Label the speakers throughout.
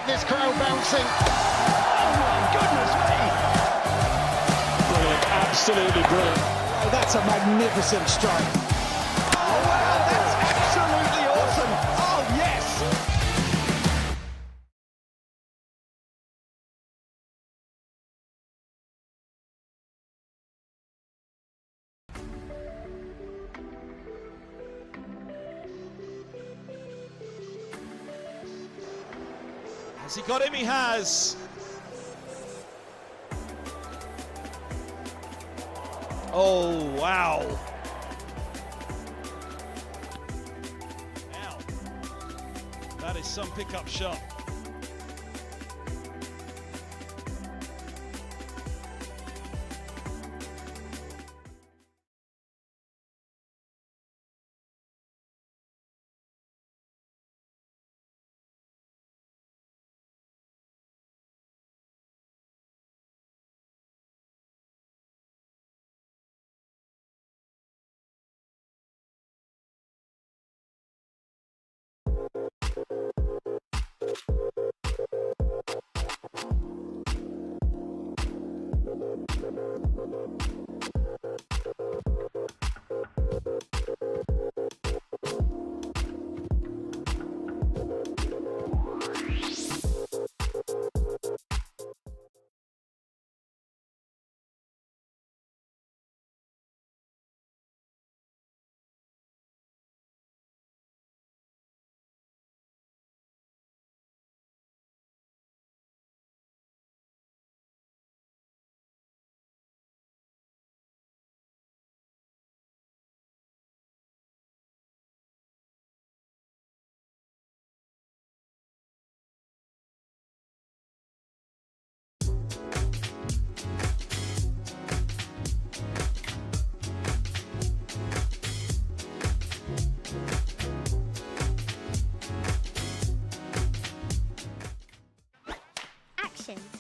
Speaker 1: this crowd bouncing.
Speaker 2: Oh my goodness me! Brilliant, absolutely brilliant.
Speaker 3: Oh, that's a magnificent strike.
Speaker 2: Oh wow, that's absolutely awesome. Oh yes!
Speaker 4: Has he got him? He has. Oh, wow. Now, that is some pickup shot.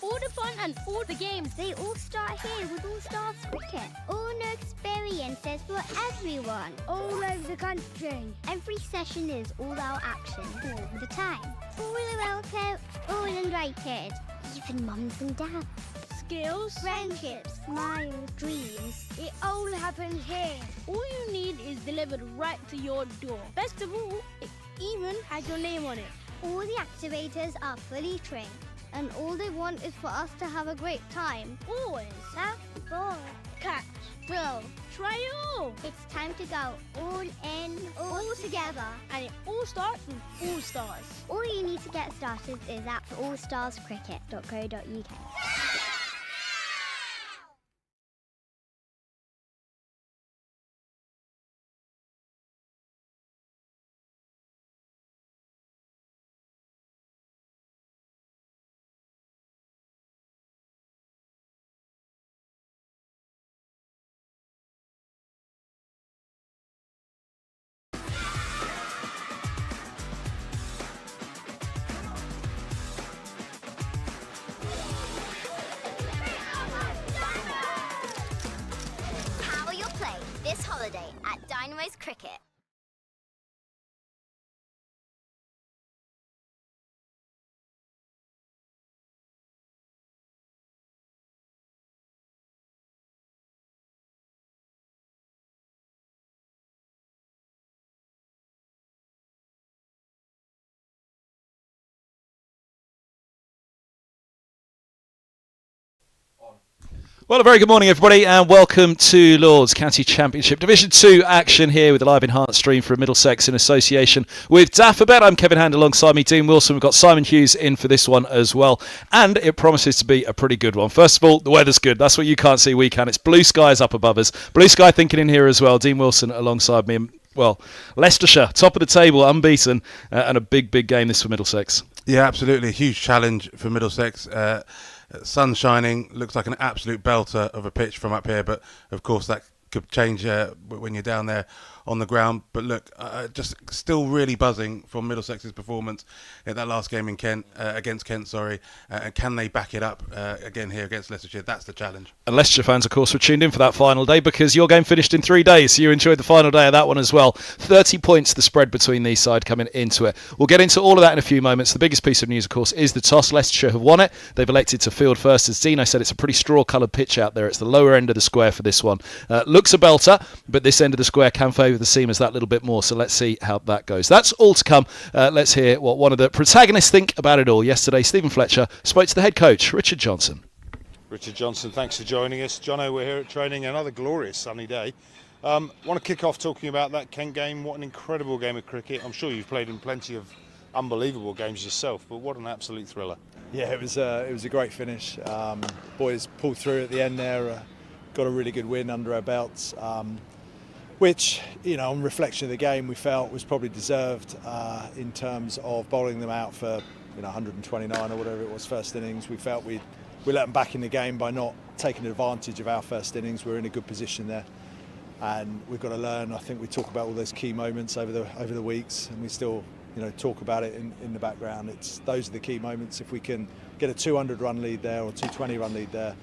Speaker 5: All the fun and all the games, they all start here with All Stars Cricket. All new experiences for everyone. All over the country. Every session is all-out action all the time. All welcome, all invited. Even mums and dads. Skills, friendships, smiles, dreams. It all happens here. All you need is delivered right to your door. Best of all, it even has your name on it. All the activators are fully trained. And all they want is for us to have a great time. Always have fun. Catch, throw, try it all. It's time to go all in, all together. And it all starts with All Stars. All you need to get started is at allstarscricket.co.uk. This holiday at Dynamo's Cricket.
Speaker 4: Well, a very good morning, everybody, and welcome to Lord's County Championship Division 2 action here with the live enhanced stream from Middlesex in association with Daffabet. I'm Kevin Hand, alongside me, Dean Wilson. We've got Simon Hughes in for this one as well, and it promises to be a pretty good one. First of all, the weather's good. That's what you can't see, we can. It's blue skies up above us. Blue sky thinking in here as well. Dean Wilson alongside me. Well, Leicestershire, top of the table, unbeaten, and a big, big game this for Middlesex.
Speaker 6: Yeah, absolutely. A huge challenge for Middlesex. Sun shining, looks like an absolute belter of a pitch from up here, but of course that could change when you're down there on the ground. But look, just still really buzzing from Middlesex's performance in that last game in Kent against Kent. And can they back it up again here against Leicestershire? That's the challenge.
Speaker 4: And Leicestershire fans, of course, were tuned in for that final day because your game finished in 3 days, so you enjoyed the final day of that one as well. 30 points the spread between these sides coming into it. We'll get into all of that in a few moments. The biggest piece of news, of course, is the toss. Leicestershire have won it. They've elected to field first. As Dino said, it's a pretty straw-coloured pitch out there. It's the lower end of the square for this one. Looks a belter, but this end of the square can favour the Seamers that little bit more, so let's see how that goes. That's all to come. Let's hear what one of the protagonists think about it all. Yesterday, Stephen Fletcher spoke to the head coach, Richard Johnson.
Speaker 1: Richard Johnson, thanks for joining us. Jono, we're here at training, another glorious sunny day. Want to kick off talking about that Kent game. What an incredible game of cricket. I'm sure you've played in plenty of unbelievable games yourself, but what an absolute thriller.
Speaker 3: Yeah, it was a great finish. Boys pulled through at the end there, got a really good win under our belts, which, on reflection of the game, we felt was probably deserved in terms of bowling them out for 129 or whatever it was first innings. We felt we let them back in the game by not taking advantage of our first innings. We're in a good position there, and we've got to learn. I think we talk about all those key moments over the weeks, and we still talk about it in the background. Those are the key moments. If we can get a 200 run lead there or 220 run lead there,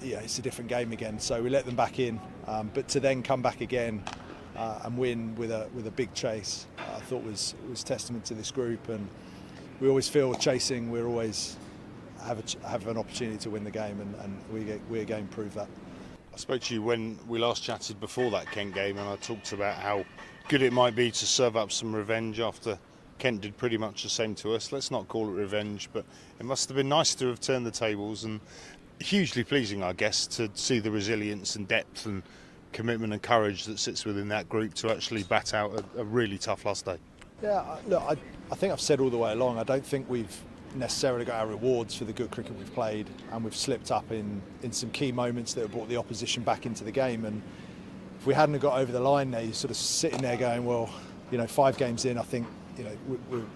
Speaker 3: it's a different game again. So we let them back in, but to then come back again and win with a big chase, I thought was testament to this group. And we always feel chasing, we're always have an opportunity to win the game, and we again prove that.
Speaker 1: I spoke to you when we last chatted before that Kent game, and I talked about how good it might be to serve up some revenge after Kent did pretty much the same to us. Let's not call it revenge, but it must have been nice to have turned the tables, and hugely pleasing, I guess, to see the resilience and depth and commitment and courage that sits within that group to actually bat out a really tough last day.
Speaker 3: Yeah, look, I think I've said all the way along, I don't think we've necessarily got our rewards for the good cricket we've played, and we've slipped up in some key moments that have brought the opposition back into the game. And if we hadn't have got over the line there, you're sort of sitting there going, well, 5 games in, I think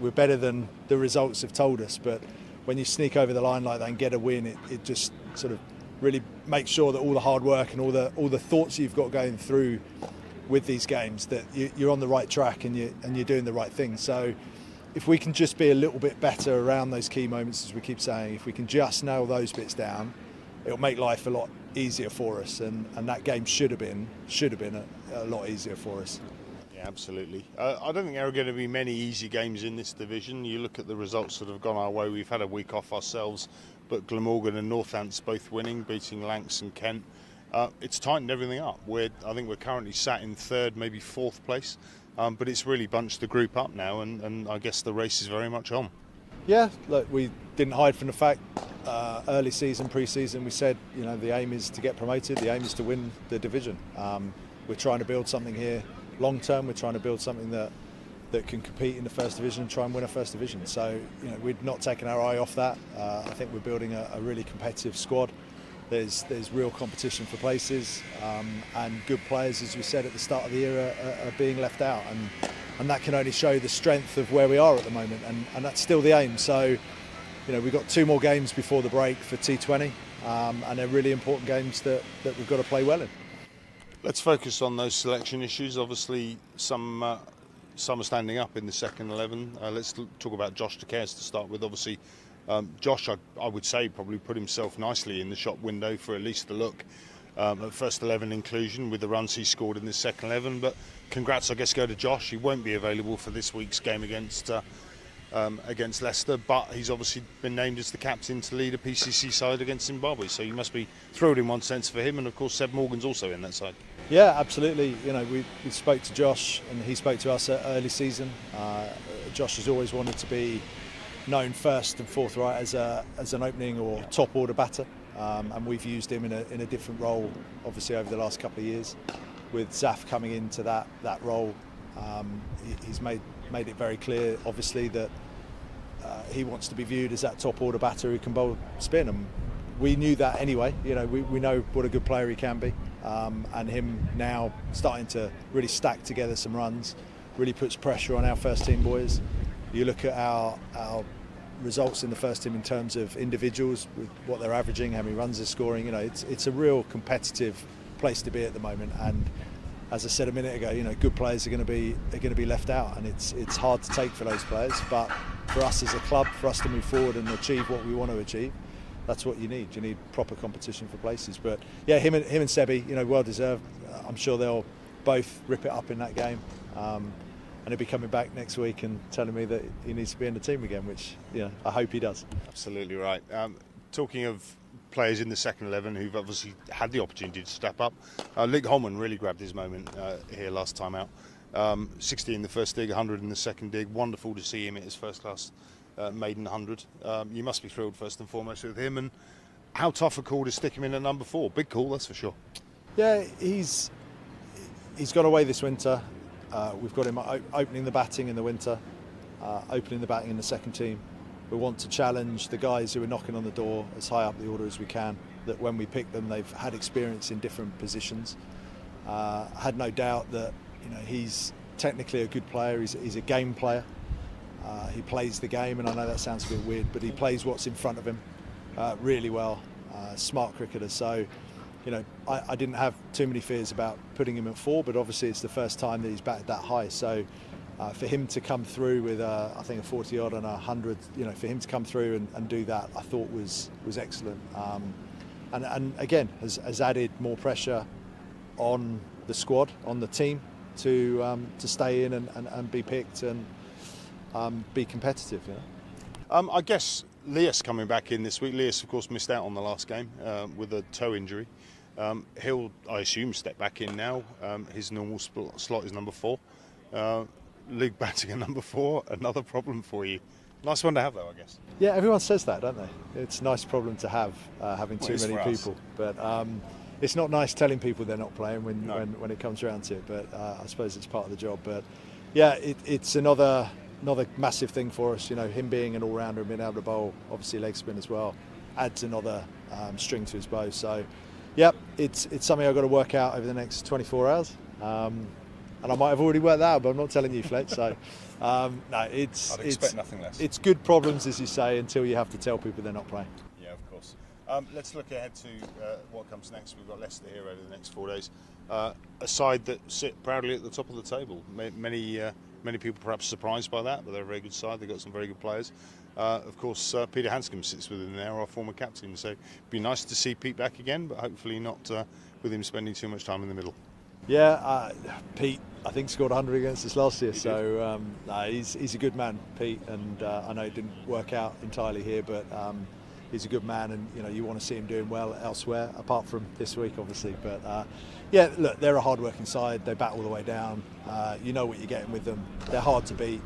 Speaker 3: we're better than the results have told us. But when you sneak over the line like that and get a win, it just sort of really makes sure that all the hard work and all the thoughts you've got going through with these games, that you're on the right track and you're doing the right thing. So if we can just be a little bit better around those key moments, as we keep saying, if we can just nail those bits down, it'll make life a lot easier for us. And that game should have been a lot easier for us.
Speaker 1: Yeah, absolutely. I don't think there are going to be many easy games in this division. You look at the results that have gone our way. We've had a week off ourselves, but Glamorgan and Northants both winning, beating Lancs and Kent. It's tightened everything up. I think we're currently sat in 3rd, maybe 4th place. But it's really bunched the group up now, and I guess the race is very much on.
Speaker 3: Yeah, look, we didn't hide from the fact, early season, pre-season, we said, the aim is to get promoted, the aim is to win the division. We're trying to build something here long term. We're trying to build something that can compete in the first division and try and win a first division. So, we've not taken our eye off that. I think we're building a really competitive squad. There's real competition for places, and good players, as we said at the start of the year, are being left out, and that can only show the strength of where we are at the moment, and that's still the aim. So, we've got 2 more games before the break for T20, and they're really important games that we've got to play well in.
Speaker 1: Let's focus on those selection issues. Obviously, some are standing up in the second 11. Let's talk about Josh De Cares to start with. Obviously, Josh, I would say, probably put himself nicely in the shop window for at least the look at first 11 inclusion with the runs he scored in this second 11. But congrats, I guess, go to Josh. He won't be available for this week's game against Leicester, but he's obviously been named as the captain to lead a PCC side against Zimbabwe. So you must be thrilled in one sense for him, and of course Seb Morgan's also in that side.
Speaker 3: Yeah, absolutely. We spoke to Josh, and he spoke to us at early season. Josh has always wanted to be known first and forthright as an opening or top order batter, and we've used him in a different role, obviously over the last couple of years. With Zaf coming into that role, he's made it very clear, obviously, that he wants to be viewed as that top order batter who can bowl spin, and we knew that anyway. We know what a good player he can be, and him now starting to really stack together some runs really puts pressure on our first team boys. You look at our results in the first team in terms of individuals, with what they're averaging, how many runs they're scoring. It's a real competitive place to be at the moment, and as I said a minute ago, good players are going to be left out, and it's hard to take for those players. But for us as a club, for us to move forward and achieve what we want to achieve, that's what you need. You need proper competition for places. But yeah, him and Sebi, well deserved. I'm sure they'll both rip it up in that game. And he'll be coming back next week and telling me that he needs to be in the team again, which I hope he does.
Speaker 1: Absolutely right. Talking of players in the second 11 who've obviously had the opportunity to step up, Luke Holman really grabbed his moment here last time out. 60 in the first dig, 100 in the second dig. Wonderful to see him at his first class maiden 100. You must be thrilled first and foremost with him, and how tough a call to stick him in at number 4. Big call, that's for sure.
Speaker 3: Yeah, he's gone away this winter. We've got him opening the batting in the winter, opening the batting in the second team. We want to challenge the guys who are knocking on the door as high up the order as we can, that when we pick them they've had experience in different positions. Had no doubt that he's technically a good player. He's a game player. He plays the game, and I know that sounds a bit weird, but he plays what's in front of him really well. Smart cricketer. So I didn't have too many fears about putting him at 4, but obviously it's the first time that he's batted that high. So for him to come through with I think a 40 odd and a 100, for him to come through and do that, I thought was excellent. And again has added more pressure on the squad, on the team to stay in and be picked and be competitive.
Speaker 1: I guess Leicestershire coming back in this week. Leicestershire, of course, missed out on the last game with a toe injury. He'll, I assume, step back in now. His normal slot is number 4. Luke batting at number 4, another problem for you. Nice one to have, though, I guess. Yeah,
Speaker 3: everyone says that, don't they? It's a nice problem to have, having too many people. But it's not nice telling people they're not playing when it comes around to it. But I suppose it's part of the job. But yeah, it's another massive thing for us. Him being an all-rounder and being able to bowl, obviously leg spin as well, adds another string to his bow. So, yep, it's something I've got to work out over the next 24 hours. And I might have already worked that out, but I'm not telling you, Fletch. So, no,
Speaker 1: I'd expect nothing less.
Speaker 3: It's good problems, as you say, until you have to tell people they're not playing.
Speaker 1: Yeah, of course. Let's look ahead to what comes next. We've got Leicester here over the next 4 days. A side that sit proudly at the top of the table. Many people perhaps surprised by that, but they're a very good side. They've got some very good players. Of course, Peter Hanscom sits within there, our former captain. So it'd be nice to see Pete back again, but hopefully not with him spending too much time in the middle.
Speaker 3: Yeah, Pete, I think, scored 100 against us last year. So he's a good man, Pete. And I know it didn't work out entirely here, but he's a good man, and you want to see him doing well elsewhere, apart from this week, obviously. But yeah, look, they're a hard-working side. They bat all the way down. You know what you're getting with them. They're hard to beat.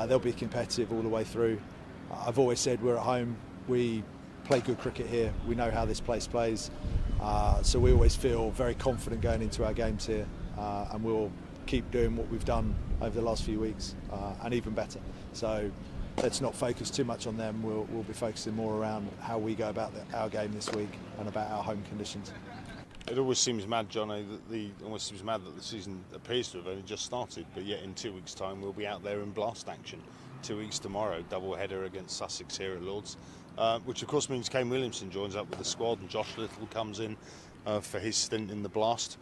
Speaker 3: They'll be competitive all the way through. I've always said we're at home. We play good cricket here. We know how this place plays. So we always feel very confident going into our games here, and we'll keep doing what we've done over the last few weeks, and even better. So let's not focus too much on them. We'll be focusing more around how we go about our game this week and about our home conditions.
Speaker 1: It always seems mad, Johnny, that the season appears to have only just started, but yet in 2 weeks' time we'll be out there in blast action. 2 weeks tomorrow, double header against Sussex here at Lords, which of course means Kane Williamson joins up with the squad and Josh Little comes in for his stint in the blast.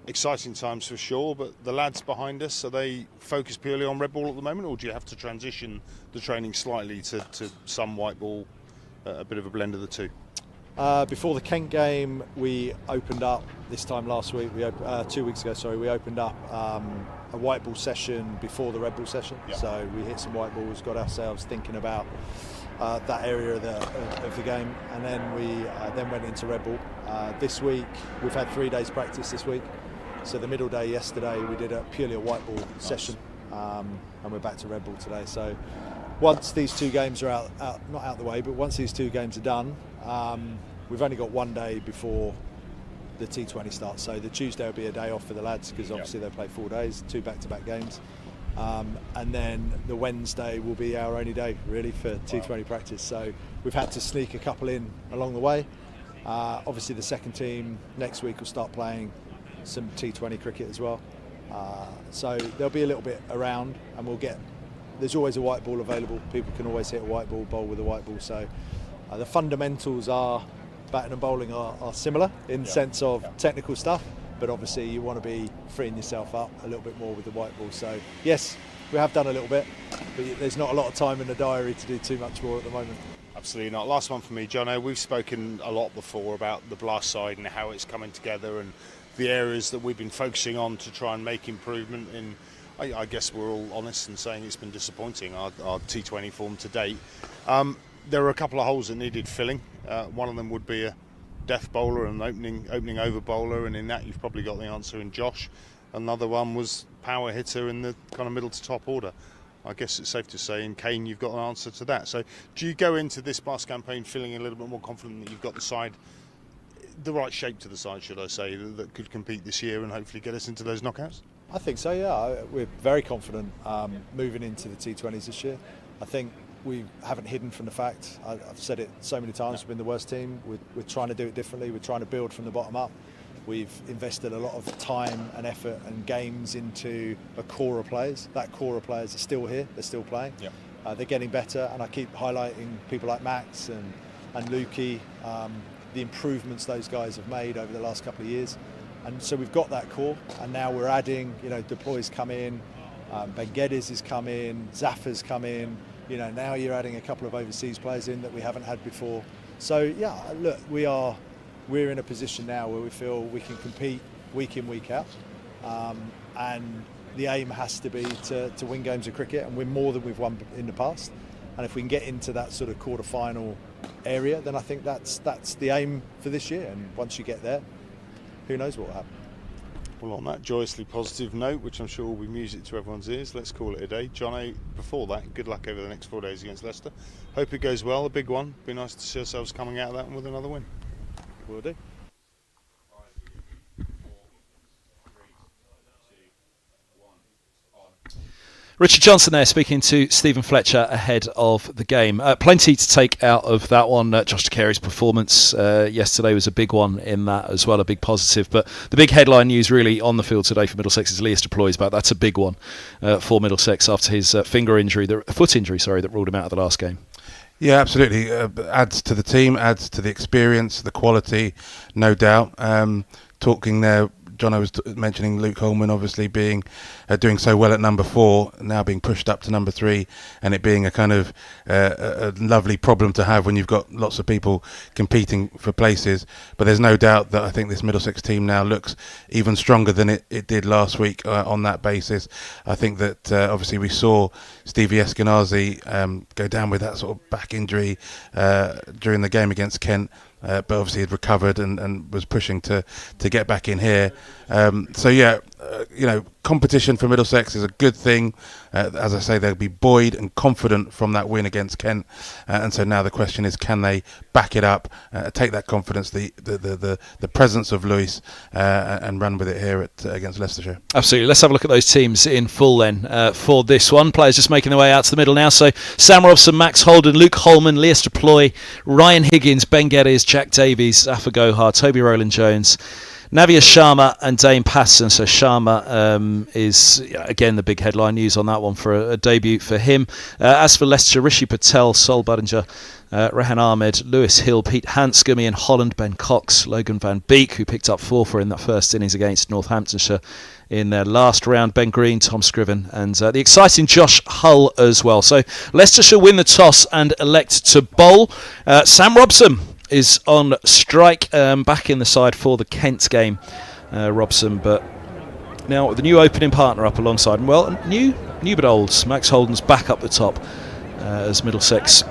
Speaker 1: Exciting times for sure, but the lads behind us, are they focused purely on red ball at the moment, or do you have to transition the training slightly to some white ball, a bit of a blend of the two?
Speaker 3: Before the Kent game, we opened up this time last week. 2 weeks ago, sorry, we opened up a white ball session before the red ball session. Yep. So we hit some white balls, got ourselves thinking about that area of the game, and then we then went into red ball. This week, we've had 3 days practice this week. So the middle day yesterday, we did purely a white ball session, and we're back to red ball today. So once these 2 games are not out the way, but once these 2 games are done, we've only got 1 day before the T20 starts. So the Tuesday will be a day off for the lads, because obviously they play 4 days, 2 back-to-back games. And then the Wednesday will be our only day really for T20 practice. So we've had to sneak a couple in along the way. Obviously the second team next week will start playing some T20 cricket as well. So there'll be a little bit around, and there's always a white ball available. People can always hit a white ball, bowl with a white ball. So the fundamentals batting and bowling are similar in the sense of technical stuff, but obviously you want to be freeing yourself up a little bit more with the white ball. So yes, we have done a little bit, but there's not a lot of time in the diary to do too much more at the moment.
Speaker 1: Absolutely not. Last one for me, Jono. We've spoken a lot before about the blast side and how it's coming together and the areas that we've been focusing on to try and make improvement in. I guess we're all honest in saying it's been disappointing, our T20 form to date. There are a couple of holes that needed filling. One of them would be a death bowler and opening over bowler, and in that you've probably got the answer in Josh. Another one was power hitter in the kind of middle to top order. I guess it's safe to say in Kane you've got an answer to that. So do you go into this blast campaign feeling a little bit more confident that you've got the right shape to the side, should I say, that could compete this year and hopefully get us into those knockouts?
Speaker 3: I think so, yeah. We're very confident moving into the T20s this year. I think we haven't hidden from the fact, I've said it so many times, we've been the worst team. We're trying to do it differently. We're trying to build from the bottom up. We've invested a lot of time and effort and games into a core of players. That core of players are still here, they're still playing. Yep. They're getting better, and I keep highlighting people like Max and Lukey, the improvements those guys have made over the last couple of years. And so we've got that core, and now we're adding, Deploy's come in, Ben Geddes has come in, Zaffer's come in, now you're adding a couple of overseas players in that we haven't had before. So yeah, look, we're in a position now where we feel we can compete week in, week out, and the aim has to be to win games of cricket and win more than we've won in the past. And if we can get into that sort of quarter-final area, then I think that's the aim for this year. And once you get there, who knows what will happen.
Speaker 1: Well, on that joyously positive note, which I'm sure will be music to everyone's ears, let's call it a day. Jono, before that, good luck over the next 4 days against Leicester. Hope it goes well, a big one. Be nice to see ourselves coming out of that one with another win.
Speaker 3: Will do.
Speaker 4: Richard Johnson there speaking to Stephen Fletcher ahead of the game. Plenty to take out of that one. Josh Carey's performance yesterday was a big one in that as well, a big positive. But the big headline news really on the field today for Middlesex is Leicestershire back. That's a big one for Middlesex after his foot injury, that ruled him out of the last game.
Speaker 6: Yeah, absolutely. Adds to the team, adds to the experience, the quality, no doubt. Talking there, John, I was mentioning Luke Holman obviously being doing so well at number 4, now being pushed up to number 3, and it being a kind of a lovely problem to have when you've got lots of people competing for places. But there's no doubt that I think this Middlesex team now looks even stronger than it did last week on that basis. I think that obviously we saw Stevie Eskenazi go down with that sort of back injury during the game against Kent. But obviously he'd recovered and was pushing to get back in here. Competition for Middlesex is a good thing. As I say, they'll be buoyed and confident from that win against Kent. And so now the question is, can they back it up, take that confidence, the presence of Lewis, and run with it here against Leicestershire? Absolutely.
Speaker 4: Let's have a look at those teams in full then for this one. Players just making their way out to the middle now. So Sam Robson, Max Holden, Luke Holman, Leicester Ploy, Ryan Higgins, Ben Geddes, Jack Davies, Afa Gohar, Toby Rowland-Jones, Navia Sharma and Dane Passon. So Sharma is again the big headline news on that one for a debut for him. As for Leicester, Rishi Patel, Sol Budinger, Rehan Ahmed, Lewis Hill, Pete Hanscom, Ian Holland, Ben Cox, Logan Van Beek, who picked up 4 in that first innings against Northamptonshire in their last round, Ben Green, Tom Scriven, and the exciting Josh Hull as well. So Leicestershire win the toss and elect to bowl. Sam Robson is on strike, back in the side for the Kent game, Robson, but now the new opening partner up alongside him. Well, new but olds. Max Holden's back up the top as Middlesex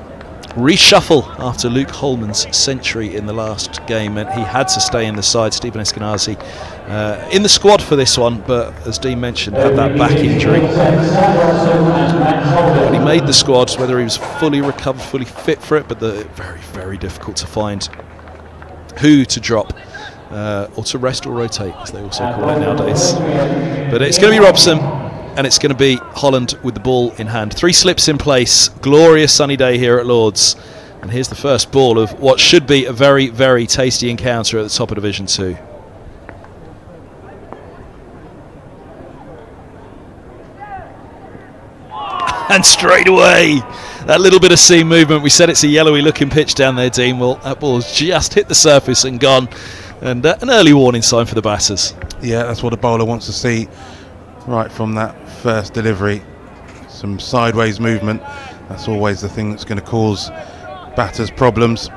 Speaker 4: reshuffle after Luke Holman's century in the last game meant he had to stay in the side. Stephen Eskenazi in the squad for this one, but as Dean mentioned, had that back injury. When he made the squad, whether he was fully recovered, fully fit for it, but very, very difficult to find who to drop or to rest or rotate, as they also call it nowadays. But it's going to be Robson, and it's going to be Holland with the ball in hand. 3 slips in place. Glorious sunny day here at Lord's. And here's the first ball of what should be a very, very tasty encounter at the top of Division 2. And straight away, that little bit of seam movement. We said it's a yellowy looking pitch down there, Dean. Well, that ball's just hit the surface and gone. And an early warning sign for the batters.
Speaker 6: Yeah, that's what a bowler wants to see right from that first delivery. Some sideways movement. That's always the thing that's going to cause batters problems,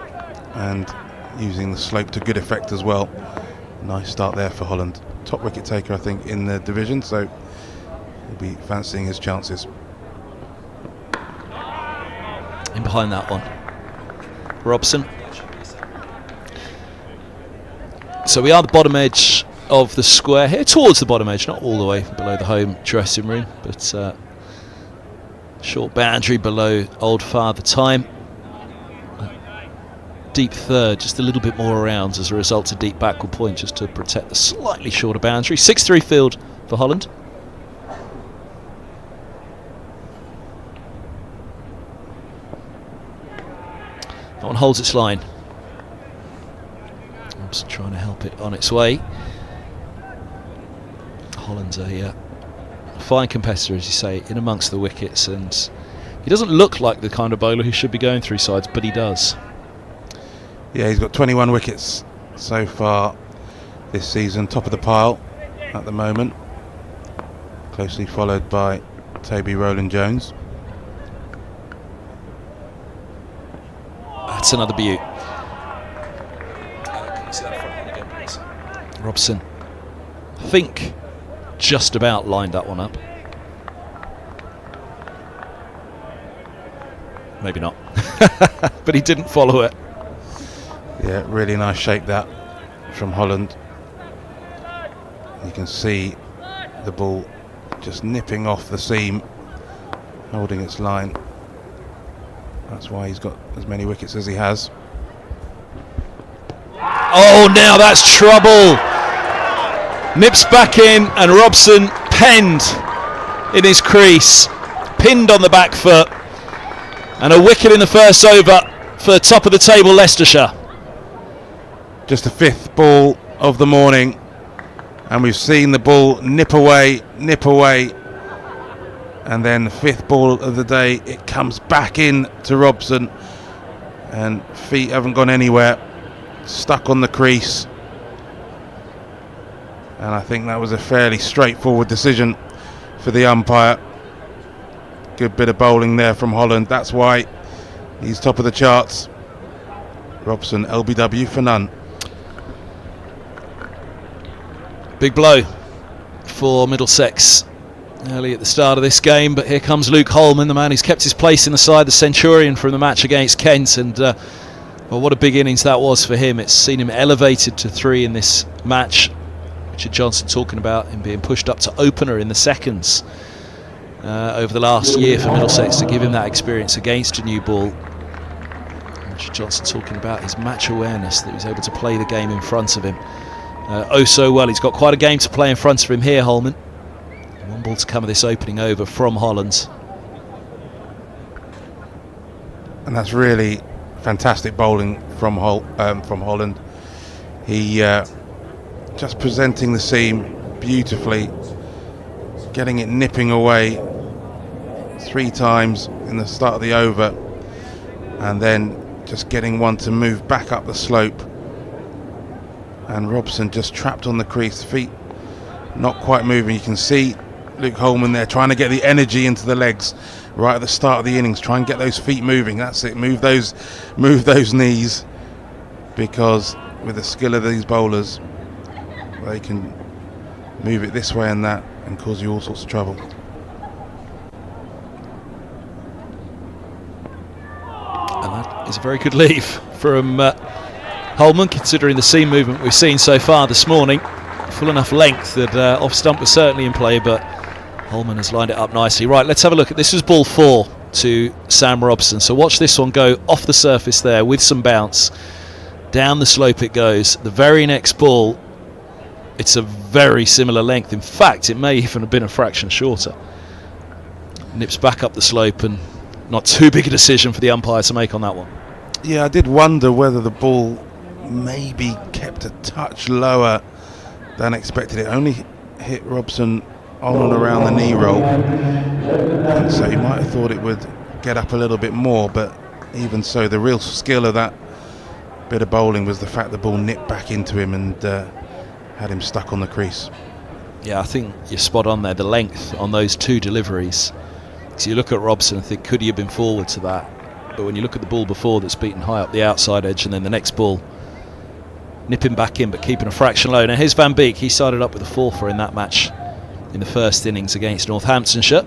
Speaker 6: and using the slope to good effect as well. Nice start there for Holland. Top wicket taker, I think, in the division, so he'll be fancying his chances.
Speaker 4: In behind that one, Robson. So we are the bottom edge of the square here, towards the bottom edge, not all the way below the home dressing room, but short boundary below Old Father Time. Deep third, just a little bit more around as a result of deep backward point, just to protect the slightly shorter boundary. 6-3 field for Holland. That one holds its line. I'm just trying to help it on its way. Holland's a fine competitor, as you say, in amongst the wickets, and he doesn't look like the kind of bowler who should be going through sides, but he does.
Speaker 6: Yeah, he's got 21 wickets so far this season, top of the pile at the moment, closely followed by Toby Rowland-Jones.
Speaker 4: That's another beaut. Robson, I think, just about lined that one up. Maybe not, but he didn't follow it.
Speaker 6: Yeah, really nice shape that from Holland. You can see the ball just nipping off the seam, holding its line. That's why he's got as many wickets as he has.
Speaker 4: Oh, now that's trouble. Nips back in, and Robson penned in his crease, pinned on the back foot, and a wicket in the first over for top of the table Leicestershire.
Speaker 6: Just the fifth ball of the morning, and we've seen the ball nip away, and then the fifth ball of the day, it comes back in to Robson, and feet haven't gone anywhere, stuck on the crease, and I think that was a fairly straightforward decision for the umpire. Good bit of bowling there from Holland, that's why he's top of the charts. Robson, LBW for none.
Speaker 4: Big blow for Middlesex early at the start of this game, but here comes Luke Holman, the man who's kept his place in the side, the Centurion from the match against Kent, and well, what a big innings that was for him. It's seen him elevated to 3 in this match. Richard Johnson talking about him being pushed up to opener in the seconds over the last year for Middlesex to give him that experience against a new ball. Richard Johnson talking about his match awareness, that he was able to play the game in front of him oh so well. He's got quite a game to play in front of him here, Holman. 1 ball to come of this opening over from Holland.
Speaker 6: And that's really fantastic bowling from Holland. He just presenting the seam beautifully, getting it nipping away 3 times in the start of the over, and then just getting one to move back up the slope, and Robson just trapped on the crease, feet not quite moving. You can see Luke Holman there trying to get the energy into the legs right at the start of the innings, try and get those feet moving. That's it, move those knees, because with the skill of these bowlers, they can move it this way and that and cause you all sorts of trouble.
Speaker 4: And that is a very good leave from Holman, considering the seam movement we've seen so far this morning. Full enough length that off stump was certainly in play, but Holman has lined it up nicely. Right, let's have a look at this. Was ball 4 to Sam Robson. So watch this one go off the surface there with some bounce. Down the slope it goes. The very next ball, it's a very similar length. In fact, it may even have been a fraction shorter. Nips back up the slope, and not too big a decision for the umpire to make on that one.
Speaker 6: Yeah, I did wonder whether the ball maybe kept a touch lower than expected. It only hit Robson on and around the knee roll, and so he might have thought it would get up a little bit more, but even so, the real skill of that bit of bowling was the fact the ball nipped back into him and had him stuck on the crease.
Speaker 4: Yeah, I think you're spot on there. The length on those two deliveries. So you look at Robson and think, could he have been forward to that? But when you look at the ball before that's beaten high up the outside edge, and then the next ball nipping back in but keeping a fraction low. Now here's Van Beek. He started up with a 4 in that match in the first innings against Northamptonshire.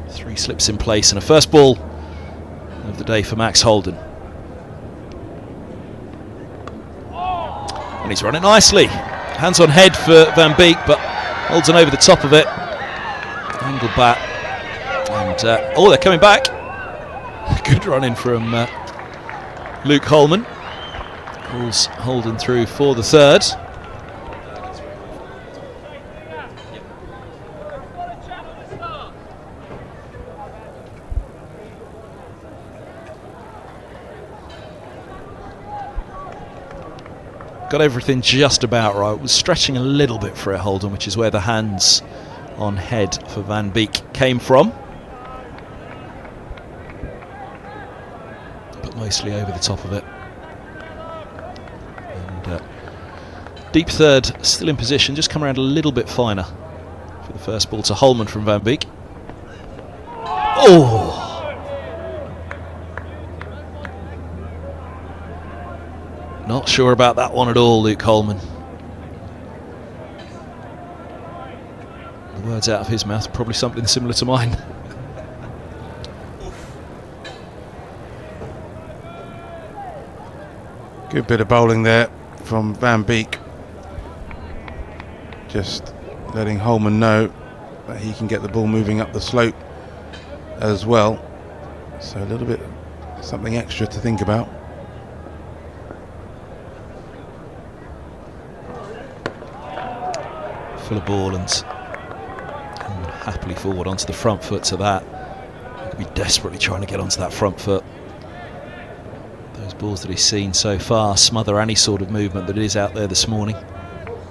Speaker 4: 3 slips in place and a first ball of the day for Max Holden. And he's running nicely. Hands on head for Van Beek, but Holden over the top of it. Angled bat. And they're coming back. Good run in from Luke Holman. Pulls Holden through for the third. Got everything just about right. Was stretching a little bit for it, Holden, which is where the hands on head for Van Beek came from. But mostly over the top of it. And deep third, still in position, just come around a little bit finer for the first ball to Holman from Van Beek. Oh! Not sure about that one at all, Luke Holman. The words out of his mouth, probably something similar to mine.
Speaker 6: Good bit of bowling there from Van Beek. Just letting Holman know that he can get the ball moving up the slope as well. So a little bit something extra to think about.
Speaker 4: Full of ball and happily forward onto the front foot to that. He'll be desperately trying to get onto that front foot. Those balls that he's seen so far smother any sort of movement that is out there this morning.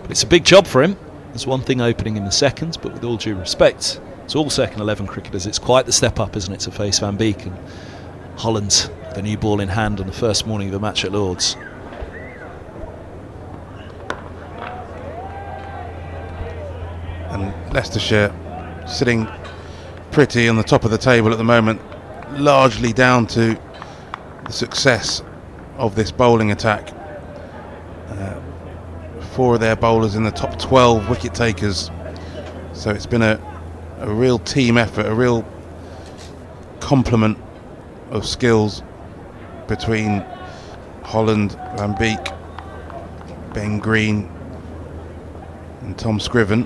Speaker 4: But it's a big job for him. There's one thing opening in the seconds, but with all due respect, it's all second 11 cricketers. It's quite the step up, isn't it, to face Van Beek and Holland, the new ball in hand on the first morning of the match at Lord's.
Speaker 6: And Leicestershire sitting pretty on the top of the table at the moment, largely down to the success of this bowling attack. 4 of their bowlers in the top 12 wicket takers, so it's been a real team effort, a real complement of skills between Holland, Van Beek, Ben Green and Tom Scriven.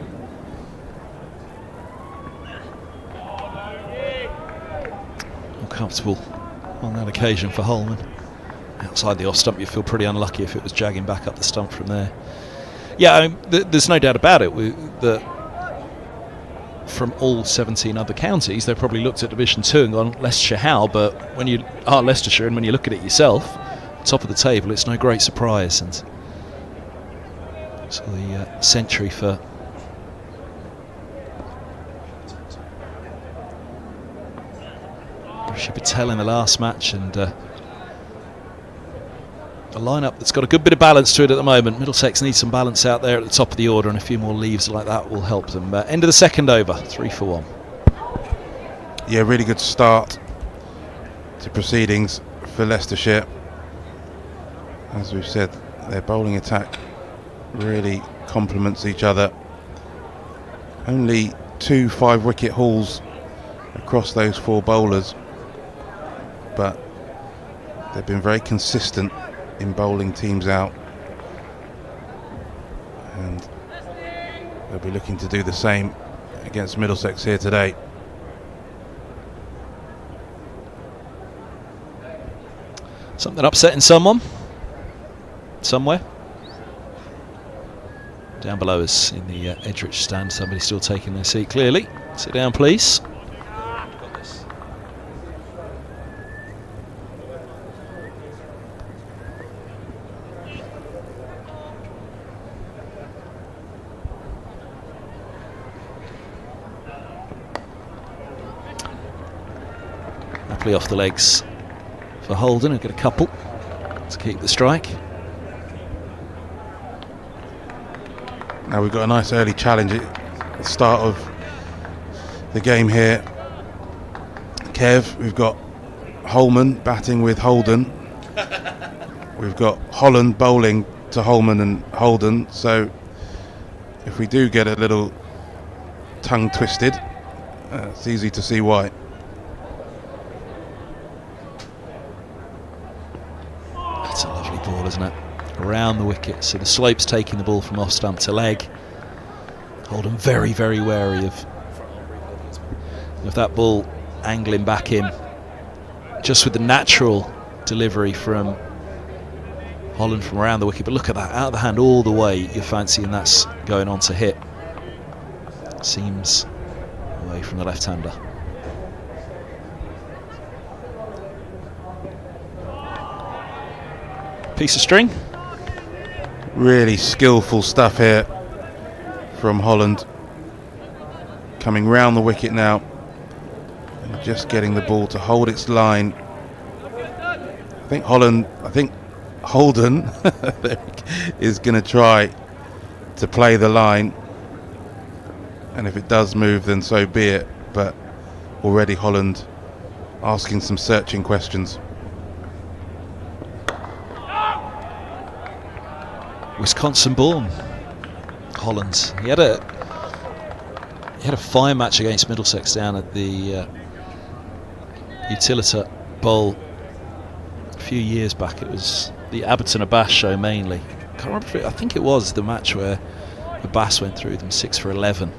Speaker 4: Comfortable on that occasion for Holman. Outside the off stump, you feel pretty unlucky if it was jagging back up the stump from there. Yeah, I mean, there's no doubt about it that from all 17 other counties, they probably looked at Division 2 and gone, Leicestershire how? But when you are Leicestershire and when you look at it yourself, top of the table, it's no great surprise. And so the century for Patel in the last match, and a lineup that's got a good bit of balance to it at the moment. Middlesex needs some balance out there at the top of the order, and a few more leaves like that will help them. End of the second over, 3 for 1.
Speaker 6: Yeah, really good start to proceedings for Leicestershire. As we've said, their bowling attack really complements each other. Only 2 5-wicket hauls across those 4 bowlers, but they've been very consistent in bowling teams out, and they'll be looking to do the same against Middlesex here today.
Speaker 4: Something upsetting someone somewhere down below us in the Edrich stand. Somebody still taking their seat, clearly. Sit down, please. Happily off the legs for Holden, who get a couple to keep the strike.
Speaker 6: Now we've got a nice early challenge at the start of the game here. Kev, we've got Holman batting with Holden. We've got Holland bowling to Holman and Holden. So if we do get a little tongue twisted, it's easy to see why.
Speaker 4: That's a lovely ball, isn't it? Around the wicket. So the slope's taking the ball from off stump to leg. Holden very, very wary of that ball angling back in. Just with the natural delivery from Holland from around the wicket. But look at that, out of the hand all the way. You're fancying that's going on to hit. Seems away from the left-hander. Piece of string.
Speaker 6: Really skillful stuff here from Holland. Coming round the wicket now. And just getting the ball to hold its line. I think Holden is going to try to play the line. And if it does move, then so be it. But already Holland asking some searching questions.
Speaker 4: Wisconsin-born Holland. He had a fine match against Middlesex down at the Utilita Bowl a few years back. It was the Abberton Abbas show mainly. Can't remember if I think it was the match where Abbas went through them 6 for 11.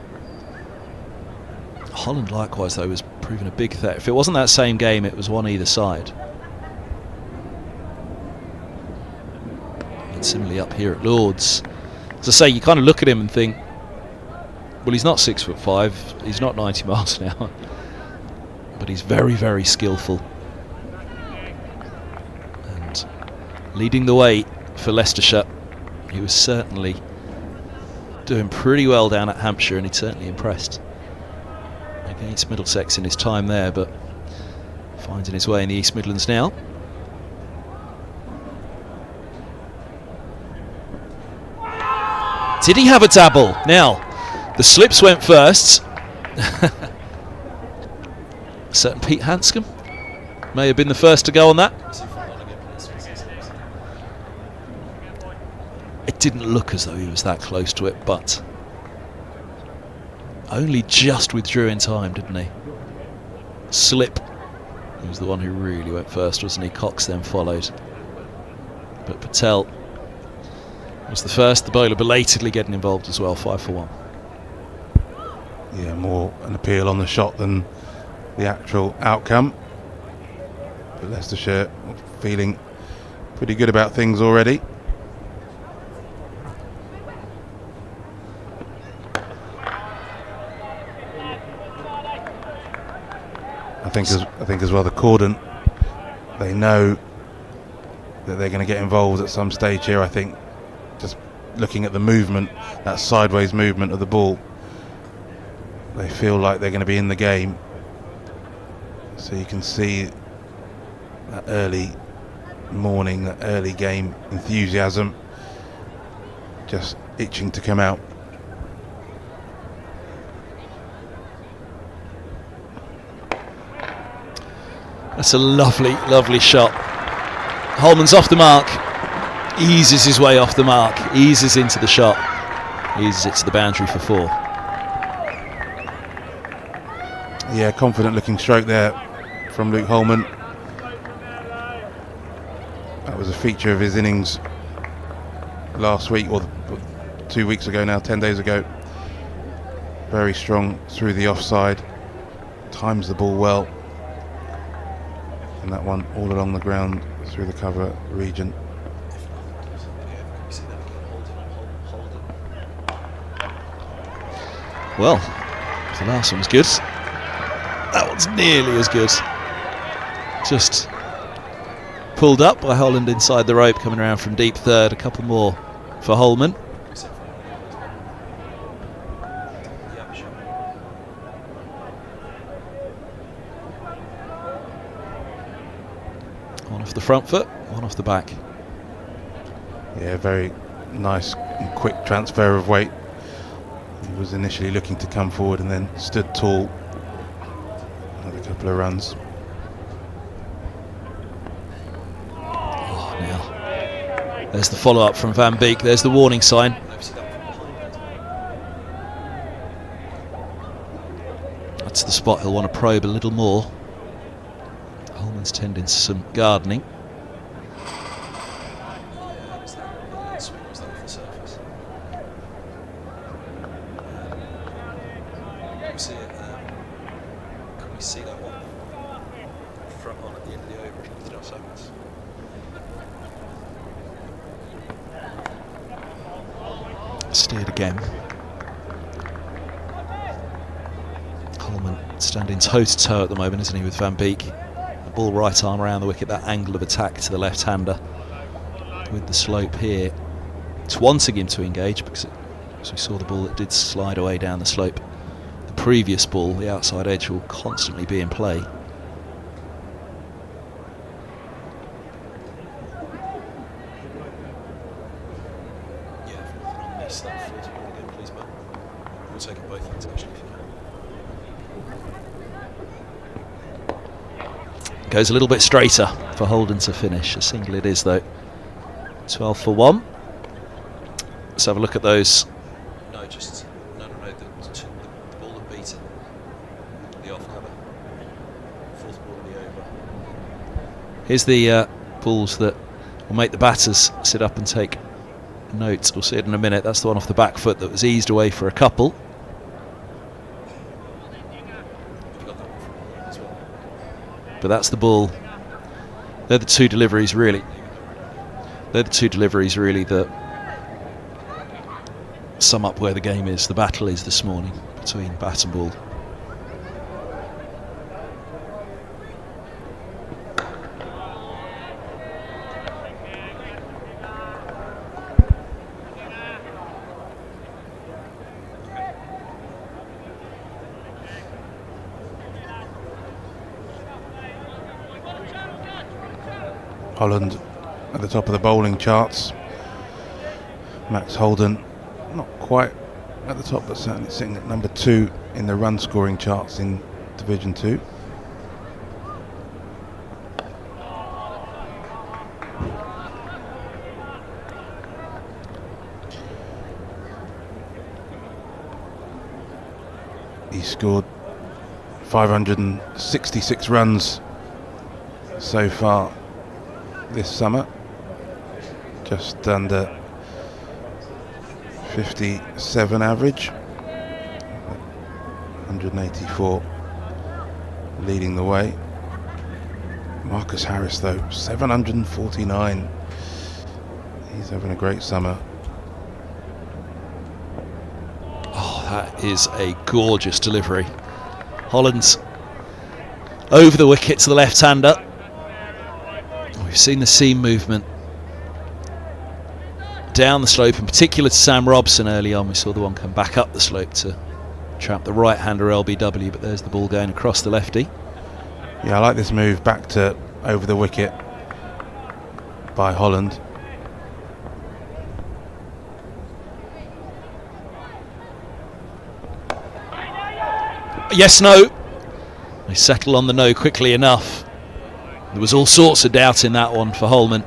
Speaker 4: Holland likewise though was proving a big threat. If it wasn't that same game, it was one either side. And similarly up here at Lords, as I say, you kind of look at him and think, well, he's not 6'5", he's not 90 miles an hour, but he's very, very skillful and leading the way for Leicestershire. He was certainly doing pretty well down at Hampshire, and he'd certainly impressed against Middlesex in his time there, but finding his way in the East Midlands now. Did he have a dabble? Now, the slips went first. Certain Pete Hanscom may have been the first to go on that. It didn't look as though he was that close to it, but only just withdrew in time, didn't he? Slip. He was the one who really went first, wasn't he? Cox then followed. But Patel was the first. The bowler belatedly getting involved as well, 5 for 1.
Speaker 6: Yeah, more an appeal on the shot than the actual outcome. But Leicestershire feeling pretty good about things already. I think as well the cordon, they know that they're going to get involved at some stage here. I think just looking at the movement, that sideways movement of the ball, they feel like they're going to be in the game. So you can see that early morning, that early game enthusiasm just itching to come out.
Speaker 4: That's a lovely, lovely shot. Holman's off the mark, eases his way off the mark, eases into the shot, eases it to the boundary for 4.
Speaker 6: Yeah, confident looking stroke there from Luke Holman. That was a feature of his innings last week, or 2 weeks ago now, 10 days ago. Very strong through the offside, times the ball well. And that one all along the ground through the cover region.
Speaker 4: Well, the last one was good. That one's nearly as good. Just pulled up by Holland inside the rope, coming around from deep third. A couple more for Holman. One off the front foot, one off the back.
Speaker 6: Yeah, very nice and quick transfer of weight was initially looking to come forward and then stood tall. Another couple of runs.
Speaker 4: Oh, now there's the follow-up from Van Beek. There's the warning sign. That's the spot he'll want to probe a little more. Holman's tending to some gardening. Steered again. Holman standing toe-to-toe at the moment, isn't he, with Van Beek? The ball right arm around the wicket, that angle of attack to the left-hander. With the slope here, it's wanting him to engage because as we saw the ball that did slide away down the slope. The previous ball, the outside edge, will constantly be in play. Goes a little bit straighter for Holden to finish. A single it is though. 12 for 1. Let's have a look at those. No, the ball that beat it. The off cover. Fourth ball of the over. Here's the balls that will make the batters sit up and take note. We'll see it in a minute. That's the one off the back foot that was eased away for a couple. But that's the ball. They're the two deliveries really. That sum up where the game is. The battle is this morning between bat and ball.
Speaker 6: Holland at the top of the bowling charts. Max Holden not quite at the top, but certainly sitting at number 2 in the run scoring charts in Division 2. He scored 566 runs so far this summer, just under 57 average, 184 leading the way. Marcus Harris though, 749. He's having a great summer.
Speaker 4: Oh, that is a gorgeous delivery. Holland's over the wicket to the left-hander. We've seen the seam movement down the slope, in particular to Sam Robson early on. We saw the one come back up the slope to trap the right-hander LBW, but there's the ball going across the lefty.
Speaker 6: Yeah, I like this move back to over the wicket by Holland.
Speaker 4: Yes, no. They settle on the no quickly enough. There was all sorts of doubt in that one for Holman.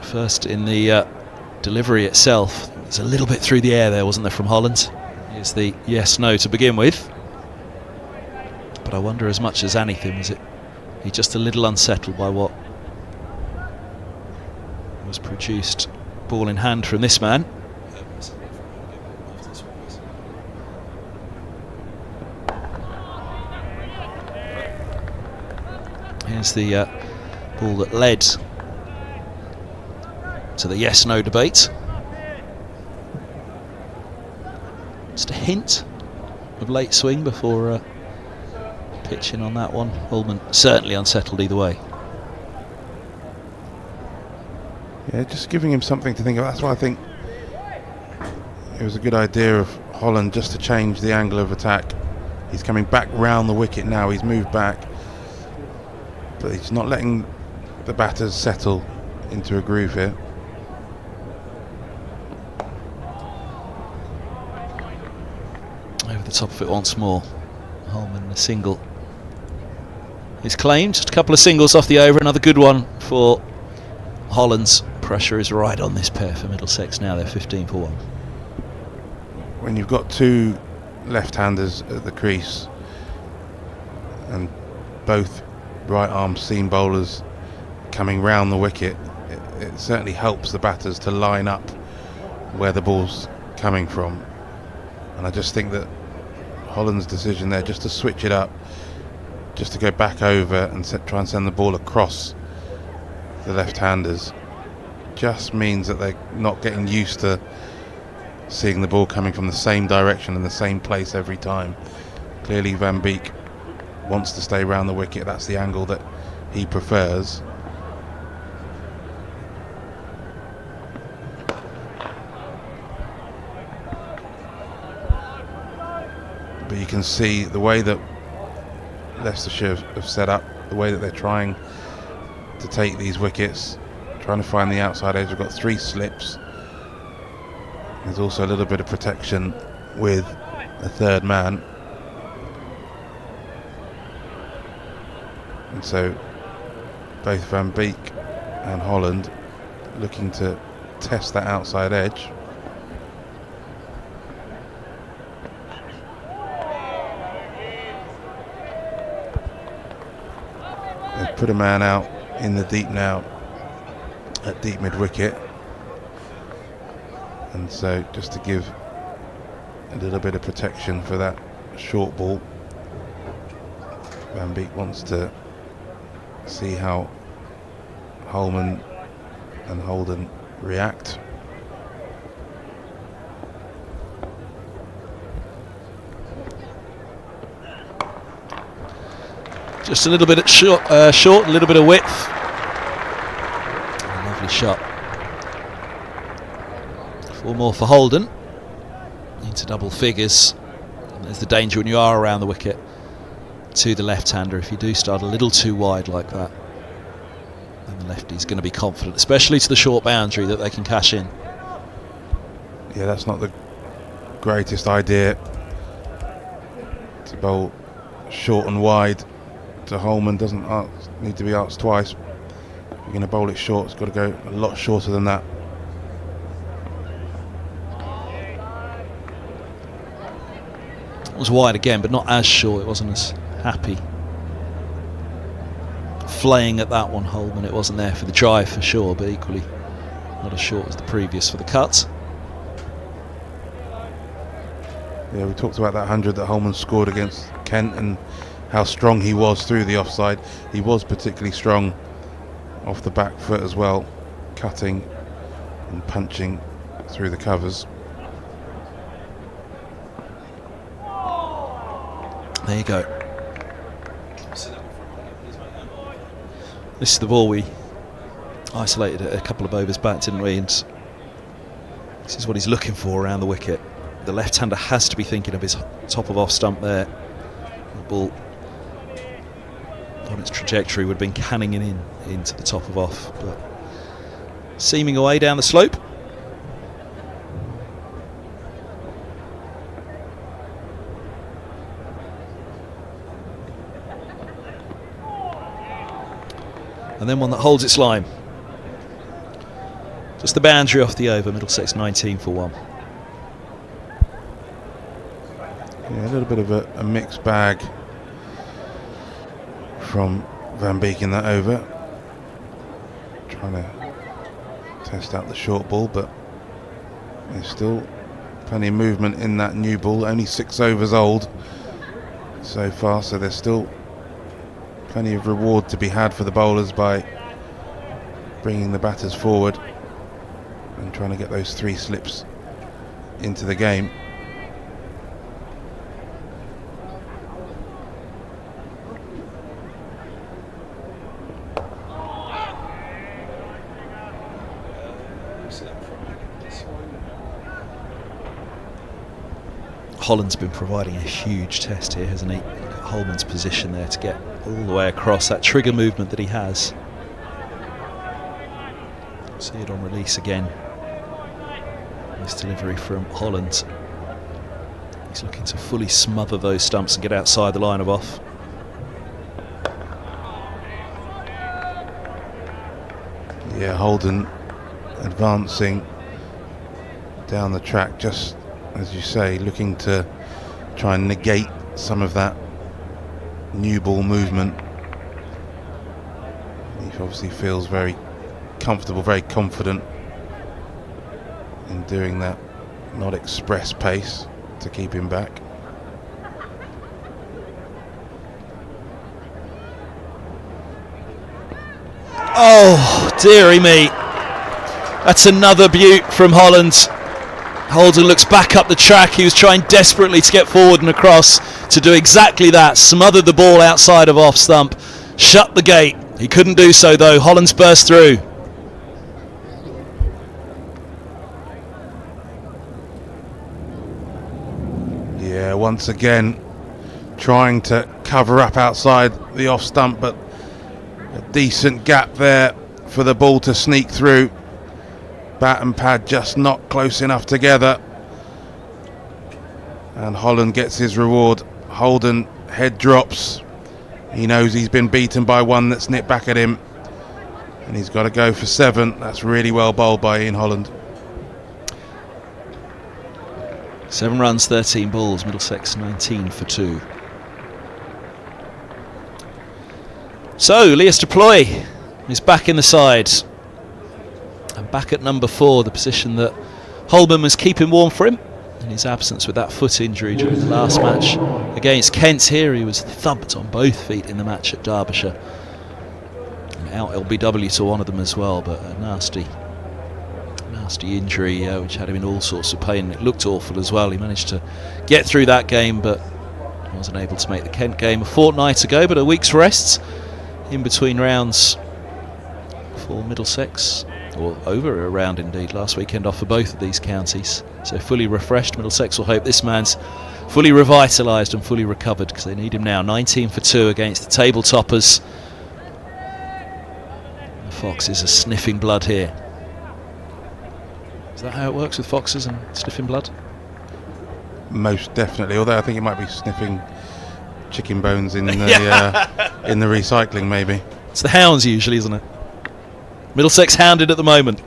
Speaker 4: First in the delivery itself. There's a little bit through the air there, wasn't there, from Holland? Here's the yes-no to begin with. But I wonder as much as anything, was it he just a little unsettled by what was produced ball in hand from this man? Here's the ball that led to the yes-no debate. Just a hint of late swing before pitching on that one. Holman certainly unsettled either way.
Speaker 6: Yeah, just giving him something to think about. That's why I think it was a good idea of Holland just to change the angle of attack. He's coming back round the wicket now. He's moved back, but he's not letting the batters settle into a groove here.
Speaker 4: the top of it once more. Holman, a single is claimed. Just a couple of singles off the over. Another good one for Hollands. Pressure is right on this pair for Middlesex now. They're 15 for 1.
Speaker 6: When you've got two left-handers at the crease and both right-arm seam bowlers coming round the wicket, it certainly helps the batters to line up where the ball's coming from. And I just think that Holland's decision there just to switch it up, just to go back over and try and send the ball across the left-handers, just means that they're not getting used to seeing the ball coming from the same direction and the same place every time. Clearly Van Beek wants to stay round the wicket. That's the angle that he prefers. But you can see the way that Leicestershire have set up, the way that they're trying to take these wickets, trying to find the outside edge. We've got 3 slips. There's also a little bit of protection with a third man. And so both Van Beek and Holland looking to test that outside edge. They've put a man out in the deep now at deep mid wicket, and so just to give a little bit of protection for that short ball, Van Beek wants to see how Holman and Holden react.
Speaker 4: Just a little bit at short, a little bit of width. A lovely shot. 4 more for Holden. Into double figures. And there's the danger when you are around the wicket to the left-hander. If you do start a little too wide like that, then the lefty's going to be confident, especially to the short boundary, that they can cash in.
Speaker 6: Yeah, that's not the greatest idea to bowl short and wide to Holman. Doesn't need to be asked twice. If you're going to bowl it short, it's got to go a lot shorter than that.
Speaker 4: It was wide again, but not as short. It wasn't as happy flaying at that one, Holman. It wasn't there for the drive for sure, but equally not as short as the previous for the cut.
Speaker 6: Yeah, we talked about that 100 that Holman scored against Kent and how strong he was through the offside. He was particularly strong off the back foot as well, cutting and punching through the covers.
Speaker 4: There you go. This is the ball we isolated a couple of overs back, didn't we? And this is what he's looking for around the wicket. The left-hander has to be thinking of his top of off stump there. The ball on its trajectory would have been canning it into the top of off, but seaming away down the slope. And then one that holds its line. Just the boundary off the over. Middlesex 19 for 1.
Speaker 6: Yeah, a little bit of a mixed bag from Van Beek in that over. Trying to test out the short ball, but there's still plenty of movement in that new ball. Only 6 overs old so far, so there's still plenty of reward to be had for the bowlers by bringing the batters forward and trying to get those 3 slips into the game.
Speaker 4: Holland's been providing a huge test here, hasn't he? Look at Holman's position there to get all the way across, that trigger movement that he has. See it on release again. This delivery from Holland. He's looking to fully smother those stumps and get outside the line of off.
Speaker 6: Yeah, Holden advancing down the track, just as you say, looking to try and negate some of that new ball movement. He obviously feels very comfortable, very confident in doing that, not express pace to keep him back.
Speaker 4: Oh, dearie me. That's another beaut from Holland. Holden looks back up the track. He was trying desperately to get forward and across to do exactly that. Smothered the ball outside of off stump. Shut the gate. He couldn't do so though. Holland's burst through.
Speaker 6: Yeah, once again trying to cover up outside the off stump, but a decent gap there for the ball to sneak through. Bat and pad just not close enough together, and Holland gets his reward. Holden head drops. He knows he's been beaten by one that's nipped back at him, and he's got to go for 7. That's really well bowled by Ian Holland.
Speaker 4: 7 runs, 13 balls. Middlesex 19 for 2. So Leicestershire Ploy is back in the side. And back at number 4, the position that Holman was keeping warm for him in his absence with that foot injury during the last match against Kent. Here he was thumped on both feet in the match at Derbyshire. And out LBW to one of them as well, but a nasty injury which had him in all sorts of pain. It looked awful as well. He managed to get through that game but wasn't able to make the Kent game a fortnight ago, but a week's rest in between rounds for Middlesex. Or over a round indeed, last weekend off for both of these counties. So fully refreshed. Middlesex will hope this man's fully revitalised and fully recovered, because they need him now. 19 for 2 against the table toppers. The Foxes are sniffing blood here. Is that how it works with Foxes and sniffing blood?
Speaker 6: Most definitely, although I think it might be sniffing chicken bones in the in the recycling maybe.
Speaker 4: It's the hounds usually, isn't it? Middlesex hounded at the moment.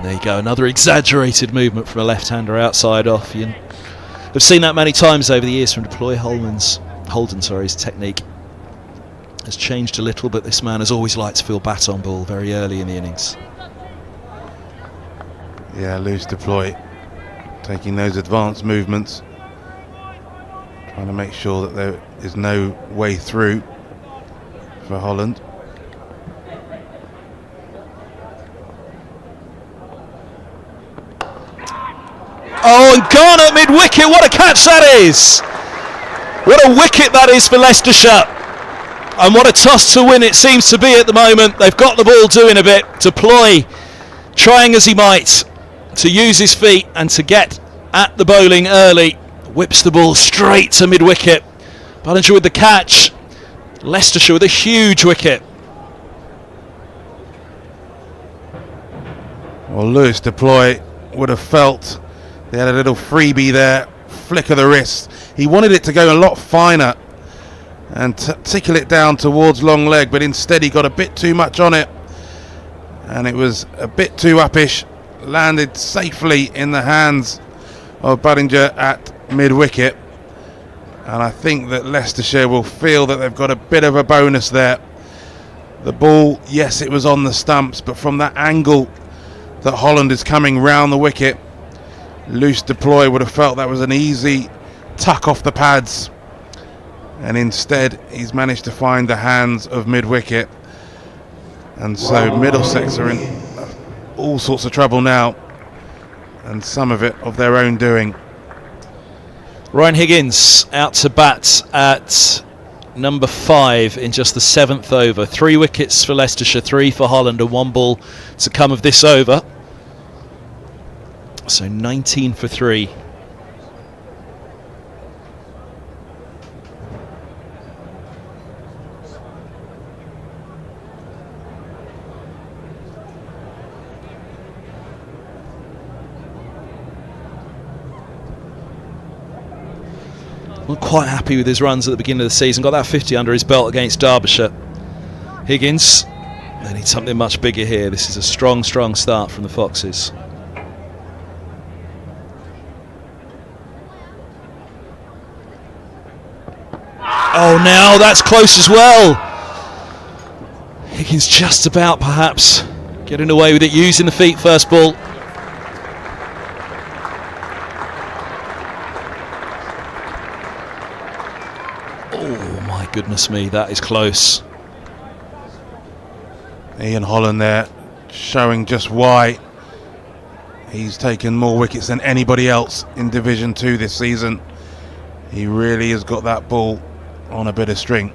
Speaker 4: There you go, another exaggerated movement from a left-hander outside off. I've seen that many times over the years from Deploy. Holden's technique has changed a little, but this man has always liked to feel bat on ball very early in the innings.
Speaker 6: Yeah, loose Deploy taking those advanced movements, trying to make sure that there is no way through for Holland.
Speaker 4: Oh, and gone at mid-wicket. What a catch that is! What a wicket that is for Leicestershire. And what a toss to win it seems to be at the moment. They've got the ball doing a bit. Deploy trying as he might to use his feet and to get at the bowling early. Whips the ball straight to mid-wicket. Ballinger with the catch. Leicestershire with a huge wicket.
Speaker 6: Well, Lewis Deploy would have felt they had a little freebie there, flick of the wrist. He wanted it to go a lot finer and tickle it down towards long leg, but instead he got a bit too much on it, and it was a bit too uppish. Landed safely in the hands of Ballinger at mid-wicket, and I think that Leicestershire will feel that they've got a bit of a bonus there. The ball, yes, it was on the stumps, but from that angle that Holland is coming round the wicket, loose Deploy would have felt that was an easy tuck off the pads, and instead he's managed to find the hands of mid-wicket, and so Middlesex are in all sorts of trouble now, and some of it of their own doing.
Speaker 4: Ryan Higgins out to bat at number 5 in just the 7th over. 3 wickets for Leicestershire, 3 for Holland, and 1 ball to come of this over. So 19 for 3. Not quite happy with his runs at the beginning of the season. Got that 50 under his belt against Derbyshire. Higgins, they need something much bigger here. This is a strong start from the Foxes. Oh, now that's close as well. Higgins just about perhaps getting away with it, using the feet first ball. Oh my goodness me, that is close.
Speaker 6: Ian Holland there showing just why he's taken more wickets than anybody else in Division 2 this season. He really has got that ball on a bit of string.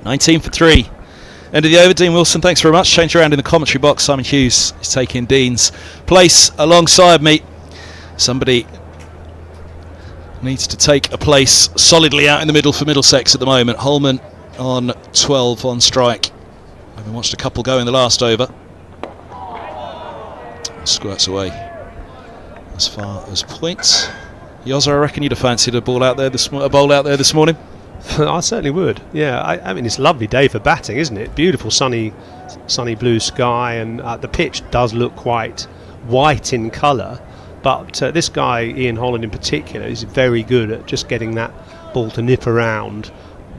Speaker 4: 19 for 3. End of the over. Dean Wilson, thanks very much. Change around in the commentary box. Simon Hughes is taking Dean's place alongside me. Somebody needs to take a place solidly out in the middle for Middlesex at the moment. Holman on 12 on strike. Having watched a couple go in the last over. Squirts away as far as points. Yoza, I reckon you'd have fancied a bowl out there this morning.
Speaker 7: I certainly would. Yeah, I mean, it's a lovely day for batting, isn't it? Beautiful sunny blue sky, and the pitch does look quite white in colour. But this guy, Ian Holland in particular, is very good at just getting that ball to nip around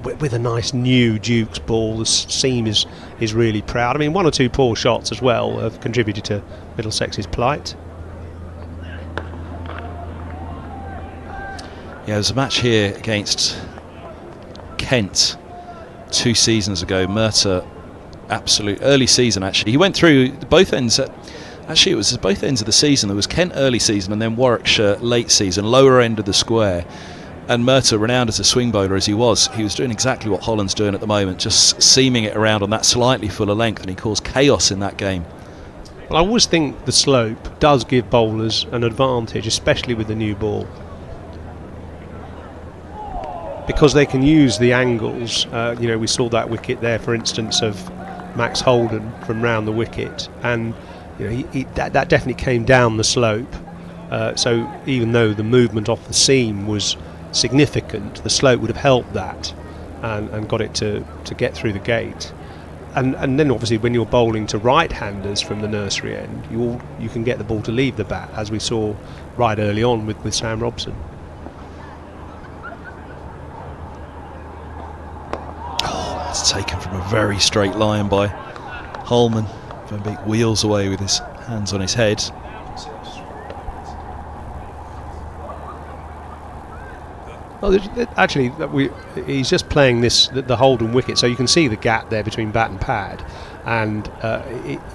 Speaker 7: with a nice new Duke's ball. The seam is really proud. I mean, one or two poor shots as well have contributed to Middlesex's plight.
Speaker 4: Yeah, there's a match here against Kent 2 seasons ago. Murtagh, absolute early season actually. He went through both ends. Actually, it was both ends of the season. There was Kent early season and then Warwickshire late season, lower end of the square. And Murtagh, renowned as a swing bowler as he was doing exactly what Holland's doing at the moment, just seaming it around on that slightly fuller length, and he caused chaos in that game.
Speaker 7: Well, I always think the slope does give bowlers an advantage, especially with the new ball, because they can use the angles. We saw that wicket there, for instance, of Max Holden from round the wicket, and that definitely came down the slope. So even though the movement off the seam was significant, the slope would have helped that and got it to get through the gate. And then obviously when you're bowling to right-handers from the nursery end, you can get the ball to leave the bat, as we saw right early on with Sam Robson.
Speaker 4: It's taken from a very straight line by Holman. Van Beek wheels away with his hands on his head.
Speaker 7: Well, actually, he's just playing the Holden wicket, so you can see the gap there between bat and pad, and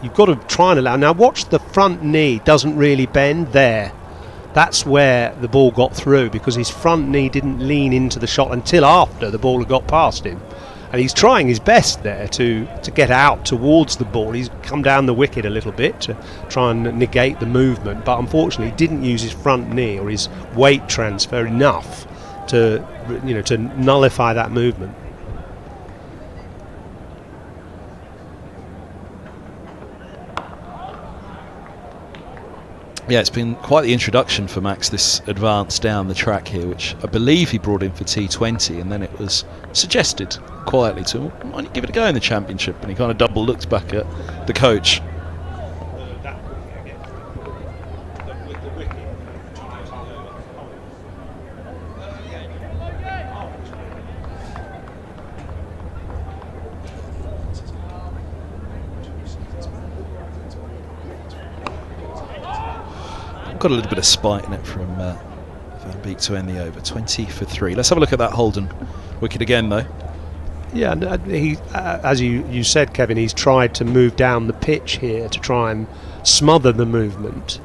Speaker 7: you've got to try and allow. Now, watch the front knee doesn't really bend there. That's where the ball got through, because his front knee didn't lean into the shot until after the ball had got past him. And he's trying his best there to get out towards the ball. He's come down the wicket a little bit to try and negate the movement, but unfortunately didn't use his front knee or his weight transfer enough to nullify that movement.
Speaker 4: Yeah, it's been quite the introduction for Max, this advance down the track here, which I believe he brought in for T20, and then it was suggested quietly to him, why don't you give it a go in the Championship? And he kind of double looked back at the coach. Got a little bit of spite in it from Van Beek to end the over. 20 for 3. Let's have a look at that Holden wicket again, though.
Speaker 7: Yeah, he, as you said, Kevin, he's tried to move down the pitch here to try and smother the movement,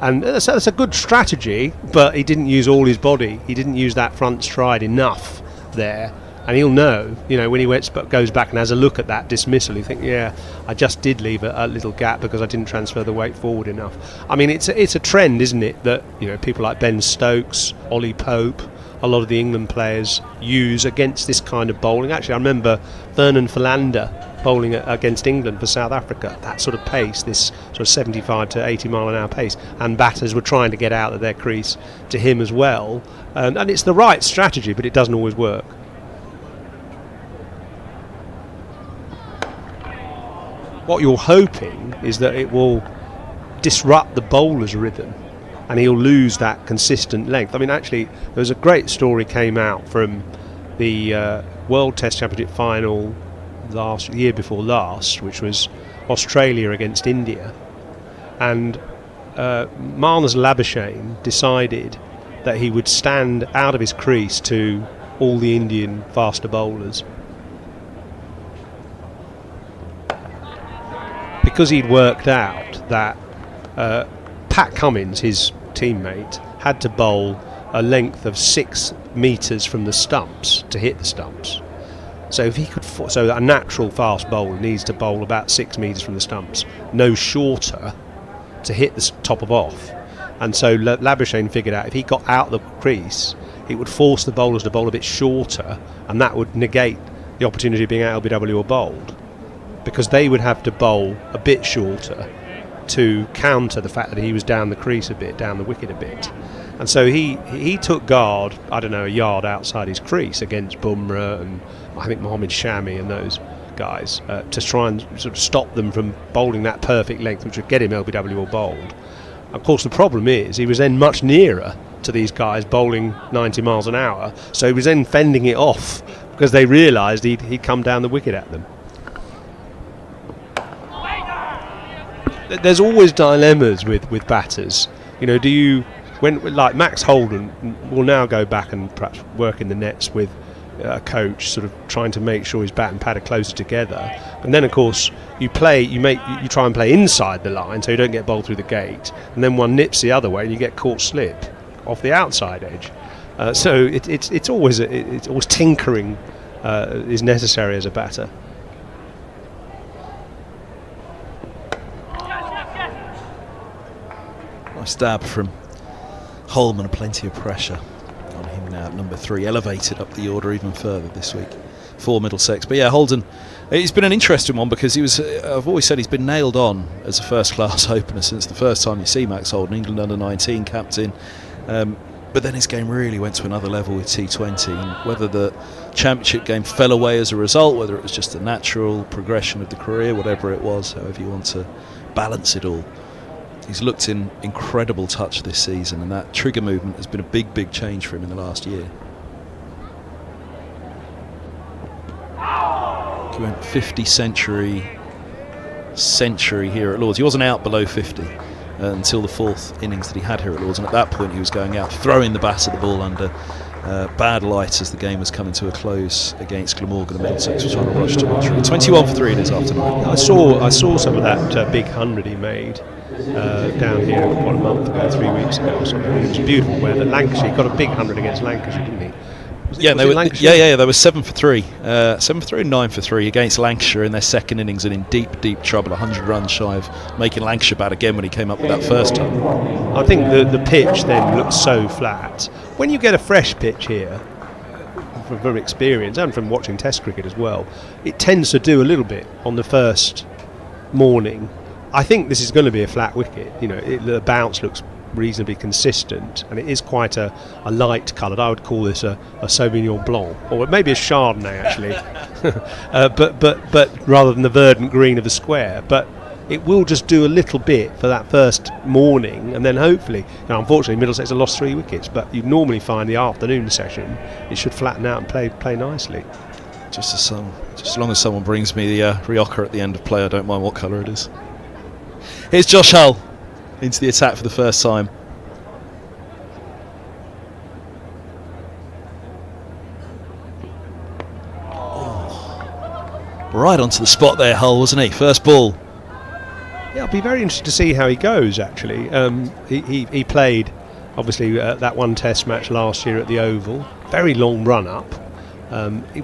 Speaker 7: and that's a good strategy. But he didn't use all his body. He didn't use that front stride enough there. And he'll know, when he goes back and has a look at that dismissal, he'll think, yeah, I just did leave a little gap because I didn't transfer the weight forward enough. I mean, it's a trend, isn't it, that people like Ben Stokes, Ollie Pope, a lot of the England players use against this kind of bowling. Actually, I remember Vernon Philander bowling against England for South Africa. That sort of pace, this sort of 75 to 80 mile an hour pace, and batters were trying to get out of their crease to him as well. And it's the right strategy, but it doesn't always work. What you're hoping is that it will disrupt the bowler's rhythm and he'll lose that consistent length. I mean, actually, there was a great story came out from the World Test Championship final the year before last, which was Australia against India, and Marnus Labuschagne decided that he would stand out of his crease to all the Indian faster bowlers, because he'd worked out that Pat Cummins, his teammate, had to bowl a length of 6 metres from the stumps to hit the stumps. So if he could, so a natural fast bowler needs to bowl about 6 metres from the stumps, no shorter, to hit the top of off. And so Labuschagne figured out if he got out the crease, it would force the bowlers to bowl a bit shorter, and that would negate the opportunity of being out LBW or bowled, because they would have to bowl a bit shorter to counter the fact that he was down the crease a bit, down the wicket a bit. And so he took guard, I don't know, a yard outside his crease against Bumrah and I think Mohammed Shami and those guys to try and sort of stop them from bowling that perfect length which would get him LBW or bowled. Of course, the problem is he was then much nearer to these guys bowling 90 miles an hour, so he was then fending it off because they realised he'd come down the wicket at them. There's always dilemmas with batters. You know, when like Max Holden will now go back and perhaps work in the nets with a coach, sort of trying to make sure his bat and pad are closer together. And then, of course, you try and play inside the line so you don't get bowled through the gate. And then one nips the other way and you get caught slip off the outside edge. So it's always tinkering is necessary as a batter.
Speaker 4: Nice dab from Holman, plenty of pressure on him now at number 3, elevated up the order even further this week for Middlesex. But yeah, Holden, it's been an interesting one because I've always said he's been nailed on as a first-class opener since the first time you see Max Holden, England under-19 captain. But then his game really went to another level with T20, and whether the championship game fell away as a result, whether it was just a natural progression of the career, whatever it was, however you want to balance it all, he's looked in incredible touch this season, and that trigger movement has been a big change for him in the last year. He went 50 century here at Lords. He wasn't out below 50 until the 4th innings that he had here at Lords, and at that point he was going out, throwing the bat of the ball under bad light as the game was coming to a close against Glamorgan. And Middlesex was trying to rush to victory. 21 for 3 in his afternoon.
Speaker 7: I saw some of that big 100 he made down here a month ago, 3 weeks ago or something. It was beautiful weather. Lancashire, he got a big 100 against Lancashire, didn't he?
Speaker 4: They were 7 for 3, 7 for 3 and 9 for 3 against Lancashire in their second innings, and in deep trouble, 100 runs shy of making Lancashire bat again when he came up with that first time.
Speaker 7: I think the pitch then looks so flat. When you get a fresh pitch here, from experience and from watching Test cricket as well, it tends to do a little bit on the first morning. I think this is going to be a flat wicket. You know, the bounce looks reasonably consistent, and it is quite a light coloured. I would call this a Sauvignon Blanc, or maybe a Chardonnay actually, but rather than the verdant green of the square. But it will just do a little bit for that first morning, and then hopefully, unfortunately Middlesex have lost 3 wickets, but you normally find the afternoon session it should flatten out and play nicely.
Speaker 4: Just as long as someone brings me the Rioja at the end of play, I don't mind what colour it is. Here's Josh Hull into the attack for the first time. Right onto the spot there, Hull, wasn't he? First ball.
Speaker 7: Yeah, I'll be very interested to see how he goes, actually. He played, obviously, that one test match last year at the Oval. Very long run-up.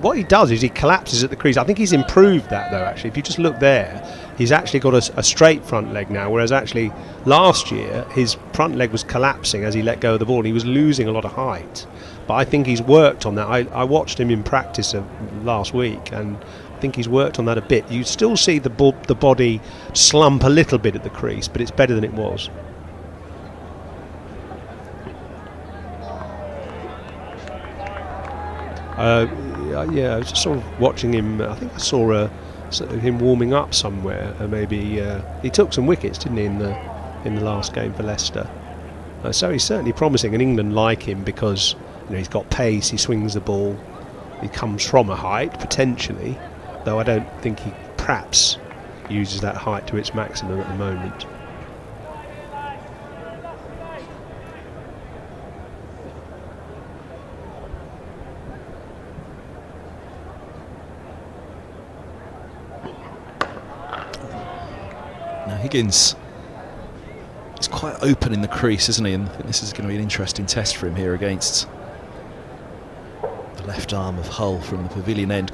Speaker 7: What he does is he collapses at the crease. I think he's improved that, though, actually. If you just look there, he's actually got a straight front leg now, whereas actually last year his front leg was collapsing as he let go of the ball. He was losing a lot of height. But I think he's worked on that. I watched him in practice last week, and think he's worked on that a bit. You still see the body slump a little bit at the crease, but it's better than it was. Yeah, I was just sort of watching him. I think I saw him warming up somewhere. Maybe he took some wickets, didn't he, in the last game for Leicester? So he's certainly promising, and England like him because he's got pace. He swings the ball. He comes from a height potentially, though I don't think he perhaps uses that height to its maximum at the moment.
Speaker 4: Higgins is quite open in the crease, isn't he? And I think this is going to be an interesting test for him here against the left arm of Hull from the pavilion end.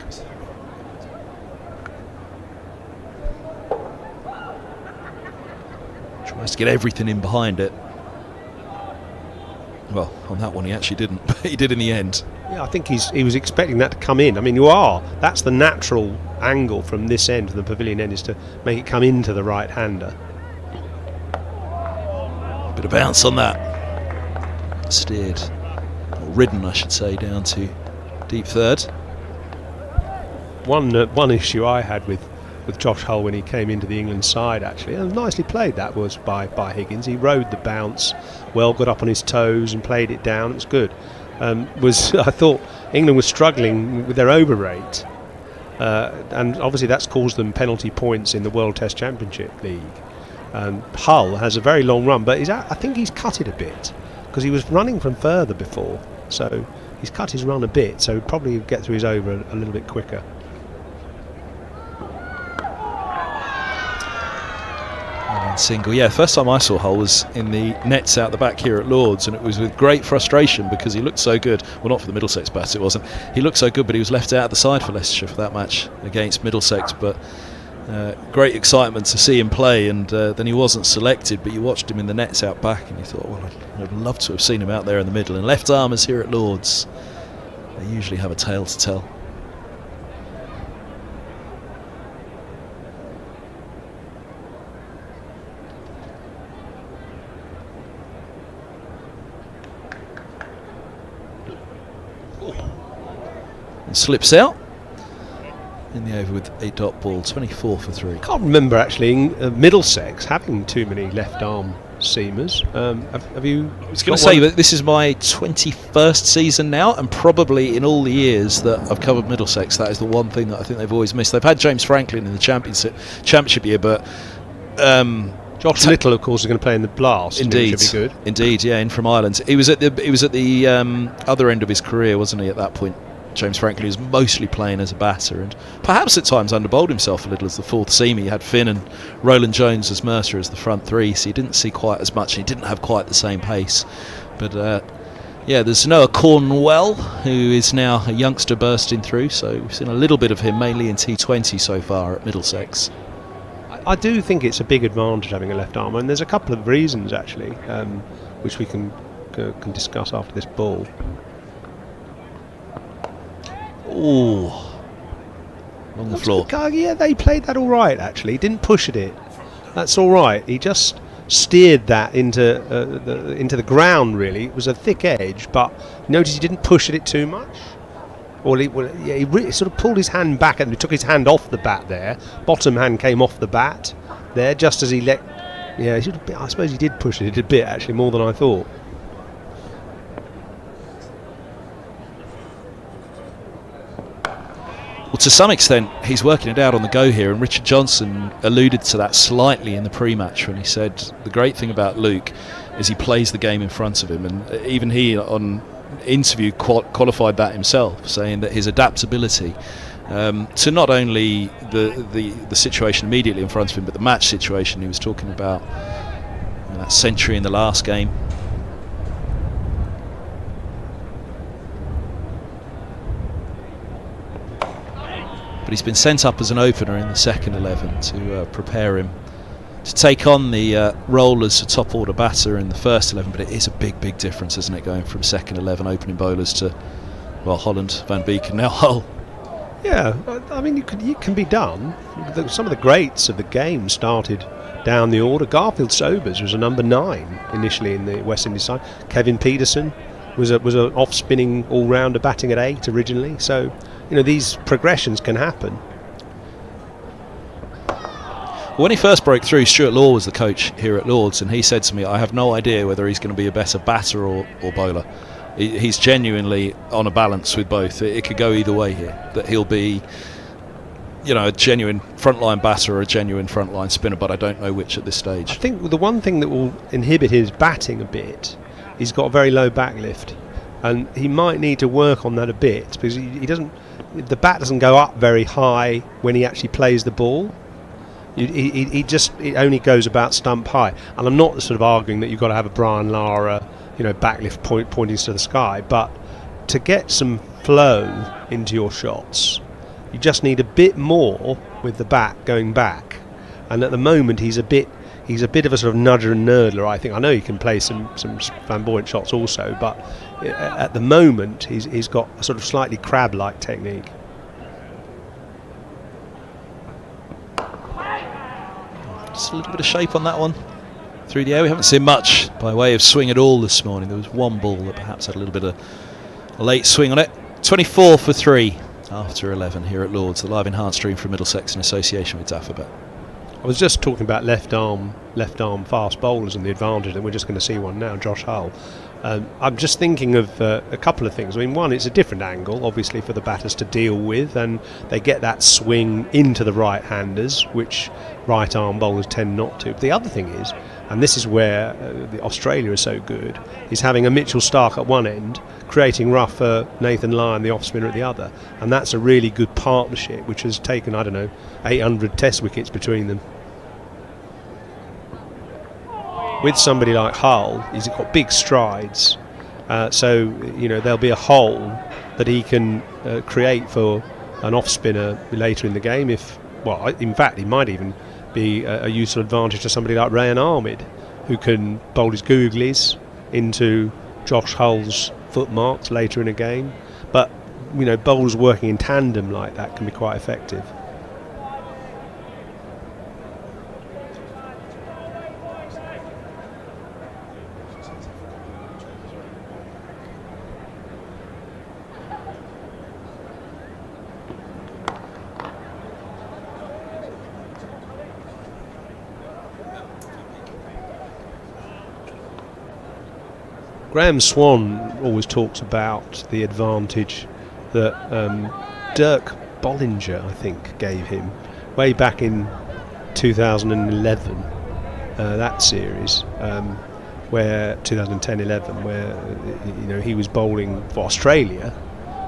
Speaker 4: Tries to get everything in behind it. Well, on that one he actually didn't, but he did in the end.
Speaker 7: Yeah, I think he was expecting that to come in. I mean, that's the natural angle from this end to the pavilion end, is to make it come into the right-hander.
Speaker 4: Bit of bounce on that. Steered, or ridden I should say, down to deep third.
Speaker 7: One issue I had with Josh Hull when he came into the England side, actually, and nicely played that was by Higgins. He rode the bounce well, got up on his toes and played it down. It was good. I thought England was struggling with their over rate, and obviously that's caused them penalty points in the World Test Championship League. Hull has a very long run, but I think he's cut it a bit because he was running from further before, so he's cut his run a bit, so he'll probably get through his over a little bit quicker.
Speaker 4: Single, yeah. First time I saw Hull was in the nets out the back here at Lords, and it was with great frustration because he looked so good. Well, not for the Middlesex bat, it wasn't. He looked so good, but he was left out at the side for Leicestershire for that match against Middlesex. But great excitement to see him play, and then he wasn't selected, but you watched him in the nets out back, and you thought, well, I'd love to have seen him out there in the middle. And left armers here at Lords, they usually have a tale to tell. Slips out in the over with a dot ball, 24 for 3.
Speaker 7: I can't remember actually Middlesex having too many left arm seamers. Have you?
Speaker 4: I was going to say that this is my 21st season now, and probably in all the years that I've covered Middlesex, that is the one thing that I think they've always missed. They've had James Franklin in the championship year, but
Speaker 7: Josh Little, of course, is going to play in the Blast.
Speaker 4: Indeed,
Speaker 7: which should be good.
Speaker 4: Indeed, yeah, in from Ireland. He was at the other end of his career, wasn't he? At that point, James Franklin was mostly playing as a batter, and perhaps at times underbowled himself a little as the fourth seamer. He had Finn and Roland Jones as Mercer as the front three, so he didn't see quite as much. He didn't have quite the same pace. But yeah, there's Noah Cornwell, who is now a youngster bursting through, so we've seen a little bit of him, mainly in T20 so far at Middlesex.
Speaker 7: I do think it's a big advantage having a left arm, and there's a couple of reasons actually, which we can discuss after this ball.
Speaker 4: Ooh, on the floor.
Speaker 7: Yeah, they played that all right actually. Didn't push at it. That's all right. He just steered that into the ground. Really, it was a thick edge, but notice he didn't push at it too much. He really sort of pulled his hand back and he took his hand off the bat there. Bottom hand came off the bat there, just as he let. Yeah, I suppose he did push it a bit actually, more than I thought.
Speaker 4: Well, to some extent, he's working it out on the go here, and Richard Johnson alluded to that slightly in the pre-match when he said the great thing about Luke is he plays the game in front of him, and even he on interview qualified that himself, saying that his adaptability to not only the situation immediately in front of him, but the match situation. He was talking about that century in the last game. But he's been sent up as an opener in the second 11 to prepare him to take on the role as a top order batter in the first 11. But it is a big difference, isn't it, going from second 11 opening bowlers to, well, Holland, Van Beek and now Hull.
Speaker 7: Yeah, I mean, it can be done. Some of the greats of the game started down the order. Garfield Sobers was a number 9 initially in the West Indies side. Kevin Peterson was an off-spinning all-rounder batting at 8 originally. So, these progressions can happen.
Speaker 4: When he first broke through, Stuart Law was the coach here at Lords, and he said to me, I have no idea whether he's going to be a better batter or bowler. He's genuinely on a balance with both. It could go either way here. That he'll be, a genuine frontline batter or a genuine frontline spinner, but I don't know which at this stage.
Speaker 7: I think the one thing that will inhibit his batting a bit, he's got a very low back lift, and he might need to work on that a bit because he doesn't. The bat doesn't go up very high when he actually plays the ball. It only goes about stump high, and I'm not sort of arguing that you've got to have a Brian Lara, backlift pointing to the sky, but to get some flow into your shots, you just need a bit more with the bat going back. And at the moment, he's a bit of a sort of nudger and nurdler. I think. I know he can play some flamboyant shots also, but at the moment, he's got a sort of slightly crab-like technique.
Speaker 4: Just a little bit of shape on that one through the air. We haven't seen much by way of swing at all this morning. There was one ball that perhaps had a little bit of a late swing on it. 24 for 3 after 11 here at Lords. The live enhanced stream from Middlesex in association with Daffabet.
Speaker 7: I was just talking about left arm fast bowlers and the advantage, and we're just going to see one now, Josh Hull. I'm just thinking of a couple of things. I mean, one, it's a different angle, obviously, for the batters to deal with, and they get that swing into the right-handers, which right-arm bowlers tend not to. But the other thing is, and this is where the Australia is so good, is having a Mitchell Stark at one end, creating rough for Nathan Lyon, the off-spinner, at the other. And that's a really good partnership, which has taken, 800 test wickets between them. With somebody like Hull, he's got big strides, so there'll be a hole that he can create for an off-spinner later in the game. In fact, he might even be a useful advantage to somebody like Rayan Ahmed, who can bowl his googlies into Josh Hull's footmarks later in a game. But bowlers working in tandem like that can be quite effective. Graham Swan always talks about the advantage that Dirk Bollinger, I think, gave him way back in 2011, that series, where 2010-11, where he was bowling for Australia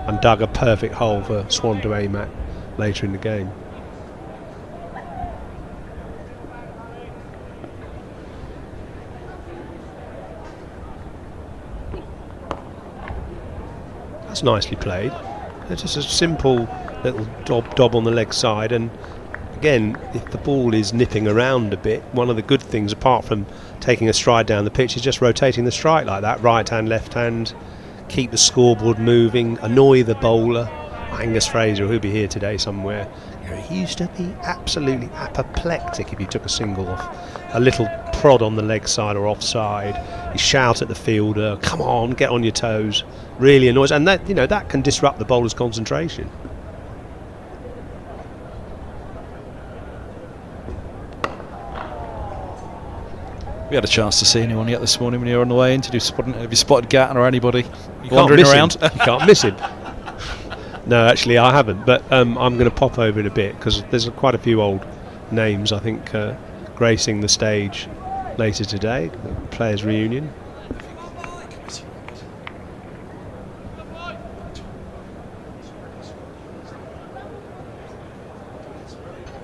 Speaker 7: and dug a perfect hole for Swan to aim at later in the game. That's nicely played. It's just a simple little dob on the leg side, and again, if the ball is nipping around a bit, one of the good things, apart from taking a stride down the pitch, is just rotating the strike like that, right hand, left hand, keep the scoreboard moving, annoy the bowler. Angus Fraser, who'll be here today somewhere, he used to be absolutely apoplectic if you took a single off a little prod on the leg side or offside. You shout at the fielder, come on, get on your toes. Really annoys, and that can disrupt the bowler's concentration.
Speaker 4: We had a chance to see anyone yet this morning when you were on the way in. Have you spotted Gatton or anybody
Speaker 7: You
Speaker 4: wandering around?
Speaker 7: You can't miss him. No, actually I haven't, but I'm going to pop over in a bit because there's quite a few old names, I think, gracing the stage later today, the players' reunion.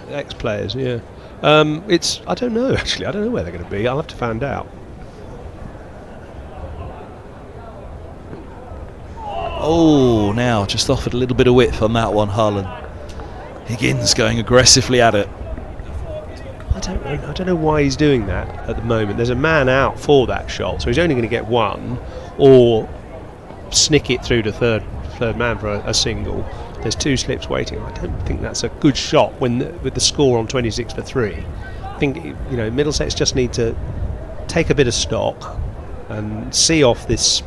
Speaker 7: Ex-players, yeah. I don't know, actually. I don't know where they're going to be. I'll have to find out.
Speaker 4: Oh, now just offered a little bit of width on that one, Harlan. Higgins going aggressively at it.
Speaker 7: I don't know why he's doing that at the moment. There's a man out for that shot, so he's only going to get one, or snick it through to third man for a single, there's 2 slips waiting. I don't think that's a good shot with the score on 26 for 3. I think, you know, Middlesex just need to take a bit of stock and see off this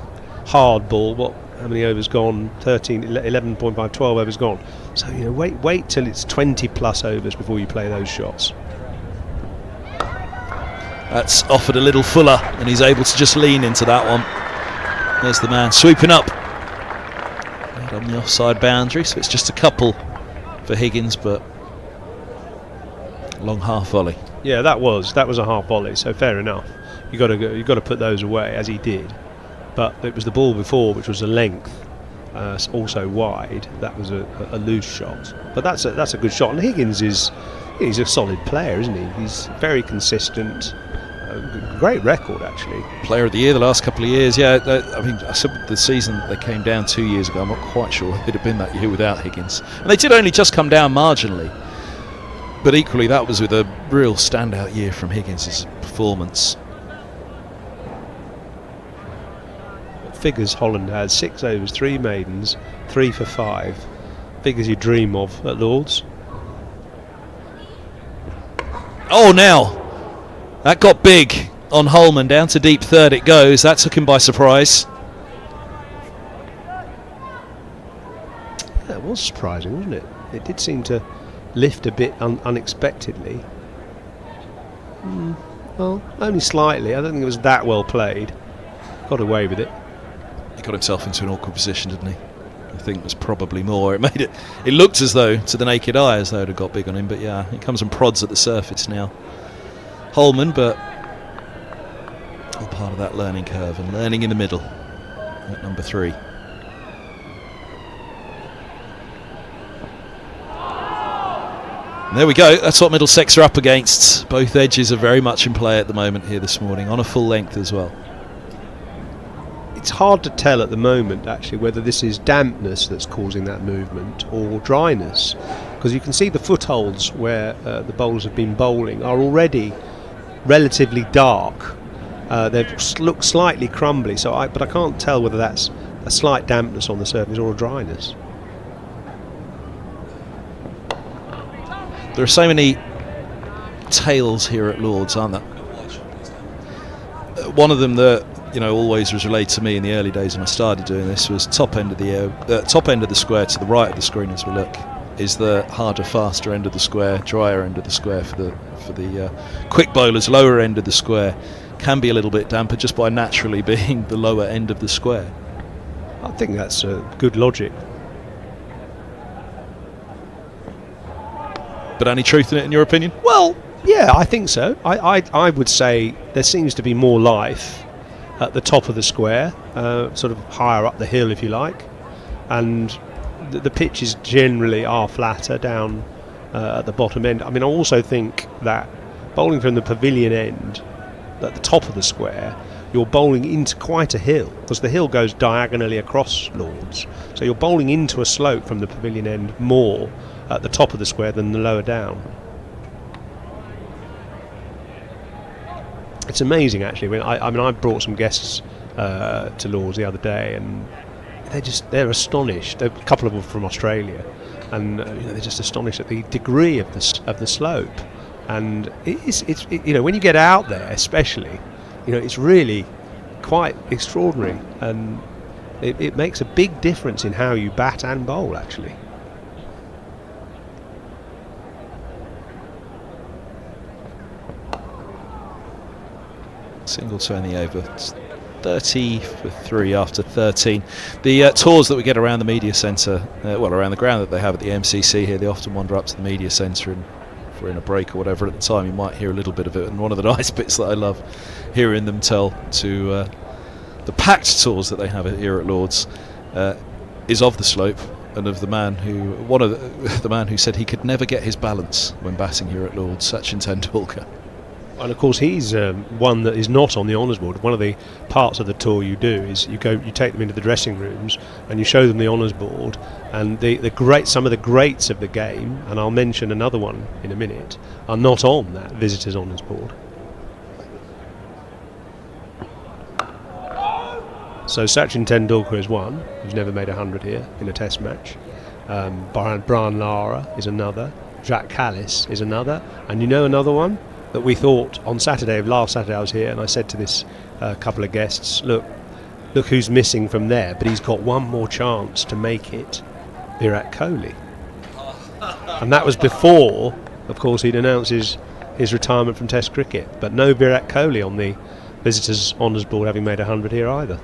Speaker 7: hard ball. How many overs gone? 13, 11.5, 12 overs gone. So, you know, wait till it's 20 plus overs before you play those shots.
Speaker 4: That's offered a little fuller, and he's able to just lean into that one. There's the man swooping up right on the offside boundary, so it's just a couple for Higgins, but long half volley.
Speaker 7: Yeah, that was a half volley, so fair enough. You got to put those away, as he did. But it was the ball before, which was a length, also wide. That was a loose shot, but that's a good shot. And Higgins he's a solid player, isn't he? He's very consistent. Great record, actually.
Speaker 4: Player of the year the last couple of years. Yeah, I mean, I said the season they came down 2 years ago, I'm not quite sure it'd have been that year without Higgins. And they did only just come down marginally, but equally that was with a real standout year from Higgins' performance.
Speaker 7: Figures Holland has 6 overs, 3 maidens, 3 for 5. Figures you dream of at Lord's.
Speaker 4: Oh, now that got big on Holman. Down to deep third it goes. That took him by surprise.
Speaker 7: That was surprising, wasn't it? It did seem to lift a bit unexpectedly. Well, only slightly. I don't think it was that well played. Got away with it.
Speaker 4: He got himself into an awkward position, didn't he? I think it was probably more. It looked as though, to the naked eye, as though it had got big on him. But yeah, he comes and prods at the surface now. Holman, but all part of that learning curve, and learning in the middle at number 3. And there we go. That's what Middlesex are up against. Both edges are very much in play at the moment here this morning, on a full length as well.
Speaker 7: It's hard to tell at the moment, actually, whether this is dampness that's causing that movement or dryness, because you can see the footholds where the bowlers have been bowling are already relatively dark. They look slightly crumbly, but I can't tell whether that's a slight dampness on the surface or a dryness.
Speaker 4: There are so many tales here at Lord's, aren't there? One of them that, you know, always was relayed to me in the early days when I started doing this was top end of the square to the right of the screen as we look is the harder, faster end of the square, drier end of the square for the quick bowlers. Lower end of the square can be a little bit damper just by naturally being the lower end of the square.
Speaker 7: I think that's good logic.
Speaker 4: But any truth in it, in your opinion?
Speaker 7: Well, yeah, I think so. I would say there seems to be more life at the top of the square, sort of higher up the hill, if you like, and the pitches generally are flatter down at the bottom end. I mean, I also think that bowling from the pavilion end at the top of the square, you're bowling into quite a hill, because the hill goes diagonally across Lord's, so you're bowling into a slope from the pavilion end more at the top of the square than the lower down. It's amazing, actually. I brought some guests to Lord's the other day, and they're astonished. A couple of them from Australia, and they're just astonished at the degree of the slope. And it's when you get out there, especially, it's really quite extraordinary, and it makes a big difference in how you bat and bowl, actually.
Speaker 4: Single to end the over. It's 30 for 3 after 13. The tours that we get around the media centre, around the ground that they have at the MCC here, they often wander up to the media centre, and if we're in a break or whatever at the time, you might hear a little bit of it. And one of the nice bits that I love hearing them tell to the packed tours that they have here at Lord's is of the slope and of the man who said he could never get his balance when batting here at Lord's, Sachin Tendulkar.
Speaker 7: And of course, he's one that is not on the honours board. One of the parts of the tour you do is you take them into the dressing rooms and you show them the honours board, and some of the greats of the game, and I'll mention another one in a minute, are not on that visitors' honours board. So Sachin Tendulkar is one who's never made 100 here in a Test match, Brian Lara is another. Jack Callis is another. And you know another one that we thought on last Saturday I was here, and I said to this couple of guests, look who's missing from there, but he's got one more chance to make it, Virat Kohli. And that was before, of course, he'd announced his retirement from Test cricket. But no Virat Kohli on the Visitors' Honours Board, having made 100 here either.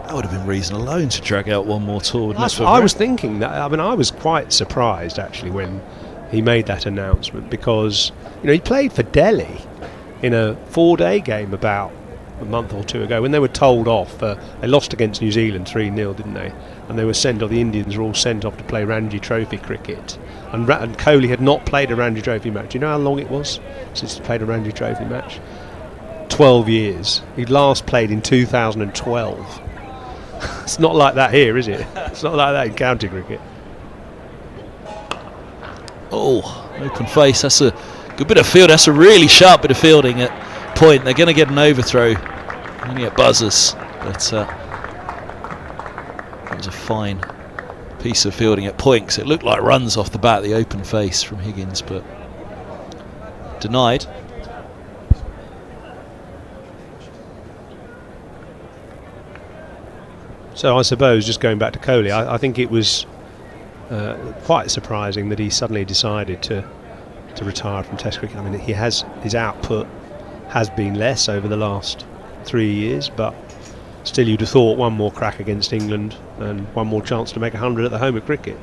Speaker 4: That would have been reason alone to drag out one more tour.
Speaker 7: I was thinking that. I mean, I was quite surprised actually when he made that announcement, because he played for Delhi in a 4-day game about a month or two ago when they were told off. They lost against New Zealand 3-0, didn't they? And they were sent off. The Indians were all sent off to play Ranji Trophy cricket. And Kohli had not played a Ranji Trophy match. Do you know how long it was since he played a Ranji Trophy match? 12 years. He last played in 2012. It's not like that here, is it? It's not like that in county cricket.
Speaker 4: Oh, open face. That's a good bit of field. That's a really sharp bit of fielding at point. They're going to get an overthrow. They're going to get buzzers. But that was a fine piece of fielding at point, because it looked like runs off the bat, the open face from Higgins, but denied.
Speaker 7: So I suppose, just going back to Kohli, I think it was quite surprising that he suddenly decided to retire from Test cricket. I mean, his output has been less over the last 3 years, but still you'd have thought one more crack against England and one more chance to make 100 at the home of cricket.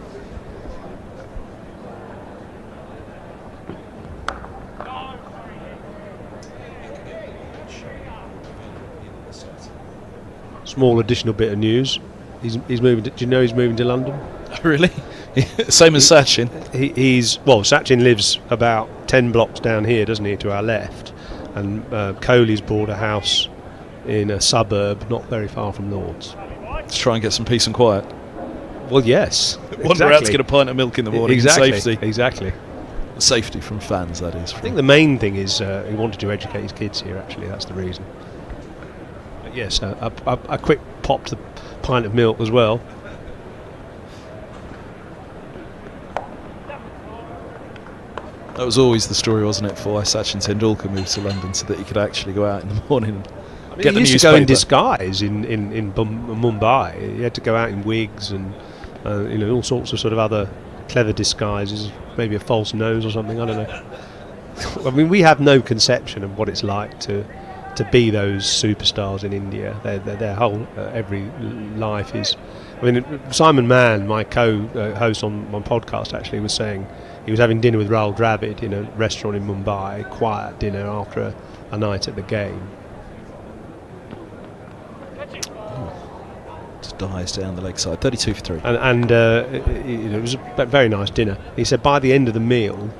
Speaker 7: Small additional bit of news. He's moving. Do you know he's moving to London?
Speaker 4: Really? Same as Sachin.
Speaker 7: Sachin lives about 10 blocks down here, doesn't he, to our left? And Kohli's bought a house in a suburb not very far from Lords.
Speaker 4: To try and get some peace and quiet.
Speaker 7: Well, yes.
Speaker 4: Wander out to get a pint of milk in the morning.
Speaker 7: Exactly.
Speaker 4: Safety.
Speaker 7: Exactly.
Speaker 4: Safety from fans, that is.
Speaker 7: I think the main thing is he wanted to educate his kids here, actually. That's the reason. But yes, a quick pop to the pint of milk as well.
Speaker 4: That was always the story, wasn't it, for why Sachin Tendulkar moved to London, so that he could actually go out in the morning and get the newspaper. He used to go
Speaker 7: in disguise in Mumbai. He had to go out in wigs and all sorts of sort of other clever disguises, maybe a false nose or something, I don't know. I mean, we have no conception of what it's like to be those superstars in India. Their whole every life is. I mean, Simon Mann, my co-host on my podcast, actually was saying he was having dinner with Rahul Dravid in a restaurant in Mumbai, quiet dinner after a night at the game.
Speaker 4: Just dies down the leg side, 32 for 3.
Speaker 7: And it was a very nice dinner. He said by the end of the meal,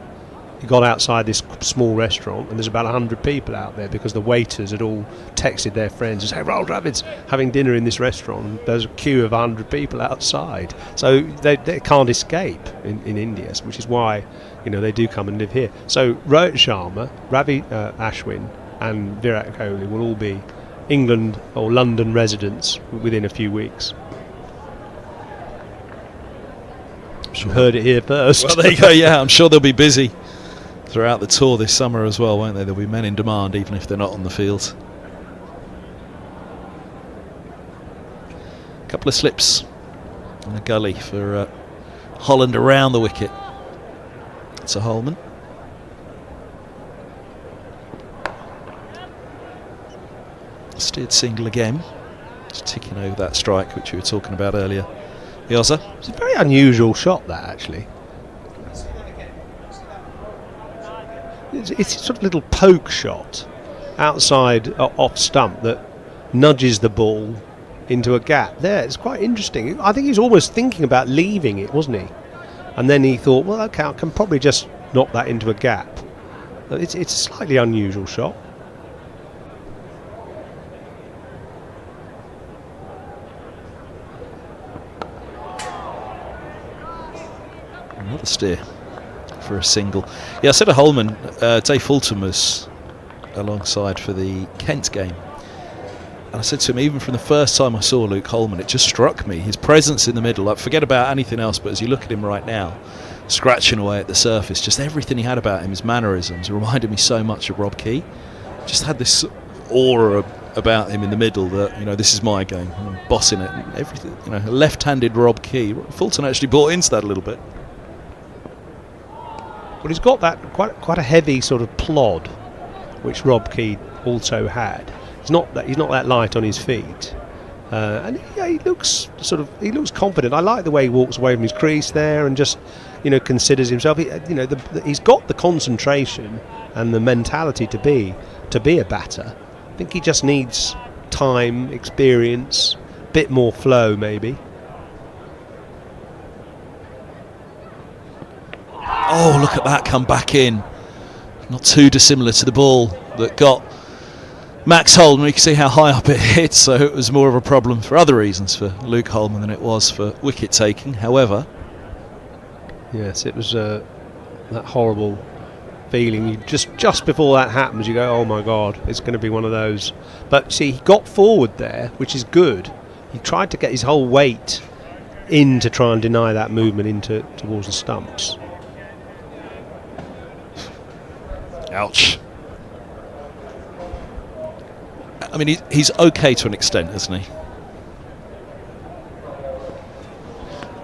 Speaker 7: he got outside this small restaurant and there's about 100 people out there, because the waiters had all texted their friends and said, hey, Rahul Dravid's having dinner in this restaurant, and there's a queue of 100 people outside. So they can't escape in India, which is why they do come and live here. So Rohit Sharma, Ravi Ashwin and Virat Kohli will all be England or London residents within a few weeks.
Speaker 4: Sure.
Speaker 7: Heard it here first.
Speaker 4: Well, there you go. Yeah, I'm sure they'll be busy throughout the tour this summer as well, won't they? There'll be men in demand, even if they're not on the field. A couple of slips in a gully for Holland around the wicket. It's a Holman. Steered single again. Just ticking over that strike which we were talking about earlier. Yoza.
Speaker 7: It's a very unusual shot, that, actually. It's a sort of little poke shot outside off stump that nudges the ball into a gap. There, it's quite interesting. I think he was almost thinking about leaving it, wasn't he? And then he thought, well, okay, I can probably just knock that into a gap. It's a slightly unusual shot.
Speaker 4: Another steer for a single. Yeah, I said a Holman. Dave Fulton was alongside for the Kent game. And I said to him, even from the first time I saw Luke Holman, it just struck me, his presence in the middle, like forget about anything else, but as you look at him right now, scratching away at the surface, just everything he had about him, his mannerisms, reminded me so much of Rob Key. Just had this aura about him in the middle that, you know, this is my game, I'm bossing it, and everything, you know, a left-handed Rob Key. Fulton actually bought into that a little bit.
Speaker 7: Well, he's got that quite a heavy sort of plod, which Rob Key also had. He's not that light on his feet, and yeah, he looks confident. I like the way he walks away from his crease there and just, you know, considers himself. He's got the concentration and the mentality to be a batter. I think he just needs time, experience, a bit more flow, maybe.
Speaker 4: Oh, look at that come back in. Not too dissimilar to the ball that got Max Holman. You can see how high up it hit, so it was more of a problem for other reasons for Luke Holman than it was for wicket taking. However,
Speaker 7: yes, it was that horrible feeling. You just before that happens, you go, "Oh my God, it's going to be one of those." But see, he got forward there, which is good. He tried to get his whole weight in to try and deny that movement towards the stumps.
Speaker 4: ouch. I mean, he's okay to an extent, isn't he?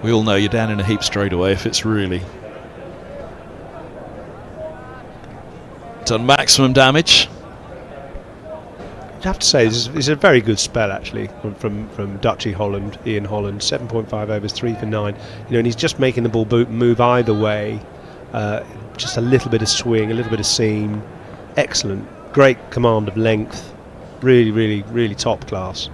Speaker 4: We all know you're down in a heap straight away if it's really done maximum damage.
Speaker 7: I have to say, this is a very good spell actually from Dutchy Holland, Ian Holland. 7.5 overs, 3 for 9. You know, and he's just making the ball move either way. Just a little bit of swing, a little bit of seam. Excellent, great command of length. Really, really, really top class.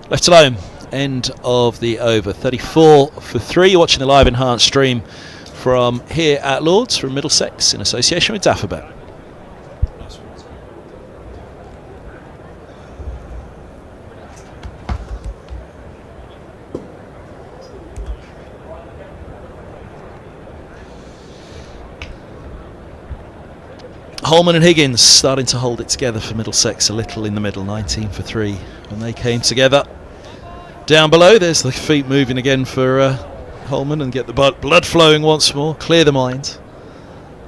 Speaker 4: Left alone, end of the over. 34 for 3. You're watching the live enhanced stream from here at Lords, from Middlesex, in association with Dafferbet. Holman and Higgins starting to hold it together for Middlesex a little in the middle. 19 for 3 when they came together. Down below, there's the feet moving again for Holman, and get the blood flowing once more. Clear the mind.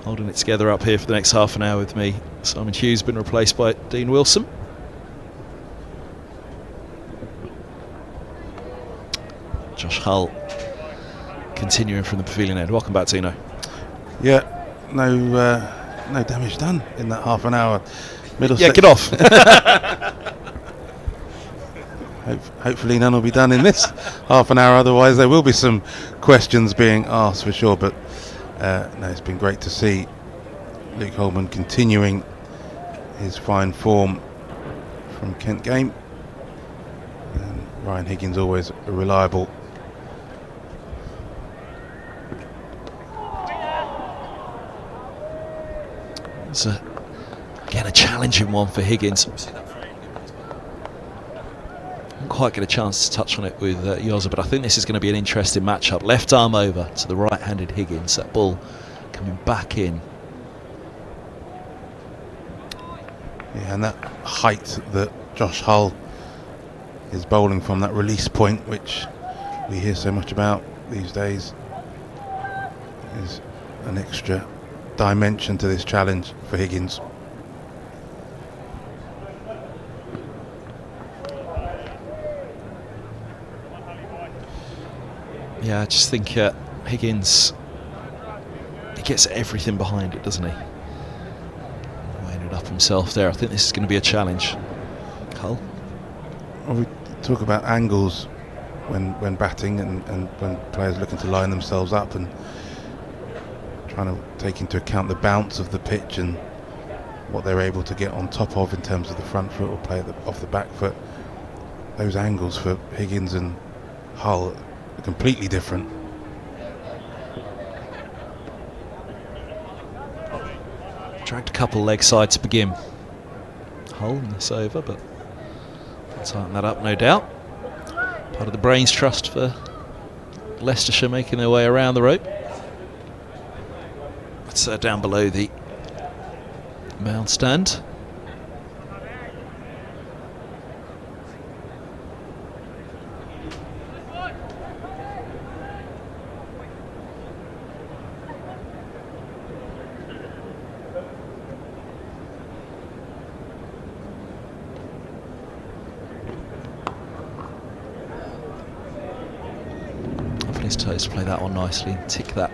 Speaker 4: Holding it together up here for the next half an hour with me. Simon Hughes been replaced by Dean Wilson. Josh Hull continuing from the pavilion end. Welcome back, Tino.
Speaker 6: Yeah, no damage done in that half an hour. Middlesex.
Speaker 4: Yeah, get off.
Speaker 6: Hopefully none will be done in this half an hour, otherwise there will be some questions being asked for sure. But no, it's been great to see Luke Holman continuing his fine form from Kent game. And Ryan Higgins always a reliable.
Speaker 4: It's again a challenging one for Higgins. Didn't quite get a chance to touch on it with Yoza, but I think this is going to be an interesting matchup. Left arm over to the right-handed Higgins. That ball coming back in.
Speaker 6: Yeah, and that height that Josh Hull is bowling from, that release point, which we hear so much about these days, is an extra dimension to this challenge for Higgins.
Speaker 4: Yeah, I just think Higgins, he gets everything behind it, doesn't he? Weighing it up himself there. I think this is going to be a challenge. Hull?
Speaker 6: Well, we talk about angles when batting and when players looking to line themselves up and trying to take into account the bounce of the pitch and what they're able to get on top of in terms of the front foot or play off the back foot. Those angles for Higgins and Hull are completely different.
Speaker 4: Dragged a couple leg side to begin. Hull in this over, but tighten that up, no doubt. Part of the brains trust for Leicestershire making their way around the rope. It's down below the mound stand. Toes to play that one nicely and tick that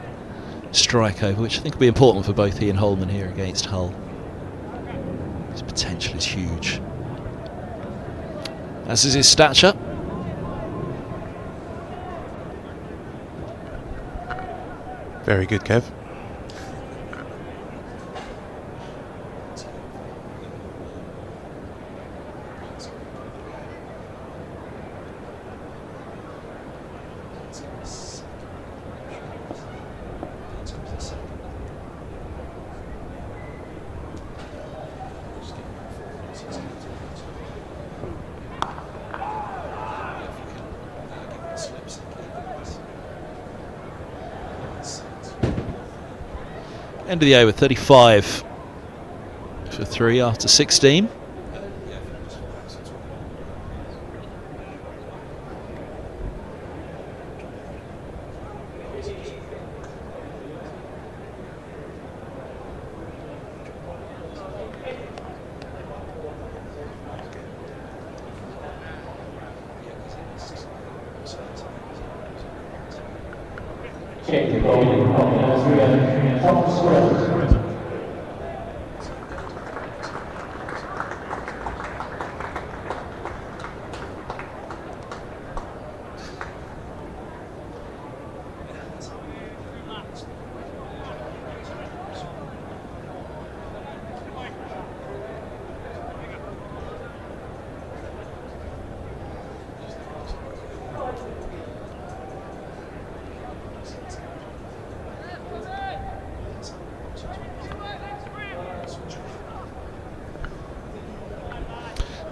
Speaker 4: strike over, which I think will be important for both he and Holman here against Hull. His potential is huge, as is his stature.
Speaker 6: Very good, Kev.
Speaker 4: End of the over, 35 for 3 after 16.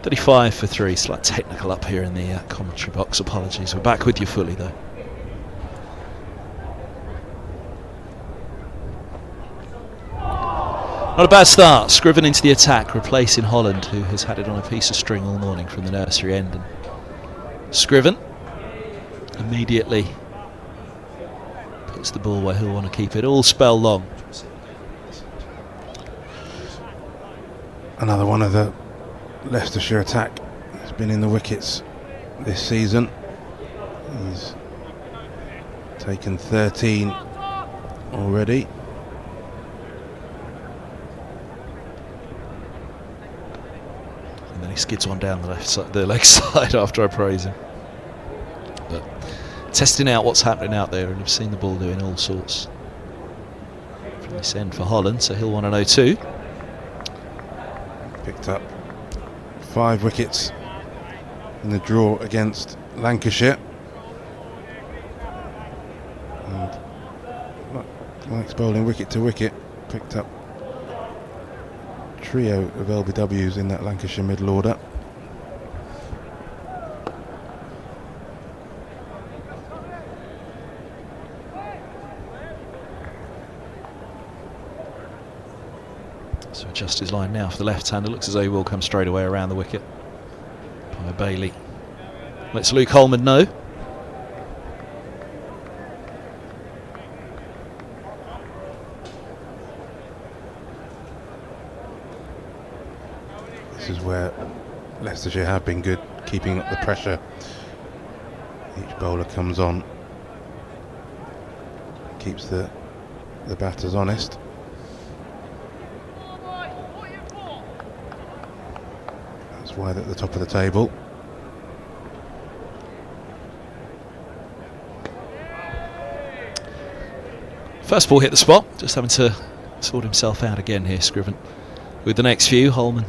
Speaker 4: .35 for 3, slight technical up here in the commentary box, apologies. We're back with you fully though. Not a bad start, Scriven into the attack, replacing Holland, who has had it on a piece of string all morning from the nursery end. And Scriven immediately puts the ball where he'll want to keep it all spell long.
Speaker 6: Another one of the Leicestershire attack has been in the wickets this season. He's taken 13 already.
Speaker 4: And then he skids one down the left side, the leg side after I praise him. But testing out what's happening out there, and I've seen the ball doing all sorts from this end for Holland, so he'll want to know too.
Speaker 6: Picked up 5 wickets in the draw against Lancashire, and likes bowling wicket to wicket. Picked up a trio of LBWs in that Lancashire middle order.
Speaker 4: So adjust his line now for the left-hander. Looks as though he will come straight away around the wicket by Bailey. Lets Luke Holman know.
Speaker 6: This is where Leicestershire have been good, keeping up the pressure. Each bowler comes on, keeps the batters honest. Wide at the top of the table.
Speaker 4: First ball hit the spot, just having to sort himself out again here, Scriven. With the next few, Holman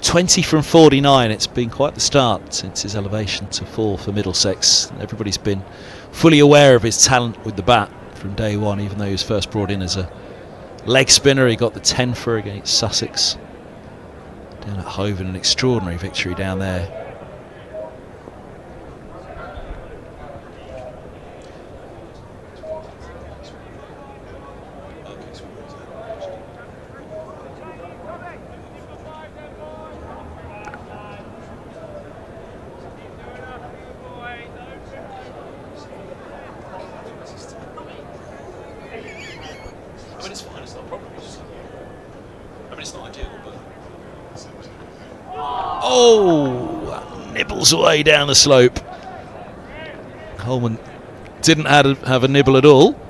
Speaker 4: 20 from 49. It's been quite the start since his elevation to 4 for Middlesex. Everybody's been fully aware of his talent with the bat from day one, even though he was first brought in as a leg spinner. He got the 10 for against Sussex down at Hove, an extraordinary victory down there. waddles away down the slope. Holman didn't have a nibble at all.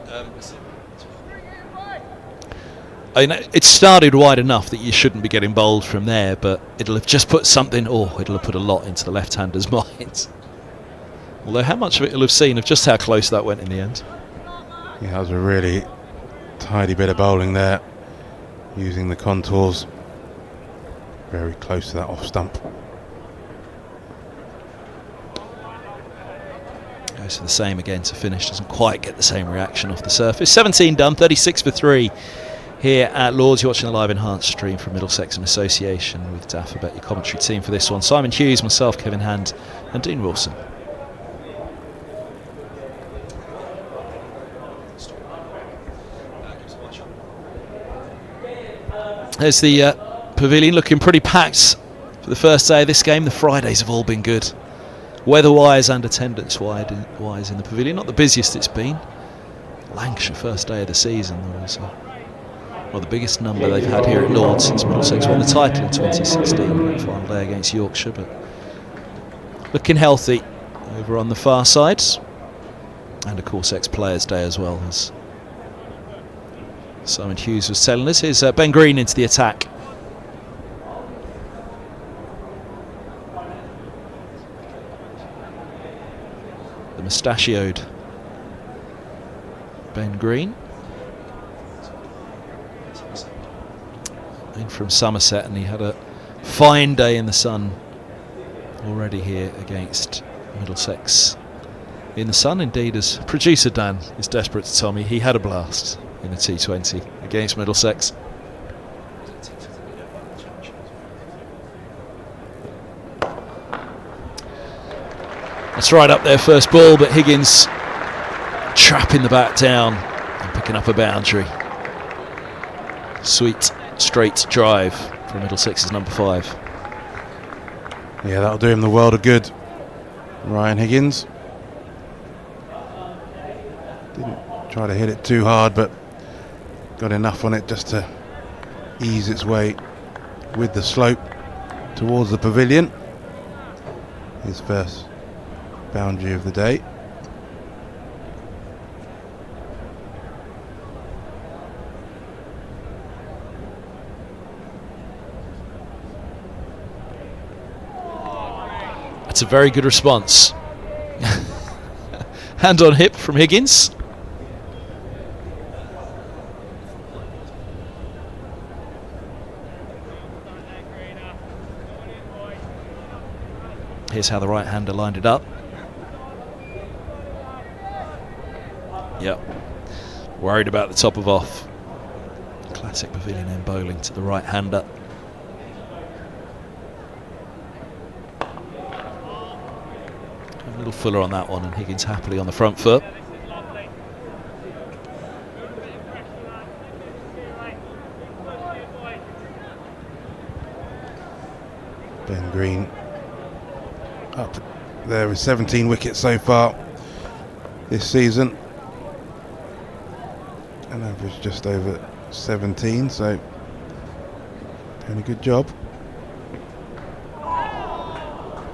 Speaker 4: It started wide enough that you shouldn't be getting bowled from there, but it'll have just put something, it'll have put a lot into the left-hander's mind. Although how much of it he'll have seen of just how close that went in the end.
Speaker 6: Yeah, that was a really tidy bit of bowling there, using the contours very close to that off stump.
Speaker 4: Goes for the same again to finish, doesn't quite get the same reaction off the surface. 17 done, 36 for 3 here at Lords. You're watching a live enhanced stream from Middlesex in association with Daffabet, your commentary team for this one. Simon Hughes, myself, Kevin Hand and Dean Wilson. There's the pavilion looking pretty packed for the first day of this game. The Fridays have all been good, weather-wise and attendance-wise in the pavilion. Not the busiest it's been. Lancashire first day of the season. Was the biggest number they've had here at Lords since Middlesex won the title in 2016. Final day against Yorkshire, but looking healthy over on the far side. And of course ex-Players Day as well, as Simon Hughes was telling us. Here's Ben Green into the attack. The mustachioed Ben Green. In from Somerset, and he had a fine day in the sun already here against Middlesex. In the sun, indeed, as producer Dan is desperate to tell me, he had a blast in the T20 against Middlesex. That's right up there, first ball, but Higgins trapping the bat down and picking up a boundary. Sweet straight drive from Middlesex's number 5.
Speaker 6: Yeah, that'll do him the world of good. Ryan Higgins didn't try to hit it too hard, but got enough on it just to ease its way with the slope towards the pavilion. His first boundary of the day.
Speaker 4: That's a very good response. Hand on hip from Higgins. Here's how the right-hander lined it up. Yep. Worried about the top of off. Classic pavilion end bowling to the right-hander. A little fuller on that one, and Higgins happily on the front foot.
Speaker 6: Ben Green up there with 17 wickets so far this season. An average just over 17, so doing a good job.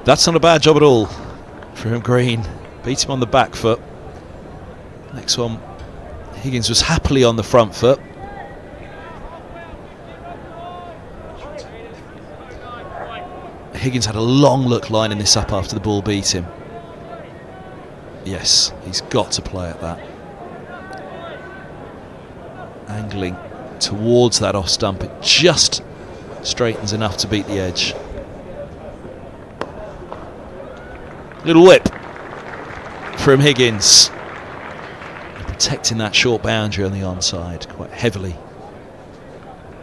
Speaker 4: That's not a bad job at all from Green. Beat him on the back foot. Next one, Higgins was happily on the front foot. Higgins had a long look lining this up after the ball beat him. Yes, he's got to play at that. Angling towards that off stump, it just straightens enough to beat the edge. Little whip from Higgins, protecting that short boundary on the onside quite heavily,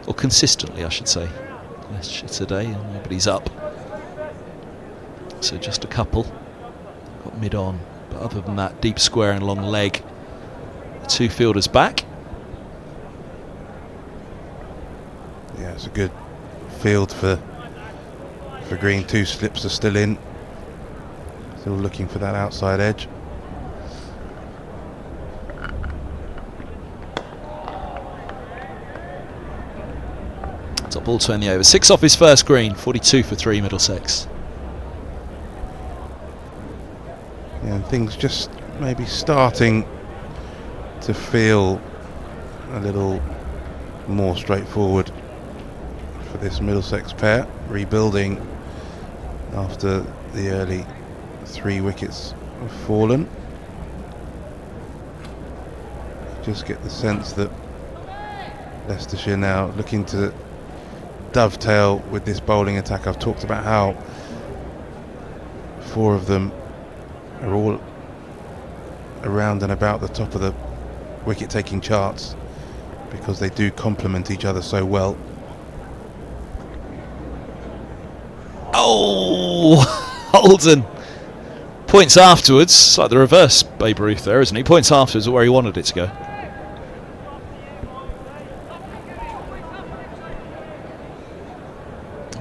Speaker 4: or consistently I should say. Leicestershire today and nobody's up, so just a couple got mid on, but other than that, deep square and long leg. The two fielders back.
Speaker 6: Yeah, it's a good field for Green. 2 slips are still in. Still looking for that outside edge.
Speaker 4: Top ball to end the over. 6 off his first green. 42 for 3 Middlesex.
Speaker 6: things just maybe starting to feel a little more straightforward for this Middlesex pair, rebuilding after the early 3 wickets have fallen. Just get the sense that Leicestershire now looking to dovetail with this bowling attack. I've talked about how 4 of them are all around and about the top of the wicket taking charts because they do complement each other so well.
Speaker 4: Oh, Holden points afterwards. It's like the reverse Babe Ruth there, isn't he? Points afterwards where he wanted it to go.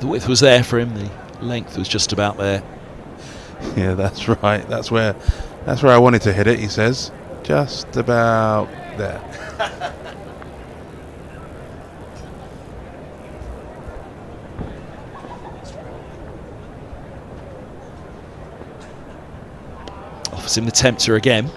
Speaker 4: The width was there for him, the length was just about there.
Speaker 6: Yeah, that's right. That's where I wanted to hit it, he says. Just about there.
Speaker 4: Offers him the tempter again.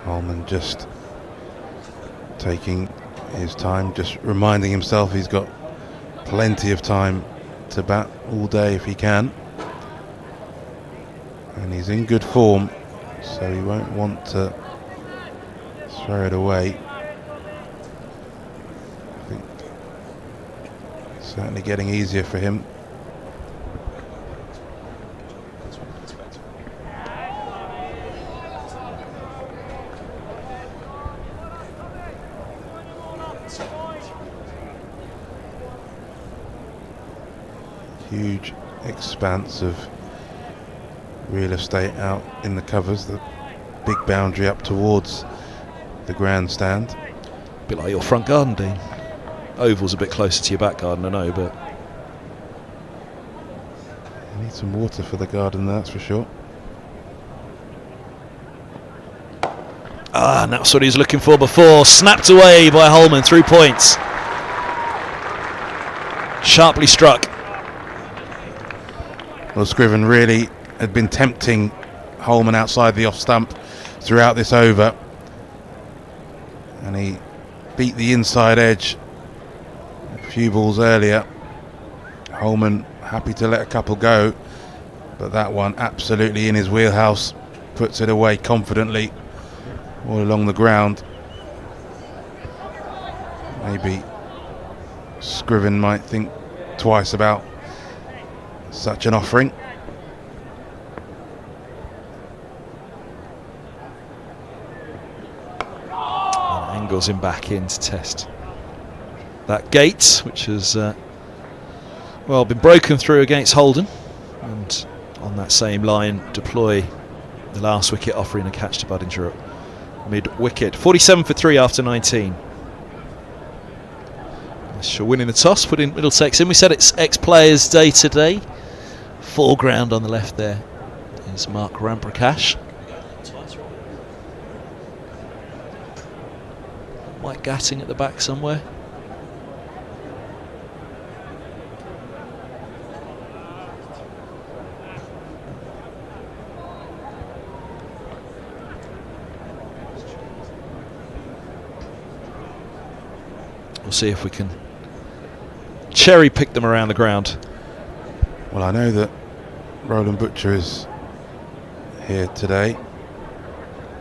Speaker 6: Holman just taking his time, just reminding himself he's got plenty of time to bat all day if he can, and he's in good form, so he won't want to throw it away. I think it's certainly getting easier for him. Huge expanse of real estate out in the covers, the big boundary up towards the grandstand.
Speaker 4: A bit like your front garden, Dean. Oval's a bit closer to your back garden, I know, but
Speaker 6: You need some water for the garden, that's for sure.
Speaker 4: and that's what he was looking for before. Snapped away by Holman, 3 points. Sharply struck.
Speaker 6: Well, Scriven really had been tempting Holman outside the off stump throughout this over, and he beat the inside edge a few balls earlier. Holman happy to let a couple go, but that one absolutely in his wheelhouse, puts it away confidently all along the ground. Maybe Scriven might think twice about such an offering.
Speaker 4: And angles him back in to test that gate, which has well been broken through against Holden, and on that same line deploy the last wicket, offering a catch to Budinger at mid-wicket. 47 for 3 after 19. Leicestershire winning the toss, putting Middlesex in. We said it's ex-players' day today. Foreground on the left there is Mark Ramprakash. Mike Gatting at the back somewhere. We'll see if we can cherry pick them around the ground.
Speaker 6: Well, I know that Roland Butcher is here today.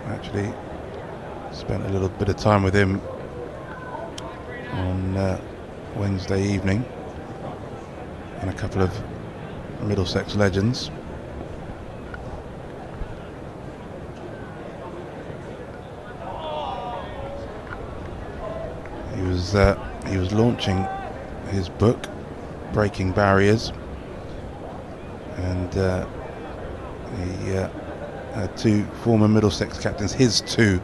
Speaker 6: Actually spent a little bit of time with him on Wednesday evening, and a couple of Middlesex legends. He was launching his book breaking barriers, and he had two former Middlesex captains, his two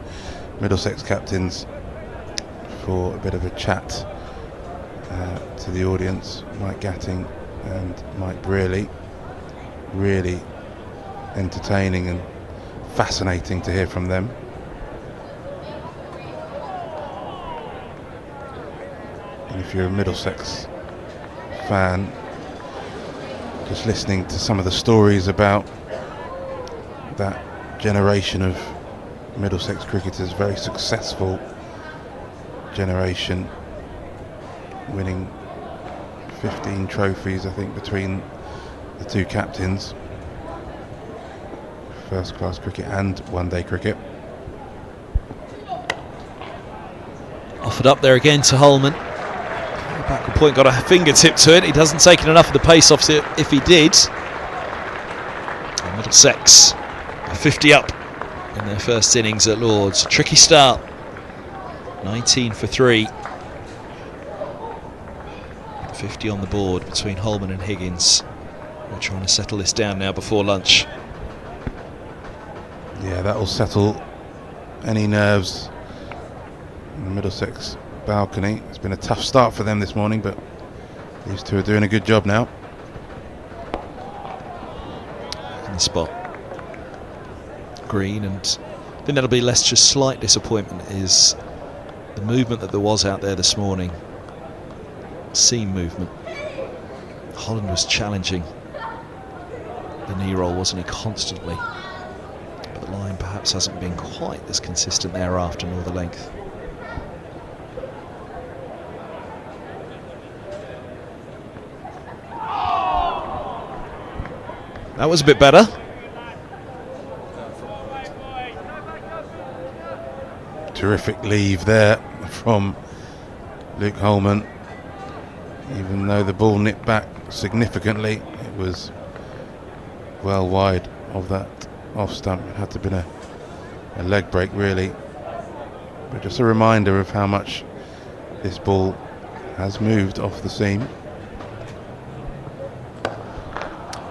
Speaker 6: Middlesex captains, for a bit of a chat to the audience. Mike Gatting and Mike Brearley, really entertaining and fascinating to hear from them. And if you're a Middlesex fan, just listening to some of the stories about that generation of Middlesex cricketers, very successful generation, winning 15 trophies, I think, between the two captains, first class cricket and one day cricket.
Speaker 4: Offered up there again to Holman. Backward point, got a fingertip to it. He doesn't take enough of the pace off it if he did. And Middlesex 50 up in their first innings at Lords. Tricky start. 19 for 3. 50 on the board between Holman and Higgins. We're trying to settle this down now before lunch.
Speaker 6: Yeah, that will settle any nerves in the Middlesex balcony. It's been a tough start for them this morning, but these two are doing a good job now.
Speaker 4: In the spot, Green, and I think that'll be Leicester's slight disappointment is the movement that there was out there this morning. Seam movement. Holland was challenging the knee roll, wasn't he, constantly? But the line perhaps hasn't been quite as consistent thereafter, nor the length. That was a bit better.
Speaker 6: Terrific leave there from Luke Holman. Even though the ball nipped back significantly, it was well wide of that off stump. It had to have been a leg break, really. But just a reminder of how much this ball has moved off the seam.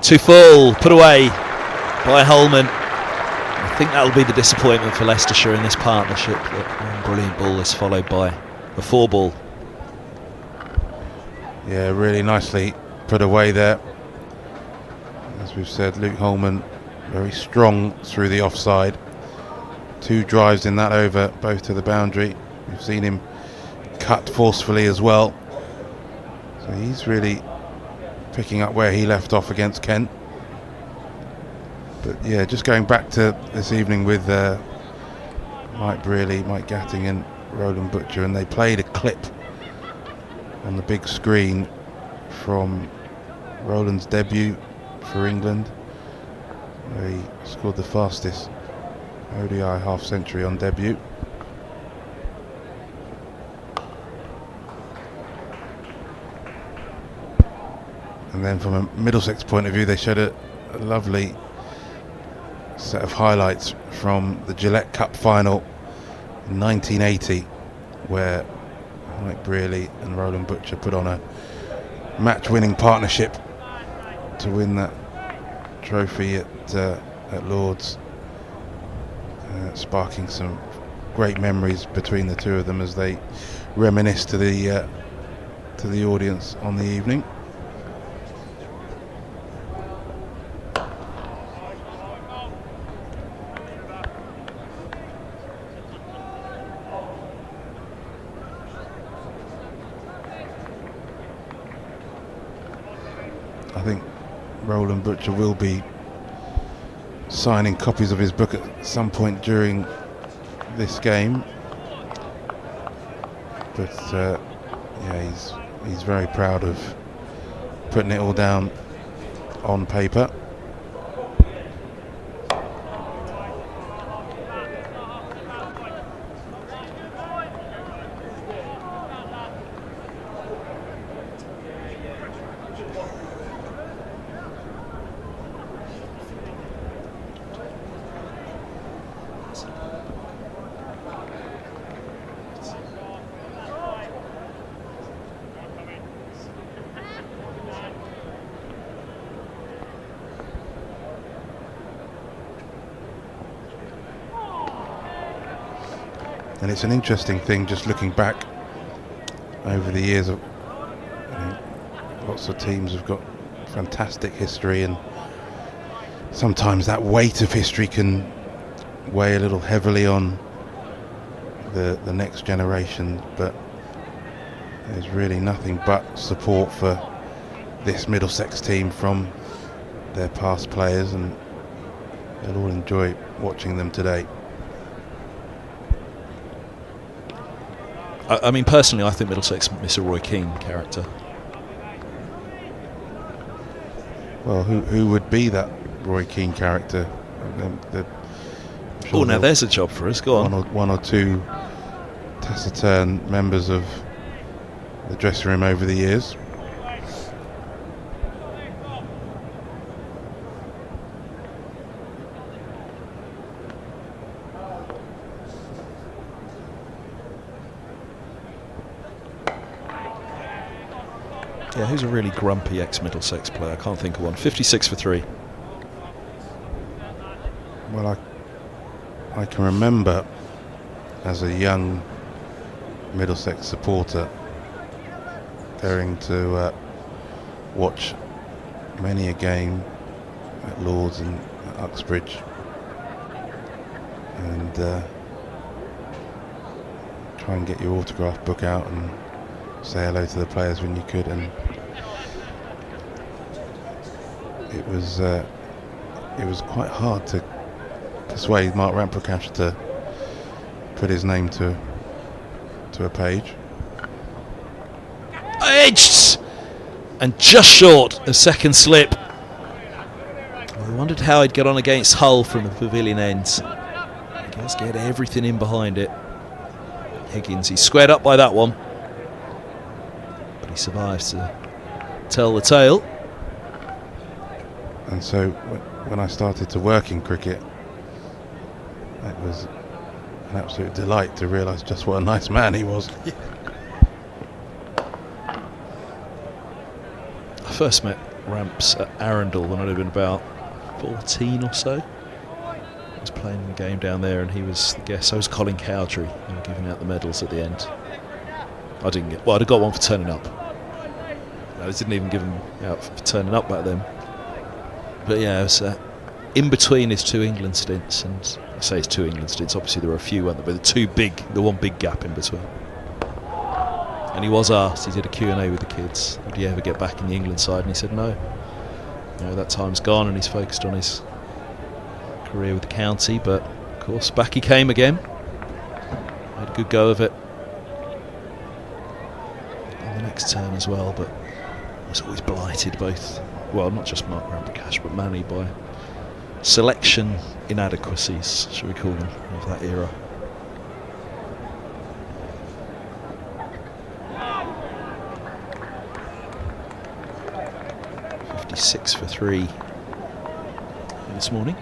Speaker 4: Too full, put away by Holman. I think that'll be the disappointment for Leicestershire in this partnership. That brilliant ball is followed by a 4 ball.
Speaker 6: Yeah, really nicely put away there. As we've said, Luke Holman very strong through the offside. 2 drives in that over, both to the boundary. We've seen him cut forcefully as well. So he's really picking up where he left off against Kent. But yeah, just going back to this evening with Mike Brearley, Mike Gatting and Roland Butcher, and they played a clip on the big screen from Roland's debut for England, where he scored the fastest ODI half century on debut. And then from a Middlesex point of view, they showed a lovely set of highlights from the Gillette Cup final in 1980, where Mike Brearley and Roland Butcher put on a match-winning partnership to win that trophy at Lords, sparking some great memories between the two of them as they reminisce to the audience on the evening. I think Roland Butcher will be signing copies of his book at some point during this game, but yeah, he's very proud of putting it all down on paper. And it's an interesting thing just looking back over the years of lots of teams have got fantastic history, and sometimes that weight of history can weigh a little heavily on the next generation, but there's really nothing but support for this Middlesex team from their past players, and they'll all enjoy watching them today.
Speaker 4: I mean, personally, I think Middlesex miss a Roy Keane character.
Speaker 6: Well, who would be that Roy Keane character?
Speaker 4: Oh, now there's a job for us. Go on.
Speaker 6: One or two taciturn members of the dressing room over the years.
Speaker 4: Yeah, who's a really grumpy ex-Middlesex player? I can't think of one. 56 for 3.
Speaker 6: Well, I can remember as a young Middlesex supporter going to watch many a game at Lords and at Uxbridge, and try and get your autograph book out and say hello to the players when you could, and it was quite hard to persuade Mark Ramprakash to put his name to a page.
Speaker 4: Edged! And just short of second slip. I wondered how he'd get on against Hull from the pavilion end. I guess get everything in behind it. Higgins, he's squared up by that one, but he survives to tell the tale.
Speaker 6: And so when I started to work in cricket, it was an absolute delight to realise just what a nice man he was.
Speaker 4: I first met Ramps at Arundel when I'd have been about 14 or so. I was playing the game down there and he was the guest. So was Colin Cowdrey. They were giving out the medals at the end. I didn't get... Well, I'd have got one for turning up. I didn't even give them out for turning up back then. But yeah, it was in between his two England stints, and I say his two England stints, obviously there were a few, weren't there, but the one big gap in between. And he was asked, he did a Q&A with the kids, would he ever get back in the England side, and he said no. You know, that time's gone and he's focused on his career with the county, but of course back he came again. Made a good go of it on the next turn as well, but was always blighted both, well, not just Mark Ramprakash, but Manny, by selection inadequacies, shall we call them, of that era. .56 for 3 this morning.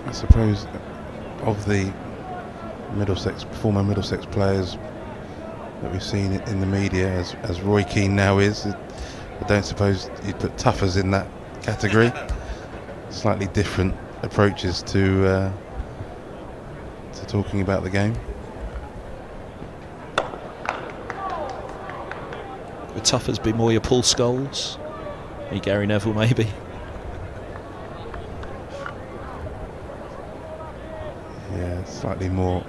Speaker 6: I suppose of the former Middlesex players that we've seen in the media, as Roy Keane now is, I don't suppose you'd put Tuffers in that category. Slightly different approaches to talking about the game.
Speaker 4: Would Tuffers be more your Paul Scholes? Maybe Gary Neville, maybe?
Speaker 6: Yeah, slightly more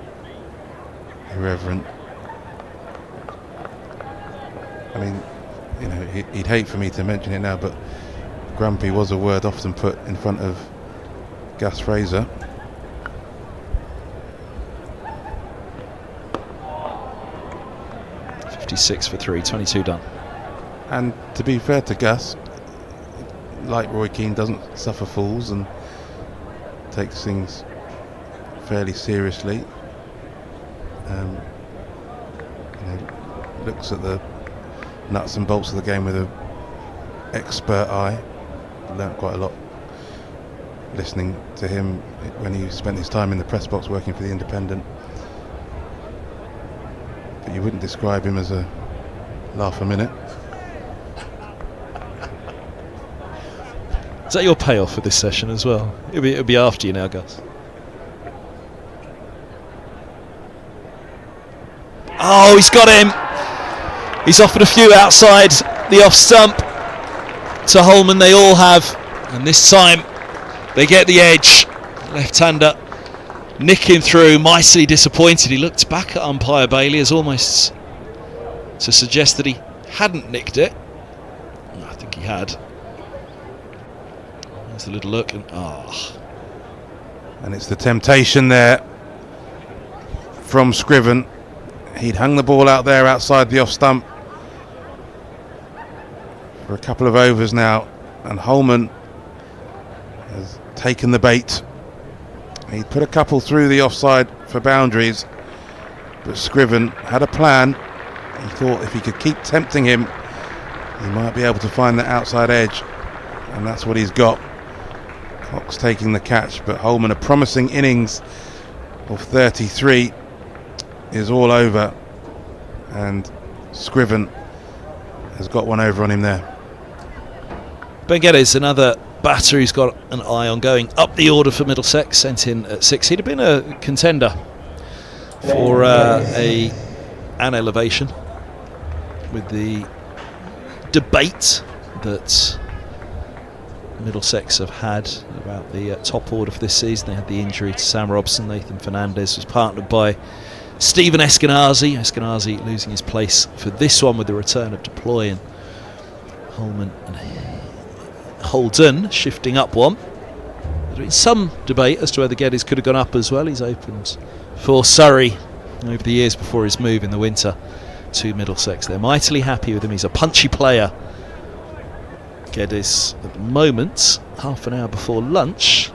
Speaker 6: irreverent. I mean, you know, he'd hate for me to mention it now, but grumpy was a word often put in front of Gus Fraser.
Speaker 4: .56 for 3, 22 done.
Speaker 6: And to be fair to Gus, like Roy Keane, doesn't suffer fools and takes things fairly seriously. Looks at the nuts and bolts of the game with an expert eye. Learnt quite a lot listening to him when he spent his time in the press box working for the Independent. But you wouldn't describe him as a laugh a minute.
Speaker 4: Is that your payoff for this session as well? It'll be after you now, Gus. Oh, he's got him. He's offered a few outside the off stump to Holman. They all have, and this time they get the edge. Left-hander nicking through, mightily disappointed. He looked back at umpire Bailey as almost to suggest that he hadn't nicked it. I think he had. There's a little look, and
Speaker 6: And it's the temptation there from Scriven. He'd hung the ball out there outside the off stump for a couple of overs now, and Holman has taken the bait. He'd put a couple through the offside for boundaries, but Scriven had a plan. He thought if he could keep tempting him, he might be able to find that outside edge, and that's what he's got. Cox taking the catch, but Holman, a promising innings of 33 is all over, and Scriven has got one over on him there.
Speaker 4: Ben Geddes, another batter who's got an eye on going up the order for Middlesex, sent in at 6. He'd have been a contender for an elevation with the debate that Middlesex have had about the top order for this season. They had the injury to Sam Robson. Nathan Fernandez was partnered by Stephen Eskenazi. Eskenazi losing his place for this one with the return of Deploy, and Holman and Holden shifting up one. There's been some debate as to whether Geddes could have gone up as well. He's opened for Surrey over the years before his move in the winter to Middlesex. They're mightily happy with him. He's a punchy player. Geddes at the moment, half an hour before lunch,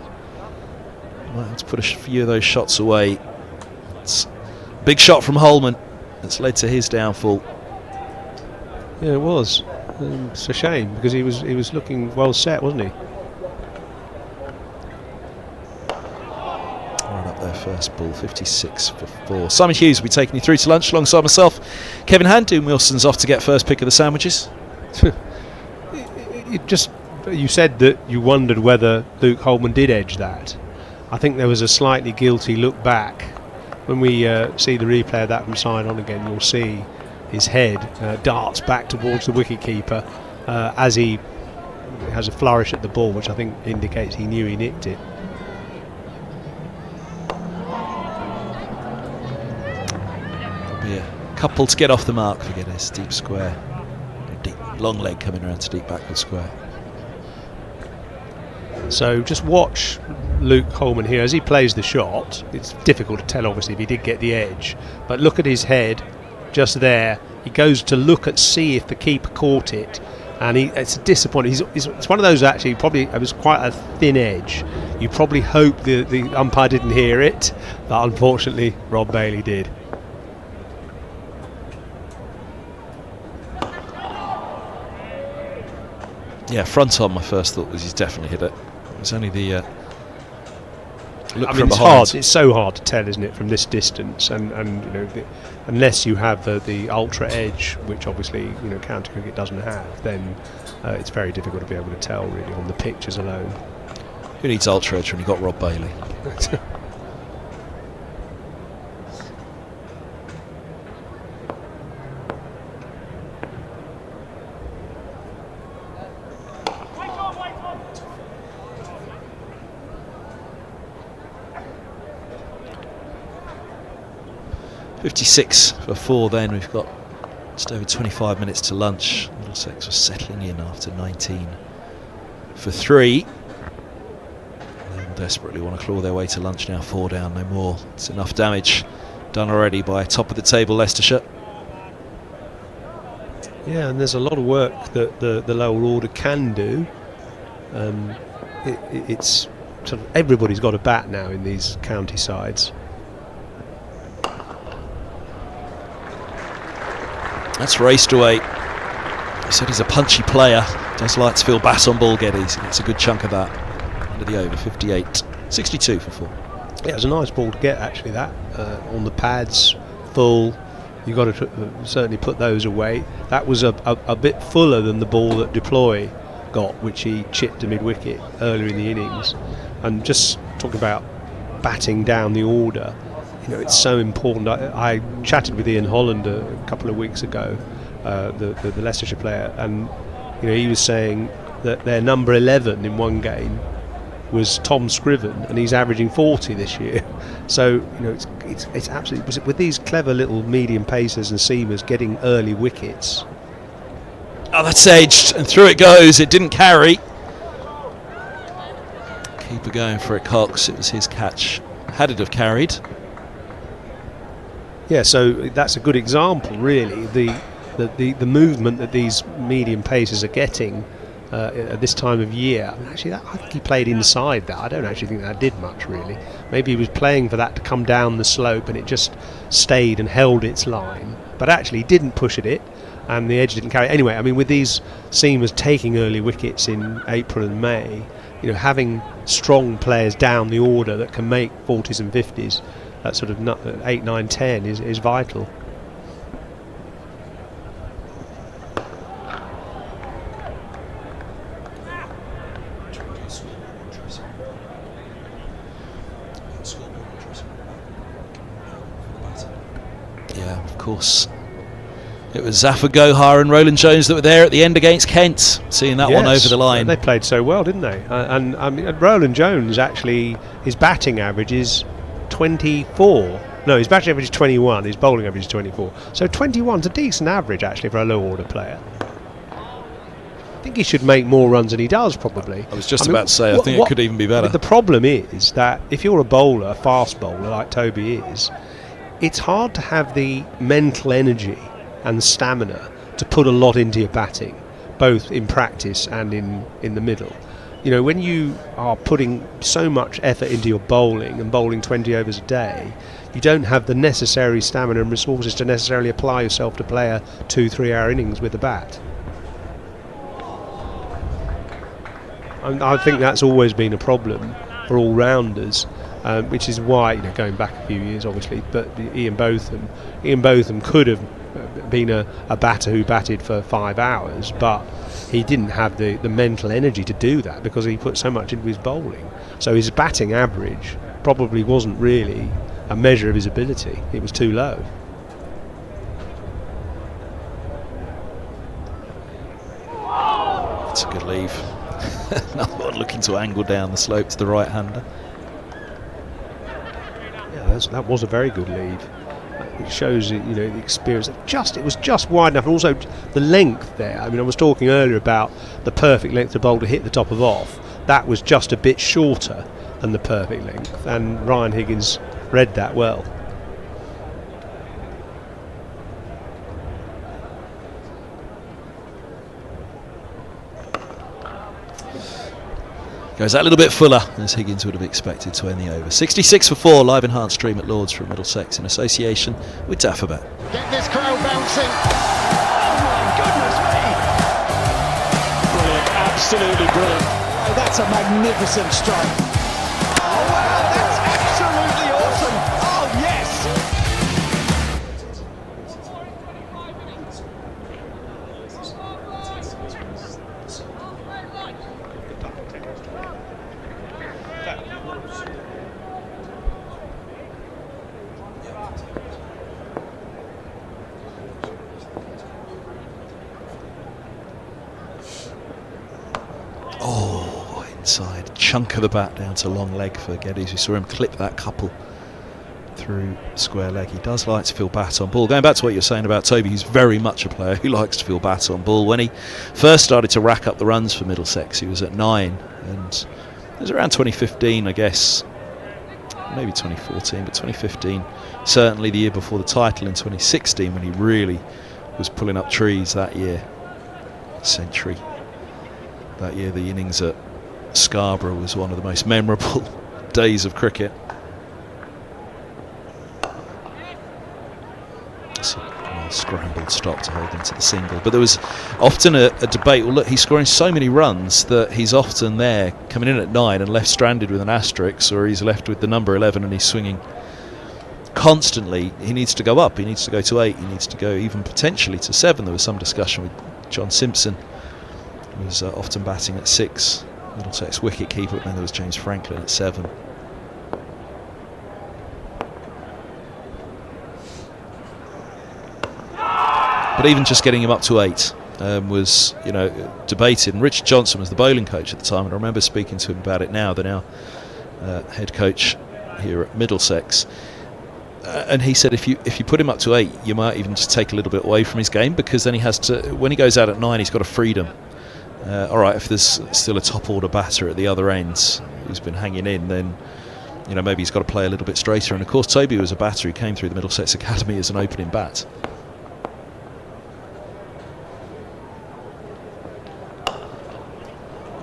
Speaker 4: might have to put a few of those shots away. It's a big shot from Holman that's led to his downfall.
Speaker 7: Yeah, it was. It's a shame because he was looking well set, wasn't he?
Speaker 4: Right up there, first ball, 56 for 4. Simon Hughes will be taking you through to lunch alongside myself, Kevin Hand. Doom Wilson's off to get first pick of the sandwiches.
Speaker 7: You said that you wondered whether Luke Holman did edge that. I think there was a slightly guilty look back. When we see the replay of that from side on again, you'll see his head darts back towards the wicketkeeper as he has a flourish at the ball, which I think indicates he knew he nicked it.
Speaker 4: There'll be a couple to get off the mark for Geddes. Deep square. Deep long leg coming around to deep backward square.
Speaker 7: So just watch Luke Holman here as he plays the shot. It's difficult to tell obviously if he did get the edge, but look at his head just there. He goes to look at see if the keeper caught it, and it's disappointing. It's one of those actually, probably it was quite a thin edge. You probably hope the umpire didn't hear it, but unfortunately Rob Bailey did.
Speaker 4: Yeah, front on, my first thought was he's definitely hit it. It was only the look
Speaker 7: I
Speaker 4: from
Speaker 7: mean, it's
Speaker 4: behind.
Speaker 7: hard. It's so hard to tell, isn't it, from this distance? And you know, unless you have the ultra edge, which obviously county cricket doesn't have, then it's very difficult to be able to tell really on the pictures alone.
Speaker 4: Who needs ultra edge when you've got Rob Bailey? 56 for 4 then. We've got just over 25 minutes to lunch. Middlesex was settling in after 19 for 3. They will desperately want to claw their way to lunch now. 4 down, no more. It's enough damage done already by top of the table Leicestershire.
Speaker 7: Yeah, and there's a lot of work that the lower order can do. It's sort of everybody's got a bat now in these county sides.
Speaker 4: That's raced away. He said he's a punchy player. Does like to feel bat on ball, Geddes. He gets a good chunk of that. End of the over, 58. 62 for 4.
Speaker 7: Yeah, it was a nice ball to get actually, that. On the pads, full. You've got to certainly put those away. That was a bit fuller than the ball that Deploy got, which he chipped to mid-wicket earlier in the innings. And just talk about batting down the order. it's so important. I chatted with Ian Holland a couple of weeks ago, the Leicestershire player, and he was saying that their number 11 in one game was Tom Scriven, and he's averaging 40 this year. So it's absolutely, with these clever little medium pacers and seamers getting early wickets.
Speaker 4: Oh, that's edged, and through it goes. It didn't carry. Keeper going for it, Cox. It was his catch. Had it have carried.
Speaker 7: Yeah, so that's a good example, really. The movement that these medium pacers are getting at this time of year. Actually, I think he played inside that. I don't actually think that did much, really. Maybe he was playing for that to come down the slope, and it just stayed and held its line. But actually, he didn't push at it, and the edge didn't carry. Anyway, I mean, with these seamers taking early wickets in April and May, having strong players down the order that can make 40s and 50s, that sort of 8, 9, 10 is vital.
Speaker 4: Yeah, of course. It was Zafar Gohar and Roland Jones that were there at the end against Kent, seeing that one over the line.
Speaker 7: They played so well, didn't they? And I mean, Roland Jones, actually, his batting average is 24. No, his batting average is 21. His bowling average is 24. So 21's a decent average, actually, for a low-order player. I think he should make more runs than he does, probably.
Speaker 4: I was just about to say, I think it could even be better.
Speaker 7: The problem is that if you're a bowler, a fast bowler like Toby is, it's hard to have the mental energy and stamina to put a lot into your batting, both in practice and in the middle. When you are putting so much effort into your bowling and bowling 20 overs a day, you don't have the necessary stamina and resources to necessarily apply yourself to play a 2-3 hour innings with the bat. And I think that's always been a problem for all-rounders, which is why, going back a few years obviously, but Ian Botham could have been a batter who batted for 5 hours, but he didn't have the mental energy to do that because he put so much into his bowling. So his batting average probably wasn't really a measure of his ability. It was too low.
Speaker 4: It's a good leave. Another one looking to angle down the slope to the right-hander.
Speaker 7: Yeah, that was a very good lead. It shows the experience. It was just wide enough, and also the length there. I mean, I was talking earlier about the perfect length to bowl to hit the top of off. That was just a bit shorter than the perfect length, and Ryan Higgins read that well.
Speaker 4: Goes that a little bit fuller, as Higgins would have expected to end the over. 66 for 4, live enhanced stream at Lords from Middlesex in association with Dafferbat.
Speaker 2: Get this crowd bouncing. Oh my goodness me! Brilliant, absolutely brilliant. Oh, that's a magnificent strike. Oh wow, that's absolutely awesome. Oh yes!
Speaker 4: Inside, chunk of the bat down to long leg for Geddes. We saw him clip that couple through square leg. He does like to feel bat on ball. Going back to what you're saying about Toby, he's very much a player who likes to feel bat on ball. When he first started to rack up the runs for Middlesex, he was at 9, and it was around 2015, I guess, maybe 2014, but 2015, certainly the year before the title in 2016, when he really was pulling up trees that year. Century. That year, the innings at Scarborough was one of the most memorable days of cricket. It's a scrambled stop to hold him to the single, but there was often a debate. Well, look, he's scoring so many runs that he's often there coming in at 9 and left stranded with an asterisk, or he's left with the number 11 and he's swinging constantly. He needs to go up, he needs to go to 8, he needs to go even potentially to 7. There was some discussion with John Simpson, who was often batting at 6, Middlesex wicket keeper, and then there was James Franklin at 7. But even just getting him up to 8 was, debated. And Richard Johnson was the bowling coach at the time, and I remember speaking to him about it now. The now head coach here at Middlesex. And he said if you put him up to 8, you might even just take a little bit away from his game, because then he has to, when he goes out at 9, he's got a freedom. All right, if there's still a top order batter at the other ends who's been hanging in, then maybe he's got to play a little bit straighter. And of course, Toby was a batter who came through the Middlesex Academy as an opening bat.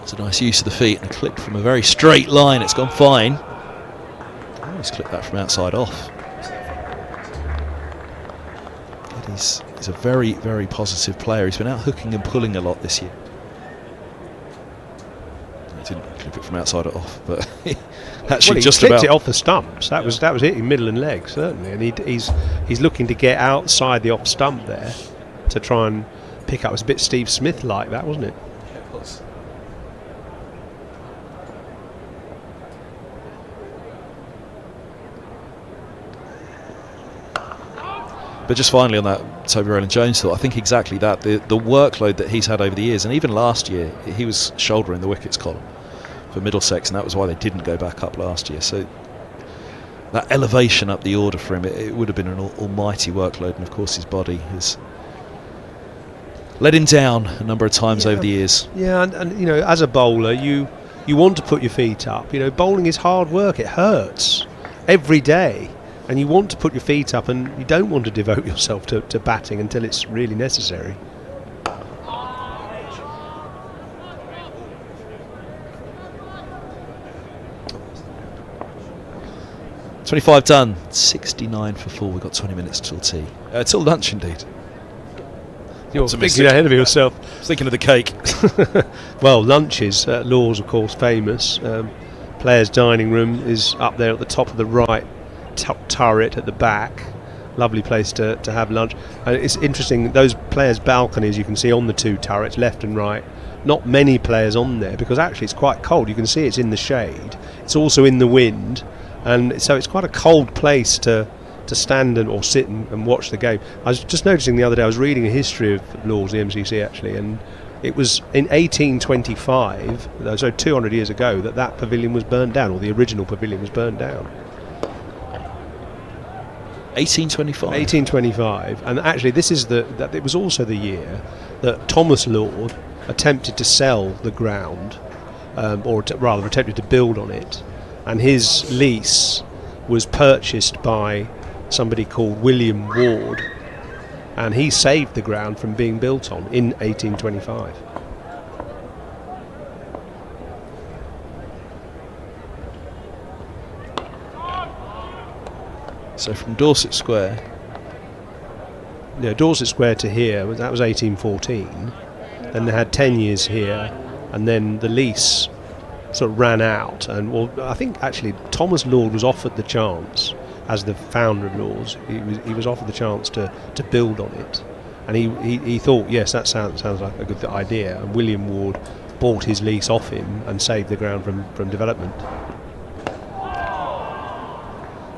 Speaker 4: It's a nice use of the feet and a clip from a very straight line. It's gone fine. Oh, he's clipped that from outside off. He's a very, very positive player. He's been out hooking and pulling a lot this year. I didn't clip it from outside it off, but actually
Speaker 7: he
Speaker 4: just
Speaker 7: clipped
Speaker 4: about
Speaker 7: it off the stumps. That was hitting middle and leg, certainly, and he's looking to get outside the off stump there to try and pick up. It was a bit Steve Smith like that, wasn't it?
Speaker 4: But just finally on that Toby Rowland-Jones thought, I think exactly that, the workload that he's had over the years, and even last year he was shouldering the wickets column for Middlesex, and that was why they didn't go back up last year. So that elevation up the order for him, it would have been an almighty workload, and of course his body has let him down a number of times over the years.
Speaker 7: Yeah, and as a bowler, you want to put your feet up. Bowling is hard work. It hurts every day. And you want to put your feet up, and you don't want to devote yourself to batting until it's really necessary.
Speaker 4: .25 done, 69 for 4. We've got 20 minutes till tea. Till lunch, indeed.
Speaker 7: You're thinking ahead of yourself.
Speaker 4: I was thinking of the cake.
Speaker 7: Well, lunches at Lawes, of course, famous. Players' dining room is up there at the top of the right. Top turret at the back, lovely place to have lunch. And it's interesting, those players' balconies you can see on the 2 turrets, left and right. Not many players on there, because actually it's quite cold. You can see it's in the shade. It's also in the wind, and so it's quite a cold place to stand or sit and watch the game. I was just noticing the other day, I was reading a history of Lawes, the MCC actually, and it was in 1825, so 200 years ago, that pavilion was burned down, or the original pavilion was burned down. 1825, and actually this is it was also the year that Thomas Lord attempted to sell the ground, or rather attempted to build on it, and his lease was purchased by somebody called William Ward, and he saved the ground from being built on in 1825.
Speaker 4: So from Dorset Square.
Speaker 7: Yeah, Dorset Square to here, that was 1814. Then they had 10 years here, and then the lease sort of ran out. And I think actually Thomas Lord was offered the chance, as the founder of Lawes, he was offered the chance to build on it. And he thought, yes, that sounds like a good idea. And William Ward bought his lease off him and saved the ground from development.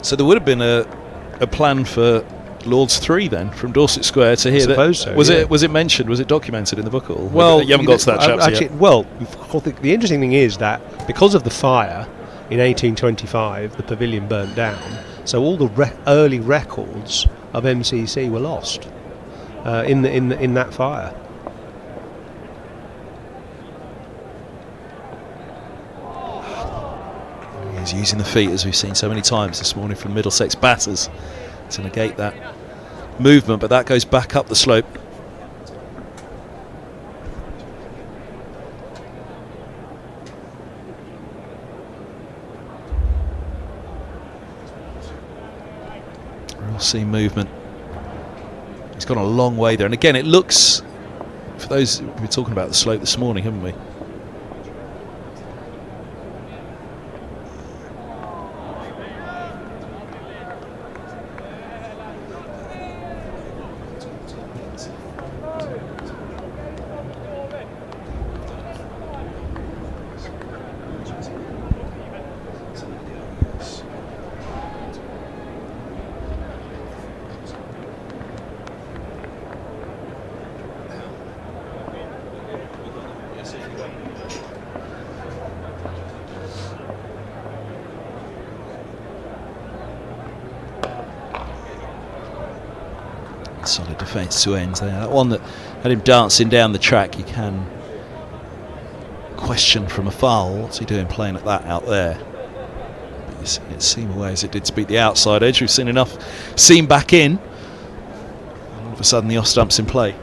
Speaker 4: So there would have been a plan for Lords 3 then, from Dorset Square to here.
Speaker 7: I suppose so.
Speaker 4: Was
Speaker 7: yeah.
Speaker 4: it mentioned? Was it documented in the book at all?
Speaker 7: Well,
Speaker 4: you haven't got to that chapter
Speaker 7: actually,
Speaker 4: yet.
Speaker 7: Well, the interesting thing is that because of the fire in 1825, the pavilion burnt down. So all the early records of MCC were lost in that fire.
Speaker 4: He's using the feet, as we've seen so many times this morning from Middlesex batters, to negate that movement, but that goes back up the slope. We'll see movement. He's gone a long way there, and again it looks, for those, we were talking about the slope this morning, haven't we? Solid defence to end there. That one that had him dancing down the track, you can question from afar, what's he doing playing at that out there? But you see it seam away as it did to beat the outside edge. We've seen enough seam back in. And all of a sudden the off stump's in play.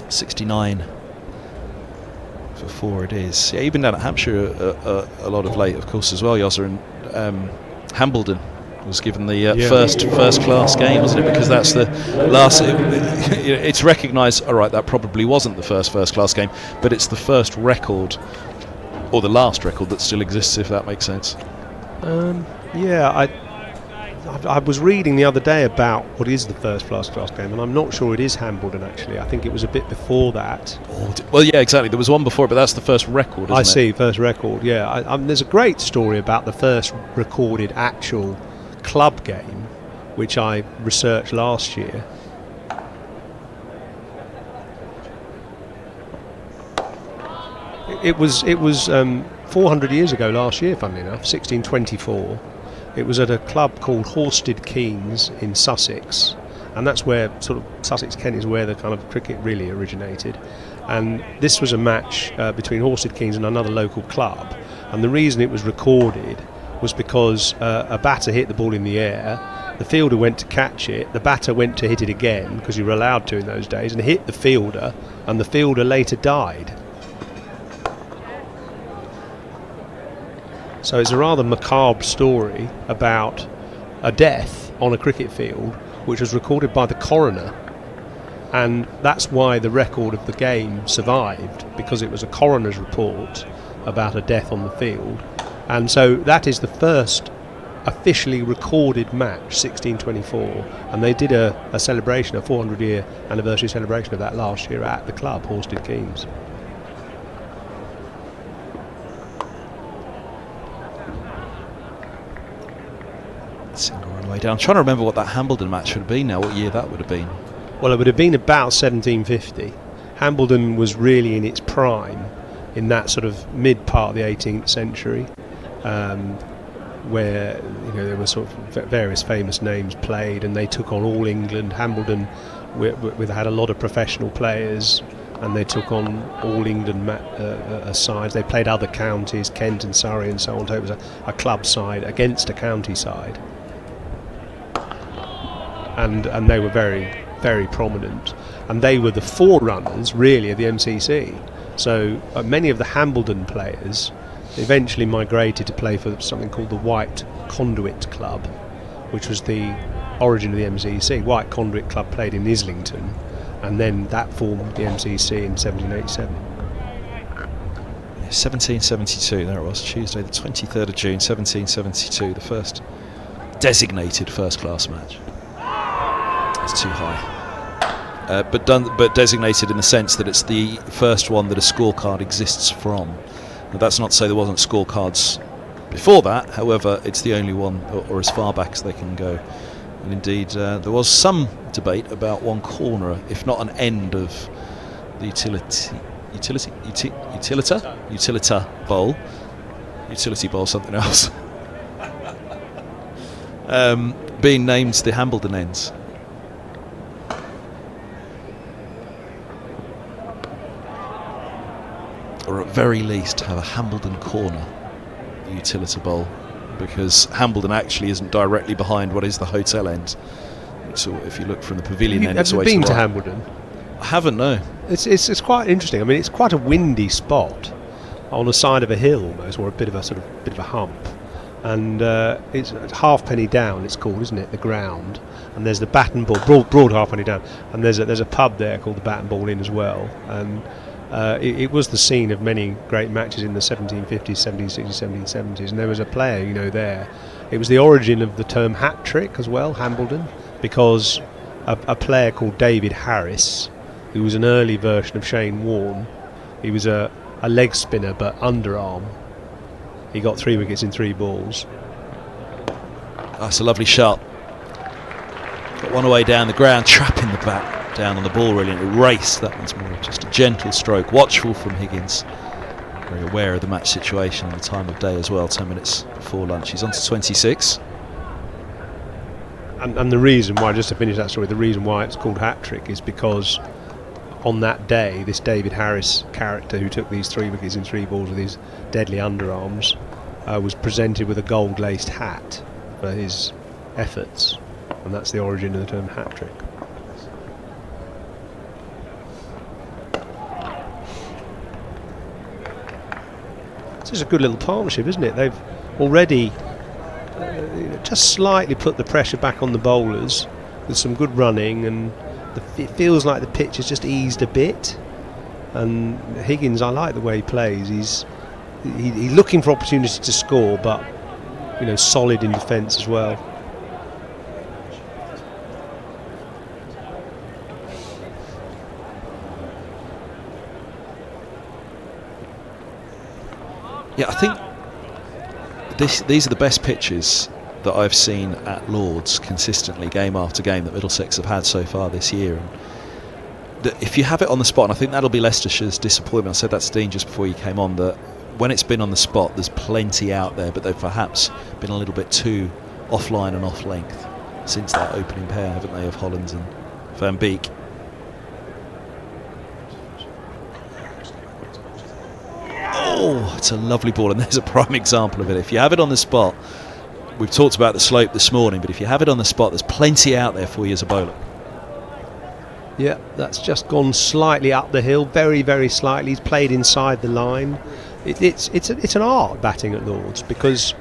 Speaker 4: 69 for 4 it is. Yeah, even down at Hampshire a lot of late, of course, as well, Yozza, and Hambledon was given the first class game, wasn't it? Because that's the last. It's recognised. All right, that probably wasn't the first class game, but it's the first record, or the last record that still exists, if that makes sense.
Speaker 7: I was reading the other day about what is the first class game, and I'm not sure it is Hambledon actually. I think it was a bit before that.
Speaker 4: Well, yeah, exactly. There was one before, but that's the first record. Isn't
Speaker 7: I see, first record. Yeah, there's a great story about the first recorded actual club game, which I researched last year. It was 400 years ago last year, funnily enough, 1624. It was at a club called Horsted Keynes in Sussex, and that's where sort of Sussex Kent is where the kind of cricket really originated. And this was a match between Horsted Keynes and another local club, and the reason it was recorded was because a batter hit the ball in the air, the fielder went to catch it, the batter went to hit it again, because you were allowed to in those days, and hit the fielder, and the fielder later died. So it's a rather macabre story about a death on a cricket field, which was recorded by the coroner, and that's why the record of the game survived, because it was a coroner's report about a death on the field. And so that is the first officially recorded match, 1624, and they did a celebration, a 400-year anniversary celebration of that last year at the club, Horsted Keynes.
Speaker 4: Single run way down. I'm trying to remember what that Hambledon match would have been now, what year that would have been.
Speaker 7: Well, it would have been about 1750. Hambledon was really in its prime in that sort of mid part of the 18th century. Where there were sort of various famous names played, and they took on all England. Hambledon had a lot of professional players, and they took on all England sides. They played other counties, Kent and Surrey and so on. So it was a club side against a county side, and they were very, very prominent, and they were the forerunners really of the MCC. So many of the Hambledon players eventually migrated to play for something called the White Conduit Club, which was the origin of the MCC. White Conduit Club played in Islington, and then that formed the MCC in 1787.
Speaker 4: 1772, there it was, Tuesday the 23rd of June 1772, the first designated first class match. That's too high. But designated in the sense that it's the first one that a scorecard exists from. Now, that's not to say there wasn't scorecards before that, however it's the only one, or as far back as they can go. And indeed there was some debate about one corner, if not an end, of the utility bowl, something else, being named the Hambledon ends. Or at very least have a Hambledon corner, the utility bowl, because Hambledon actually isn't directly behind what is the hotel end. So if you look from the pavilion end,
Speaker 7: have you been to Hambledon?
Speaker 4: I haven't, no.
Speaker 7: It's quite interesting. I mean, it's quite a windy spot on the side of a hill almost, or a bit of a hump, and it's Halfpenny Down. It's called, isn't it? The ground, and there's the Bat and Ball, broad Halfpenny Down, and there's a pub there called the Bat and Ball Inn as well, and. It was the scene of many great matches in the 1750s, 1760s, 1770s, and there was a player, there. It was the origin of the term hat trick as well, Hambledon, because a player called David Harris, who was an early version of Shane Warne, he was a leg spinner but underarm. He got 3 wickets in 3 balls.
Speaker 4: That's a lovely shot. Got one away down the ground, trapping the bat down on the ball really, and it raced. That one's more just a gentle stroke, watchful from Higgins, very aware of the match situation and the time of day as well. 10 minutes before lunch. He's on to 26.
Speaker 7: And the reason why, just to finish that story, the reason why it's called hat-trick is because on that day, this David Harris character who took these 3 wickets in 3 balls with his deadly underarms was presented with a gold-laced hat for his efforts, and that's the origin of the term hat-trick. This is a good little partnership, isn't it? They've already just slightly put the pressure back on the bowlers with some good running, and it feels like the pitch has just eased a bit. And Higgins, I like the way he plays. He's looking for opportunity to score, but solid in defence as well.
Speaker 4: Yeah, I think these are the best pitches that I've seen at Lords consistently, game after game, that Middlesex have had so far this year. And if you have it on the spot, and I think that'll be Leicestershire's disappointment. I said that to Dean just before you came on, that when it's been on the spot, there's plenty out there, but they've perhaps been a little bit too offline and off length since that opening pair, haven't they, of Hollands and Van Beek. Oh, it's a lovely ball, and there's a prime example of it. If you have it on the spot, we've talked about the slope this morning, but if you have it on the spot, there's plenty out there for you as a bowler.
Speaker 7: Yeah, that's just gone slightly up the hill, very, very slightly. He's played inside the line. It's an art, batting at Lords, because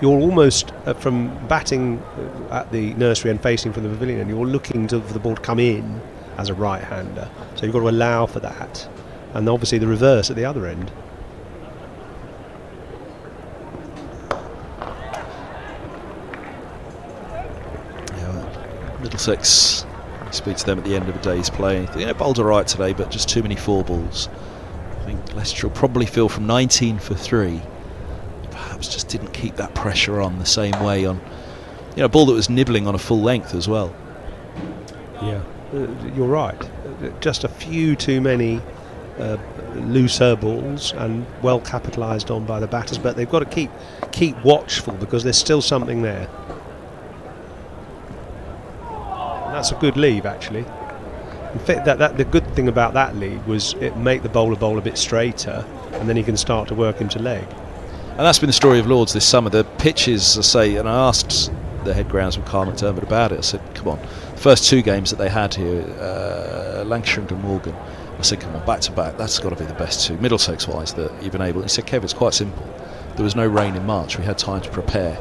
Speaker 7: you're almost from batting at the nursery and facing from the pavilion, and you're looking for the ball to come in as a right-hander. So you've got to allow for that, and obviously the reverse at the other end.
Speaker 4: Middlesex, speak to them at the end of a day's play. Bowled all right today, but just too many 4 balls. I think Leicester will probably feel from 19 for 3. Perhaps just didn't keep that pressure on the same way on a ball that was nibbling on a full length as well.
Speaker 7: Yeah, you're right. Just a few too many looser balls, and well capitalised on by the batters. But they've got to keep watchful, because there's still something there. That's a good leave, actually. In fact, the good thing about that leave was it made the bowler bowl a bit straighter, and then he can start to work him to leg.
Speaker 4: And that's been the story of Lords this summer. The pitches, I say, and I asked the head groundsman Carl McDermott about it. I said, come on, first 2 games that they had here, Lancashire and Glamorgan, I said, come on, back to back, that's got to be the best 2, Middlesex-wise, that you've been able. He said, Kev, it's quite simple. There was no rain in March. We had time to prepare.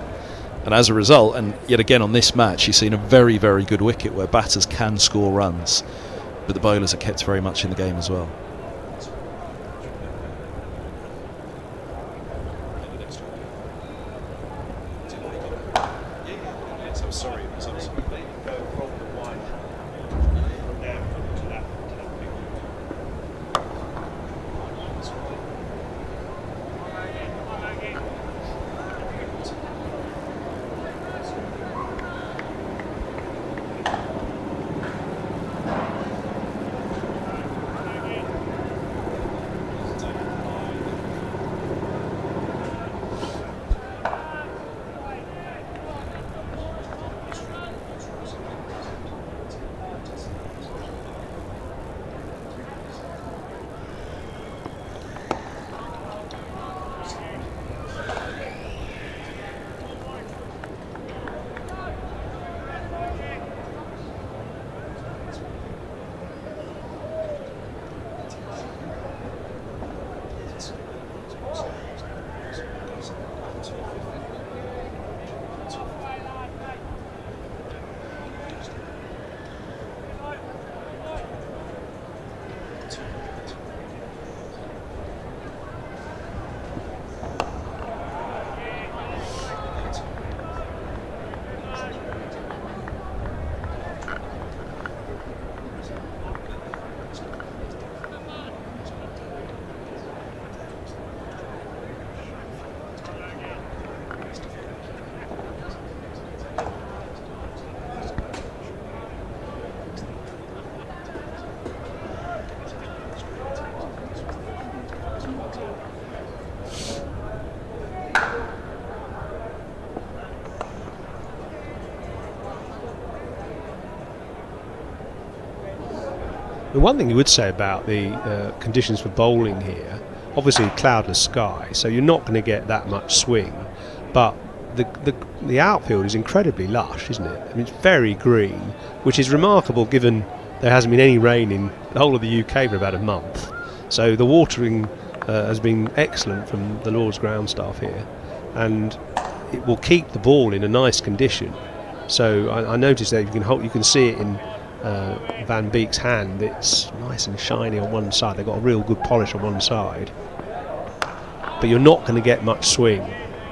Speaker 4: And as a result, and yet again on this match, you've seen a very, very good wicket where batters can score runs, but the bowlers are kept very much in the game as well.
Speaker 7: The one thing you would say about the conditions for bowling here, obviously cloudless sky, so you're not going to get that much swing, but the outfield is incredibly lush, isn't it? I mean, it's very green, which is remarkable given there hasn't been any rain in the whole of the UK for about a month. So the watering has been excellent from the Lord's ground staff here, and it will keep the ball in a nice condition. So I noticed that you can see it in Van Beek's hand. It's nice and shiny on one side. They've got a real good polish on one side, but you're not going to get much swing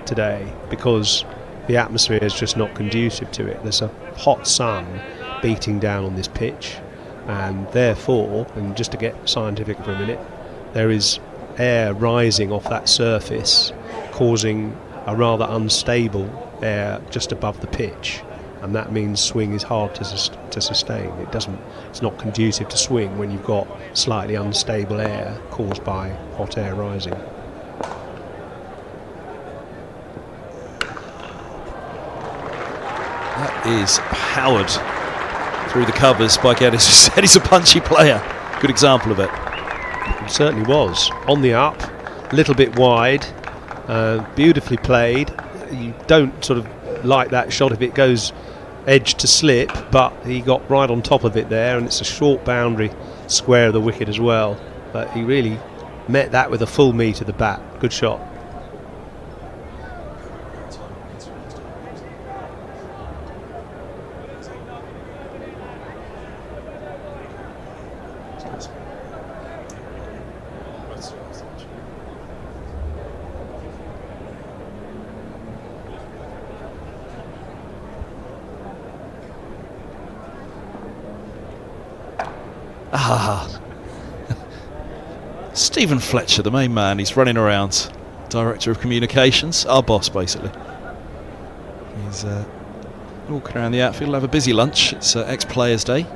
Speaker 7: today because the atmosphere is just not conducive to it. There's a hot sun beating down on this pitch, and therefore, and just to get scientific for a minute, there is air rising off that surface, causing a rather unstable air just above the pitch, and that means swing is hard to sustain. It's not conducive to swing when you've got slightly unstable air caused by hot air rising.
Speaker 4: That is powered through the covers by Geddes, who said he's a punchy player. Good example of it.
Speaker 7: It certainly was. On the up, a little bit wide, beautifully played. You don't sort of like that shot if it goes edge to slip, but he got right on top of it there, and it's a short boundary square of the wicket as well. But he really met that with a full meet of the bat. Good shot.
Speaker 4: Stephen Fletcher, the main man, he's running around, Director of Communications, our boss basically. He's walking around the outfield. He'll have a busy lunch. It's ex-Players' Day.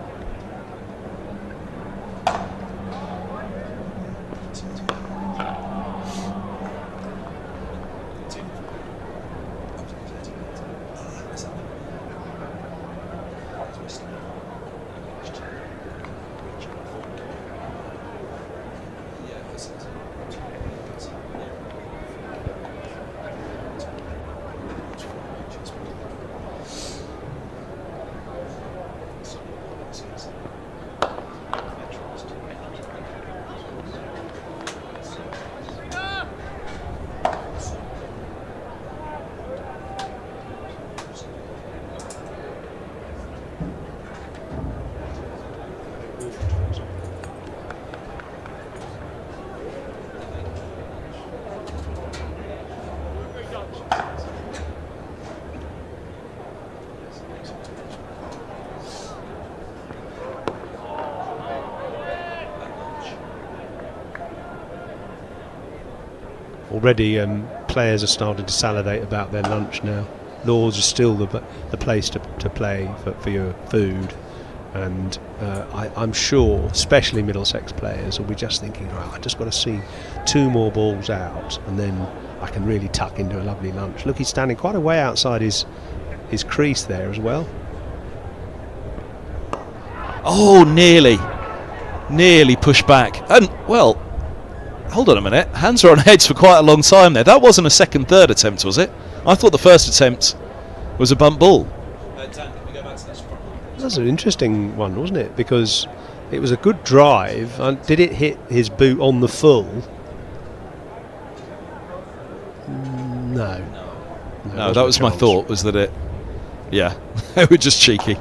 Speaker 7: Already players are starting to salivate about their lunch now. Lords is still the place to play for your food, and I'm sure especially Middlesex players will be just thinking, oh, I just got to see 2 more balls out and then I can really tuck into a lovely lunch. Look, he's standing quite a way outside his crease there as well.
Speaker 4: Oh, nearly pushed back. And well, hold on a minute. Hands are on heads for quite a long time there. That wasn't a third attempt, was it? I thought the first attempt was a bump ball.
Speaker 7: That was an interesting one, wasn't it? Because it was a good drive. And did it hit his boot on the full? No,
Speaker 4: that was my thought, was that it... Yeah, they were just cheeky.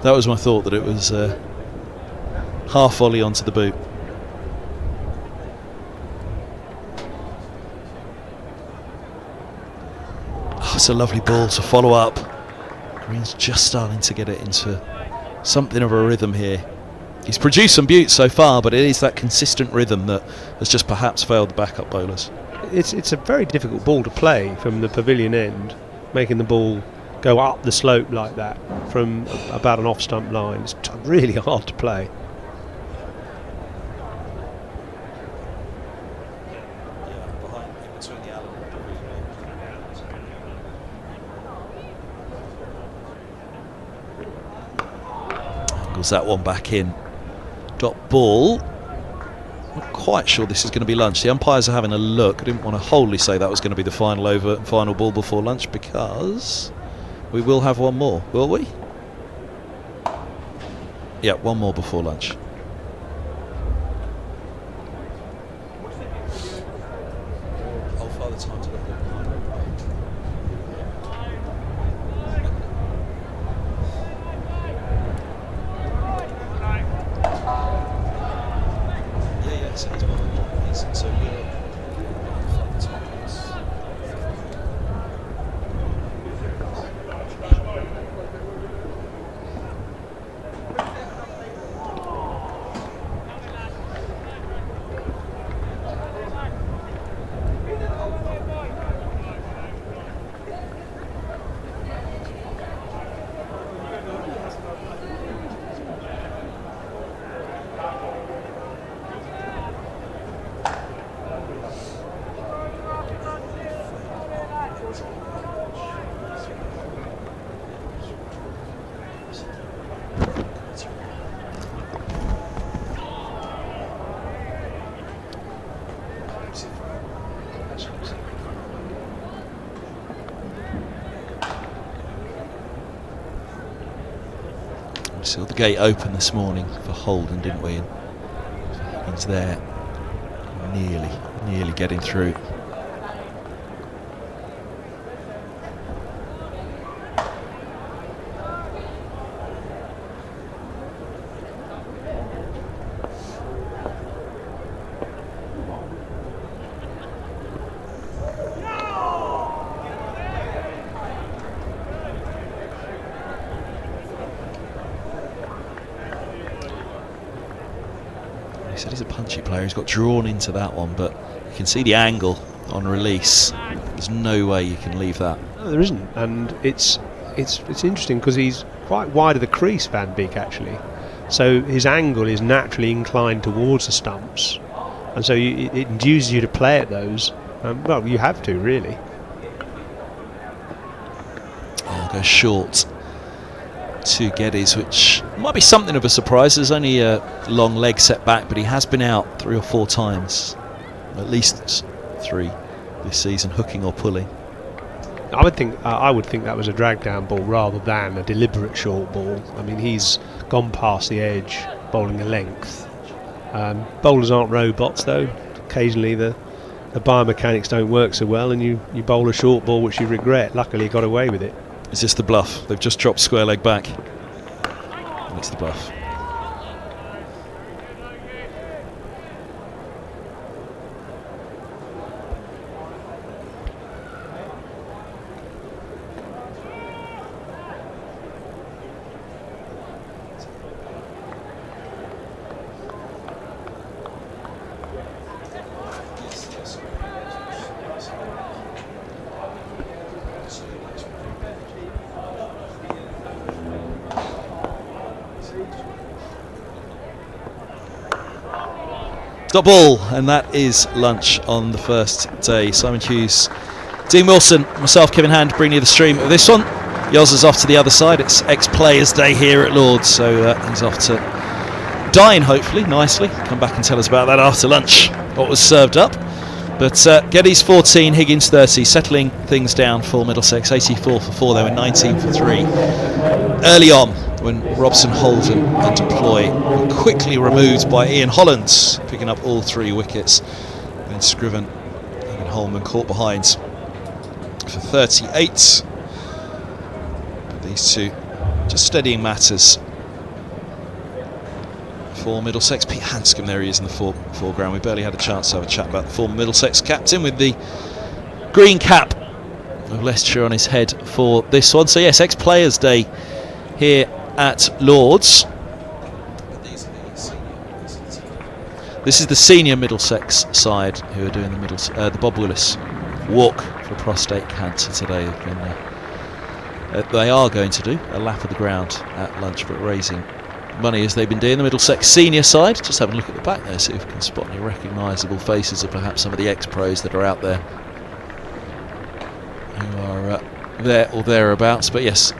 Speaker 4: That was my thought, that it was half volley onto the boot. It's a lovely ball to follow up. Green's just starting to get it into something of a rhythm here. He's produced some beauts so far, but it is that consistent rhythm that has just perhaps failed the backup bowlers.
Speaker 7: It's a very difficult ball to play from the pavilion end, making the ball go up the slope like that from about an off-stump line. It's really hard to play.
Speaker 4: That one back in. Dot ball. Not quite sure this is going to be lunch. The umpires are having a look. I didn't want to wholly say that was going to be the final over, final ball before lunch, because we will have one more, will we? Yeah, one more before lunch. Oh, Father Time to look at. So he's one more. So we're saw the gate open this morning for Holden, didn't we? And he's there, nearly getting through. He said he's a punchy player. He's got drawn into that one, but you can see the angle on release. There's no way you can leave that.
Speaker 7: No, there isn't, and it's interesting because he's quite wide of the crease, Van Beek, actually. So his angle is naturally inclined towards the stumps, and so it induces you to play at those. Well, you have to, really.
Speaker 4: I'll go short to Geddes, which might be something of a surprise. There's only a long leg set back, but he has been out 3 or 4 times, at least 3 this season, hooking or pulling.
Speaker 7: I would think that was a drag down ball rather than a deliberate short ball. I mean, he's gone past the edge, bowling a length. Bowlers aren't robots, though. Occasionally the biomechanics don't work so well, and you bowl a short ball which you regret. Luckily, he got away with it.
Speaker 4: Is this the bluff? They've just dropped square leg back. And it's the bluff. Dot ball, and that is lunch on the first day. Simon Hughes, Dean Wilson, myself, Kevin Hand, bring you the stream of this one. Yoz is off to the other side. It's ex-players' day here at Lords, so he's off to dine, hopefully, nicely. Come back and tell us about that after lunch, what was served up. But Geddes 14, Higgins 30, settling things down for Middlesex. 84 for 4, they were 19 for 3. Early on, when Robson, Holden and Deploy were quickly removed by Ian Holland, picking up all 3 wickets. Then Scriven and Holman caught behind for 38. But these two just steadying matters for Middlesex. Pete Hanscom, there he is in the foreground. We barely had a chance to have a chat about the former Middlesex captain with the green cap of Leicestershire on his head for this one. So yes, ex-players' day here at Lords. This is the senior Middlesex side who are doing the Bob Willis walk for prostate cancer today. They are going to do a lap of the ground at lunch, but raising money as they've been doing. The Middlesex senior side, just have a look at the back there, see if we can spot any recognisable faces of perhaps some of the ex-pros that are out there who are there or thereabouts. But yes,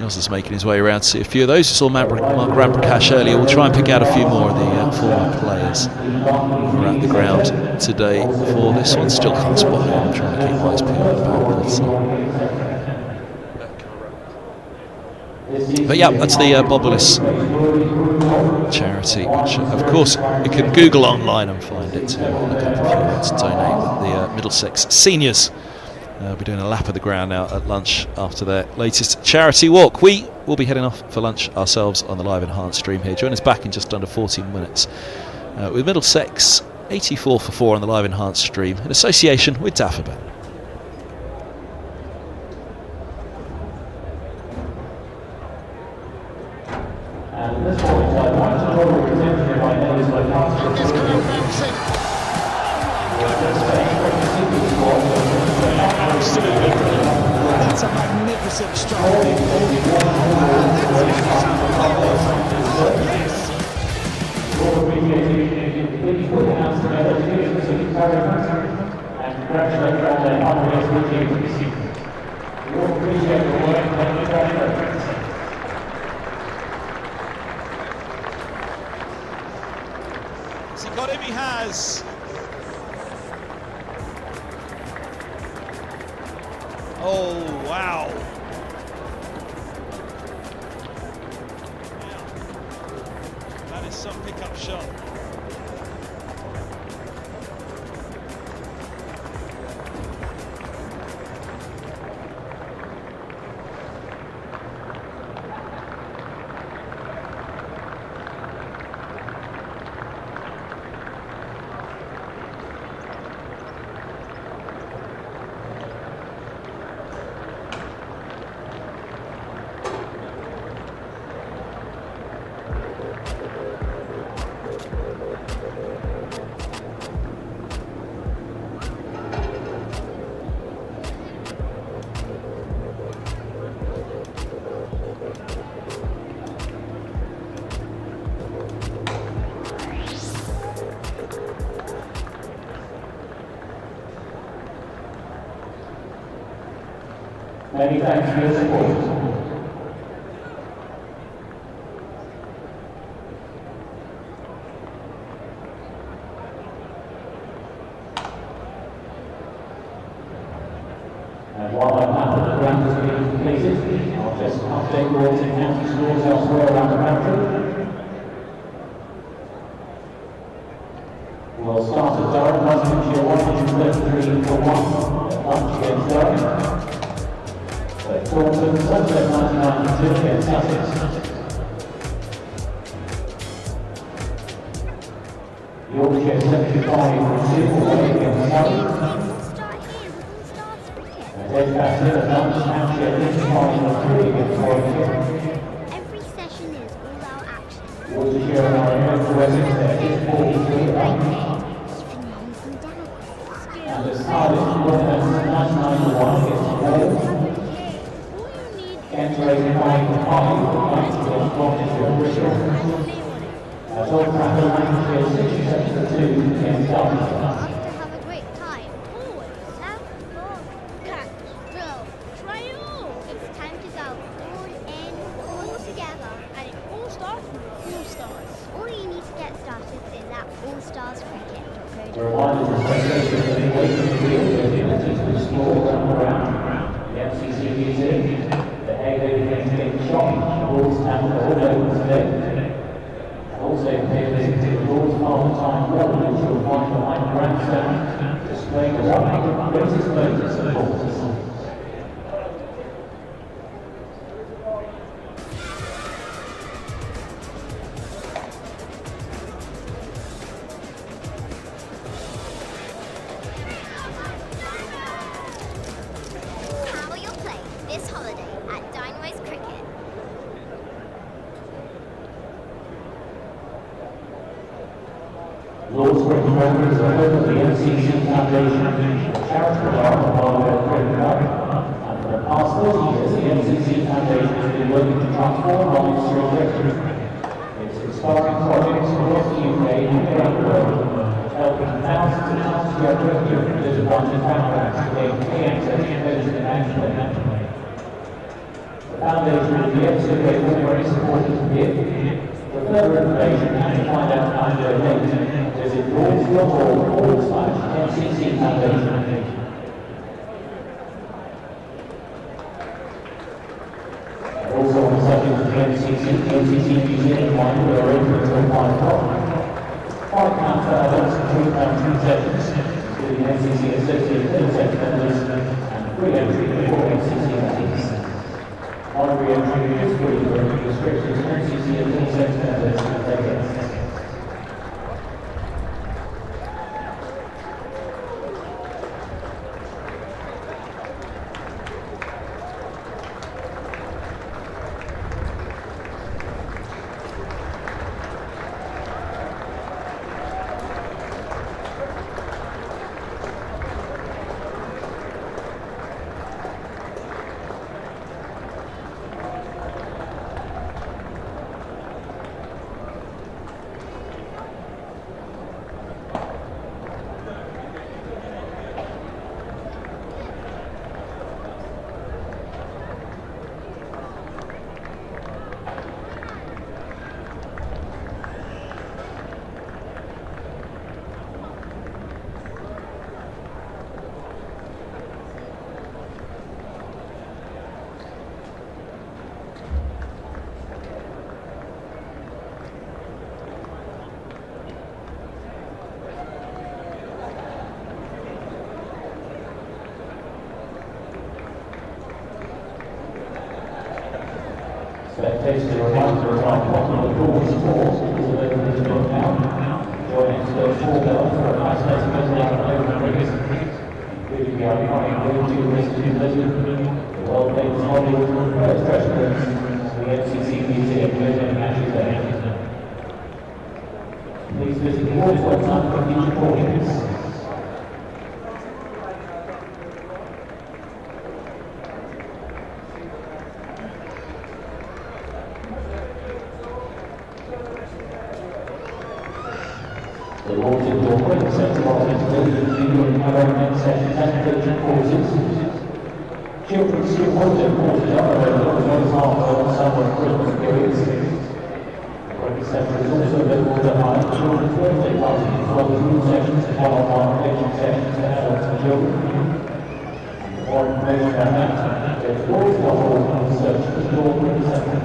Speaker 4: Nielsen's making his way around to see a few of those. We saw Mark Ramprakash earlier. We'll try and pick out a few more of the former players who are at the ground today for this one. Still can't spot him. I'm trying to keep my eyes peeled about. But yeah, that's the Bob Willis charity, which of course you can Google online and find it to look up if you want to donate. But the Middlesex seniors will be doing a lap of the ground now at lunch after their latest charity walk. We will be heading off for lunch ourselves on the live enhanced stream here. Join us back in just under 14 minutes with Middlesex 84 for 4 on the live enhanced stream in association with Dafferbet.
Speaker 2: That's a magnificent strike.
Speaker 4: Has he got him? He has. Oh, wow. That is some pickup shot.
Speaker 8: Many thanks for your support. And while that map of the ground is being completed, I'll just update you all to county scores elsewhere around the country. We'll start at Durham, Leicestershire 133 for 1 at lunch against Durham. Taunton, Sunday 99 against Sussex. Yorkshire 75 for 2 away against Surrey. And Edgbaston at lunch, Hampshire 55 for 3 against Wicket.
Speaker 5: Every session is all out action.
Speaker 8: Worcestershire and Ireland for Essex at 43 at lunch. And as Cardiff, Rothesay 99 against Wales. Kent 85 for 5 against Rothesay Bristol. At Old Trafford, Lancashire 67 for 2 against Derbyshire.
Speaker 5: Have a great time. Forward, left, ball, catch, drill, trail. It's time to go all in, all together, and it all starts with All-Stars. All you need to get started is at allstarscricket.co.uk.
Speaker 8: The reminder to spectators that they wait for the field with images to explore around the MCC Museum. The Hay against Shop, Lord's Town Hall open today. Also pay a visit to the Lord's Part-Time Hall, which you'll find behind the grandstand, displaying the 100 greatest moments of sports.
Speaker 5: How you'll play this holiday at Dynamos Cricket.
Speaker 8: Lord's Cricket members are home of the MCC Foundation, a charitable arm of our cricket club. And for the past 40 years, the MCC Foundation has been working to transform Rothesay trajectory. It's inspiring projects across the UK and around the world, helping thousands of transgender and disadvantaged backgrounds to gain free access to education and management. The foundation of the FCA very supportive here. For further information and to find out how to donate, visit Lloyds.org/NCC Foundation. Also on the subject of the NCC Museum wine we are open until 5 o'clock. £5 for adults and £3 concessions to the NCC Associate Middlesex members and free entry for NCC members. On re-entry is free for restrictions NCC and Middlesex members and their guests. Spectators are reminded to try popular doors sports is available to look now. Join us for 4 bells for a fascinating meeting on open cricket, including the iconic Blue 2 Listed Legend, the world famous Hollywood first presidents, and the NCC Museum Legend Matches Day. Please visit the Awards website for future recordings. The Lord's Indoor Cricket Centre offers video and environment sessions and feature courses. Children's school holiday courses are available as well as half-term, summer and Christmas periods. The Cricket Centre is also available to hire children's birthday parties as well as room sessions and one-on-one coaching sessions for adults and children. For more information about that, go to Lloyds.org and search for Indoor Cricket Centre.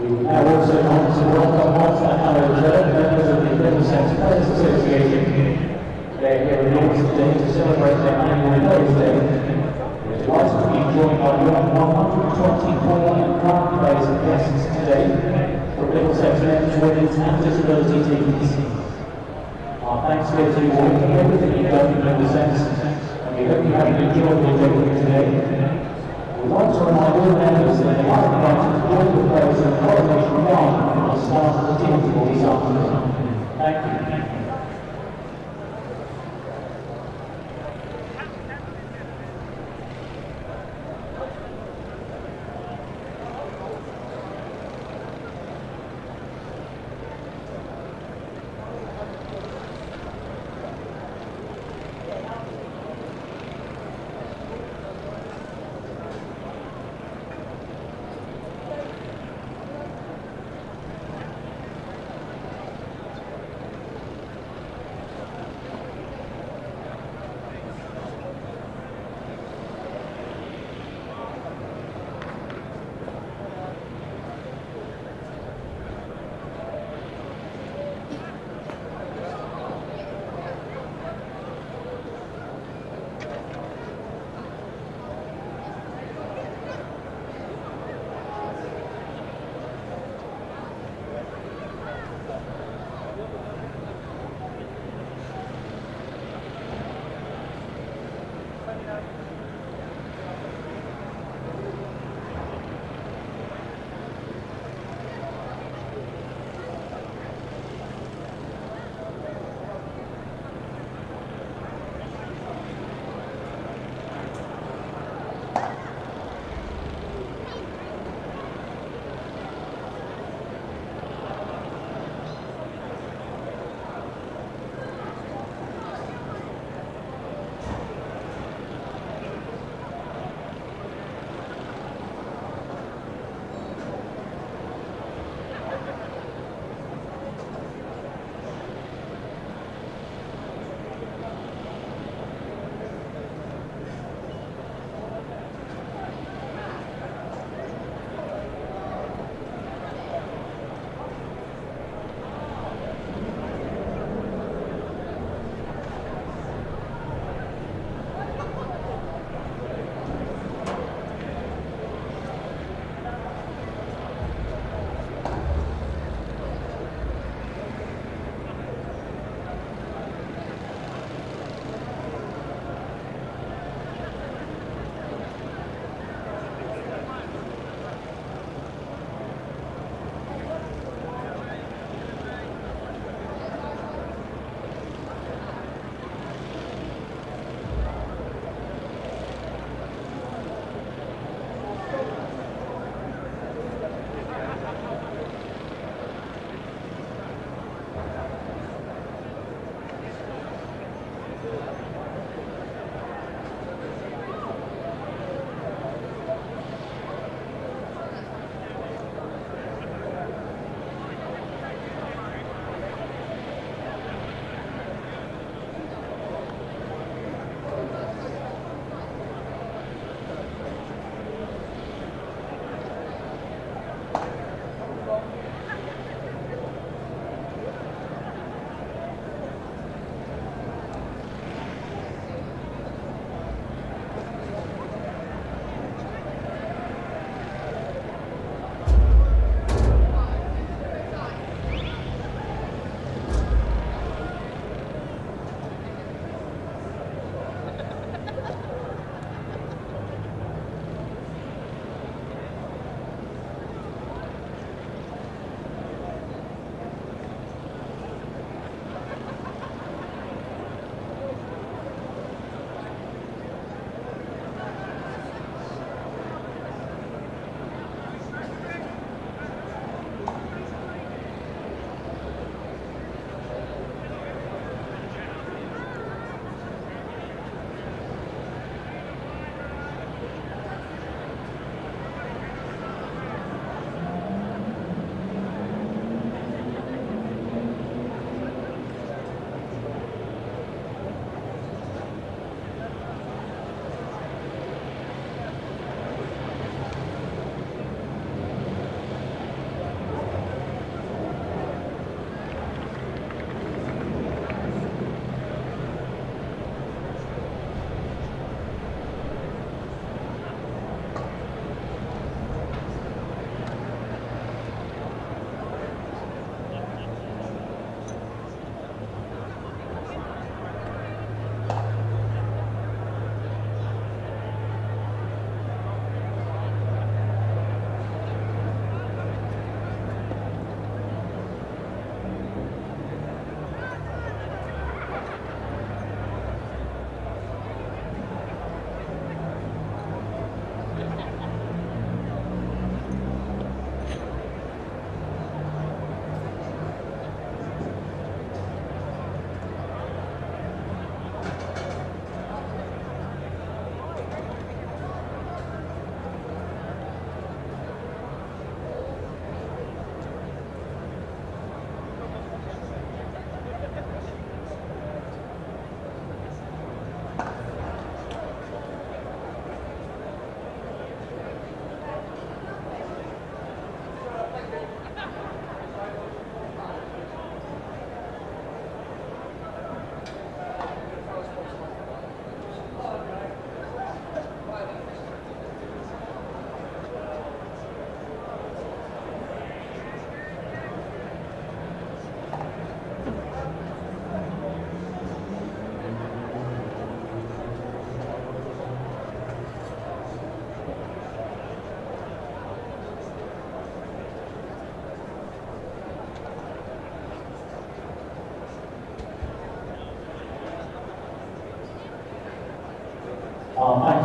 Speaker 8: Now also want to welcome Lunchtime Analysis, members of the Middlesex Players Association. They're here in Lords today to celebrate their annual Players Day. We're delighted to be joined by 124 current players and guests today from Middlesex Men's, Women's and Disability teams. Our thanks go to you all for everything you've done for Middlesex, and we hope you have enjoyed your day today. We'd like to remind all members that the other branches will the players in the qualification round will start at the team this afternoon. Thank you.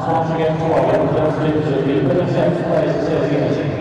Speaker 8: once again to Wicket, first to the Middlesex Players Association.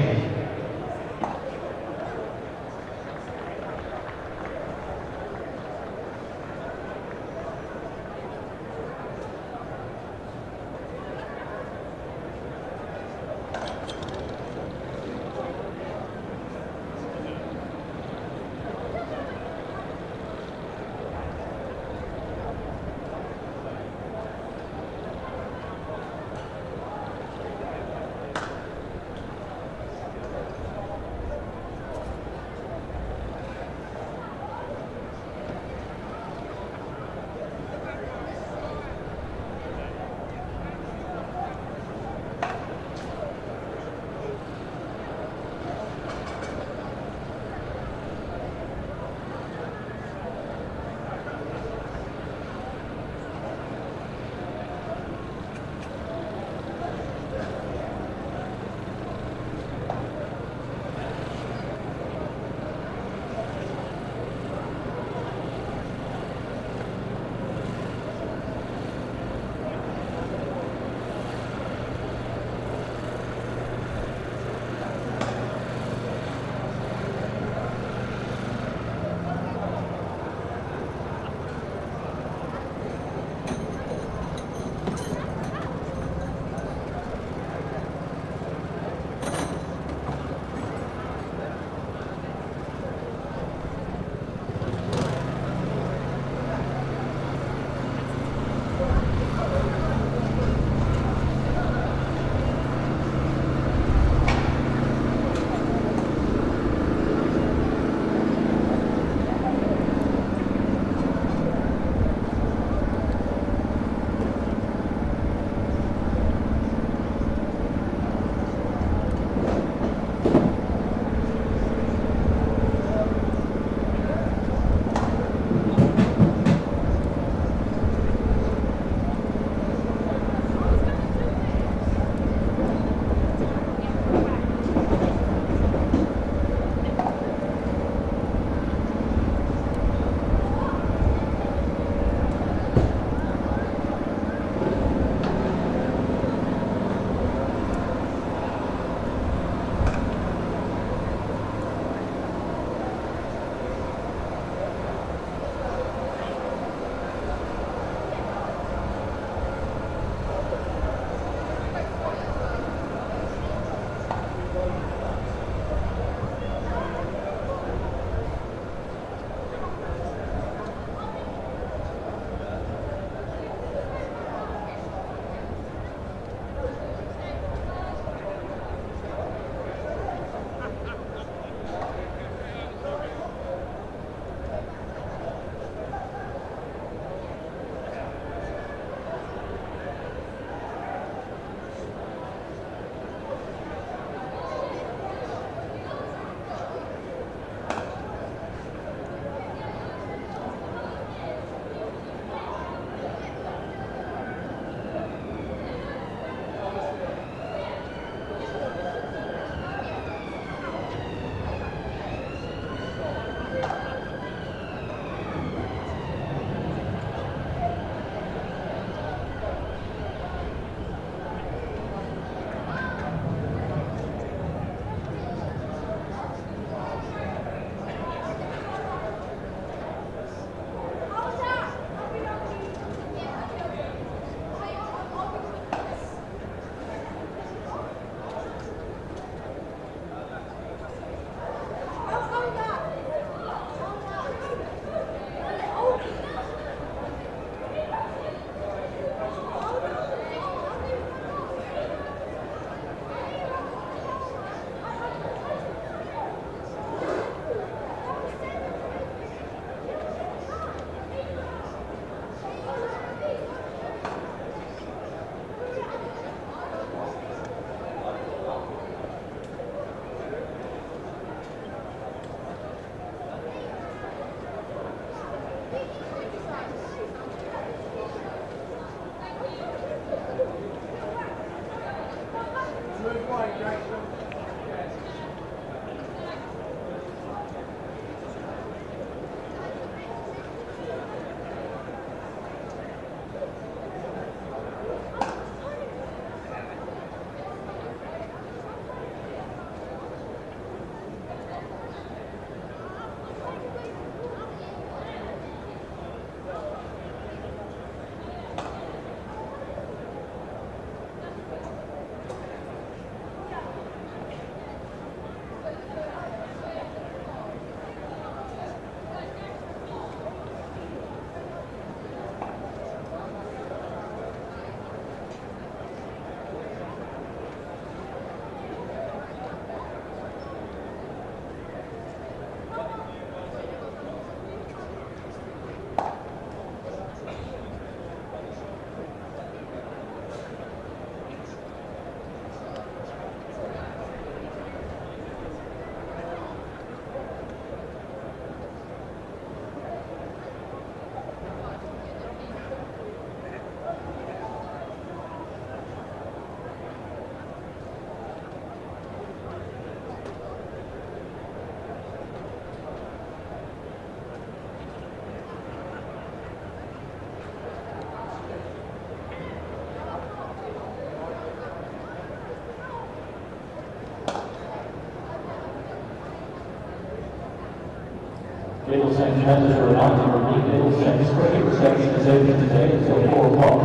Speaker 8: Middlesex members are reminded that the Middlesex Cricket reception is open today until 4 o'clock.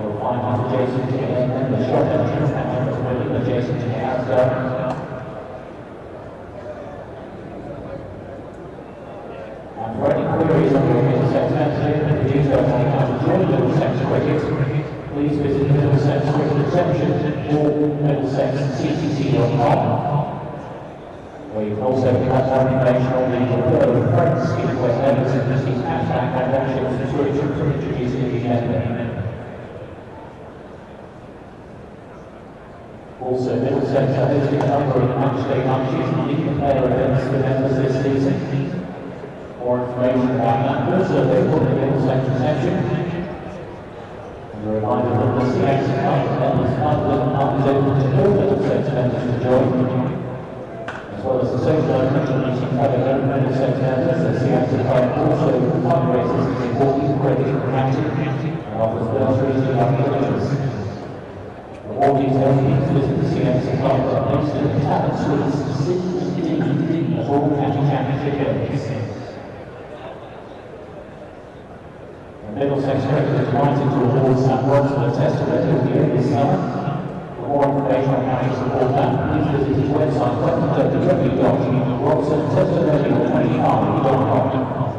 Speaker 8: You'll find us adjacent to the end and the shop entrance and adjacent to the outside. And for any queries on your Middlesex membership and the details on how to join Middlesex Cricket, please visit Middlesex Cricket reception or middlesexccc.com. Where you can also pick up more information on the Refer of Friends scheme where members can receive cashback and memberships and switches to introduce in the event. Also, Middlesex are hosting a number of matchday lunches and league player events for members this season. More information about that also available at the Middlesex reception. And a reminder that the CX Club members is open to all Middlesex members to join. As well as the social meeting having own Middlesex members, the CX Club also fundraises to support youth cricket and county and offers bursaries to young villagers. For more details, please visit the CX Club at Leicestershire Talent Suites C and D of all county championship games. Middlesex Cricket is invited to award St. Rothesay Test Record this summer. For more information on how to support that, please visit his website www.rothesaytestrecord25.com.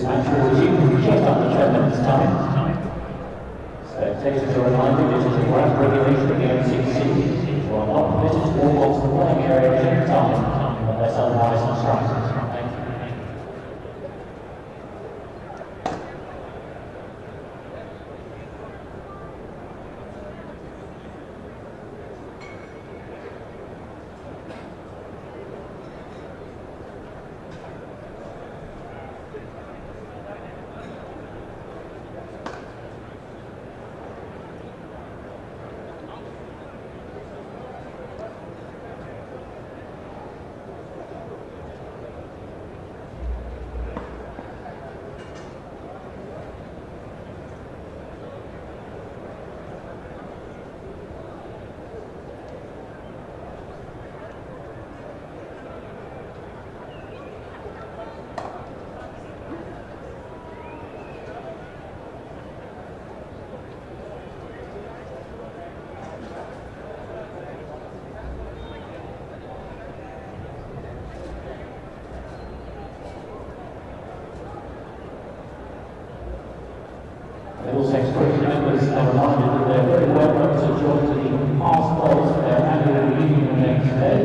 Speaker 8: This match will resume just under 10 minutes time. Spectators are reminded this is a ground regulation of the MCC. You are not permitted to walk onto the playing area at any time unless otherwise instructed. Thank you. Middlesex Cricket members are reminded that they're very welcome to join the past bowls for their annual reunion next day.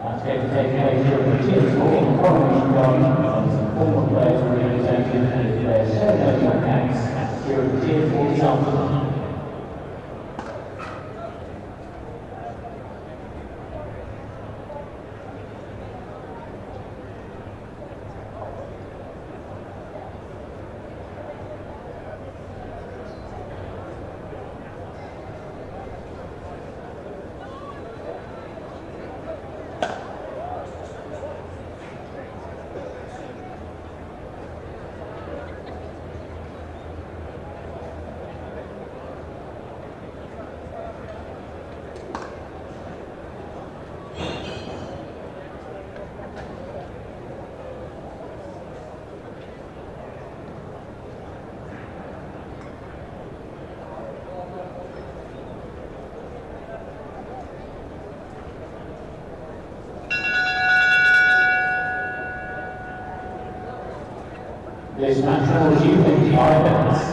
Speaker 8: That's going to take place during the Wickets in Coronation Garden, and some former players will be entertained with their ceremonial acts during the Tier 4 this afternoon. This match will resume in 5 minutes.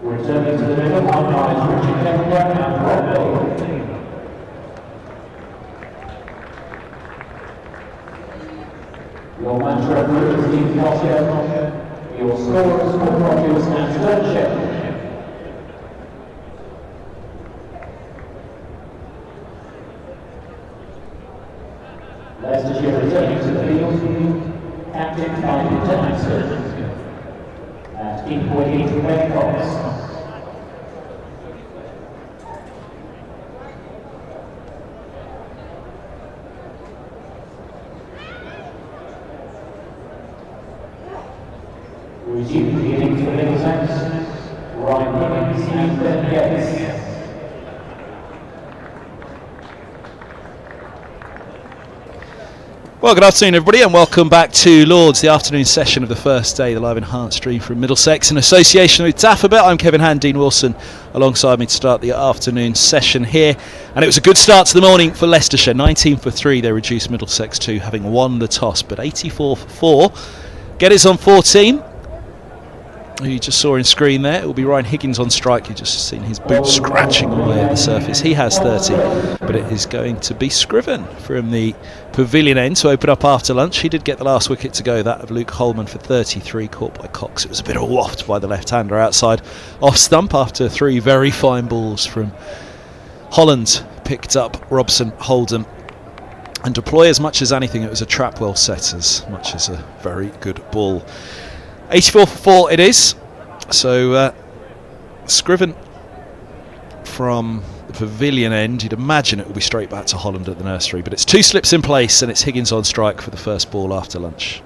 Speaker 8: Returning to the middle, umpires Richard Kemper and Rothesay. Your match referee is Steve Foster. Your scorers for Rogers and Leicestershire. Leicestershire returning to the field, captained by Peter Axton. At Wicket, Wickets. Resuming the innings for Middlesex, Ryan Higgins and Ben Wickets.
Speaker 4: Well, good afternoon, everybody, and welcome back to Lords, the afternoon session of the first day, the live enhanced stream from Middlesex in association with Daffabet. I'm Kevin Hand, Dean Wilson, alongside me to start the afternoon session here. And it was a good start to the morning for Leicestershire. 19 for 3, they reduced Middlesex to having won the toss, but 84 for 4. Gettys on 14. Who you just saw in screen there, it will be Ryan Higgins on strike. You've just seen his boot scratching away at the surface. He has 30, but it is going to be Scriven from the pavilion end to open up after lunch. He did get the last wicket to go, that of Luke Holman for 33, caught by Cox. It was a bit of a waft by the left-hander outside off stump after 3 very fine balls from Holland. Picked up Robson, Holden and Deploy. As much as anything, it was a trap well set, as much as a very good ball. 84 for 4 it is. So Scriven from the pavilion end, you'd imagine it will be straight back to Holland at the nursery, but it's 2 slips in place and it's Higgins on strike for the first ball after lunch.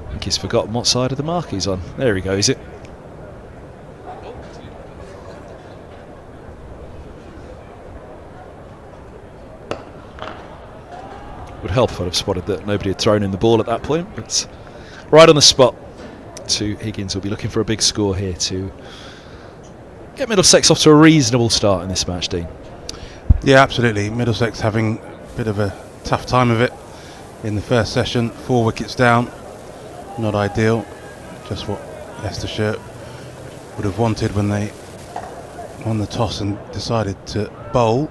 Speaker 4: I think he's forgotten what side of the mark he's on. There he goes. It. Would help if I'd have spotted that nobody had thrown in the ball at that point, but right on the spot to Higgins. Will be looking for a big score here to get Middlesex off to a reasonable start in this match, Dean.
Speaker 6: Yeah, absolutely. Middlesex having a bit of a tough time of it in the first session. 4 wickets down, not ideal. Just what Leicestershire would have wanted when they won the toss and decided to bowl.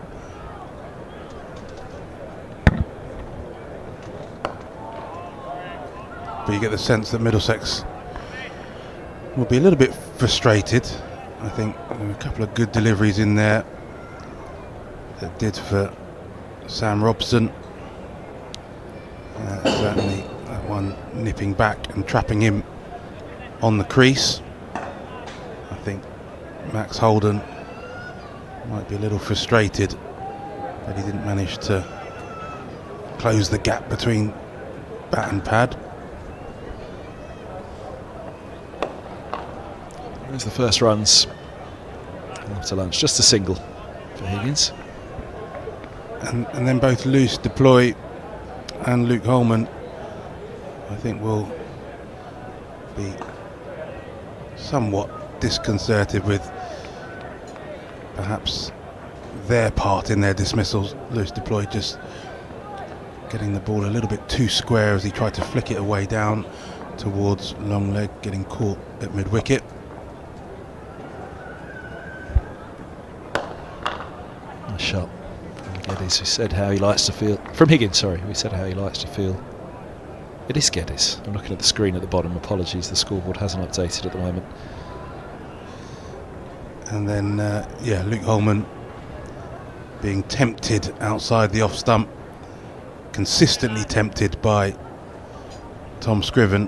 Speaker 6: But you get the sense that Middlesex will be a little bit frustrated. I think there were a couple of good deliveries in there that did for Sam Robson. Certainly that one nipping back and trapping him on the crease. I think Max Holden might be a little frustrated that he didn't manage to close the gap between bat and pad.
Speaker 4: There's the first runs after lunch, just a single for Higgins.
Speaker 6: And then both Luce Deploy and Luke Holman, I think, will be somewhat disconcerted with perhaps their part in their dismissals. Luce Deploy just getting the ball a little bit too square as he tried to flick it away down towards long leg, getting caught at mid-wicket.
Speaker 4: Shot from Gettys, who said how he likes to feel. From Higgins, sorry, who said how he likes to feel. It is Gettys. I'm looking at the screen at the bottom. Apologies, the scoreboard hasn't updated at the moment.
Speaker 6: And then, Luke Holman being tempted outside the off stump, consistently tempted by Tom Scriven,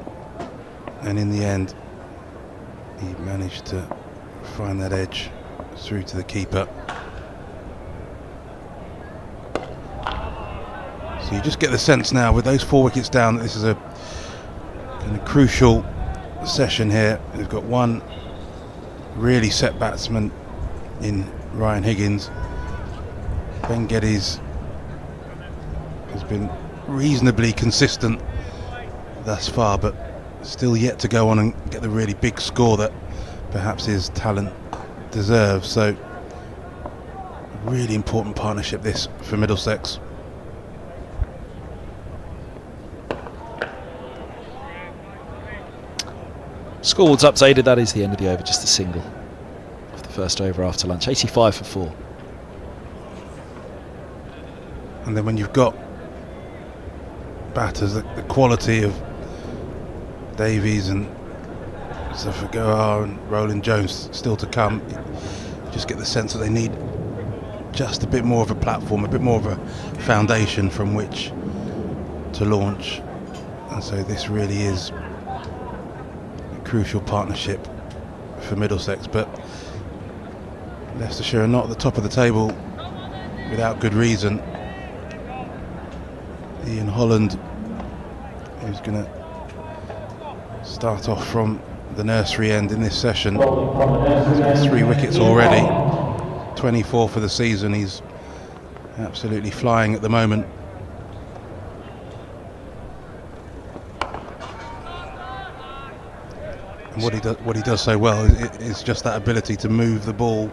Speaker 6: and in the end, he managed to find that edge through to the keeper. So you just get the sense now, with those 4 wickets down, that this is a kind of crucial session here. They've got one really set batsman in Ryan Higgins. Ben Gettys has been reasonably consistent thus far, but still yet to go on and get the really big score that perhaps his talent deserves. So really important partnership this for Middlesex.
Speaker 4: Scoreboard's updated, that is the end of the over, just a single of the first over after lunch, 85 for 4.
Speaker 6: And then when you've got batters, the quality of Davies and Zafagoa and Roland Jones still to come, you just get the sense that they need just a bit more of a platform, a bit more of a foundation from which to launch. And so this really is a crucial partnership for Middlesex. But Leicestershire are not at the top of the table without good reason. Ian Holland, who's going to start off from the nursery end in this session. 3 wickets already, 24 for the season. He's absolutely flying at the moment. And what he does so well is just that ability to move the ball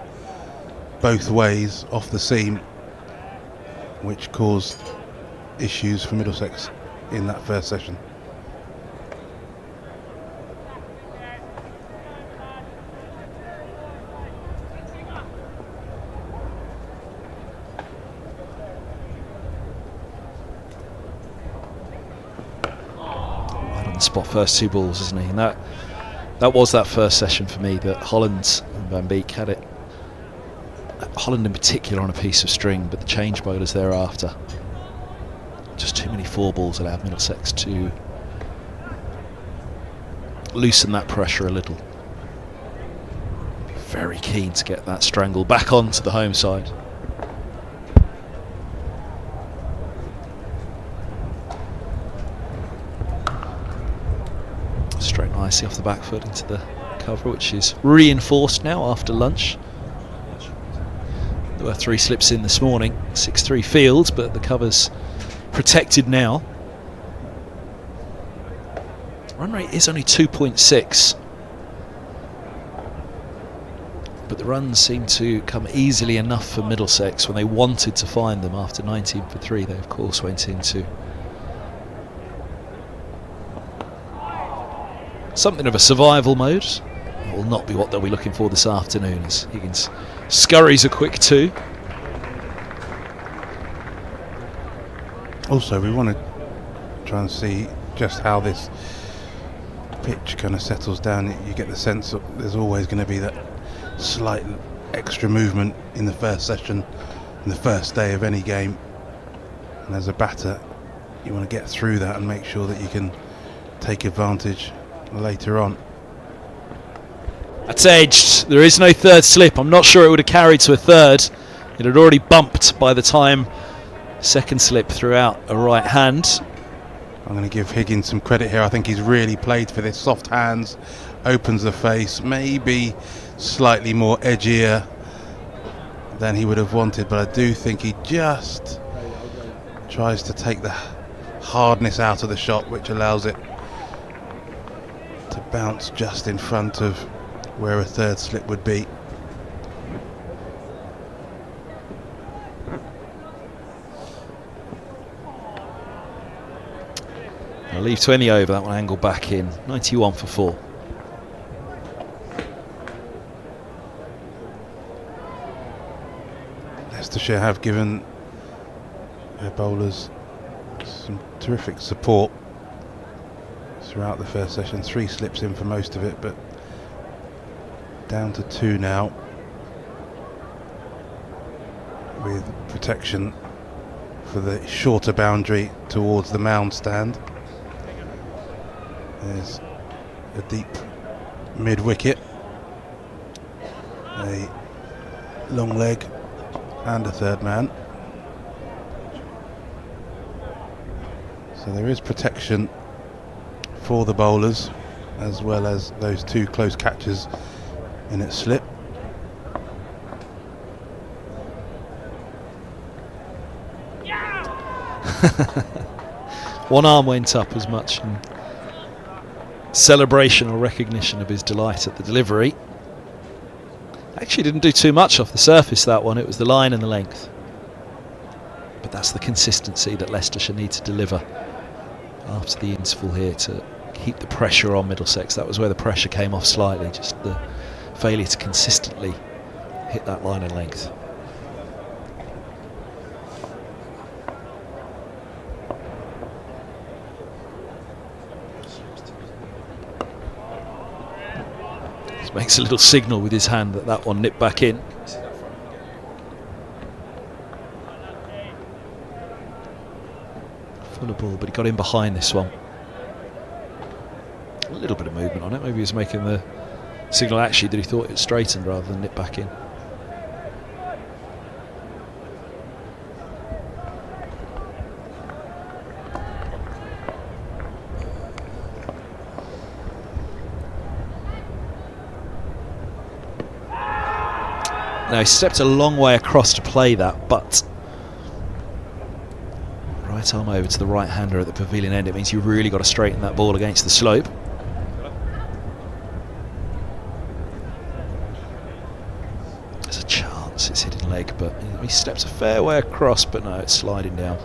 Speaker 6: both ways off the seam, which caused issues for Middlesex in that first session.
Speaker 4: Right on the spot, first 2 balls, isn't he? And that was that first session for me, that Holland and Van Beek had it. Holland in particular on a piece of string, but the change bowlers thereafter. Just too many 4 balls allowed Middlesex to loosen that pressure a little. Very keen to get that strangle back onto the home side. Straight nicely off the back foot into the cover, which is reinforced now after lunch. There were 3 slips in this morning, 6-3 fields, but the cover's protected now. Run rate is only 2.6, but the runs seem to come easily enough for Middlesex when they wanted to find them after 19 for 3. They of course went into something of a survival mode. It will not be what they'll be looking for this afternoon as Higgins scurries a quick 2.
Speaker 6: Also, we want to try and see just how this pitch kind of settles down. You get the sense that there's always going to be that slight extra movement in the first session, in the first day of any game. And as a batter, you want to get through that and make sure that you can take advantage later on.
Speaker 4: That's edged. There is no third slip. I'm not sure it would have carried to a third. It had already bumped by the time second slip threw out a right hand.
Speaker 6: I'm going to give Higgins some credit here. I think he's really played for this. Soft hands, opens the face, maybe slightly more edgier than he would have wanted, but I do think he just tries to take the hardness out of the shot, which allows it to bounce just in front of where a third slip would be.
Speaker 4: I'll leave to any over, that one angled back in. 91 for 4.
Speaker 6: Leicestershire have given their bowlers some terrific support throughout the first session. 3 slips in for most of it, but down to 2 now, with protection for the shorter boundary towards the mound stand. There's a deep mid wicket, a long leg and a third man. So there is protection for the bowlers, as well as those 2 close catches in its slip.
Speaker 4: One arm went up as much in celebration or recognition of his delight at the delivery. Actually didn't do too much off the surface, that one. It was the line and the length. But that's the consistency that Leicestershire need to deliver after the interval here to keep the pressure on Middlesex. That was where the pressure came off slightly, just the failure to consistently hit that line of length. Just makes a little signal with his hand that that one nipped back in. Full of ball, but he got in behind this one. A little bit of movement on it. Maybe he was making the signal actually that he thought it straightened rather than nip back in. Now he stepped a long way across to play that, but right arm over to the right hander at the pavilion end. It means you really got to straighten that ball against the slope. There's a chance it's hitting leg, but he steps a fair way across, but no, it's sliding down.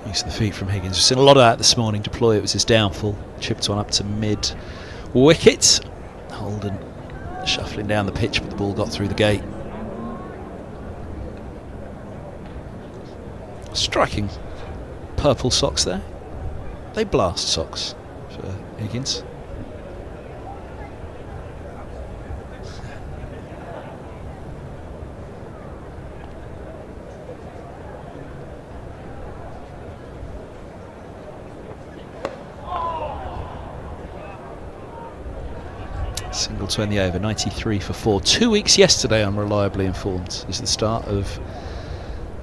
Speaker 4: Use of the feet from Higgins. We've seen a lot of that this morning. Deploy, it was his downfall. Chipped one up to mid wicket. Holden shuffling down the pitch, but the ball got through the gate. Striking purple socks there. They blast socks for Higgins. Single to end the over, 93 for 4. 2 weeks yesterday, I'm reliably informed, is the start of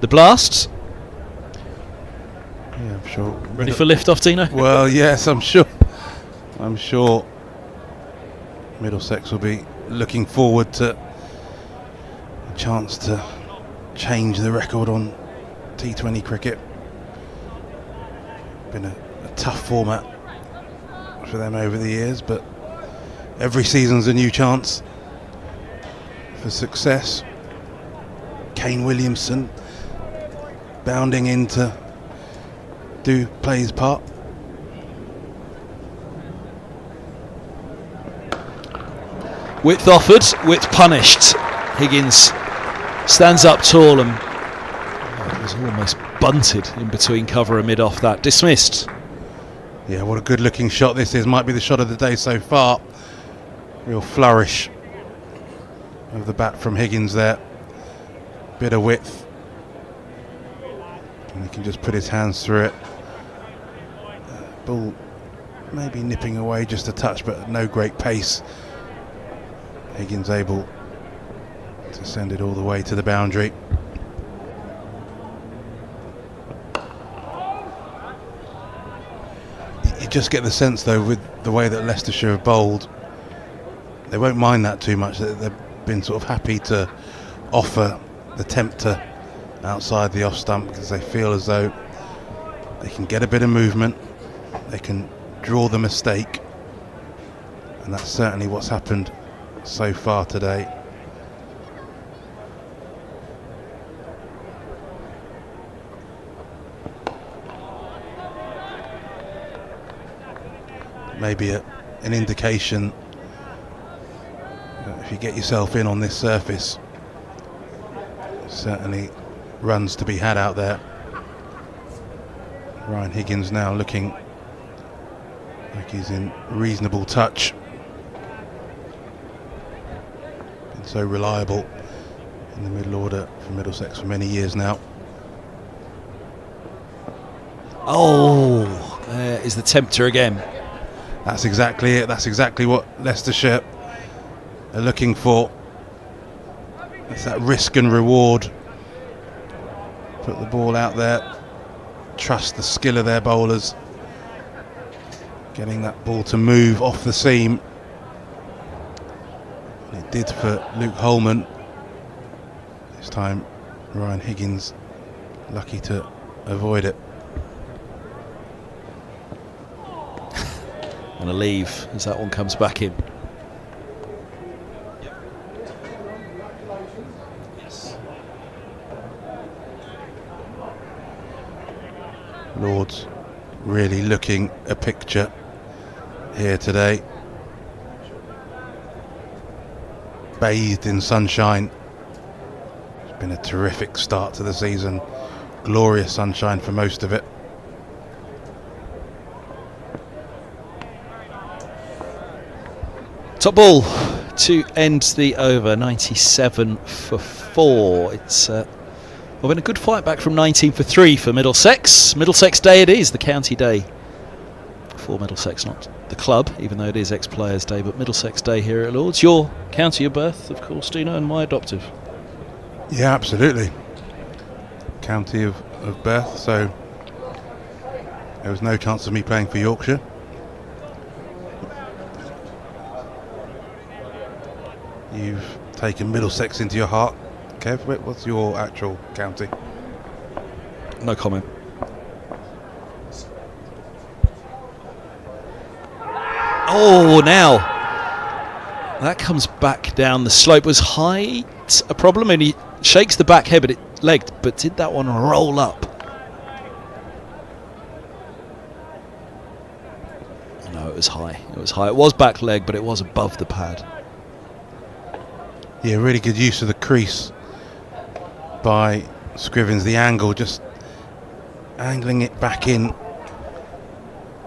Speaker 4: the blasts.
Speaker 6: Yeah, I'm sure.
Speaker 4: Ready for lift-off, Dino?
Speaker 6: Well, yes, I'm sure. I'm sure Middlesex will be looking forward to a chance to change the record on T20 cricket. Been a tough format for them over the years, but every season's a new chance for success. Kane Williamson bounding in to play his part.
Speaker 4: Width offered, width punished. Higgins stands up tall and was almost bunted in between cover and mid off that. Dismissed.
Speaker 6: Yeah, what a good looking shot this is. Might be the shot of the day so far. Real flourish of the bat from Higgins there. Bit of width. And he can just put his hands through it. Ball maybe nipping away just a touch, but no great pace. Higgins able to send it all the way to the boundary. You just get the sense though, with the way that Leicestershire have bowled, they won't mind that too much. They've been sort of happy to offer the tempter outside the off stump because they feel as though they can get a bit of movement, they can draw the mistake, and that's certainly what's happened so far today. Maybe an indication that if you get yourself in on this surface, certainly runs to be had out there. Ryan Higgins now looking like he's in reasonable touch. Been so reliable in the middle order for Middlesex for many years now.
Speaker 4: Oh, there is the tempter again.
Speaker 6: That's exactly it. That's exactly what Leicestershire are looking for. It's that risk and reward. Put the ball out there. Trust the skill of their bowlers. Getting that ball to move off the seam. It did for Luke Holman. This time Ryan Higgins lucky to avoid it.
Speaker 4: And a leave as that one comes back in.
Speaker 6: Lords really looking a picture here today. Bathed in sunshine. It's been a terrific start to the season. Glorious sunshine for most of it.
Speaker 4: Top ball to end the over, 97 for 4. It's been a good fight back from 19 for 3 for Middlesex. Middlesex Day it is, the county day for Middlesex, not the club, even though it is ex-players day, but Middlesex Day here at Lords. Your county of birth, of course, Dino, and my adoptive.
Speaker 6: Yeah, absolutely. County of birth, so there was no chance of me playing for Yorkshire. You've taken Middlesex into your heart. Kev, what's your actual county?
Speaker 4: No comment. Oh, now that comes back down the slope. Was height a problem? And he shakes the back head, but it legged. But did that one roll up? No, it was high. It was high. It was back leg, but it was above the pad.
Speaker 6: Yeah, really good use of the crease by Scrivens. The angle, just angling it back in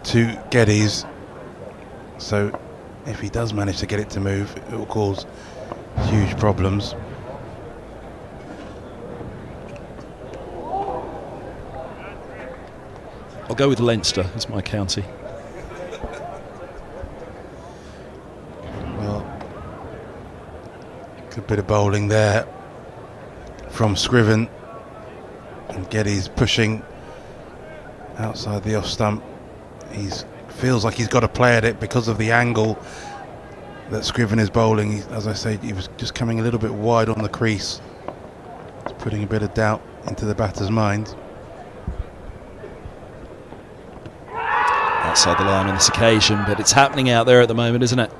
Speaker 6: to Geddes. So if he does manage to get it to move, it will cause huge problems.
Speaker 4: I'll go with Leinster as my county.
Speaker 6: Well, good bit of bowling there from Scriven, and Geddes pushing outside the off stump. He's feels like he's got to play at it because of the angle that Scriven is bowling. As I say, he was just coming a little bit wide on the crease. It's putting a bit of doubt into the batter's mind.
Speaker 4: Outside the line on this occasion, but it's happening out there at the moment, isn't it?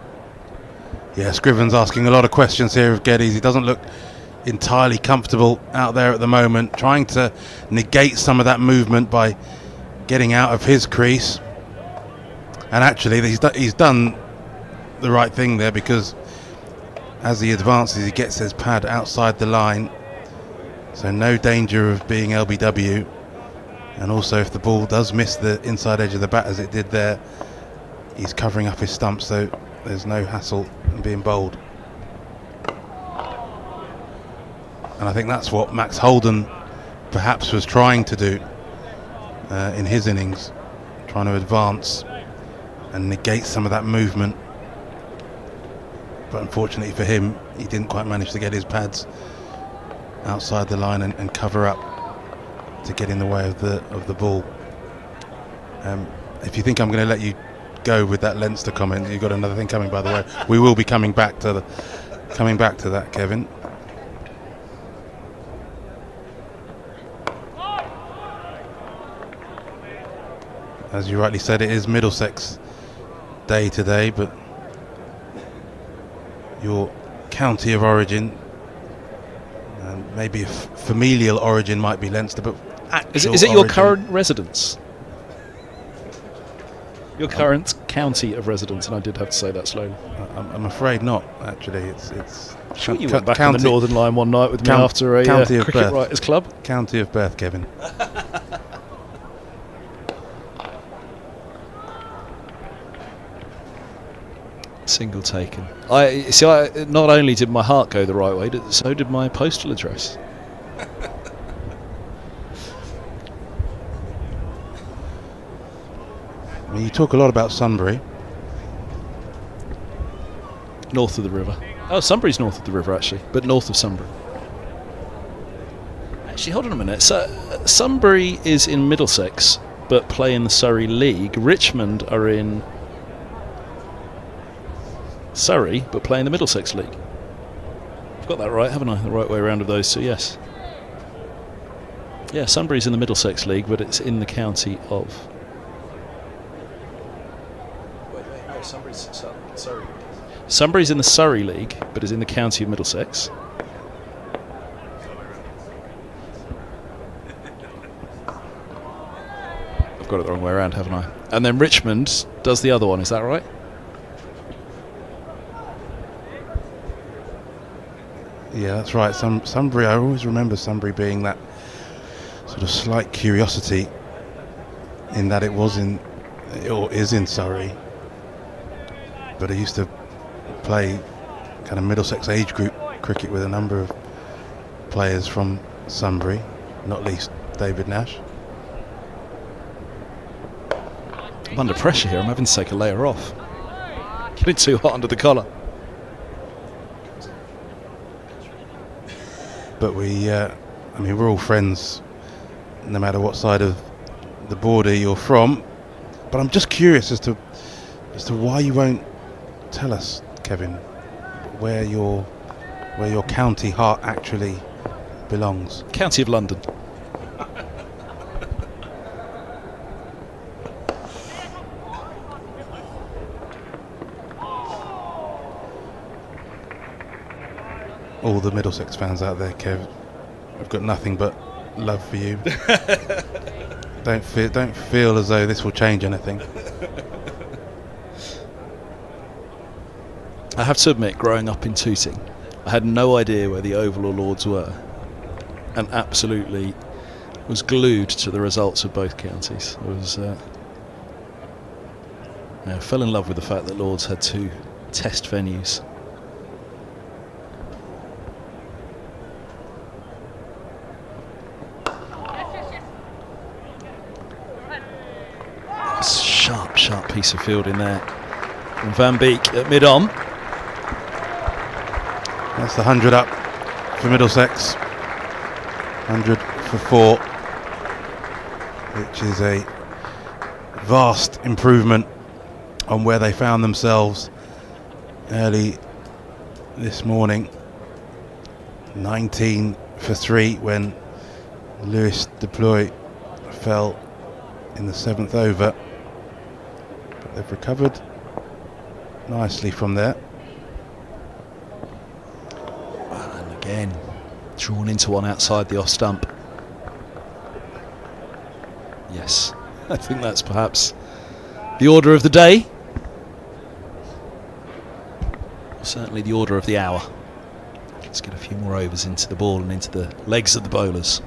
Speaker 6: Yeah, Scriven's asking a lot of questions here of Geddes. He doesn't look entirely comfortable out there at the moment, trying to negate some of that movement by getting out of his crease. And actually he's done the right thing there, because as he advances he gets his pad outside the line, so no danger of being LBW. And also if the ball does miss the inside edge of the bat as it did there, he's covering up his stump, so there's no hassle in being bowled. And I think that's what Max Holden perhaps was trying to do in his innings, trying to advance and negate some of that movement. But unfortunately for him, he didn't quite manage to get his pads outside the line and cover up to get in the way of the ball. If you think I'm going to let you go with that Leinster comment, you've got another thing coming, by the way. We will be coming back to that, Kevin. As you rightly said, it is Middlesex Day today, but your county of origin and maybe a familial origin might be Leinster, but
Speaker 4: is it your current residence? Your current county of residence, and I did have to say that slowly.
Speaker 6: I'm afraid not. Actually, it's.
Speaker 4: Sure, you went back on the Northern Line one night with me after a cricket writers club.
Speaker 6: County of birth, Kevin.
Speaker 4: Single taken. I not only did my heart go the right way, so did my postal address.
Speaker 6: I mean, you talk a lot about Sunbury.
Speaker 4: North of the river. Oh, Sunbury's north of the river, actually, but north of Sunbury. Actually, hold on a minute. So, Sunbury is in Middlesex, but play in the Surrey League. Richmond are in Surrey, but play in the Middlesex League. I've got that right, haven't I? The right way around of those two, yes. Yeah, Sunbury's in the Middlesex League, but it's in the county of... Wait, no, Sunbury's Surrey. Sunbury's in the Surrey League, but is in the county of Middlesex. I've got it the wrong way around, haven't I? And then Richmond does the other one, is that right?
Speaker 6: Yeah, that's right. Sunbury, I always remember Sunbury being that sort of slight curiosity in that it was in, or is in Surrey. But I used to play kind of Middlesex age group cricket with a number of players from Sunbury, not least David Nash.
Speaker 4: I'm under pressure here. I'm having to take a layer off. Getting too hot under the collar.
Speaker 6: But I mean, we're all friends, no matter what side of the border you're from. But I'm just curious as to why you won't tell us, Kevin, where your county heart actually belongs.
Speaker 4: County of London.
Speaker 6: All the Middlesex fans out there, Kev, I've got nothing but love for you. Don't feel as though this will change anything.
Speaker 4: I have to admit, growing up in Tooting, I had no idea where the Oval or Lords were, and absolutely was glued to the results of both counties. I fell in love with the fact that Lords had two test venues. Sharp piece of fielding there from Van Beek at mid-on.
Speaker 6: That's the 100 up for Middlesex. 100 for 4, which is a vast improvement on where they found themselves early this morning. 19 for 3 when Lewis Deploy fell in the 7th over. But they've recovered nicely from there.
Speaker 4: And again, drawn into one outside the off stump. Yes, I think that's perhaps the order of the day. Certainly the order of the hour. Let's get a few more overs into the ball and into the legs of the bowlers.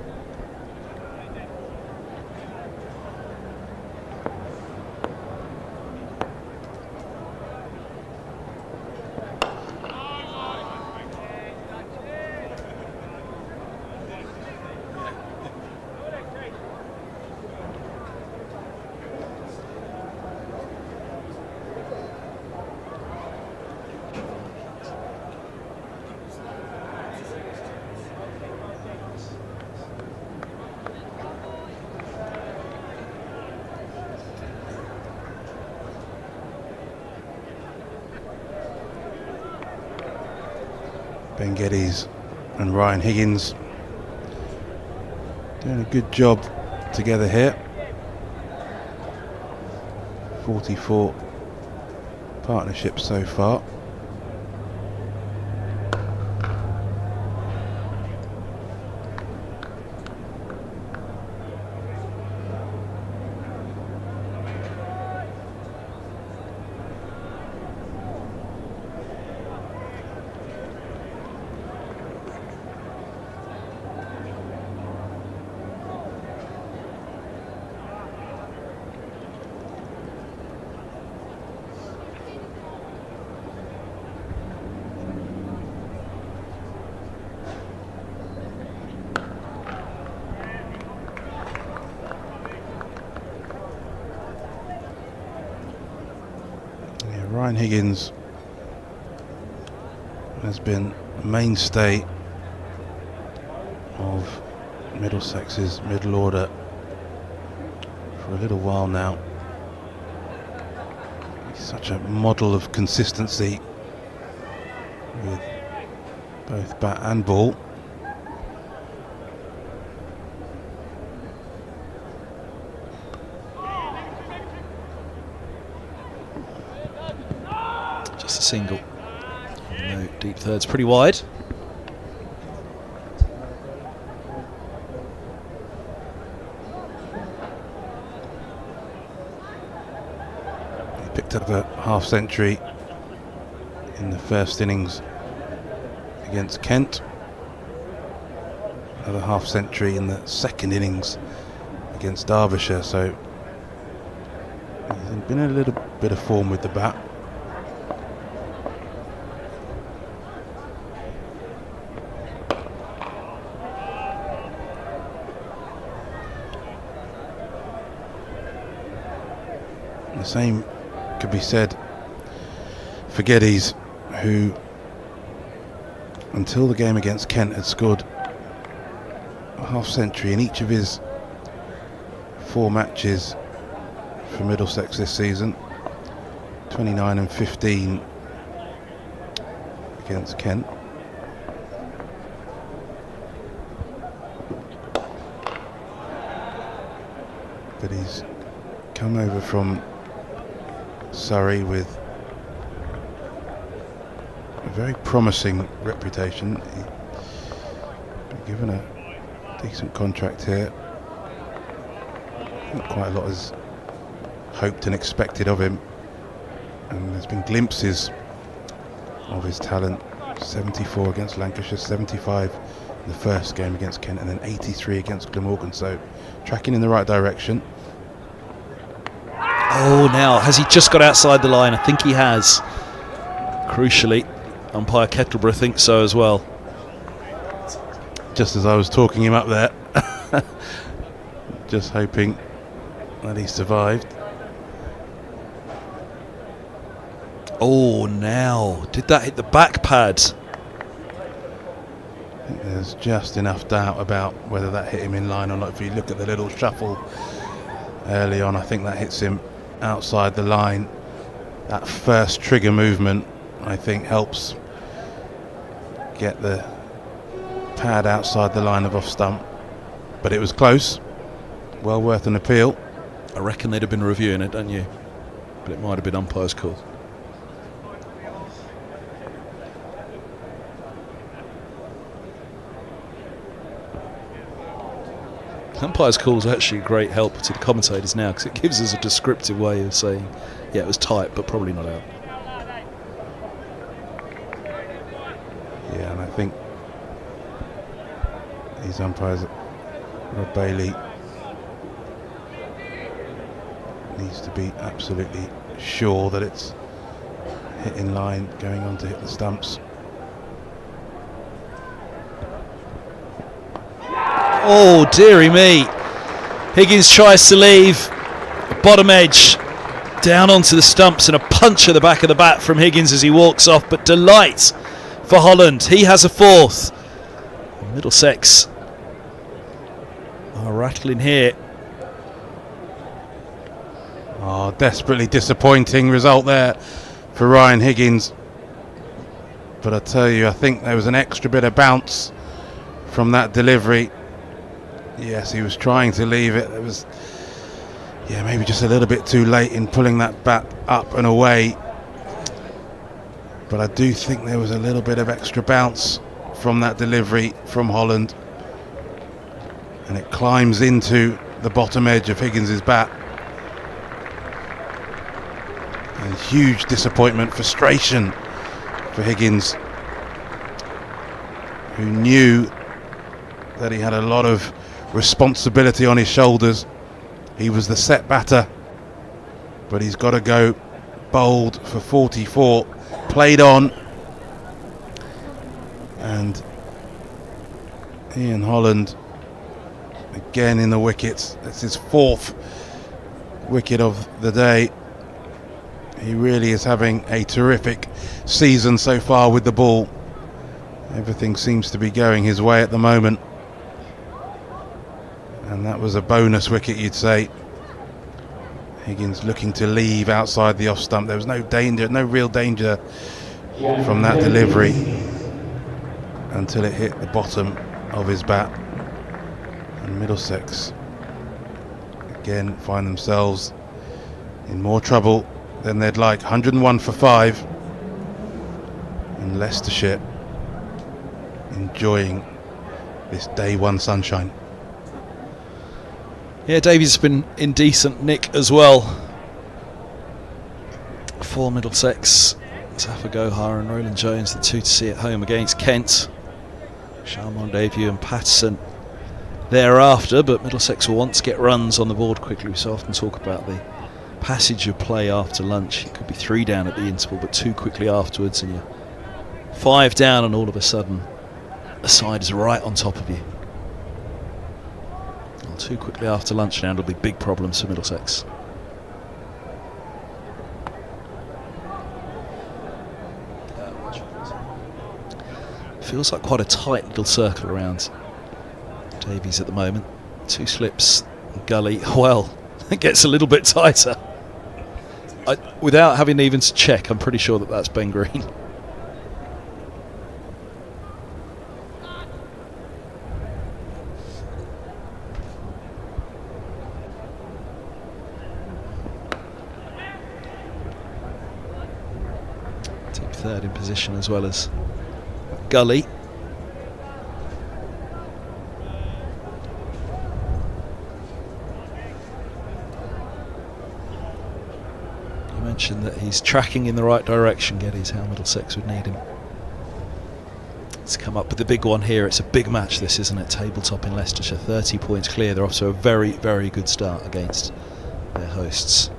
Speaker 6: Ben Geddes and Ryan Higgins doing a good job together here. 44 partnerships so far. Ryan Higgins has been a mainstay of Middlesex's middle order for a little while now. He's such a model of consistency with both bat and ball.
Speaker 4: Just a single. No, deep thirds pretty wide.
Speaker 6: He picked up a half century in the first innings against Kent. Another half century in the second innings against Derbyshire, so he's been in a little bit of form with the bat. The same could be said for Geddes, who until the game against Kent had scored a half century in each of his 4 matches for Middlesex this season, 29 and 15 against Kent. But he's come over from Surrey with a very promising reputation. He's been given a decent contract here. Not quite a lot is hoped and expected of him, and there's been glimpses of his talent. 74 against Lancashire, 75 in the first game against Kent, and then 83 against Glamorgan, so tracking in the right direction.
Speaker 4: Oh, now, has he just got outside the line? I think he has. Crucially, umpire Kettleborough thinks so as well.
Speaker 6: Just as I was talking him up there. Just hoping that he survived.
Speaker 4: Oh, now, did that hit the back pad?
Speaker 6: I think there's just enough doubt about whether that hit him in line or not. If you look at the little shuffle early on, I think that hits him outside the line. That first trigger movement, I think, helps get the pad outside the line of off stump, but it was close, well worth an appeal.
Speaker 4: I reckon they'd have been reviewing it, don't you? But it might have been umpire's call. Umpire's call is actually a great help to the commentators now, because it gives us a descriptive way of saying, yeah, it was tight, but probably not out.
Speaker 6: Yeah, and I think these umpires, Rob Bailey, needs to be absolutely sure that it's hit in line, going on to hit the stumps.
Speaker 4: Oh, dearie me. Higgins tries to leave. Bottom edge. Down onto the stumps, and a punch at the back of the bat from Higgins as he walks off. But delight for Holland. He has a 4th. Middlesex are rattling here.
Speaker 6: Oh, desperately disappointing result there for Ryan Higgins. But I tell you, I think there was an extra bit of bounce from that delivery. Yes, he was trying to leave it. It was, yeah, maybe just a little bit too late in pulling that bat up and away. But I do think there was a little bit of extra bounce from that delivery from Holland. And it climbs into the bottom edge of Higgins's bat. And huge disappointment, frustration for Higgins, who knew that he had a lot of responsibility on his shoulders. He was the set batter, but he's got to go bold for 44. Played on, and Ian Holland again in the wickets. It's his 4th wicket of the day. He really is having a terrific season so far with the ball. Everything seems to be going his way at the moment. And that was a bonus wicket, you'd say. Higgins looking to leave outside the off stump. There was no danger, no real danger from that delivery until it hit the bottom of his bat. And Middlesex again find themselves in more trouble than they'd like. 101 for 5. And Leicestershire enjoying this day one sunshine.
Speaker 4: Yeah, Davies has been in decent nick as well for Middlesex. Zafar Gohar and Roland Jones, the 2 to see at home against Kent. Sharman debut and Patterson thereafter, but Middlesex will want to get runs on the board quickly. We so often talk about the passage of play after lunch. It could be 3 down at the interval, but 2 quickly afterwards, and you're 5 down, and all of a sudden the side is right on top of you. 2 quickly after lunch now, it'll be big problems for Middlesex. Feels like quite a tight little circle around Davies at the moment. 2 slips, gully. Well, it gets a little bit tighter. Without having even to check, I'm pretty sure that that's Ben Green. Third in position as well as Gully. You mentioned that he's tracking in the right direction. Geddes, how Middlesex would need him. Let's come up with the big one here. It's a big match this, isn't it? Tabletop in Leicestershire, 30 points clear. They're off to a very, very good start against their hosts.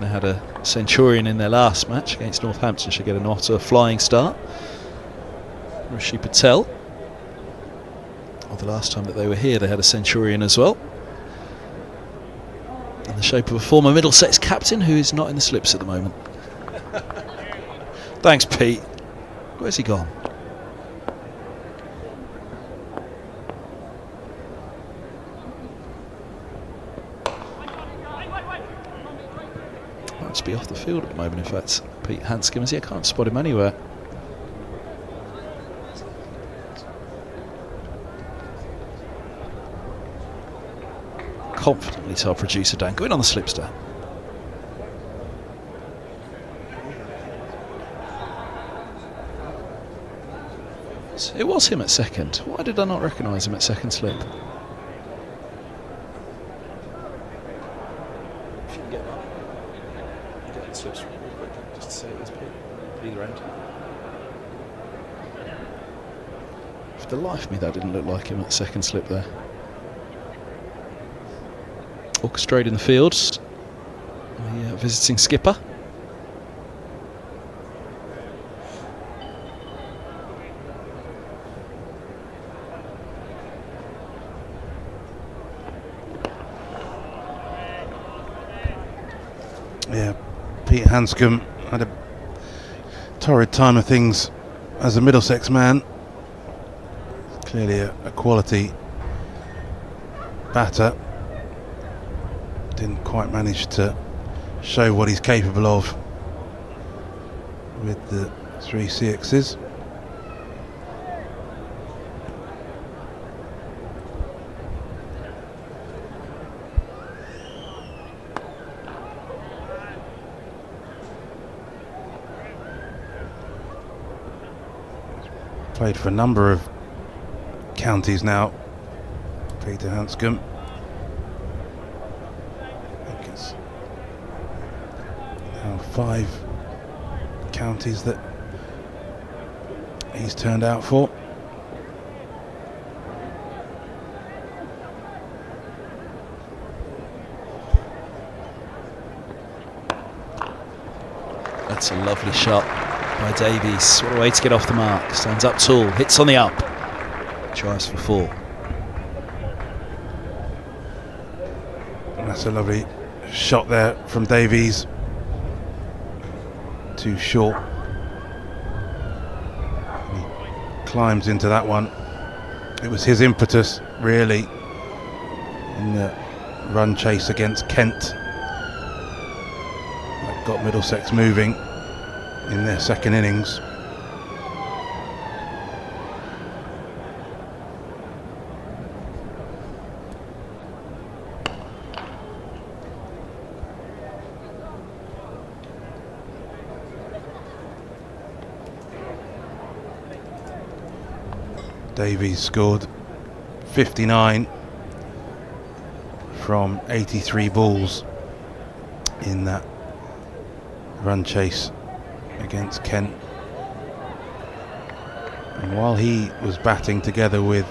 Speaker 4: They had a centurion in their last match against Northampton. Should get off to a flying start. Rishi Patel. Well, the last time that they were here, they had a centurion as well, in the shape of a former Middlesex captain who is not in the slips at the moment. Thanks, Pete. Where's he gone? Be off the field at the moment, in fact. Pete Hanscom, I can't spot him anywhere. Confidently tell producer Dan, go in on the slipster. It was him at second. Why did I not recognise him at second slip? For the life of me, that didn't look like him at the second slip there. Orchestrating the fields, the visiting skipper.
Speaker 6: Yeah, Pete Hanscom had a torrid time of things as a Middlesex man. Clearly a quality batter. Didn't quite manage to show what he's capable of with the 3 sixes. Played for a number of counties now, Peter Hanscom. I think it's now 5 counties that he's turned out for.
Speaker 4: That's a lovely shot. by Davies. What a way to get off the mark. Stands up tall, hits on the up, drives for 4.
Speaker 6: And that's a lovely shot there from Davies. Too short. He climbs into that one. It was his impetus, really, in the run chase against Kent that got Middlesex moving in their second innings. Davies scored 59 from 83 balls in that run chase against Kent. And while he was batting together with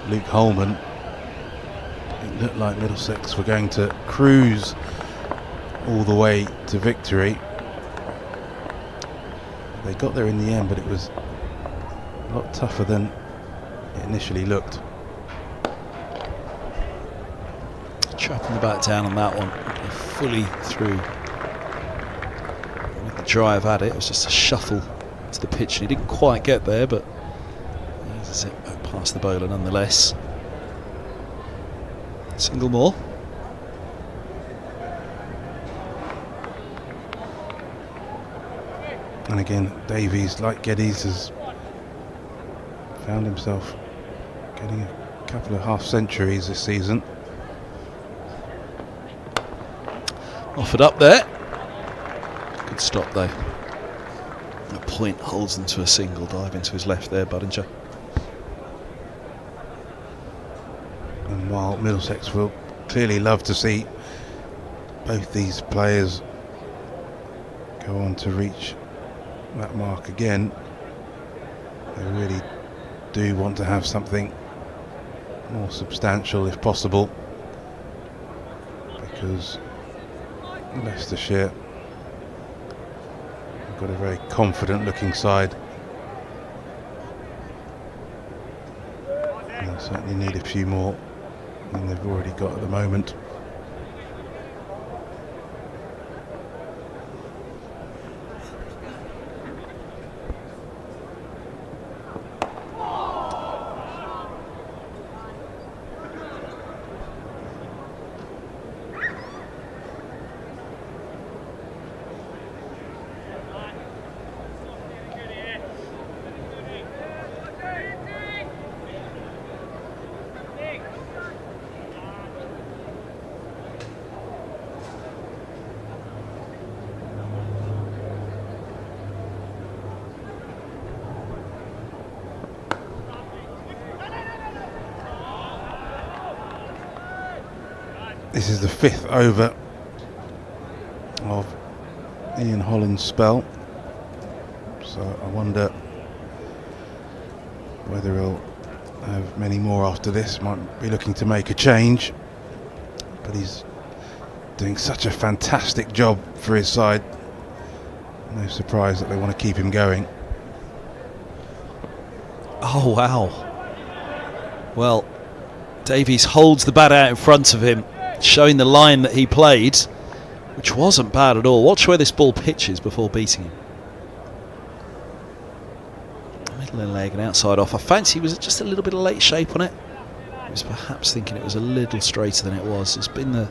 Speaker 6: Luke Holman, it looked like Middlesex were going to cruise all the way to victory. They got there in the end, but it was a lot tougher than it initially looked.
Speaker 4: Chopping the bat down on that one, fully through. With the drive at it, it was just a shuffle to the pitch. He didn't quite get there, but uses it back past the bowler nonetheless. Single more.
Speaker 6: And again, Davies, like Geddes, has found himself getting a couple of half centuries this season.
Speaker 4: Offered up there. Good stop though. A point holds them to a single. Dive into his left there, Budinger.
Speaker 6: And while Middlesex will clearly love to see both these players go on to reach that mark again, they really do want to have something more substantial if possible, because Leicestershire have got a very confident looking side, and they'll certainly need a few more than they've already got at the moment. This is the 5th over of Ian Holland's spell, so I wonder whether he'll have many more after this. Might be looking to make a change, but he's doing such a fantastic job for his side. No surprise that they want to keep him going.
Speaker 4: Oh wow. Well, Davies holds the bat out in front of him, showing the line that he played, which wasn't bad at all. Watch where this ball pitches before beating him. Middle and leg and outside off. I fancy he was just a little bit of late shape on it. He was perhaps thinking it was a little straighter than it was. It's barely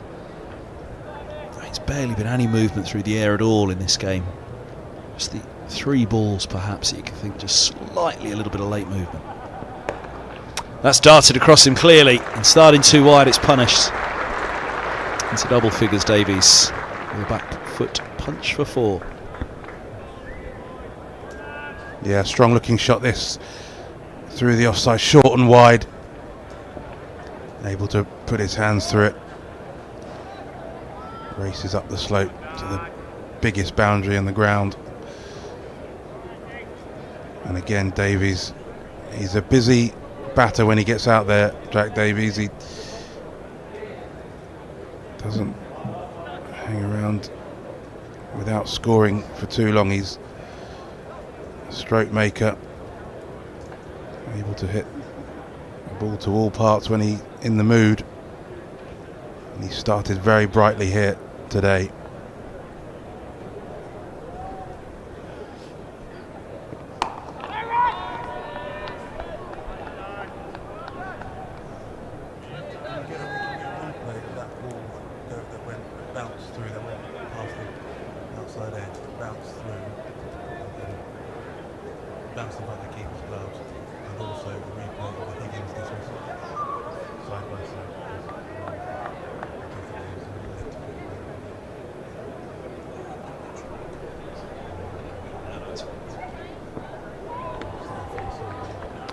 Speaker 4: been any movement through the air at all in this game. Just the 3 balls perhaps that you can think just slightly a little bit of late movement. That's darted across him clearly, and starting too wide, it's punished. Into double figures, Davies with a back foot punch for 4.
Speaker 6: Yeah, strong looking shot this through the offside, short and wide. Able to put his hands through it. Races up the slope to the biggest boundary on the ground. And again, Davies, he's a busy batter when he gets out there, Jack Davies. He doesn't hang around without scoring for too long. He's stroke maker, able to hit the ball to all parts when he's in the mood. And he started very brightly here today.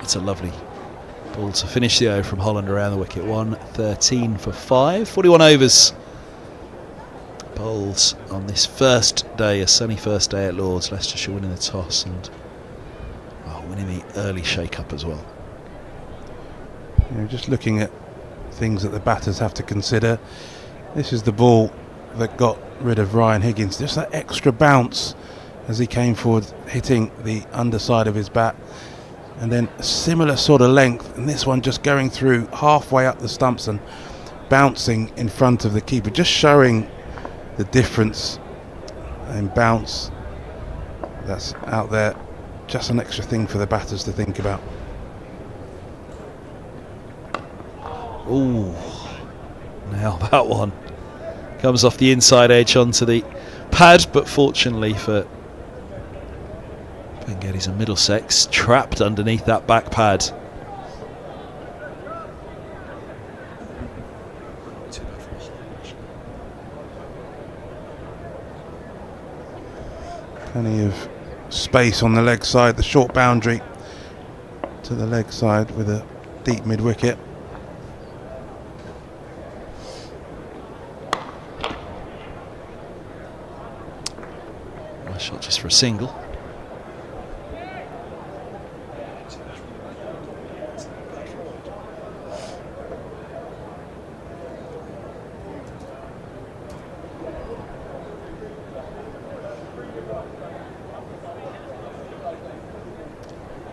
Speaker 4: It's a lovely ball to finish the over from Holland around the wicket. 113 for 5. 41 overs bowls on this first day, a sunny first day at Lords. Leicestershire winning the toss and winning the early shake-up as well.
Speaker 6: Just looking at things that the batters have to consider. This is the ball that got rid of Ryan Higgins. Just that extra bounce as he came forward, hitting the underside of his bat. And then a similar sort of length, and this one just going through halfway up the stumps and bouncing in front of the keeper, just showing the difference in bounce that's out there. Just an extra thing for the batters to think about.
Speaker 4: Ooh, now that one comes off the inside edge onto the pad, but fortunately for Bengetti's and Middlesex, trapped underneath that back pad.
Speaker 6: Plenty of space on the leg side, the short boundary to the leg side with a deep mid wicket.
Speaker 4: Nice shot just for a single.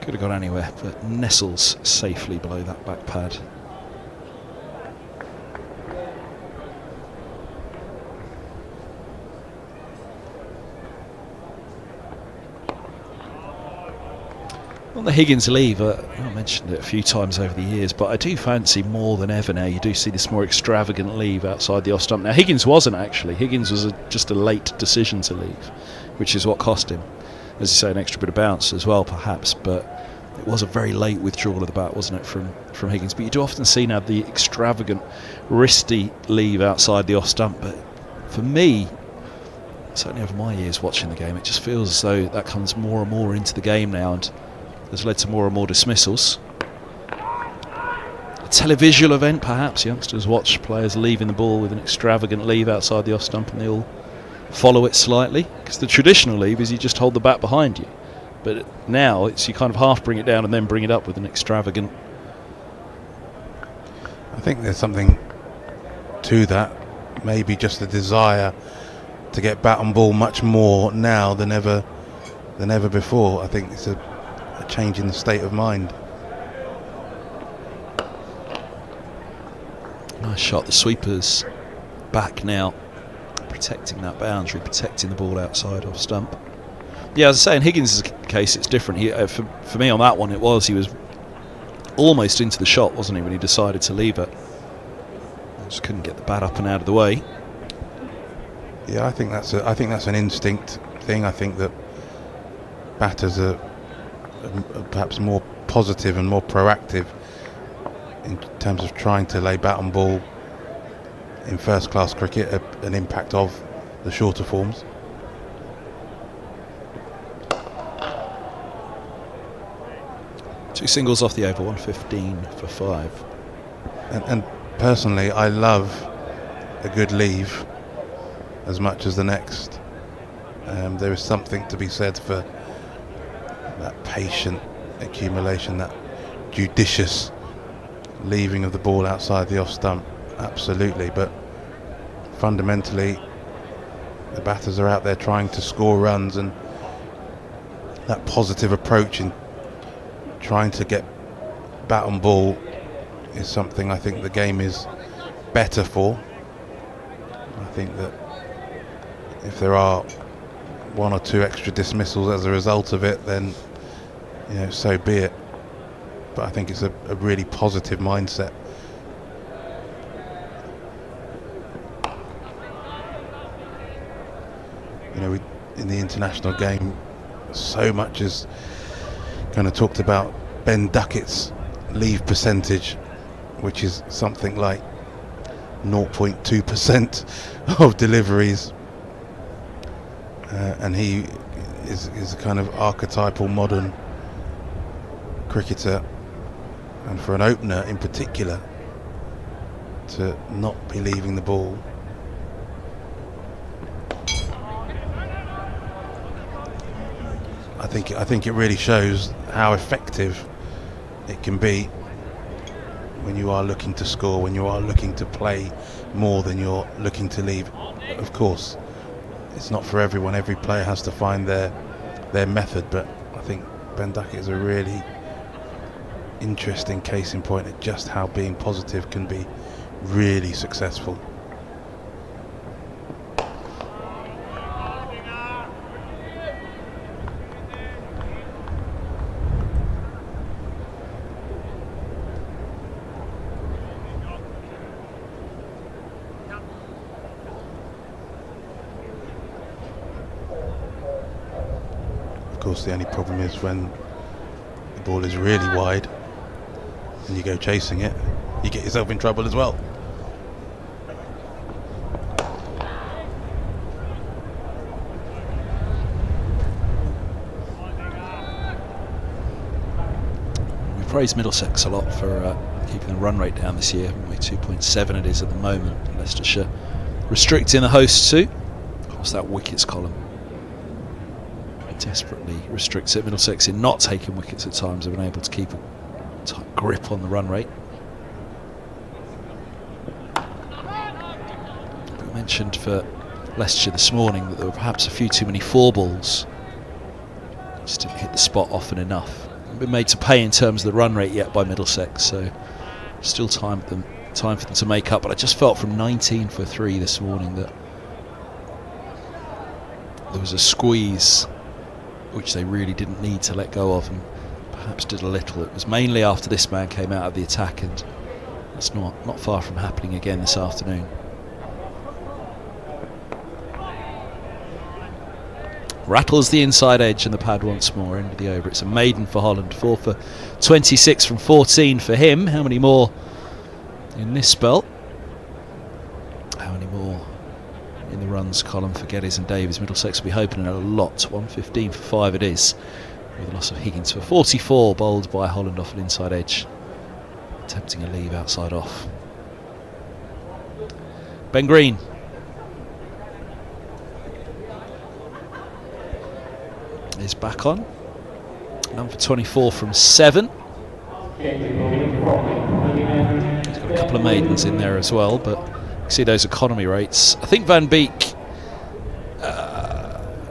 Speaker 4: Could have gone anywhere, but nestles safely below that back pad. On the Higgins leave, I mentioned it a few times over the years, but I do fancy more than ever now. You do see this more extravagant leave outside the off stump. Now Higgins wasn't actually. Higgins was just a late decision to leave, which is what cost him. As you say, an extra bit of bounce as well, perhaps, but it was a very late withdrawal of the bat, wasn't it, from Higgins? But you do often see now the extravagant, wristy leave outside the off stump. But for me, certainly over my years watching the game, it just feels as though that comes more and more into the game now, and has led to more and more dismissals. A televisual event, perhaps. Youngsters watch players leaving the ball with an extravagant leave outside the off stump, and they all follow it slightly, because the traditional leave is you just hold the bat behind you, but now it's you kind of half bring it down and then bring it up with an extravagant.
Speaker 6: I think there's something to that, maybe just a desire to get bat and ball much more now than ever before. I think it's a change in the state of mind.
Speaker 4: Nice shot. The sweeper's back now, protecting that boundary, protecting the ball outside off stump. Yeah, as I say, in Higgins' case, it's different. For me on that one, he was almost into the shot, wasn't he, when he decided to leave it. Just couldn't get the bat up and out of the way.
Speaker 6: Yeah, I think that's an instinct thing. I think that batters are perhaps more positive and more proactive in terms of trying to lay bat and ball in first-class cricket, an impact of the shorter forms.
Speaker 4: Two singles off the over, 115 for 5.
Speaker 6: And personally, I love a good leave as much as the next. There is something to be said for that patient accumulation, that judicious leaving of the ball outside the off stump. Absolutely, but fundamentally the batters are out there trying to score runs, and that positive approach in trying to get bat on ball is something I think the game is better for. I think that if there are 1 or 2 extra dismissals as a result of it, then so be it. But I think it's a really positive mindset. In the international game, so much is kind of talked about Ben Duckett's leave percentage, which is something like 0.2% of deliveries, and he is a kind of archetypal modern cricketer, and for an opener in particular to not be leaving the ball. I think it really shows how effective it can be when you are looking to score, when you are looking to play more than you're looking to leave. Of course, it's not for everyone. Every player has to find their method, but I think Ben Duckett is a really interesting case in point at just how being positive can be really successful. Of course, the only problem is when the ball is really wide and you go chasing it, you get yourself in trouble as well.
Speaker 4: We praised Middlesex a lot for keeping the run rate down this year, haven't we? 2.7 it is at the moment. Leicestershire restricting the hosts to. Of course, that wickets column desperately restricts it. Middlesex, in not taking wickets at times, have been able to keep a tight grip on the run rate. We mentioned for Leicestershire this morning that there were perhaps a few too many 4 balls. Just didn't hit the spot often enough. Haven't been made to pay in terms of the run rate yet by Middlesex, so still time for them to make up. But I just felt from 19 for 3 this morning that there was a squeeze which they really didn't need to let go of, and perhaps did a little. It was mainly after this man came out of the attack, and that's not far from happening again this afternoon. Rattles the inside edge and the pad once more, end of the over. It's a maiden for Holland, 4 for 26 from 14 for him. How many more in this spell? How many more in the runs column for Geddes and Davies? Middlesex will be hoping in a lot. 115 for 5 it is, with the loss of Higgins for 44, bowled by Holland off an inside edge, attempting a leave outside off. Ben Green is back on, number 24 from 7. He's got a couple of maidens in there as well, but you see those economy rates. I think Van Beek,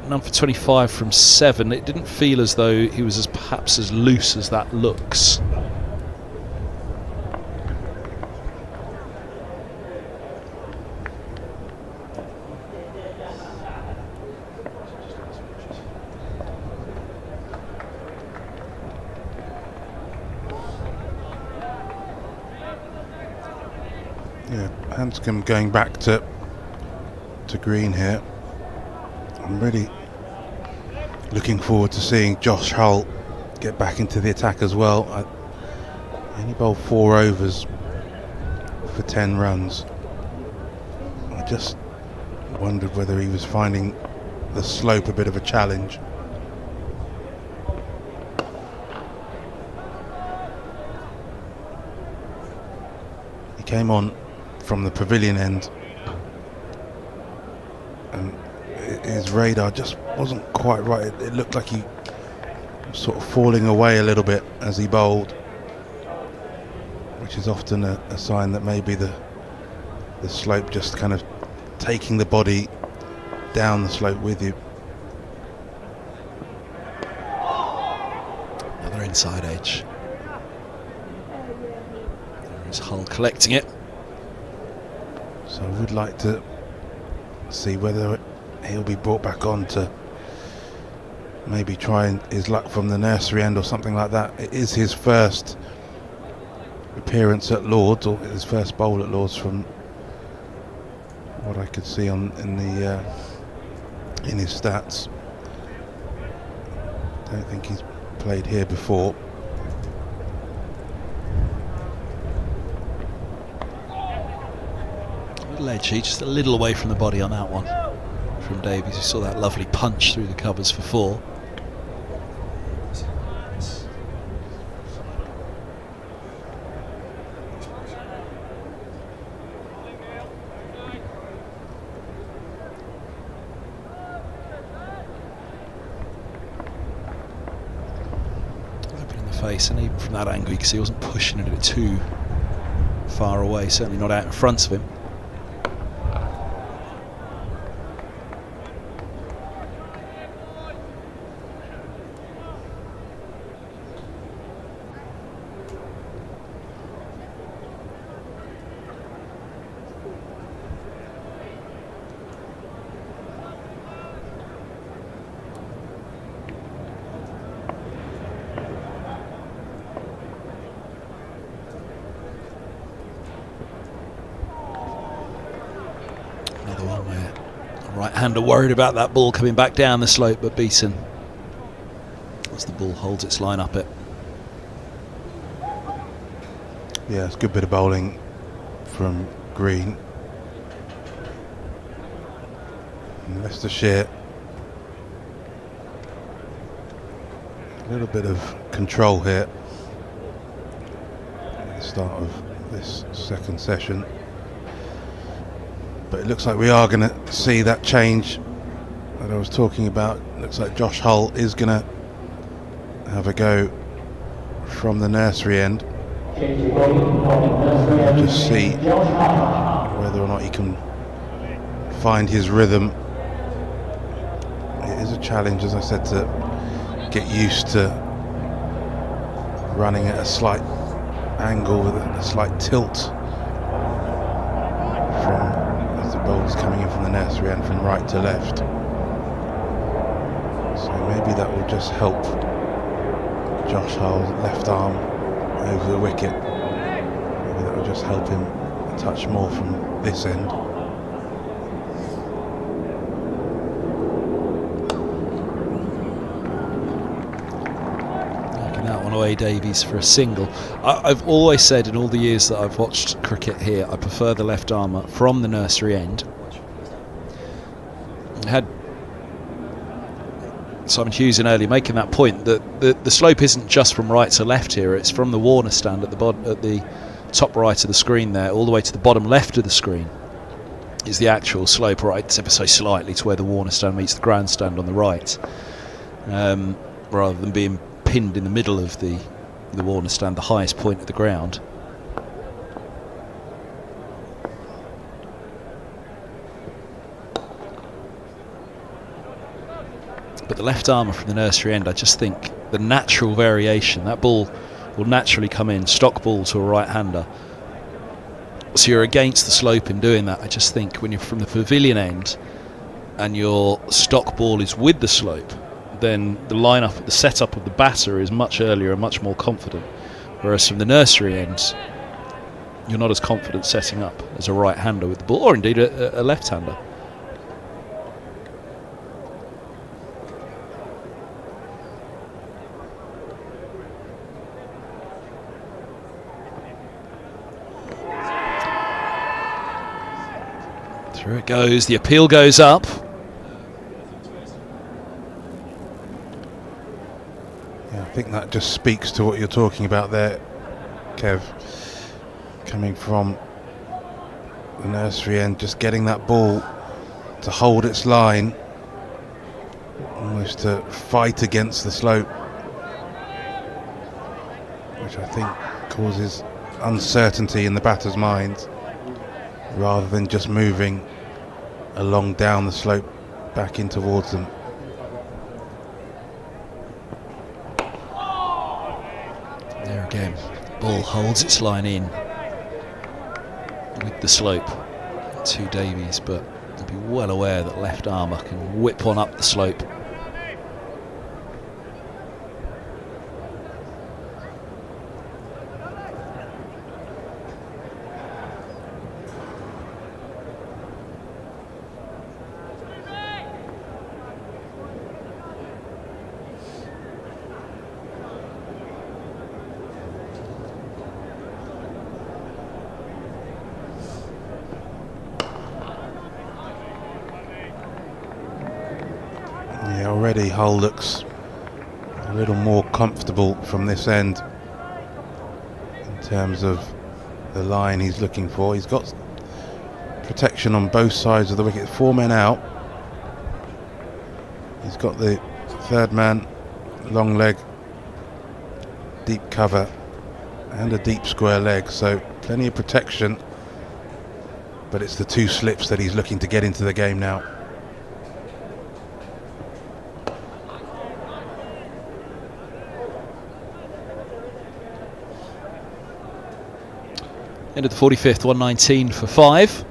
Speaker 4: number 25 from 7, it didn't feel as though he was perhaps as loose as that looks.
Speaker 6: Hanscom going back to Green here. I'm really looking forward to seeing Josh Hull get back into the attack as well. He only bowled 4 overs for 10 runs. I just wondered whether he was finding the slope a bit of a challenge. He came on from the pavilion end, and his radar just wasn't quite right. It looked like he was sort of falling away a little bit as he bowled, which is often a sign that maybe the slope just kind of taking the body down the slope with you.
Speaker 4: inside edge. There's Hull collecting it.
Speaker 6: So I would like to see whether he'll be brought back on to maybe try his luck from the nursery end or something like that. It is his first appearance at Lords, or his first bowl at Lords, from what I could see in his stats. Don't think he's played here before.
Speaker 4: Little edgy, just a little away from the body on that one from Davies. You saw that lovely punch through the covers for 4. Face, and even from that angle you can see he wasn't pushing it too far away, certainly not out in front of him. Right-hander worried about that ball coming back down the slope, but beaten as the ball holds its line up it.
Speaker 6: Yeah, it's a good bit of bowling from Green. And Leicestershire, a little bit of control here at the start of this second session. But it looks like we are going to see that change that I was talking about. Looks like Josh Hull is going to have a go from the nursery end. We'll just see whether or not he can find his rhythm. It is a challenge, as I said, to get used to running at a slight angle with a slight tilt from the bowls coming in from the nursery end from right to left. So maybe that will just help Josh Hull's left arm over the wicket. Maybe that will just help him a touch more from this end.
Speaker 4: Knocking that one away, Davies, for a single. I've always said in all the years that I've watched cricket here, I prefer the left armour from the nursery end. I had Simon Hughes in earlier making that point that the slope isn't just from right to left here, it's from the Warner stand at the top right of the screen there all the way to the bottom left of the screen is the actual slope, right ever so slightly to where the Warner stand meets the grandstand on the right, rather than being pinned in the middle of the Warner stand, the highest point of the ground. But the left armour from the nursery end, I just think the natural variation, that ball will naturally come in, stock ball to a right-hander. So you're against the slope in doing that. I just think when you're from the pavilion end and your stock ball is with the slope, then the lineup, the setup of the batter is much earlier and much more confident. Whereas from the nursery ends, you're not as confident setting up as a right-hander with the ball, or indeed a left-hander. Through it goes, the appeal goes up.
Speaker 6: Yeah, I think that just speaks to what you're talking about there, Kev. Coming from the nursery end, just getting that ball to hold its line, almost to fight against the slope, which I think causes uncertainty in the batter's mind, rather than just moving along down the slope back in towards them.
Speaker 4: Again, ball holds its line in with the slope to Davies, but he'll be well aware that left armour can whip one up the slope.
Speaker 6: Yeah, already Hull looks a little more comfortable from this end in terms of the line he's looking for. He's got protection on both sides of the wicket, 4 men out. He's got the third man, long leg, deep cover and a deep square leg, so plenty of protection, but it's the 2 slips that he's looking to get into the game now.
Speaker 4: End of the 45th, 119 for 5.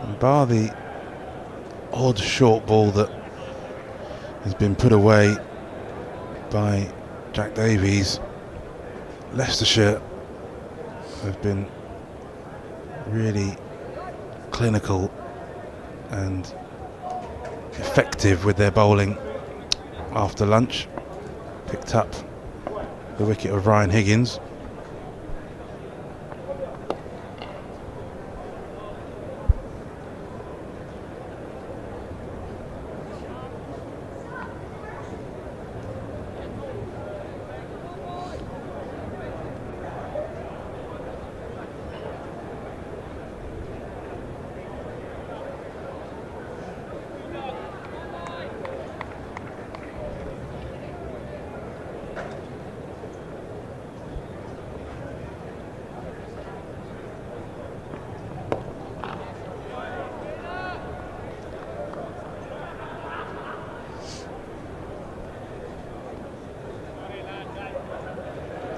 Speaker 6: And bar the odd short ball that has been put away by Jack Davies, Leicestershire have been really clinical and effective with their bowling after lunch. Picked up the wicket of Ryan Higgins.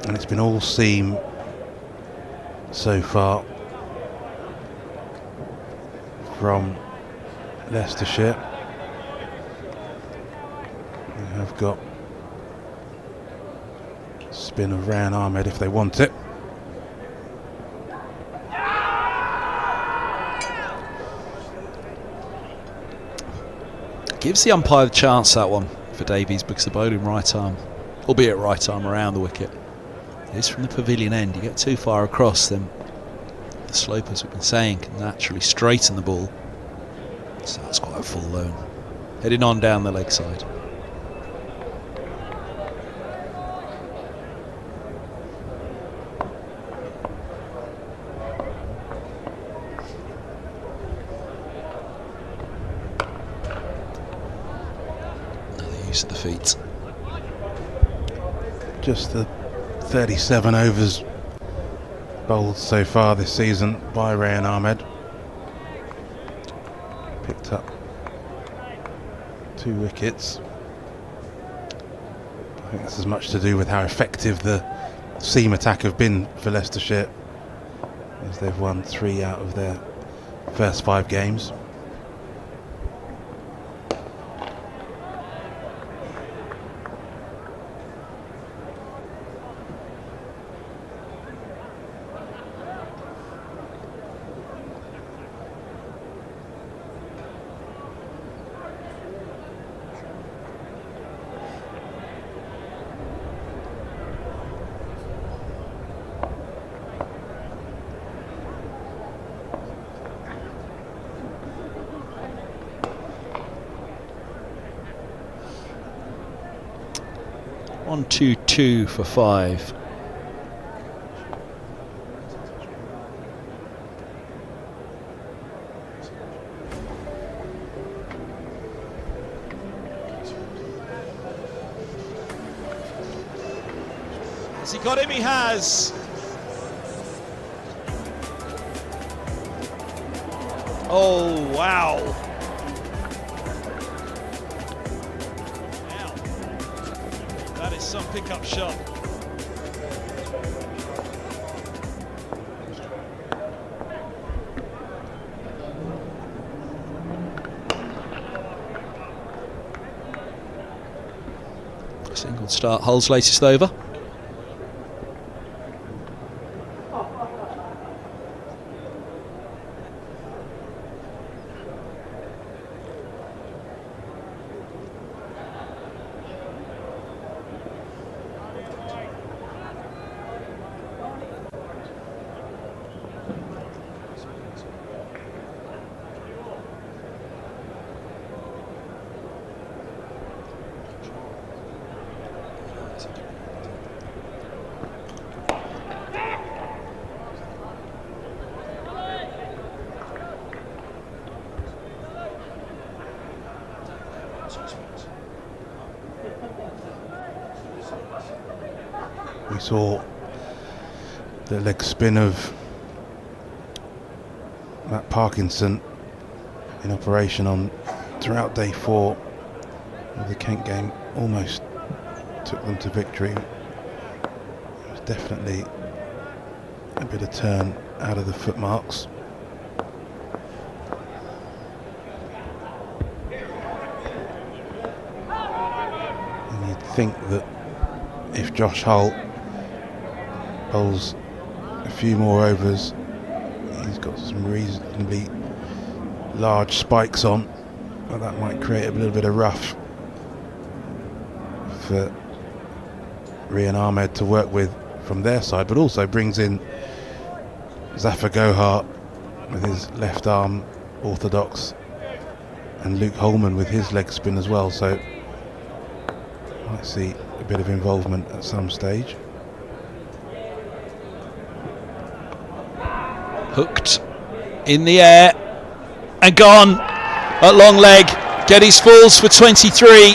Speaker 6: And it's been all seam so far from Leicestershire. They have got spin of Ryan Ahmed if they want it.
Speaker 4: Gives the umpire the chance, that one, for Davies, because the bowling right arm, albeit right arm around the wicket. It is from the pavilion end. You get too far across, then the slope, as we've been saying, can naturally straighten the ball. So that's quite a full loan. Heading on down the leg side. Another use of the feet.
Speaker 6: Just the 37 overs bowled so far this season by Ryan Ahmed. Picked up 2 wickets. I think that's as much to do with how effective the seam attack have been for Leicestershire, as they've won 3 out of their first 5 games.
Speaker 4: On 2-2 for 5. Has he got him? He has. Oh, wow. Some pickup shot. Single start, Hull's latest over.
Speaker 6: We saw the leg spin of Matt Parkinson in operation on throughout day 4 of the Kent game. Almost took them to victory. It was definitely a bit of turn out of the footmarks. And you'd think that if Josh Hull bowls a few more overs, he's got some reasonably large spikes on, but that might create a little bit of rough for Rian Ahmed to work with from their side, but also brings in Zafar Gohar with his left arm orthodox and Luke Holman with his leg spin as well, so might see a bit of involvement at some stage.
Speaker 4: Hooked in the air and gone at long leg. Geddes falls for 23.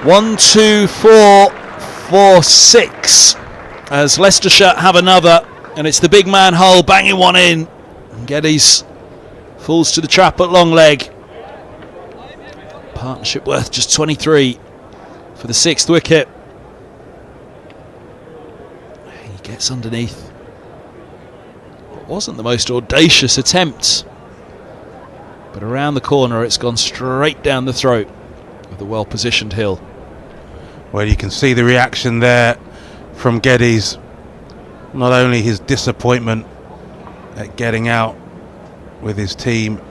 Speaker 4: 1, 2, 4, 4, 6 as Leicestershire have another, and it's the big man Hull banging one in. And Geddes falls to the trap at long leg. Partnership worth just 23 for the 6th wicket. He gets underneath. It wasn't the most audacious attempt, but around the corner it's gone straight down the throat of the well-positioned Hill.
Speaker 6: Well, you can see the reaction there from Geddes. Not only his disappointment at getting out with his team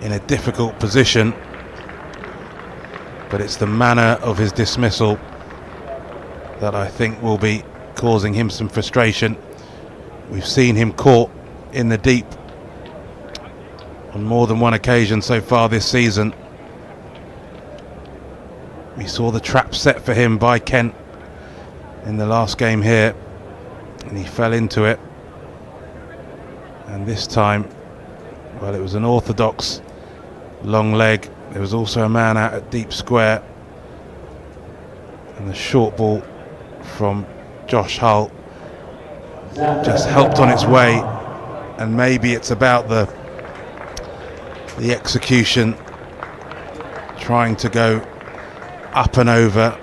Speaker 6: in a difficult position, but it's the manner of his dismissal that I think will be causing him some frustration. We've seen him caught in the deep on more than one occasion so far this season. We saw the trap set for him by Kent in the last game here, and he fell into it. And this time, well, it was an orthodox long leg. There was also a man out at deep square, and the short ball from Josh Hull just helped on its way. And maybe it's about the execution, trying to go up and over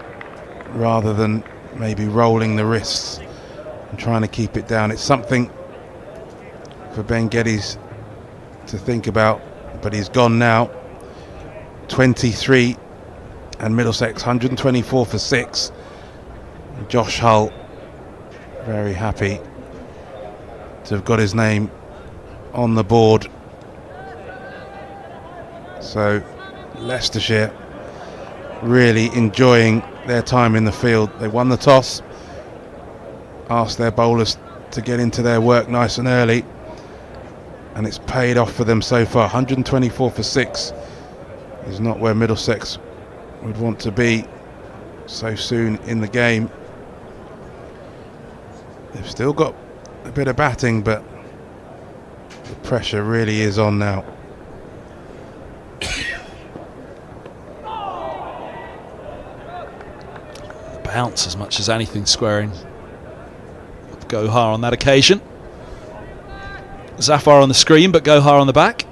Speaker 6: rather than maybe rolling the wrists and trying to keep it down. It's something for Ben Geddes to think about, but he's gone now. 23 and Middlesex 124 for 6. Josh Hull very happy to have got his name on the board. So Leicestershire really enjoying their time in the field. They won the toss, asked their bowlers to get into their work nice and early, and it's paid off for them so far. 124 for 6 is not where Middlesex would want to be so soon in the game. They've still got a bit of batting, but the pressure really is on now.
Speaker 4: The bounce as much as anything squaring Gohar on that occasion. Zafar on the screen, but Gohar on the back.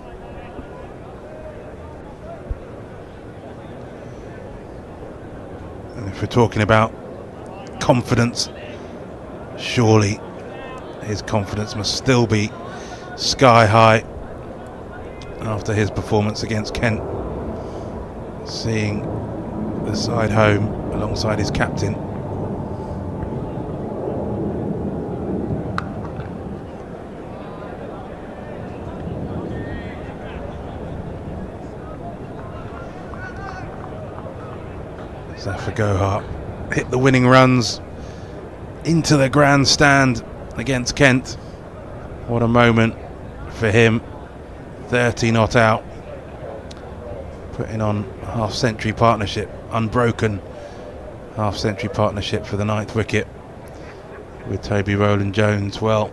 Speaker 6: And if we're talking about confidence. Surely his confidence must still be sky high after his performance against Kent, seeing the side home alongside his captain. Zafar Gohart hit the winning runs into the grandstand against Kent. What a moment for him. 30 not out, putting on a half-century partnership, unbroken half-century partnership for the 9th wicket with Toby Rowland-Jones. Well,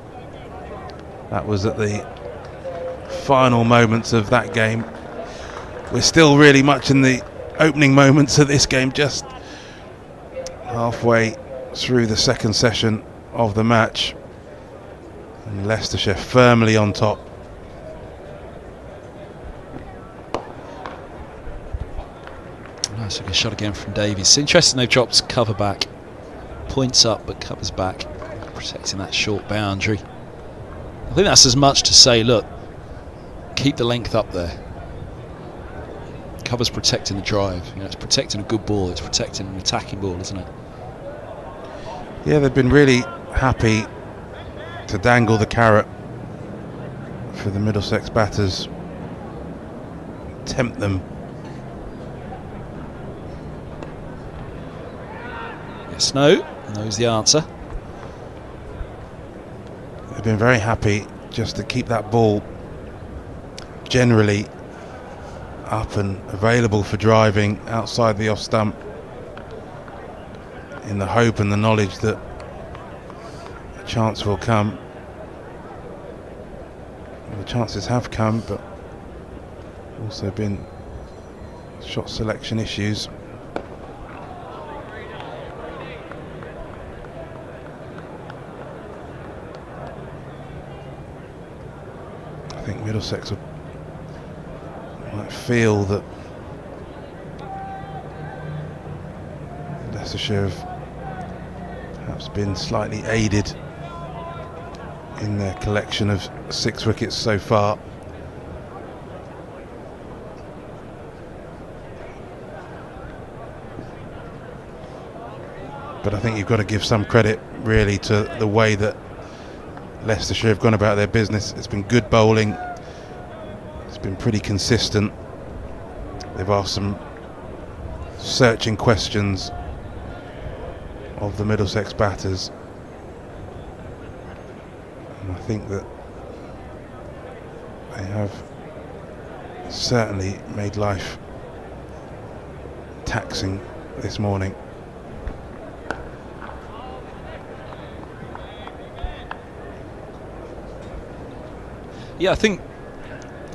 Speaker 6: that was at the final moments of that game. We're still really much in the opening moments of this game, just halfway through the second session of the match, and Leicestershire firmly on top.
Speaker 4: Nice looking shot again from Davies. It's interesting they've dropped cover back, points up but covers back, protecting that short boundary. I think that's as much to say, look, keep the length up there. Cover's protecting the drive. You know, it's protecting a good ball. It's protecting an attacking ball, isn't it?
Speaker 6: Yeah, they've been really happy to dangle the carrot for the Middlesex batters, tempt them.
Speaker 4: Yes, no. No's the answer.
Speaker 6: They've been very happy just to keep that ball generally up and available for driving outside the off stump, in the hope and the knowledge that a chance will come. Well, the chances have come, but also been shot selection issues. I think Middlesex might feel that Leicestershire have perhaps been slightly aided in their collection of 6 wickets so far. But I think you've got to give some credit really to the way that Leicestershire have gone about their business. It's been good bowling. It's been pretty consistent. They've asked some searching questions of the Middlesex batters, and I think that they have certainly made life taxing this morning.
Speaker 4: Yeah, I think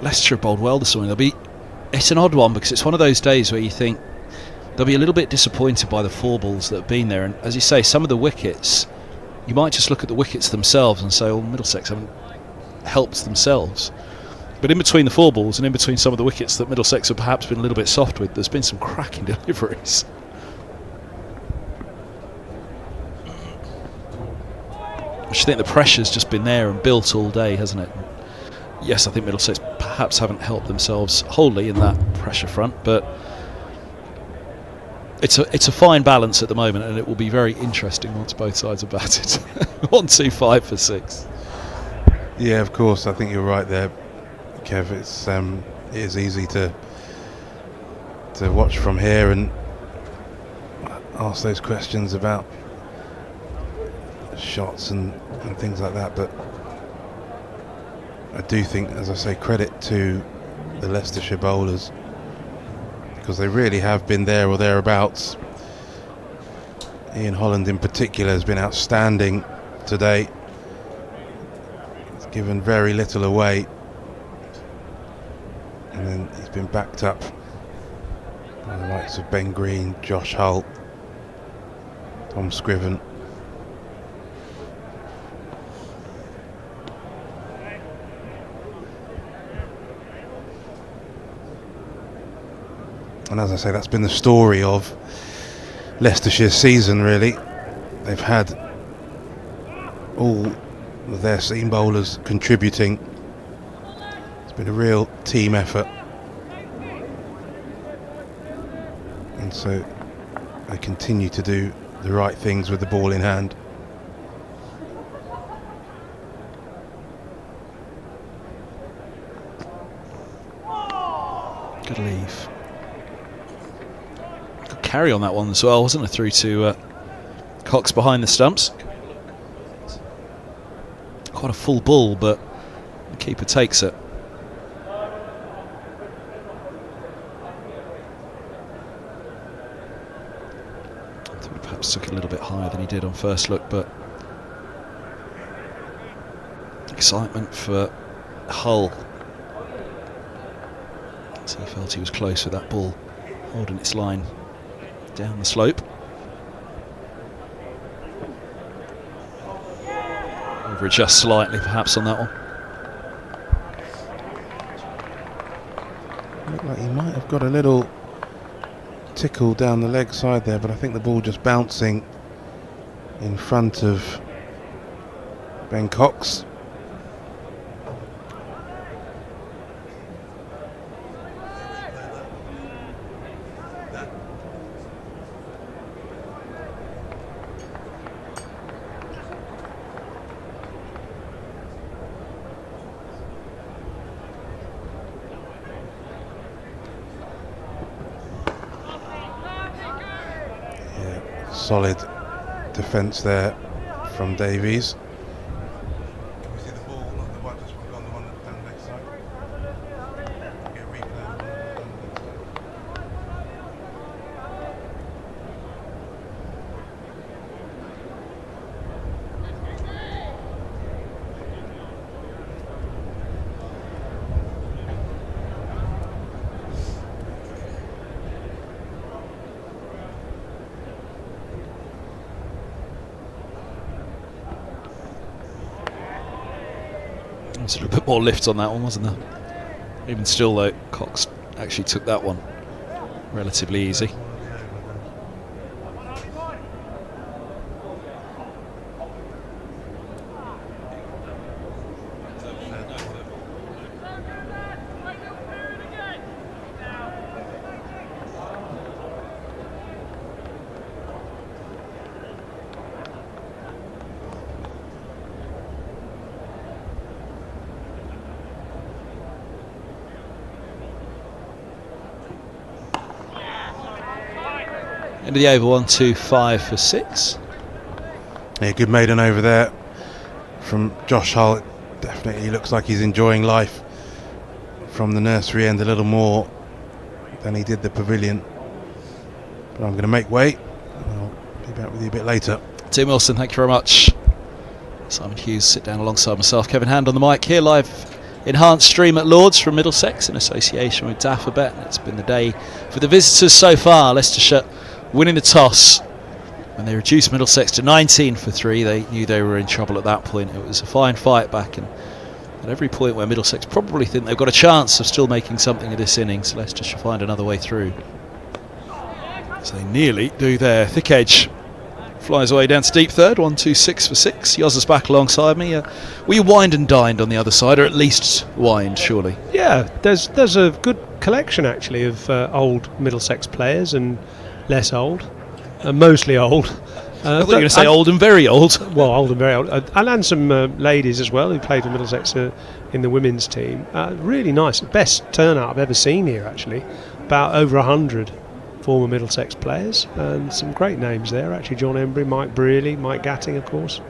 Speaker 4: Leicester bowled well this morning. It's an odd one because it's one of those days where you think they'll be a little bit disappointed by the 4 balls that have been there, and as you say, some of the wickets, you might just look at the wickets themselves and say, oh, Middlesex haven't helped themselves. But in between the 4 balls and in between some of the wickets that Middlesex have perhaps been a little bit soft with, there's been some cracking deliveries. I just think the pressure's just been there and built all day, hasn't it? Yes, I think Middlesex perhaps haven't helped themselves wholly in that pressure front, but it's a fine balance at the moment, and it will be very interesting once both sides are batted. 1, 2, 5 for 6.
Speaker 6: Yeah, of course. I think you're right there, Kev. It is easy to watch from here and ask those questions about shots and things like that, but I do think, as I say, credit to the Leicestershire bowlers, because they really have been there or thereabouts. Ian Holland in particular has been outstanding today. He's given very little away, and then he's been backed up by the likes of Ben Green, Josh Hull, Tom Scriven. And as I say, that's been the story of Leicestershire season, really. They've had all of their seam bowlers contributing. It's been a real team effort. And so they continue to do the right things with the ball in hand.
Speaker 4: Good leave. Good carry on that one as well, wasn't it? Through to Cox behind the stumps. Quite a full ball, but the keeper takes it. I thought he perhaps took it a little bit higher than he did on first look, but excitement for Hull. So he felt he was close with that ball, holding its line down the slope. Over just slightly perhaps on that one.
Speaker 6: Looked like he might have got a little tickle down the leg side there, but I think the ball just bouncing in front of Ben Cox. Solid defence there from Davies. Can we see the ball on the one, just on the one down the leg side? Get a replay of the one down the leg
Speaker 4: There was a little bit more lift on that one, wasn't there? Even still though, Cox actually took that one relatively easy. End of the over, 1-2-5 for 6.
Speaker 6: Yeah, good maiden over there from Josh Hull. Definitely looks like he's enjoying life from the nursery end a little more than he did the pavilion. But I'm going to make way. I'll be back with you a bit later.
Speaker 4: Tim Wilson, thank you very much. Simon Hughes, sit down alongside myself. Kevin Hand on the mic here, live enhanced stream at Lords from Middlesex in association with Dapperbet. It's been the day for the visitors so far. Leicestershire winning the toss. When they reduced Middlesex to 19 for 3, they knew they were in trouble at that point. It was a fine fight back, and at every point where Middlesex probably think they've got a chance of still making something of this innings, Leicester should find another way through. So they nearly do there. Thick edge flies away down to deep third, 1-2-6 for 6. Yoz is back alongside me. Were you wined and dined on the other side, or at least wined, surely?
Speaker 7: Yeah, there's a good collection actually of old Middlesex players and less old, mostly old.
Speaker 4: I thought you were going to say old and very old.
Speaker 7: Well, old and very old. And some ladies as well who played for Middlesex in the women's team. Really nice. Best turnout I've ever seen here, actually. About over 100 former Middlesex players. And some great names there, actually. John Embry, Mike Brearley, Mike Gatting, of course.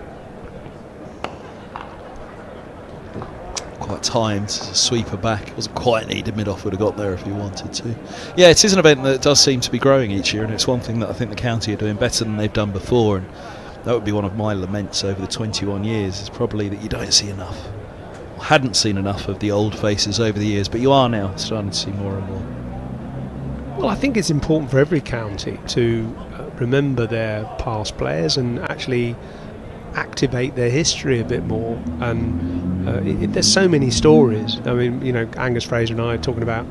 Speaker 4: Quite timed, sweeper back. It wasn't quite needed. Mid-off would have got there if he wanted to. Yeah, it is an event that does seem to be growing each year, and it's one thing that I think the county are doing better than they've done before, and that would be one of my laments over the 21 years, is probably that you don't see enough, or hadn't seen enough of the old faces over the years, but you are now starting to see more and more.
Speaker 7: Well, I think it's important for every county to remember their past players and actually activate their history a bit more, and there's so many stories. I mean, you know, Angus Fraser and I are talking about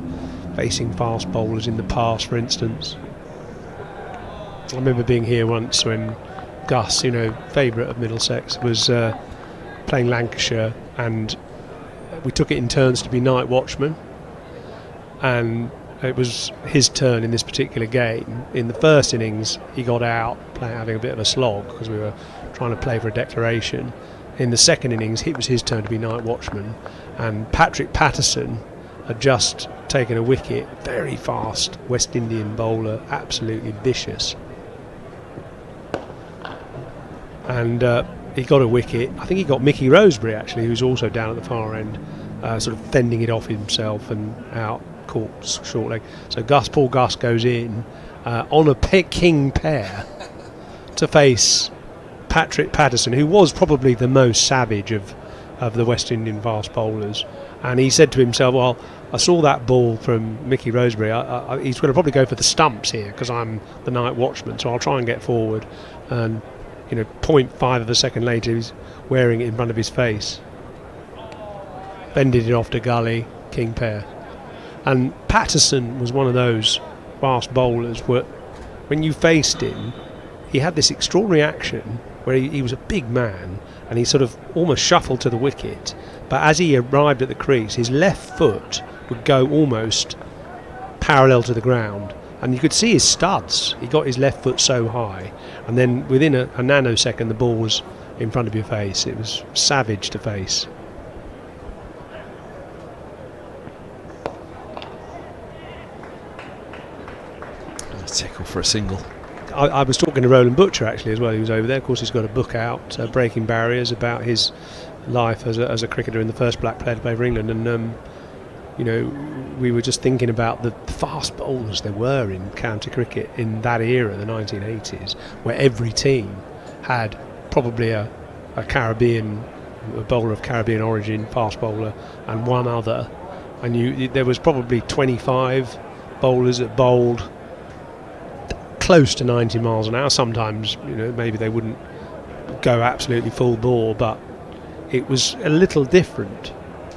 Speaker 7: facing fast bowlers in the past, for instance. I remember being here once when Gus, favourite of Middlesex, was playing Lancashire, and we took it in turns to be night watchman, and it was his turn in this particular game. In the first innings he got out having a bit of a slog because we were trying to play for a declaration. In the second innings it was his turn to be night watchman, and Patrick Patterson had just taken a wicket, very fast West Indian bowler, absolutely vicious, and he got a wicket. I think he got Mickey Rosebery actually, who's also down at the far end, sort of fending it off himself and out, caught short leg. So Paul Gus goes in on a king pair to face Patrick Patterson, who was probably the most savage of the West Indian fast bowlers. And he said to himself, well, I saw that ball from Mickey Rosebery, he's going to probably go for the stumps here because I'm the night watchman, so I'll try and get forward. And 0.5 of a second later he's wearing it in front of his face, bended it off to gully, king pair. And Patterson was one of those fast bowlers where when you faced him he had this extraordinary action where he was a big man and he sort of almost shuffled to the wicket, but as he arrived at the crease his left foot would go almost parallel to the ground, and you could see his studs. He got his left foot so high, and then within a nanosecond the ball was in front of your face. It was savage to face.
Speaker 4: A tickle for a single.
Speaker 7: I was talking to Roland Butcher actually as well. He was over there. Of course, he's got a book out, Breaking Barriers, about his life as a cricketer in the first black player to play for England. And we were just thinking about the fast bowlers there were in county cricket in that era, the 1980s, where every team had probably a bowler of Caribbean origin, fast bowler, and one other. And there was probably 25 bowlers that bowled close to 90 miles an hour. Sometimes, maybe they wouldn't go absolutely full bore, but it was a little different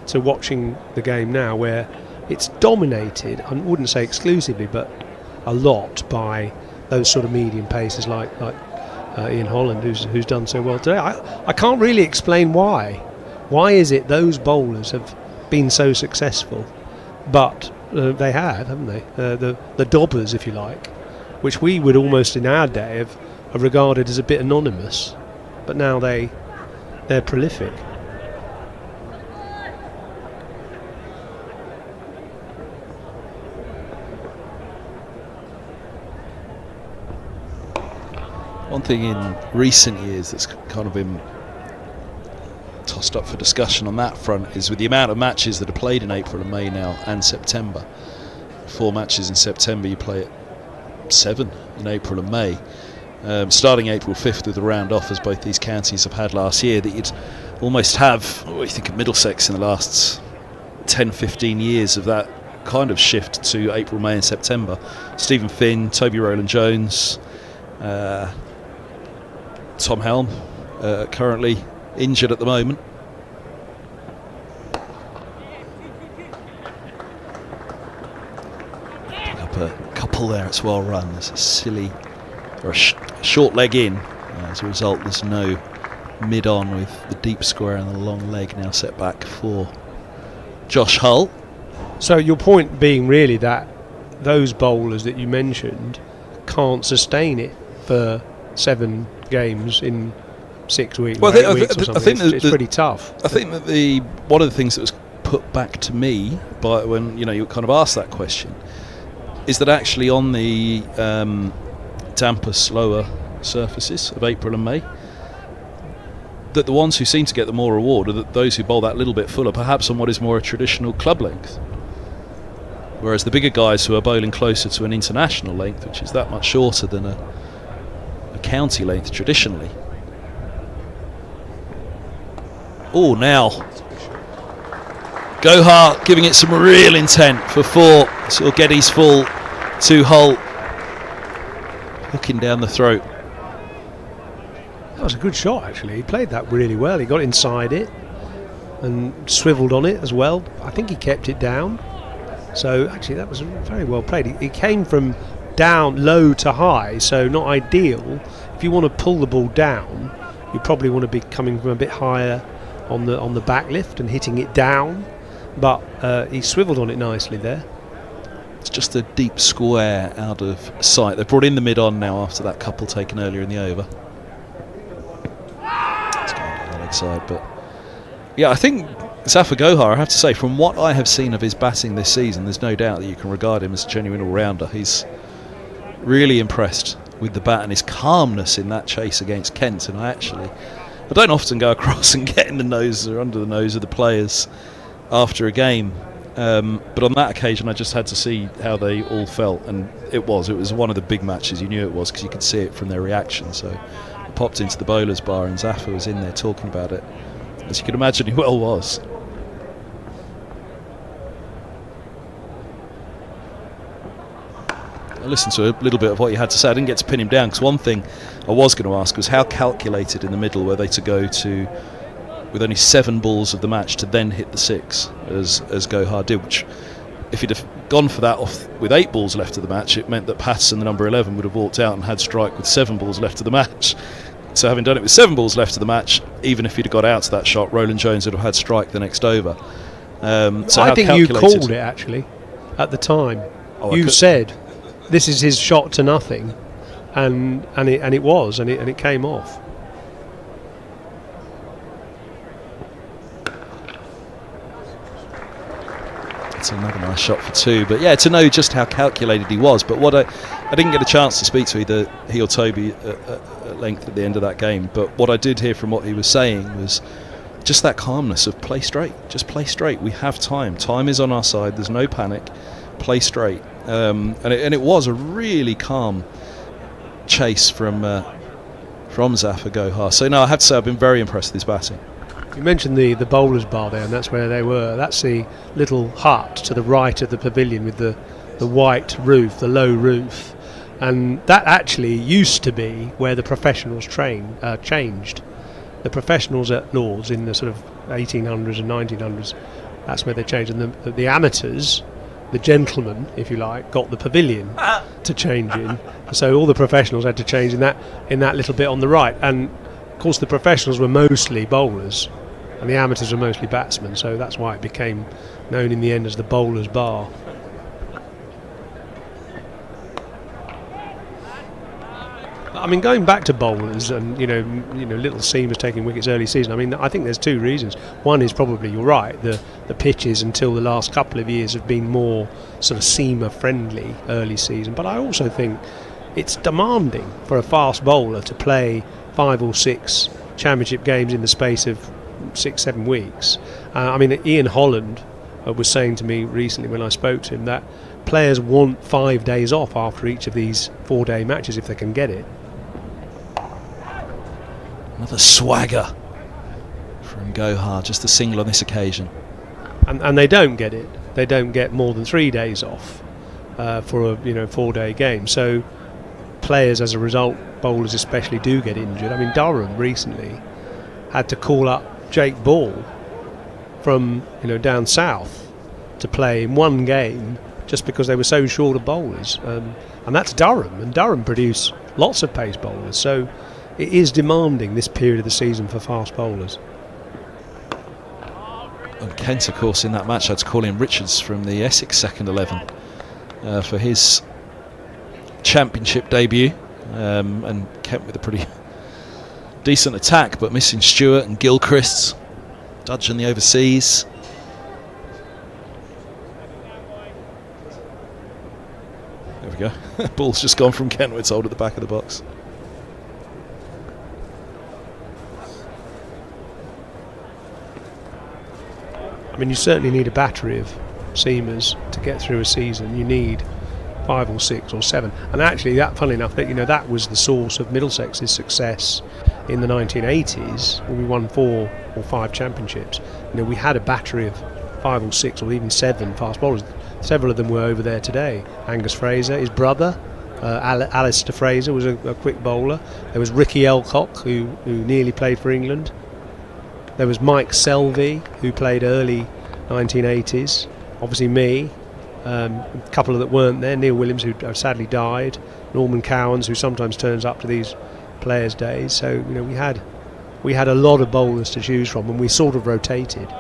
Speaker 7: to watching the game now, where it's dominated, I wouldn't say exclusively, but a lot by those sort of medium pacers like Ian Holland, who's done so well today. I can't really explain why. Why is it those bowlers have been so successful? But they haven't they? The dobbers, if you like, which we would almost in our day have regarded as a bit anonymous, but now they're prolific.
Speaker 4: One thing in recent years that's kind of been tossed up for discussion on that front is with the amount of matches that are played in April and May now and September. 4 matches in September, you play it 7 in April and May, starting April 5th with the round off, as both these counties have had last year, that you'd almost have, you think of Middlesex in the last 10-15 years of that kind of shift to April, May and September. Stephen Finn, Toby Rowland-Jones, Tom Helm, currently injured at the moment. Pick up a couple there, it's well run. There's a silly, or a short leg in. As a result, there's no mid-on with the deep square and the long leg now set back for Josh Hull.
Speaker 7: So your point being really that those bowlers that you mentioned can't sustain it for 7 games in 6 weeks. Well, I think it's pretty tough.
Speaker 4: I think that one of the things that was put back to me by when you kind of asked that question is that actually on the damper, slower surfaces of April and May, that the ones who seem to get the more reward are those who bowl that little bit fuller, perhaps on what is more a traditional club length. Whereas the bigger guys who are bowling closer to an international length, which is that much shorter than a county length traditionally. Oh, now Gohar giving it some real intent for 4. So Geddes full to Hull, hooking down the throat.
Speaker 7: That was a good shot actually. He played that really well. He got inside it and swivelled on it as well. I think he kept it down. So actually that was very well played. He came from down, low to high, so not ideal. If you want to pull the ball down, you probably want to be coming from a bit higher on the back lift and hitting it down, but he swiveled on it nicely there.
Speaker 4: It's just a deep square out of sight. They've brought in the mid-on now after that couple taken earlier in the over. It's going down the leg side, but yeah, I think Zafar Gohar, I have to say, from what I have seen of his batting this season, there's no doubt that you can regard him as a genuine all-rounder. He's really impressed with the bat and his calmness in that chase against Kent, and I don't often go across and get in the nose or under the nose of the players after a game. But on that occasion I just had to see how they all felt, and it was one of the big matches. You knew it was because you could see it from their reaction. So I popped into the bowler's bar and Zafar was in there talking about it, as you can imagine he well was. I listened to a little bit of what he had to say. I didn't get to pin him down, because one thing I was going to ask was how calculated in the middle were they to go to with only 7 balls of the match to then hit the 6 as Gohar did, which if he'd have gone for that off with 8 balls left of the match, it meant that Patterson, the number 11, would have walked out and had strike with 7 balls left of the match. So having done it with 7 balls left of the match, even if he'd have got out to that shot, Roland Jones would have had strike the next over. So
Speaker 7: I think you called it actually at the time. You said this is his shot to nothing, and it came off.
Speaker 4: It's another nice shot for 2, but yeah, to know just how calculated he was. But what I didn't get a chance to speak to either he or Toby at length at the end of that game, but what I did hear from what he was saying was just that calmness of play straight, just play straight. We have time is on our side, there's no panic, play straight. And it was a really calm chase from Zafar Gohar. So no, I have to say I've been very impressed with his batting.
Speaker 7: You mentioned the bowler's bar there, and that's where they were. That's the little hut to the right of the pavilion with the white roof, the low roof, and that actually used to be where the professionals changed. The professionals at Lord's in the sort of 1800s and 1900s, that's where they changed, and the amateurs, the gentlemen, if you like, got the pavilion to change in. So all the professionals had to change in that little bit on the right, and of course the professionals were mostly bowlers and the amateurs were mostly batsmen, so that's why it became known in the end as the bowler's bar. I mean, going back to bowlers and you know little seamers taking wickets early season, I mean, I think there's 2 reasons. One is probably, you're right, the pitches until the last couple of years have been more sort of seamer friendly early season, but I also think it's demanding for a fast bowler to play 5 or 6 championship games in the space of 6-7 weeks. I mean, Ian Holland was saying to me recently when I spoke to him that players want 5 days off after each of these 4-day matches if they can get it.
Speaker 4: Another swagger from Gohar, just a single on this occasion.
Speaker 7: And they don't get it. They don't get more than 3 days off for a 4-day game. So players, as a result, bowlers especially, do get injured. I mean, Durham recently had to call up Jake Ball from down south to play in one game just because they were so short of bowlers, and that's Durham, and Durham produce lots of pace bowlers, so it is demanding this period of the season for fast bowlers.
Speaker 4: And Kent, of course, in that match had to call in Richards from the Essex second 11 for his championship debut, and Kent with a pretty decent attack, but missing Stewart and Gilchrist, Dudgeon the overseas. There we go. Ball's just gone from Kent, it's hold at the back of the box.
Speaker 7: I mean, you certainly need a battery of seamers to get through a season. You need 5 or 6 or 7, and actually, that, funnily enough, that was the source of Middlesex's success in the 1980s when we won 4 or 5 championships. We had a battery of 5 or 6 or even 7 fast bowlers. Several of them were over there today. Angus Fraser, his brother, Alistair Fraser, was a quick bowler. There was Ricky Elcock, who nearly played for England. There was Mike Selvey, who played early 1980s. Obviously me, A couple that weren't there, Neil Williams, who sadly died, Norman Cowans, who sometimes turns up to these players' days. So we had a lot of bowlers to choose from, and we sort of rotated.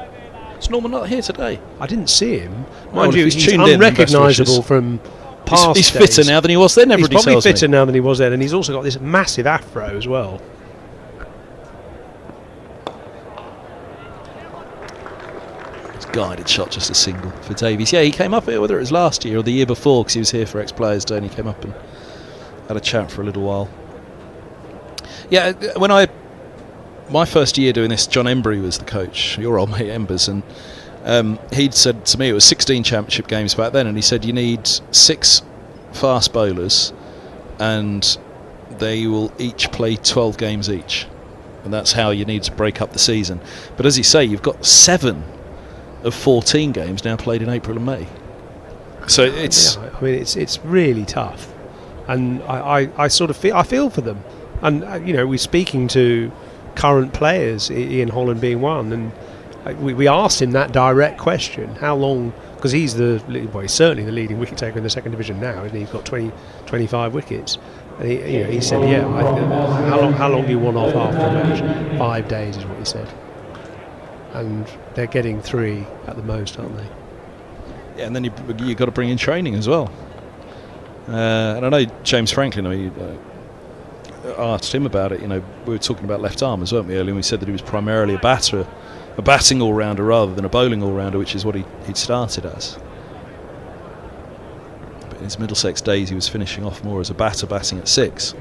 Speaker 4: Is Norman not here today?
Speaker 7: I didn't see him.
Speaker 4: Well,
Speaker 7: Mind you,
Speaker 4: he's
Speaker 7: he's
Speaker 4: tuned in,
Speaker 7: unrecognisable from past
Speaker 4: He's
Speaker 7: days.
Speaker 4: fitter now than he was then,
Speaker 7: He's
Speaker 4: everybody
Speaker 7: probably
Speaker 4: tells me.
Speaker 7: fitter now than he was then, and he's also got this massive afro as well.
Speaker 4: Guided shot, just a single for Davies. Yeah, he came up here, whether it was last year or the year before, because he was here for Ex-Players Day, and he came up and had a chat for a little while. Yeah, my first year doing this, John Embry was the coach, your old mate Embers, and he'd said to me, it was 16 championship games back then, and he said you need 6 fast bowlers and they will each play 12 games each, and that's how you need to break up the season. But as you say, you've got 7 of 14 games now played in April and May, so it's
Speaker 7: it's really tough, and I sort of feel for them. And we're speaking to current players, Ian Holland being one, and we asked him that direct question: how long? Because he's he's certainly the leading wicket taker in the second division now, isn't he? He's got 25 wickets. And he said, how long do you want off after a match? 5 days is what he said. And they're getting 3 at the most, aren't they?
Speaker 4: Yeah, and then you've got to bring in training as well. And I know James Franklin, I asked him about it. We were talking about left armers, weren't we, earlier? And we said that he was primarily a batting all-rounder rather than a bowling all-rounder, which is what he'd started as. But in his Middlesex days, he was finishing off more as a batter, batting at 6.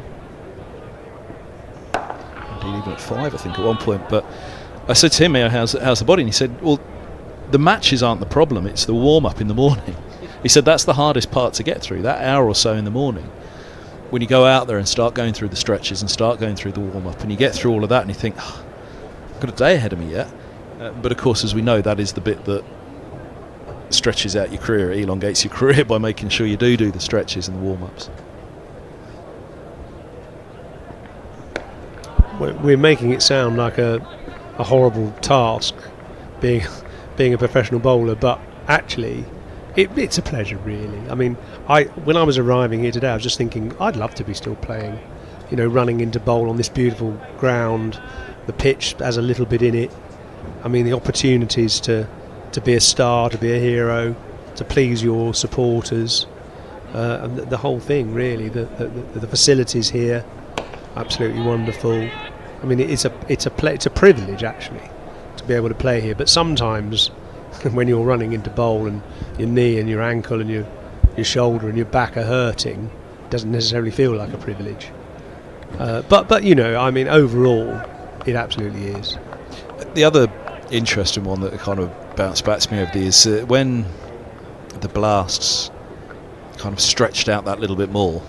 Speaker 4: Indeed, even at 5, I think, at one point. But I said to him, how's the body? And he said, well, the matches aren't the problem, it's the warm-up in the morning. He said that's the hardest part to get through, that hour or so in the morning. When you go out there and start going through the stretches and start going through the warm-up, and you get through all of that and you think, I've got a day ahead of me yet. But of course, as we know, that is the bit that stretches out your career, elongates your career by making sure you do the stretches and the warm-ups.
Speaker 7: We're making it sound like a horrible task being a professional bowler, but actually it's a pleasure, really. I mean, when I was arriving here today, I was just thinking I'd love to be still playing, running into bowl on this beautiful ground. The pitch has a little bit in it. I mean, the opportunities to be a star, to be a hero, to please your supporters, and the whole thing, really. The facilities here, absolutely wonderful. I mean, it's a privilege, actually, to be able to play here. But sometimes, when you're running into bowl and your knee and your ankle and your shoulder and your back are hurting, it doesn't necessarily feel like a privilege. But I mean, overall, it absolutely is.
Speaker 4: The other interesting one that kind of bounced back to me over the years, when the blasts kind of stretched out that little bit more.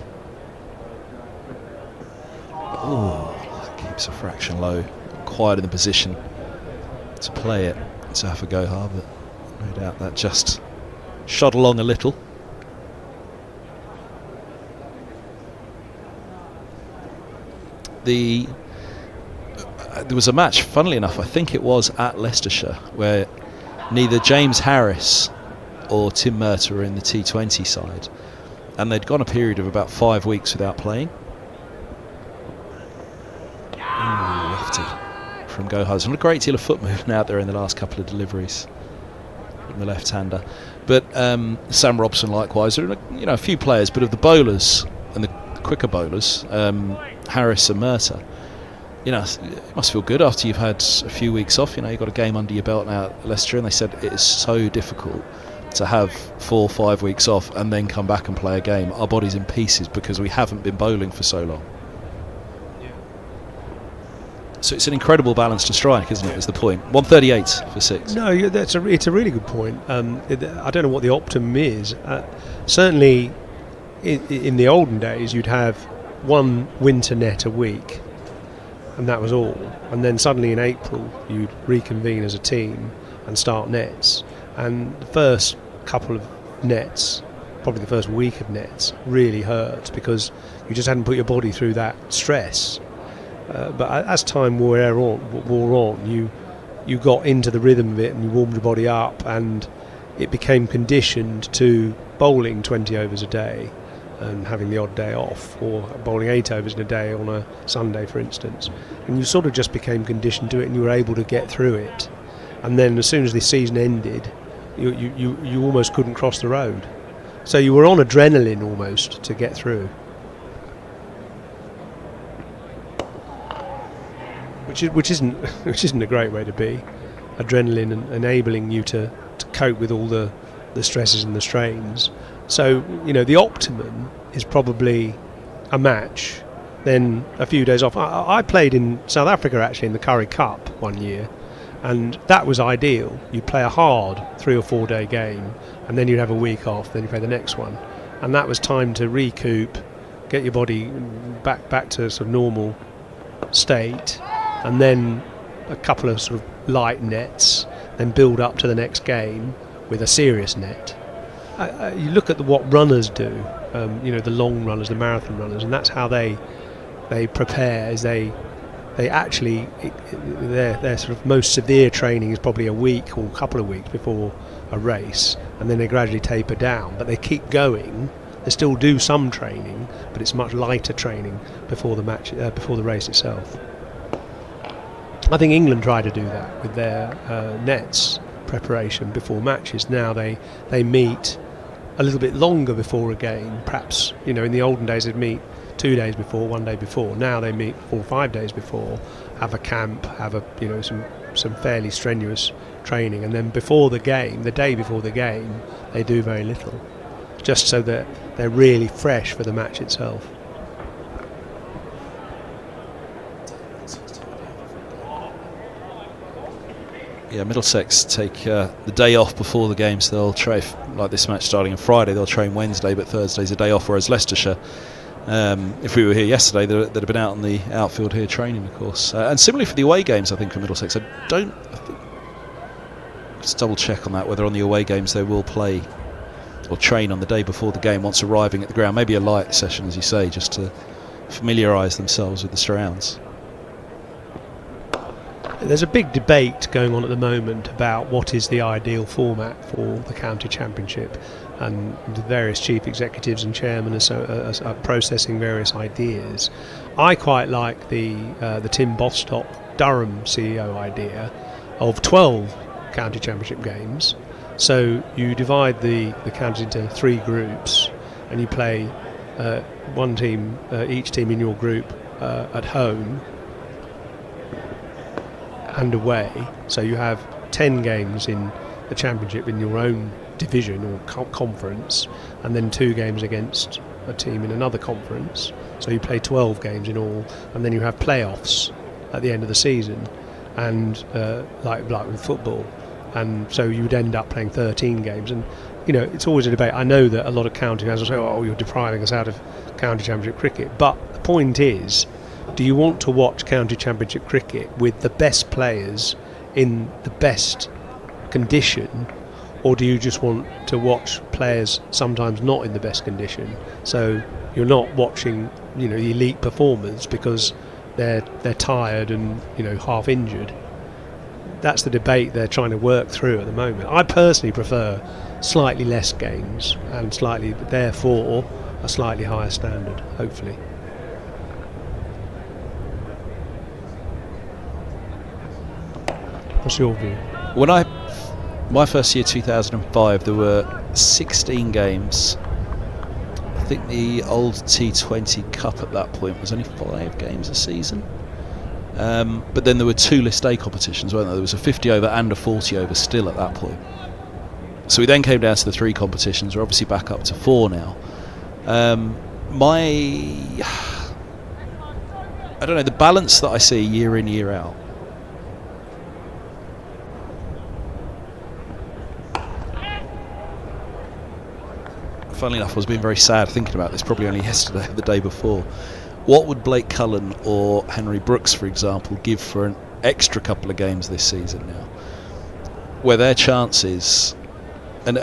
Speaker 4: Oh, keeps a fraction low, quite in the position to play it, to have a go hard, but no doubt that just shot along a little. There was a match, funnily enough, I think it was at Leicestershire, where neither James Harris or Tim Murtagh were in the T20 side, and they'd gone a period of about 5 weeks without playing. Lefty from Go Hard. Not a great deal of foot movement out there in the last couple of deliveries from the left-hander, but Sam Robson likewise. There are a few players, but of the bowlers and the quicker bowlers, Harris and Murtagh, it must feel good after you've had a few weeks off. You've got a game under your belt now at Leicester, and they said it is so difficult to have 4 or 5 weeks off and then come back and play a game. Our body's in pieces because we haven't been bowling for so long. So it's an incredible balance to strike, isn't it, is the point. 138 for 6.
Speaker 7: No, it's a really good point. I don't know what the optimum is. Certainly in the olden days you'd have one winter net a week, and that was all. And then suddenly in April you'd reconvene as a team and start nets. And the first couple of nets, probably the first week of nets, really hurt because you just hadn't put your body through that stress. But as time wore on, you got into the rhythm of it and you warmed your body up, and it became conditioned to bowling 20 overs a day and having the odd day off, or bowling 8 overs in a day on a Sunday, for instance. And you sort of just became conditioned to it, and you were able to get through it. And then as soon as the season ended, you almost couldn't cross the road. So you were on adrenaline almost to get through. Which isn't a great way to be. Adrenaline and enabling you to cope with all the stresses and the strains. So, the optimum is probably a match, then a few days off. I played in South Africa actually in the Currie Cup one year, and that was ideal. You'd play a hard 3 or 4 day game, and then you'd have a week off, then you play the next one. And that was time to recoup, get your body back to sort of normal state, and then a couple of sort of light nets, then build up to the next game with a serious net. You look at what runners do, the long runners, the marathon runners, and that's how they prepare. Is they actually their sort of most severe training is probably a week or a couple of weeks before a race, and then they gradually taper down. But they keep going. They still do some training, but it's much lighter training before the match, before the race itself. I think England try to do that with their nets preparation before matches. Now they meet a little bit longer before a game. Perhaps in the olden days they'd meet 2 days before, 1 day before. Now they meet 4 or 5 days before, have a camp, have some fairly strenuous training, and then before the game, the day before the game, they do very little, just so that they're really fresh for the match itself.
Speaker 4: Yeah, Middlesex take the day off before the game, so they'll train, like this match starting on Friday, they'll train Wednesday, but Thursday's a day off, whereas Leicestershire, if we were here yesterday, they'd have been out on the outfield here training, of course. And similarly for the away games, I think, for Middlesex. Let's double check on that, whether on the away games they will play or train on the day before the game once arriving at the ground. Maybe a light session, as you say, just to familiarise themselves with the surrounds.
Speaker 7: There's a big debate going on at the moment about what is the ideal format for the county championship, and the various chief executives and chairmen are processing various ideas. I quite like the Tim Bostock Durham CEO idea of 12 county championship games. So you divide the counties into 3 groups, and you play one team, each team in your group at home and away. So you have 10 games in the championship in your own division or conference, and then 2 games against a team in another conference. So you play 12 games in all, and then you have playoffs at the end of the season, and like with football. And so you would end up playing 13 games, and it's always a debate. I know that a lot of county fans will say, "Oh, you're depriving us out of county championship cricket," but the point is, do you want to watch county championship cricket with the best players in the best condition, or do you just want to watch players sometimes not in the best condition? So you're not watching the elite performers because they're tired and half injured. That's the debate they're trying to work through at the moment. I personally prefer slightly less games and therefore a slightly higher standard, hopefully. What's your view?
Speaker 4: My first year, 2005, there were 16 games. I think the old T20 Cup at that point was only 5 games a season. But then there were 2 List A competitions, weren't there? There was a 50 over and a 40 over still at that point. So we then came down to the 3 competitions. We're obviously back up to 4 now. I don't know, the balance that I see year in, year out. Funnily enough, I was being very sad thinking about this, probably only yesterday or the day before. What would Blake Cullen or Henry Brooks, for example, give for an extra couple of games this season now, where their chances, and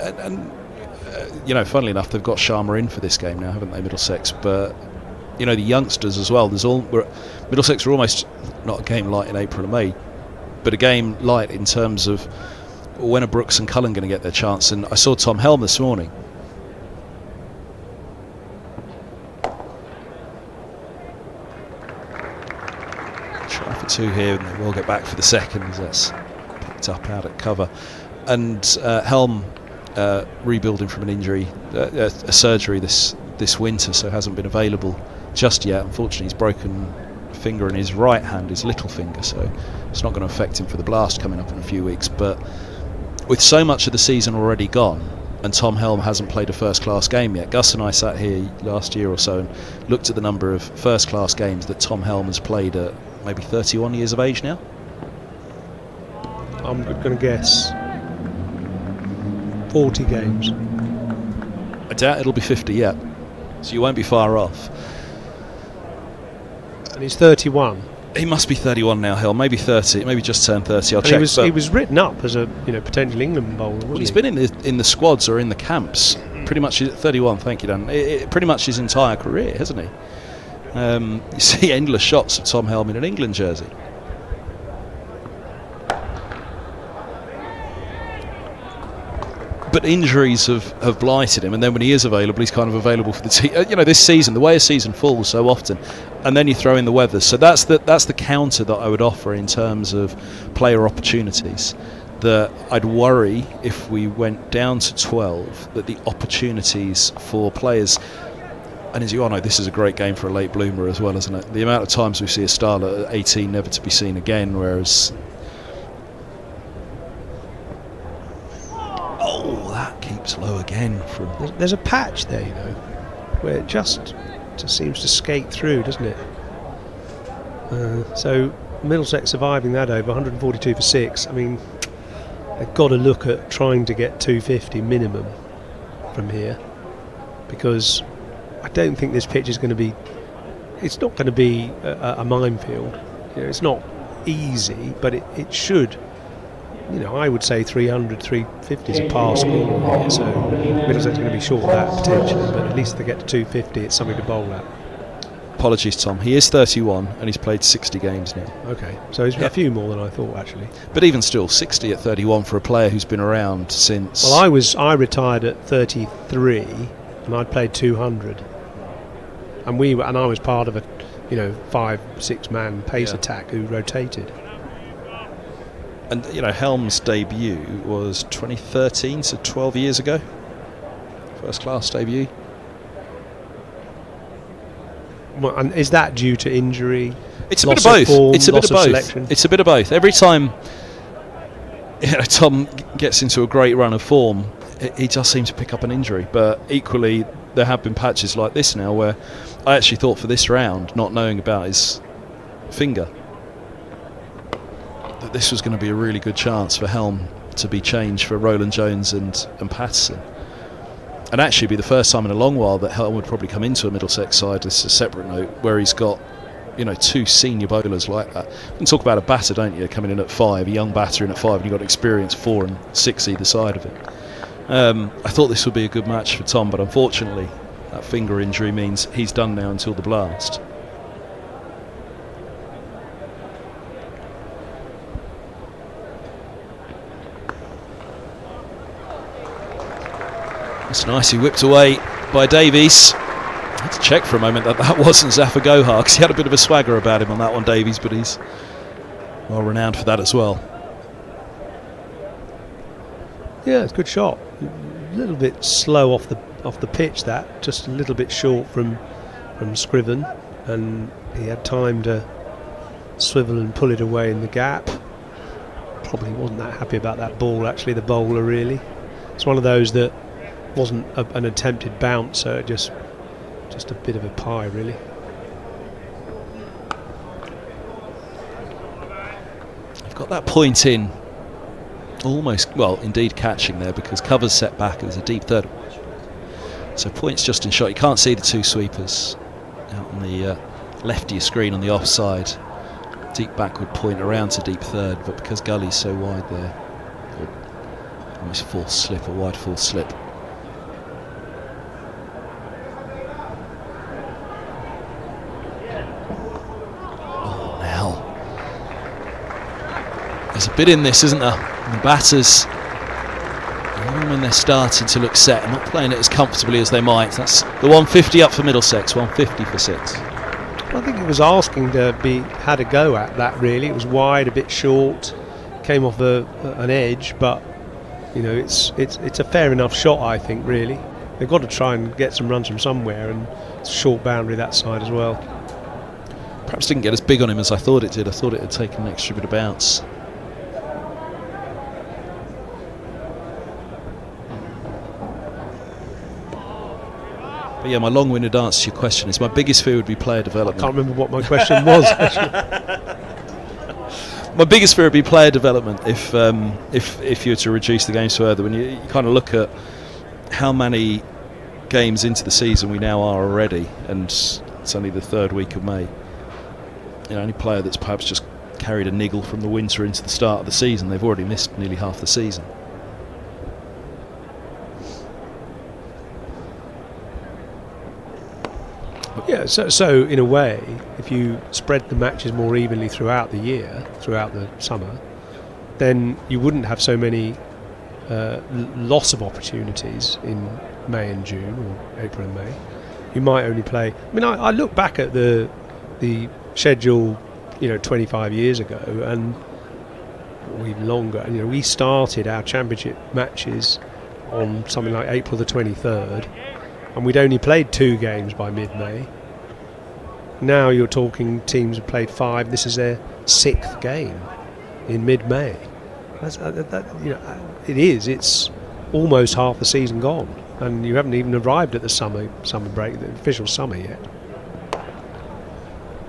Speaker 4: funnily enough, they've got Sharma in for this game now, haven't they, Middlesex? But the youngsters as well. Middlesex are almost not a game light in April and May, but a game light in terms of when are Brooks and Cullen going to get their chance? And I saw Tom Helm this morning. Try for 2 here, and they will get back for the second as that's picked up out at cover. And Helm rebuilding from an injury, a surgery this winter, so hasn't been available just yet. Unfortunately, he's broken a finger in his right hand, his little finger, so it's not going to affect him for the Blast coming up in a few weeks. But with so much of the season already gone, and Tom Helm hasn't played a first-class game yet. Gus and I sat here last year or so and looked at the number of first-class games that Tom Helm has played at maybe 31 years of age now.
Speaker 7: I'm going to guess 40 games.
Speaker 4: I doubt it'll be 50 yet, so you won't be far off.
Speaker 7: And he's 31.
Speaker 4: He must be 31 now, Hill. Maybe 30. Maybe just turned 30. I'll check.
Speaker 7: He was written up as a potential England bowler. Wasn't
Speaker 4: He's been in the squads or in the camps pretty much. 31. Thank you, Dan. Pretty much his entire career, hasn't he? You see endless shots of Tom Helm in an England jersey. But injuries have blighted him, and then when he is available, he's kind of available for the team. This season, the way a season falls so often, and then you throw in the weather. So that's the counter that I would offer in terms of player opportunities. That I'd worry if we went down to 12, that the opportunities for players. And as you all know, this is a great game for a late bloomer as well, isn't it? The amount of times we see a starter at 18 never to be seen again, whereas. Oh, that keeps low again.
Speaker 7: There's a patch there, where it just seems to skate through, doesn't it? So Middlesex surviving that over, 142 for 6. I mean, they've got to look at trying to get 250 minimum from here, because I don't think this pitch is going to be. It's not going to be a minefield. It's not easy, but it should. I would say 300, 350 is a par score here, so Middlesex going to be short of that potentially, but at least if they get to 250, it's something to bowl at.
Speaker 4: Apologies, Tom. He is 31 and he's played 60 games now.
Speaker 7: Okay, so he's a few more than I thought actually.
Speaker 4: But even still, 60 at 31 for a player who's been around since.
Speaker 7: Well, I retired at 33, and I'd played 200, and I was part of a 5-6 man pace attack who rotated.
Speaker 4: And Helm's debut was 2013, so 12 years ago. First class debut.
Speaker 7: Well, and is that due to injury?
Speaker 4: It's a bit of both. It's a bit of both. Selection? It's a bit of both. Every time Tom gets into a great run of form, he just seems to pick up an injury. But equally, there have been patches like this now where I actually thought for this round, not knowing about his finger, that this was going to be a really good chance for Helm to be changed for Roland Jones and Patterson. And actually be the first time in a long while that Helm would probably come into a Middlesex side, as a separate note, where he's got two senior bowlers like that. You can talk about a batter, don't you, coming in at 5, a young batter in at 5, and you've got experience 4 and 6 either side of it. I thought this would be a good match for Tom, but unfortunately that finger injury means he's done now until the Blast. It's nice, he whipped away by Davies. I had to check for a moment that wasn't Zafar Gohar, because he had a bit of a swagger about him on that one, Davies, but he's well renowned for that as well.
Speaker 7: Yeah, it's a good shot. A little bit slow off the pitch, that just a little bit short from Scriven, and he had time to swivel and pull it away in the gap. Probably wasn't that happy about that ball, actually, the bowler, really. It's one of those that wasn't an attempted bounce, so just a bit of a pie, really.
Speaker 4: I've got that point in almost, well, indeed catching there, because cover's set back as a deep third. So point's just in shot. You can't see the two sweepers out on the left of your screen on the offside. Deep backward point around to deep third, but because gully's so wide there, almost false slip, a wide false slip. There's a bit in this, isn't there? And the batters even when they're starting to look set and not playing it as comfortably as they might. That's the 150 up for Middlesex, 150 for 6.
Speaker 7: I think it was asking to be had a go at that. Really, it was wide, a bit short, came off an edge, but it's a fair enough shot. I think really they've got to try and get some runs from somewhere, and it's a short boundary that side as well.
Speaker 4: Perhaps didn't get as big on him as I thought it did. I thought it had taken an extra bit of bounce. But yeah, my long-winded answer to your question is my biggest fear would be player development.
Speaker 7: I can't remember what my question was.
Speaker 4: My biggest fear would be player development if you were to reduce the games further. When you kind of look at how many games into the season we now are already, and it's only the 3rd week of May. Any player that's perhaps just carried a niggle from the winter into the start of the season, they've already missed nearly half the season.
Speaker 7: Yeah, so in a way, if you spread the matches more evenly throughout the year, throughout the summer, then you wouldn't have so many loss of opportunities in May and June, or April and May. You might only play. I mean, I look back at the schedule, 25 years ago, and or even longer. And we started our championship matches on something like April the 23rd, and we'd only played 2 games by mid-May. Now you're talking teams have played 5. This is their 6th game in mid-May. It's almost half the season gone, and you haven't even arrived at the summer break, the official summer yet.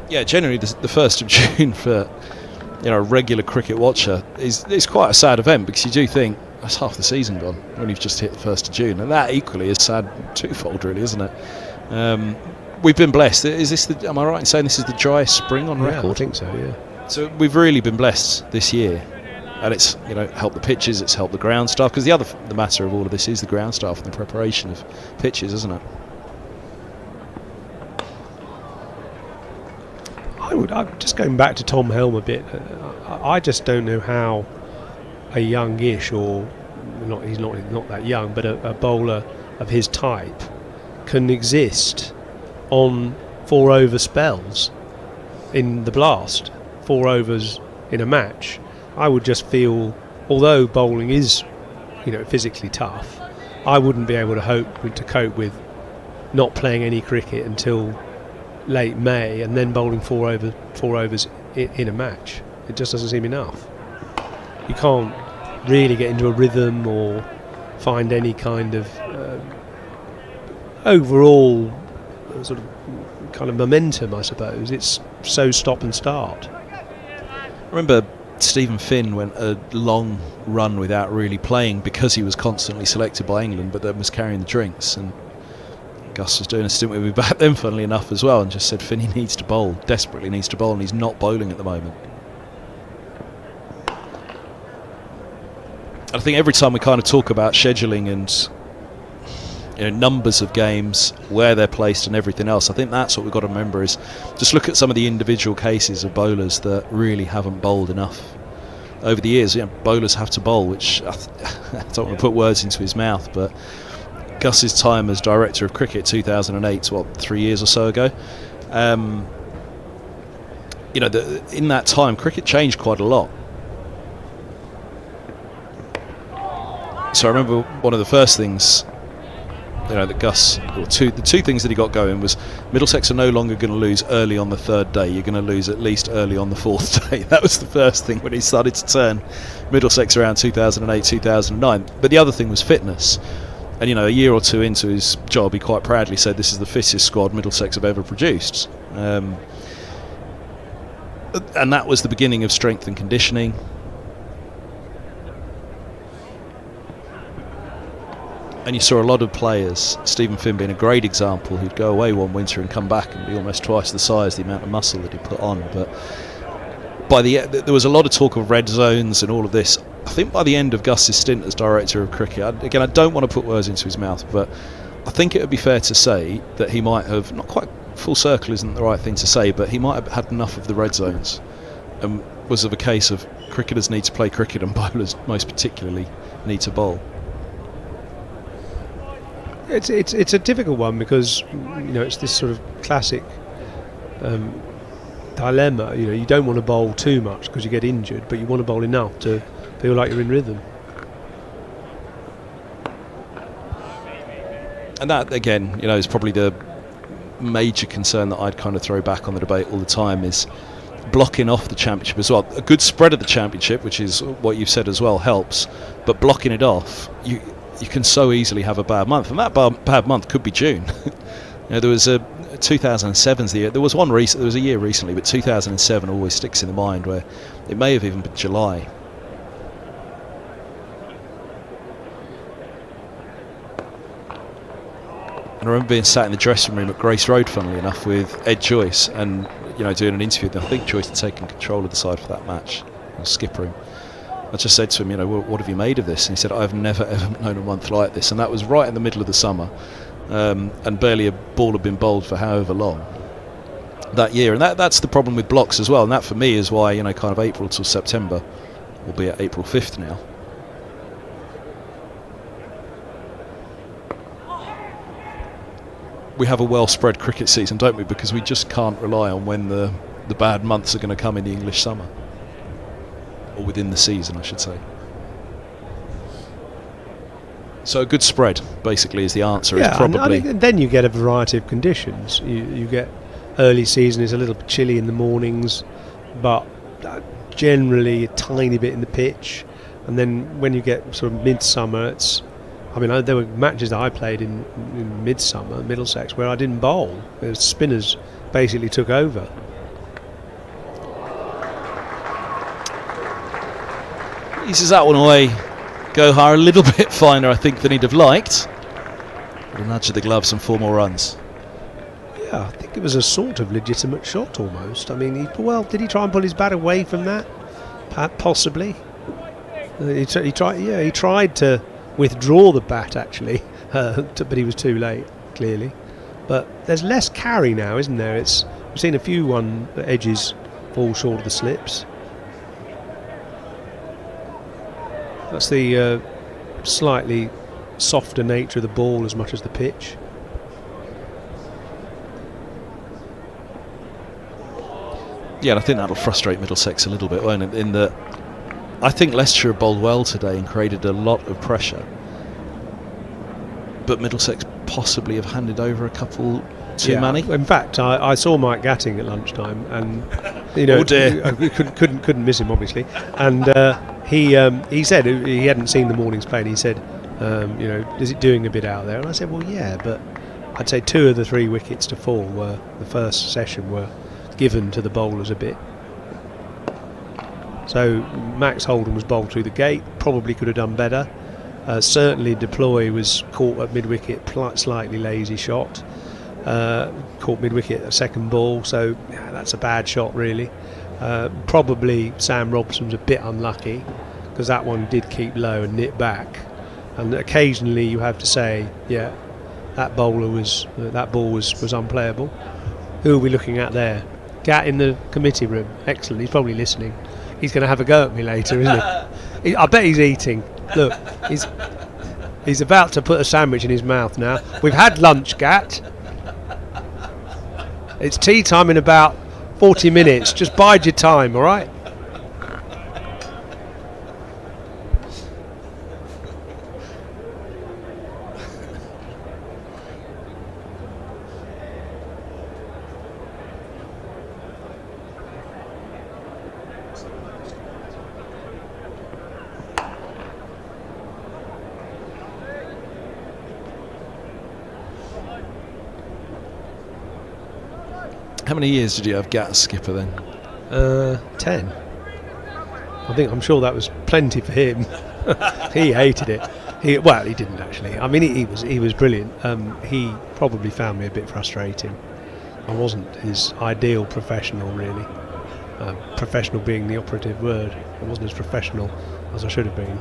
Speaker 4: Yeah, generally the 1st of June for a regular cricket watcher is quite a sad event, because you do think that's half the season gone when you've just hit the 1st of June, and that equally is sad twofold, really, isn't it? We've been blessed. Am I right in saying this is the driest spring on record?
Speaker 7: I think so, yeah.
Speaker 4: So we've really been blessed this year, and it's helped the pitches, it's helped the ground staff, because the matter of all of this is the ground staff and the preparation of pitches, isn't it?
Speaker 7: I'm just going back to Tom Helm a bit. I just don't know how a youngish, or he's not that young, but a bowler of his type can exist on 4-over spells in the blast, 4 overs in a match. I would just feel, although bowling is physically tough, I wouldn't be able to cope with not playing any cricket until late May and then bowling 4 overs in a match. It just doesn't seem enough. You can't really get into a rhythm or find any kind of overall sort of kind of momentum, I suppose. It's so stop and start.
Speaker 4: I remember Stephen Finn went a long run without really playing because he was constantly selected by England, but then was carrying the drinks, and Gus was doing a stint with me back then, funnily enough, as well, and just said Finney needs to bowl, desperately needs to bowl, and he's not bowling at the moment. I think every time we kind of talk about scheduling and numbers of games, where they're placed and everything else, I think that's what we've got to remember, is just look at some of the individual cases of bowlers that really haven't bowled enough over the years. Bowlers have to bowl, which I don't want to put words into his mouth, but Gus's time as director of cricket, 2008, 3 years or so ago, in that time cricket changed quite a lot. So I remember one of the first things that Gus, the two things that he got going was, Middlesex are no longer going to lose early on the 3rd day, you're going to lose at least early on the 4th day. That was the first thing when he started to turn Middlesex around 2008, 2009. But the other thing was fitness. And a year or 2 into his job, he quite proudly said, this is the fittest squad Middlesex have ever produced. And that was the beginning of strength and conditioning. And you saw a lot of players, Stephen Finn being a great example, who'd go away one winter and come back and be almost twice the size, the amount of muscle that he put on. But by the end, there was a lot of talk of red zones and all of this. I think by the end of Gus's stint as director of cricket, I don't want to put words into his mouth, but I think it would be fair to say that he might have, not quite full circle isn't the right thing to say, but he might have had enough of the red zones, and was of a case of cricketers need to play cricket and bowlers most particularly need to bowl.
Speaker 7: It's a difficult one because it's this sort of classic dilemma. You don't want to bowl too much because you get injured, but you want to bowl enough to feel like you're in rhythm.
Speaker 4: And that, again, is probably the major concern that I'd kind of throw back on the debate all the time, is blocking off the championship as well. A good spread of the championship, which is what you've said as well, helps, but blocking it off, you can so easily have a bad month, and that bad month could be June. There was a 2007's the year. There was a year recently, but 2007 always sticks in the mind, where it may have even been July. And I remember being sat in the dressing room at Grace Road, funnily enough, with Ed Joyce, and doing an interview. I think Joyce had taken control of the side for that match. I was skipper him. I just said to him, what have you made of this? And he said, I've never ever known a month like this. And that was right in the middle of the summer, and barely a ball had been bowled for however long that year. And that's the problem with blocks as well. And that for me is why kind of April till September, albeit April 5th now. We have a well-spread cricket season, don't we? Because we just can't rely on when the bad months are going to come in the English summer. Or within the season, I should say. So a good spread, basically, is the answer.
Speaker 7: Yeah,
Speaker 4: is probably.
Speaker 7: and then you get a variety of conditions. You get early season is a little bit chilly in the mornings, but generally a tiny bit in the pitch. And then when you get sort of midsummer, there were matches that I played in midsummer, Middlesex, where I didn't bowl. The spinners basically took over.
Speaker 4: Eases that one away. Gohar a little bit finer, I think, than he'd have liked. But a nudge of the gloves and 4 more runs.
Speaker 7: Yeah, I think it was a sort of legitimate shot almost. I mean, did he try and pull his bat away from that? Possibly. He tried to withdraw the bat actually, but he was too late, clearly. But there's less carry now, isn't there? We've seen a few edges fall short of the slips. That's the slightly softer nature of the ball as much as the pitch.
Speaker 4: Yeah, and I think that'll frustrate Middlesex a little bit, won't it? In that, I think Leicestershire bowled well today and created a lot of pressure, but Middlesex possibly have handed over a couple too many.
Speaker 7: In fact, I saw Mike Gatting at lunchtime, and
Speaker 4: oh dear,
Speaker 7: I couldn't miss him obviously. And he said he hadn't seen the morning's play, and he said, is it doing a bit out there? And I said, well, yeah, but I'd say 2 of the 3 wickets to fall the first session were given to the bowlers a bit. So Max Holden was bowled through the gate, probably could have done better. Certainly Deploy was caught at mid-wicket, slightly lazy shot. Caught mid-wicket a second ball, so that's a bad shot really. Probably Sam Robson was a bit unlucky because that one did keep low and nip back. And occasionally you have to say, that ball was unplayable. Who are we looking at there? Gat in the committee room. Excellent. He's probably listening. He's going to have a go at me later, isn't he? I bet he's eating. Look, he's about to put a sandwich in his mouth now. We've had lunch, Gat. It's tea time in about 40 minutes. Just bide your time, all right?
Speaker 4: How many years did you have Gat as skipper then?
Speaker 7: 10. I'm sure that was plenty for him. He hated it. He didn't actually. I mean, he was brilliant. He probably found me a bit frustrating. I wasn't his ideal professional, really. Professional being the operative word. I wasn't as professional as I should have been.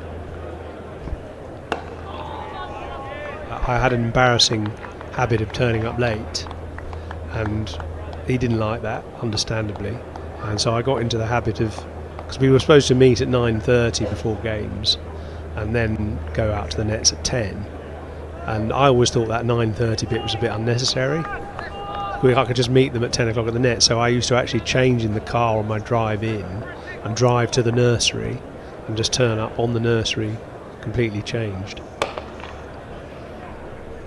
Speaker 7: I had an embarrassing habit of turning up late, and he didn't like that, understandably, and so I got into the habit of, because we were supposed to meet at 9:30 before games and then go out to the nets at 10, And I always thought that 9:30 bit was a bit unnecessary. I could just meet them at 10 o'clock at the net, so I used to actually change in the car on my drive in and drive to the nursery and just turn up on the nursery completely changed.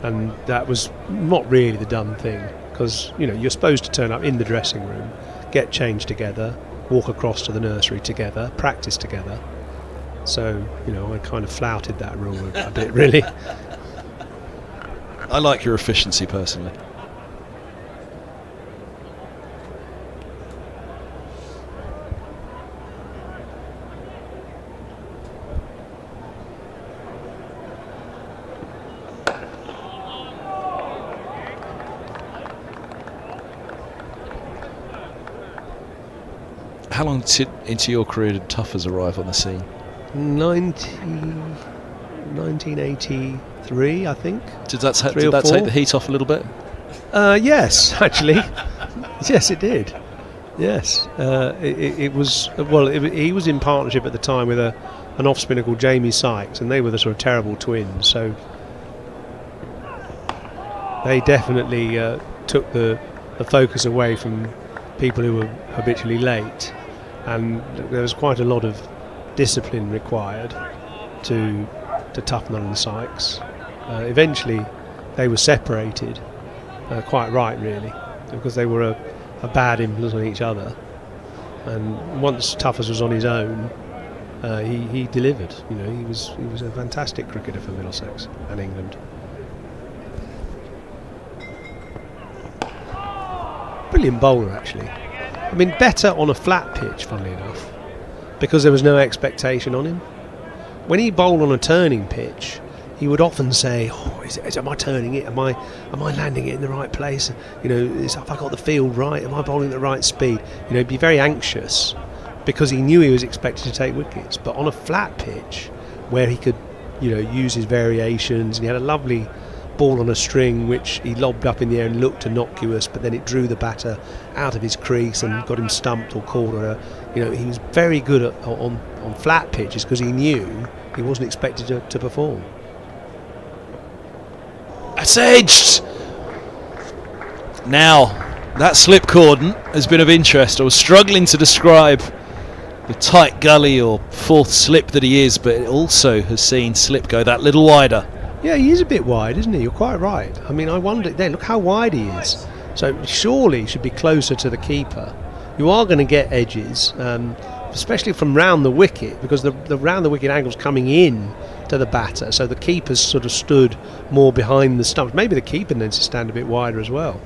Speaker 7: And that was not really the done thing, because you're supposed to turn up in the dressing room, get changed together, walk across to the nursery together, practice together. So I kind of flouted that rule a bit, really.
Speaker 4: I like your efficiency personally. How long into your career did Tuffers arrive on the scene?
Speaker 7: 1983, I think.
Speaker 4: Did that take the heat off a little bit?
Speaker 7: Yes, actually. Yes, it did. Yes. It was... Well, he was in partnership at the time with an off-spinner called Jamie Sykes, and they were the sort of terrible twins, so they definitely took the focus away from people who were habitually late, and there was quite a lot of discipline required to Tufnell and Sykes. Eventually they were separated, quite right really, because they were a bad influence on each other, and once Tuffers was on his own, he delivered. He was a fantastic cricketer for Middlesex and England. Brilliant bowler actually. I mean, better on a flat pitch, funnily enough, because there was no expectation on him. When he bowled on a turning pitch, he would often say, "Oh, am I turning it? Am I landing it in the right place? Have I got the field right? Am I bowling at the right speed?" He'd be very anxious because he knew he was expected to take wickets. But on a flat pitch, where he could, use his variations, and he had a lovely ball on a string which he lobbed up in the air and looked innocuous, but then it drew the batter out of his crease and got him stumped or caught. He was very good on flat pitches because he knew he wasn't expected to perform.
Speaker 4: That's edged! Now, that slip cordon has been of interest. I was struggling to describe the tight gully or fourth slip that he is, but it also has seen slip go that little wider.
Speaker 7: Yeah, he is a bit wide, isn't he? You're quite right. I mean, I wonder then, look how wide he is. So surely he should be closer to the keeper. You are going to get edges, especially from round the wicket, because the round the wicket angle's coming in to the batter, so the keeper's sort of stood more behind the stumps. Maybe the keeper needs to stand a bit wider as well.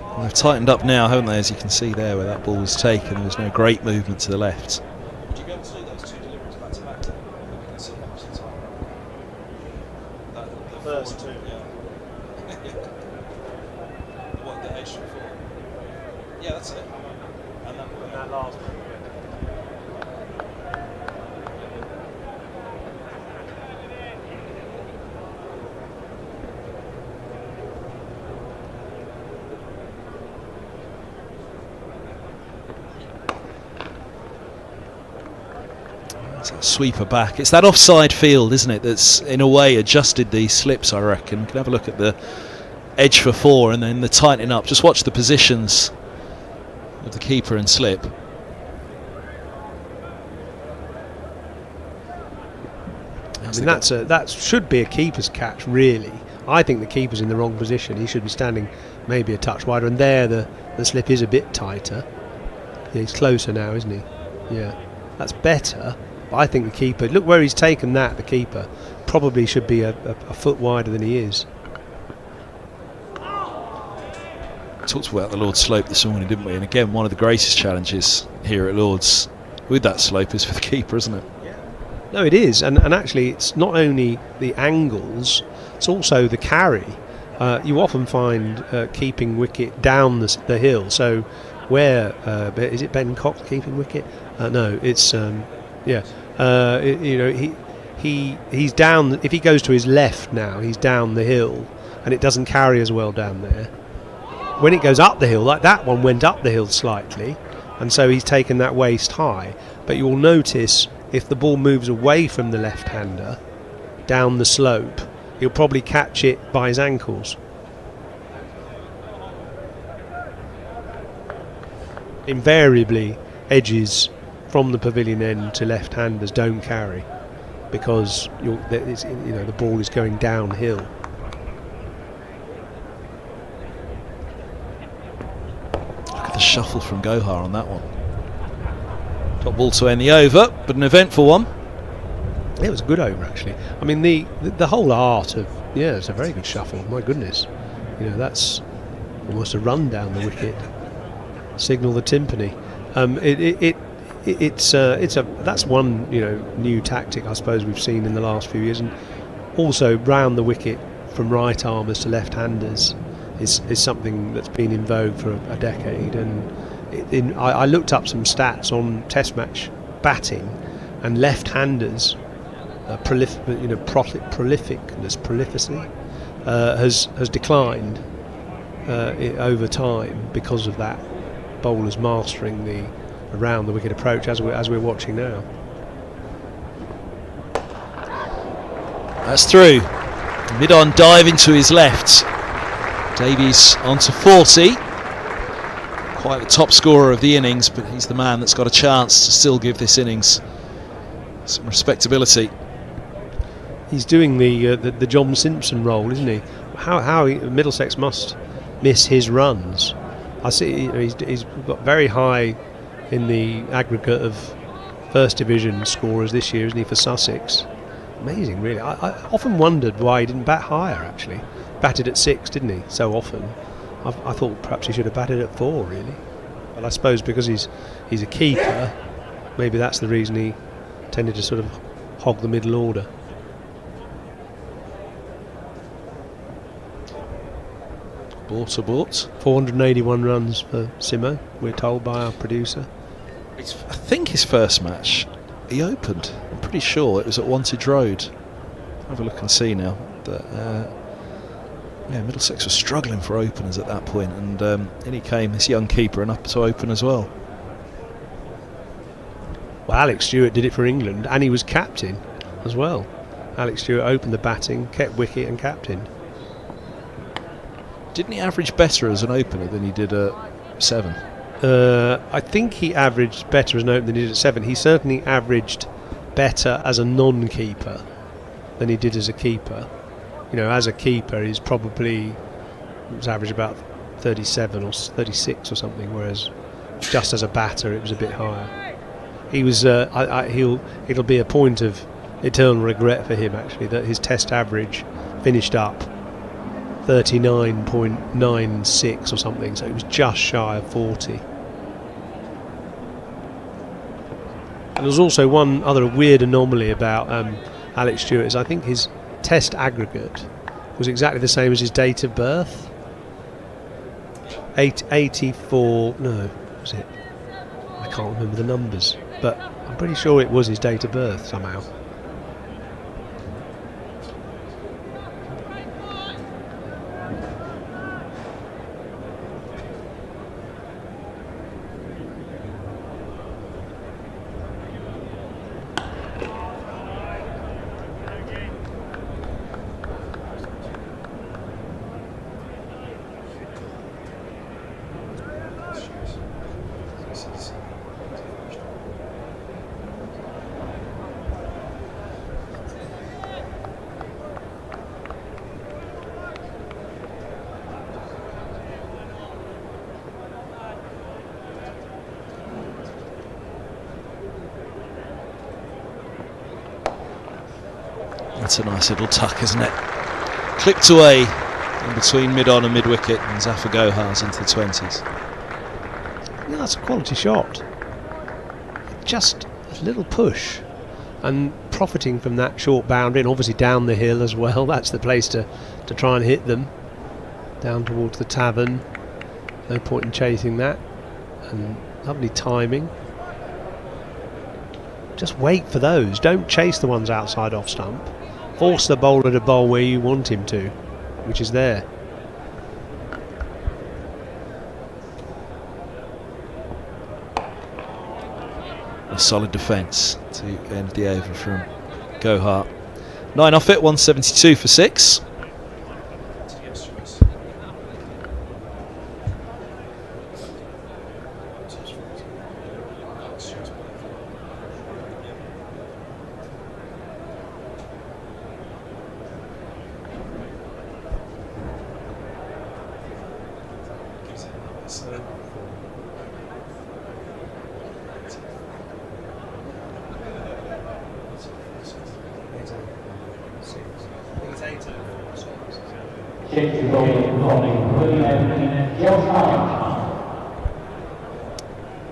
Speaker 4: Well, they've tightened up now, haven't they? As you can see there, where that ball was taken, there was no great movement to the left.
Speaker 3: First two.
Speaker 4: What, the edge before? Yeah, that's it. And that last one. It's a sweeper back. It's that offside field, isn't it, that's in a way adjusted these slips, I reckon. You can have a look at the edge for 4 and then the tightening up. Just watch the positions of the keeper and slip.
Speaker 7: I mean, that should be a keeper's catch, really. I think the keeper's in the wrong position. He should be standing maybe a touch wider, and there the slip is a bit tighter. Yeah, he's closer now, isn't he? Yeah, that's better. But I think the keeper, look where he's taken that, the keeper probably should be a foot wider than he is.
Speaker 4: Talked about the Lord's slope this morning, didn't we? And again, one of the greatest challenges here at Lord's with that slope is for the keeper, isn't it?
Speaker 7: No, it is, and actually it's not only the angles, it's also the carry. You often find keeping wicket down the hill, so where is it Ben Cox keeping wicket? No, it's he's down. If he goes to his left now, he's down the hill, and it doesn't carry as well down there. When it goes up the hill, like that one went up the hill slightly, and so he's taken that waist high. But you will notice if the ball moves away from the left-hander down the slope, he'll probably catch it by his ankles. Invariably, edges from the pavilion end to left-handers don't carry because the ball is going downhill.
Speaker 4: Look at the shuffle from Gohar on that one. Top ball to end the over, but an eventful one.
Speaker 7: It was a good over, actually. I mean, the whole art of it's a very good shuffle. My goodness, that's almost a run down the wicket. Signal the timpani. That's one new tactic I suppose we've seen in the last few years, and also round the wicket from right armers to left-handers is something that's been in vogue for a decade. And I looked up some stats on Test match batting, and left-handers prolificity has declined over time because of that. Bowlers mastering the around the wicket approach as we're watching now.
Speaker 4: That's through. Mid-on diving to his left. Davies onto 40. Quite the top scorer of the innings, but he's the man that's got a chance to still give this innings some respectability.
Speaker 7: He's doing the John Simpson role, isn't he? How Middlesex must miss his runs. I see he's got very high in the aggregate of First Division scorers this year, isn't he, for Sussex? Amazing, really. I often wondered why he didn't bat higher, actually. Batted at 6, didn't he, so often? I thought perhaps he should have batted at 4, really. But I suppose because he's a keeper, maybe that's the reason he tended to sort of hog the middle order.
Speaker 4: Bought.
Speaker 7: 481 runs for Simo, we're told by our producer.
Speaker 4: I think his first match, he opened. I'm pretty sure it was at Wantage Road. Have a look and see now. That Middlesex was struggling for openers at that point, and in he came, this young keeper, and up to open as well.
Speaker 7: Well, Alex Stewart did it for England, and he was captain as well. Alex Stewart opened the batting, kept wicket, and captained.
Speaker 4: Didn't he average better as an opener than he did at 7?
Speaker 7: I think he averaged better as an opener than he did at 7. He certainly averaged better as a non-keeper than he did as a keeper. As a keeper, he's probably was average about 37 or 36 or something, whereas just as a batter, it was a bit higher. He was. It'll be a point of eternal regret for him, actually, that his Test average finished up 39.96 or something, so it was just shy of 40. And there's also one other weird anomaly about Alex Stewart, is I think his Test aggregate was exactly the same as his date of birth. 84, no, was it? I can't remember the numbers, but I'm pretty sure it was his date of birth somehow.
Speaker 4: That's a nice little tuck, isn't it? Clipped away in between mid-on and mid-wicket, and Zafar Gohar's into the 20s.
Speaker 7: Yeah, that's a quality shot. Just a little push, and profiting from that short boundary, and obviously down the hill as well. That's the place to try and hit them. Down towards the tavern. No point in chasing that. And lovely timing. Just wait for those. Don't chase the ones outside off stump. Force the bowler to bowl where you want him to, which is there.
Speaker 4: A solid defence to end the over from Gohart. 9 off it, 172 for 6.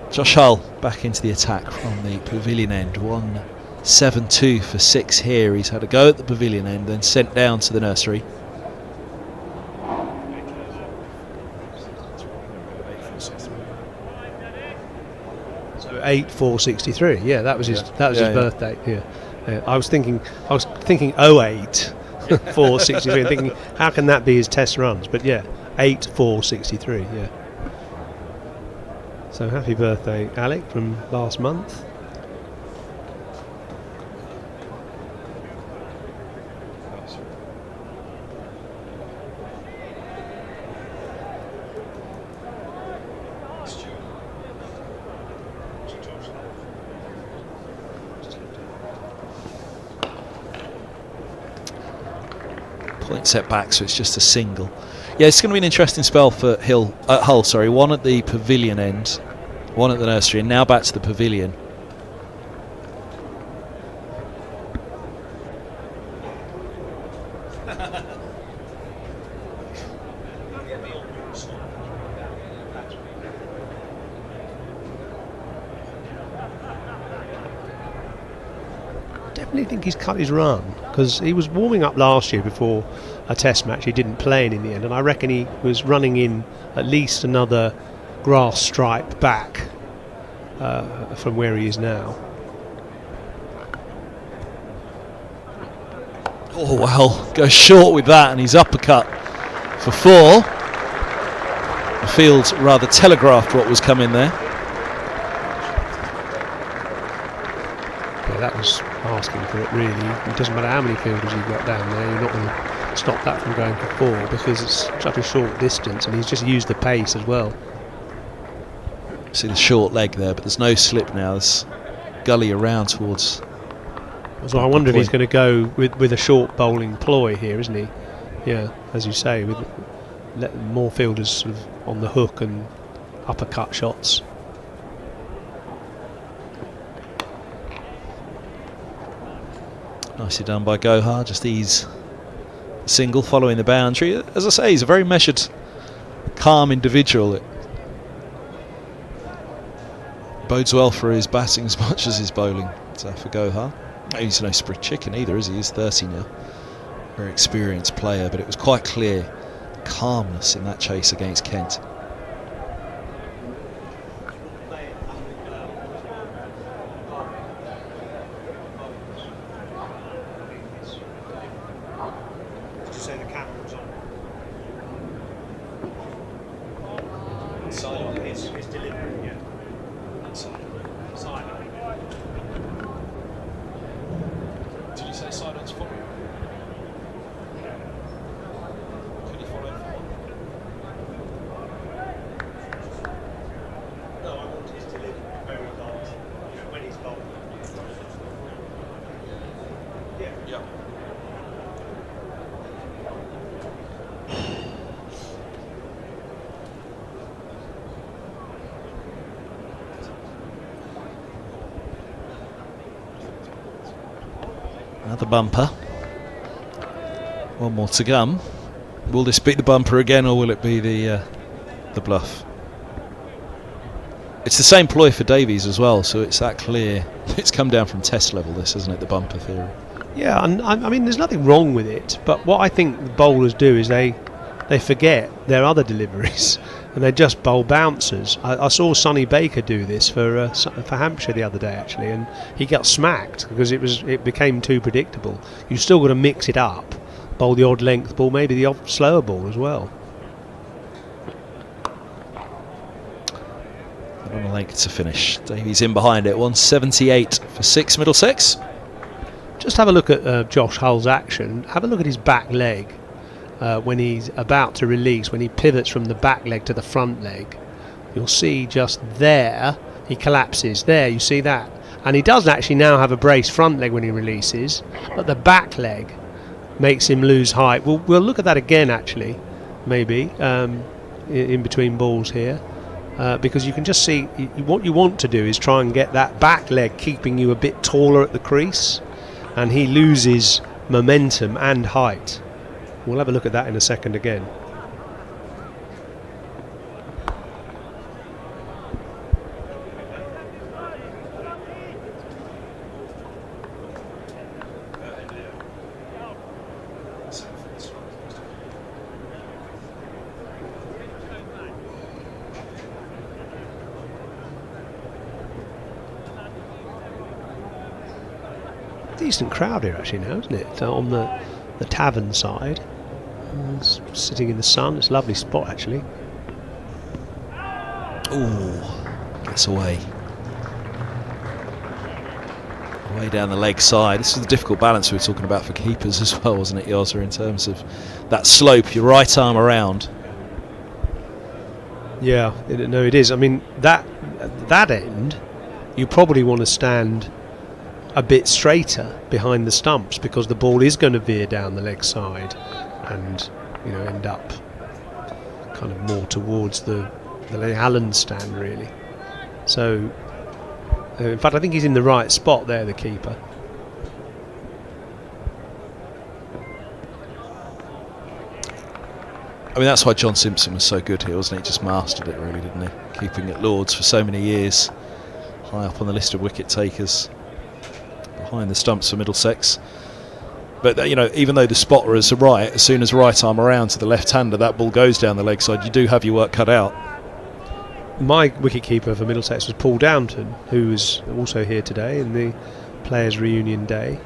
Speaker 4: Josh Hull back into the attack from the pavilion end. 172 for 6 here. He's had a go at the pavilion end, then sent down to the nursery.
Speaker 7: So 8-4-63. Yeah, that was his. That was his birthday. Yeah. I was thinking 08. 463, thinking how can that be his test runs, but yeah, 8-4-63. Yeah. So happy birthday, Alec, from last month.
Speaker 4: Point set back, so it's just a single. Yeah, it's going to be an interesting spell for Hull. Sorry, one at the pavilion end, one at the nursery, and now back to the pavilion.
Speaker 7: Definitely think he's cut his run, because he was warming up last year before a test match. He didn't play in the end, and I reckon he was running in at least another grass stripe back from where he is now.
Speaker 4: Oh well, goes short with that, and he's uppercut for 4. The field rather telegraphed what was coming there.
Speaker 7: Yeah, that was asking for it, really. It doesn't matter how many fielders you've got down there, you're not going to stop that from going for 4, because it's such a short distance, and he's just used the pace as well.
Speaker 4: See the short leg there, but there's no slip now. There's gully around towards.
Speaker 7: So I wonder if he's going to go with a short bowling ploy here, isn't he? Yeah, as you say, with more fielders sort of on the hook and uppercut shots.
Speaker 4: Nicely done by Gohar, just ease the single following the boundary. As I say, he's a very measured, calm individual. It bodes well for his batting as much as his bowling. So for Gohar, he's no spring chicken either, is he? He's 30 now. Very experienced player, but it was quite clear calmness in that chase against Kent. Another bumper. One more to come. Will this beat the bumper again, or will it be the bluff? It's the same ploy for Davies as well, so it's that clear. It's come down from test level, this, isn't it, the bumper theory?
Speaker 7: Yeah, and I mean, there's nothing wrong with it, but what I think the bowlers do is they forget their other deliveries and they just bowl bouncers. I saw Sonny Baker do this for Hampshire the other day, actually, and he got smacked because it became too predictable. You've still got to mix it up, bowl the odd length ball, maybe the odd slower ball as well.
Speaker 4: And on a length to finish. Davies in behind it. 178 for 6 Middlesex.
Speaker 7: Just have a look at Josh Hull's action. Have a look at his back leg when he's about to release, when he pivots from the back leg to the front leg. You'll see just there, he collapses. There, you see that. And he does actually now have a braced front leg when he releases, but the back leg makes him lose height. We'll look at that again, actually, maybe, in between balls here. Because you can just see what you want to do is try and get that back leg keeping you a bit taller at the crease, and he loses momentum and height. We'll have a look at that in a second again. Decent crowd here actually now, isn't it? On the tavern side, sitting in the sun. It's a lovely spot actually.
Speaker 4: Oh, gets away down the leg side. This is the difficult balance we were talking about for keepers as well, wasn't it, Yoza, in terms of that slope, your right arm around.
Speaker 7: Yeah, no, it is. I mean, that end, you probably want to stand a bit straighter behind the stumps, because the ball is going to veer down the leg side and, you know, end up kind of more towards the Allen stand, really. So, in fact, I think he's in the right spot there, the keeper.
Speaker 4: I mean, that's why John Simpson was so good here, wasn't he? He just mastered it, really, didn't he? Keeping at Lords for so many years, high up on the list of wicket takers, behind the stumps for Middlesex. But, you know, even though the spotter is right, as soon as right arm around to the left-hander, that ball goes down the leg side. You do have your work cut out.
Speaker 7: My wicket-keeper for Middlesex was Paul Downton, who was also here today in the Players' Reunion Day.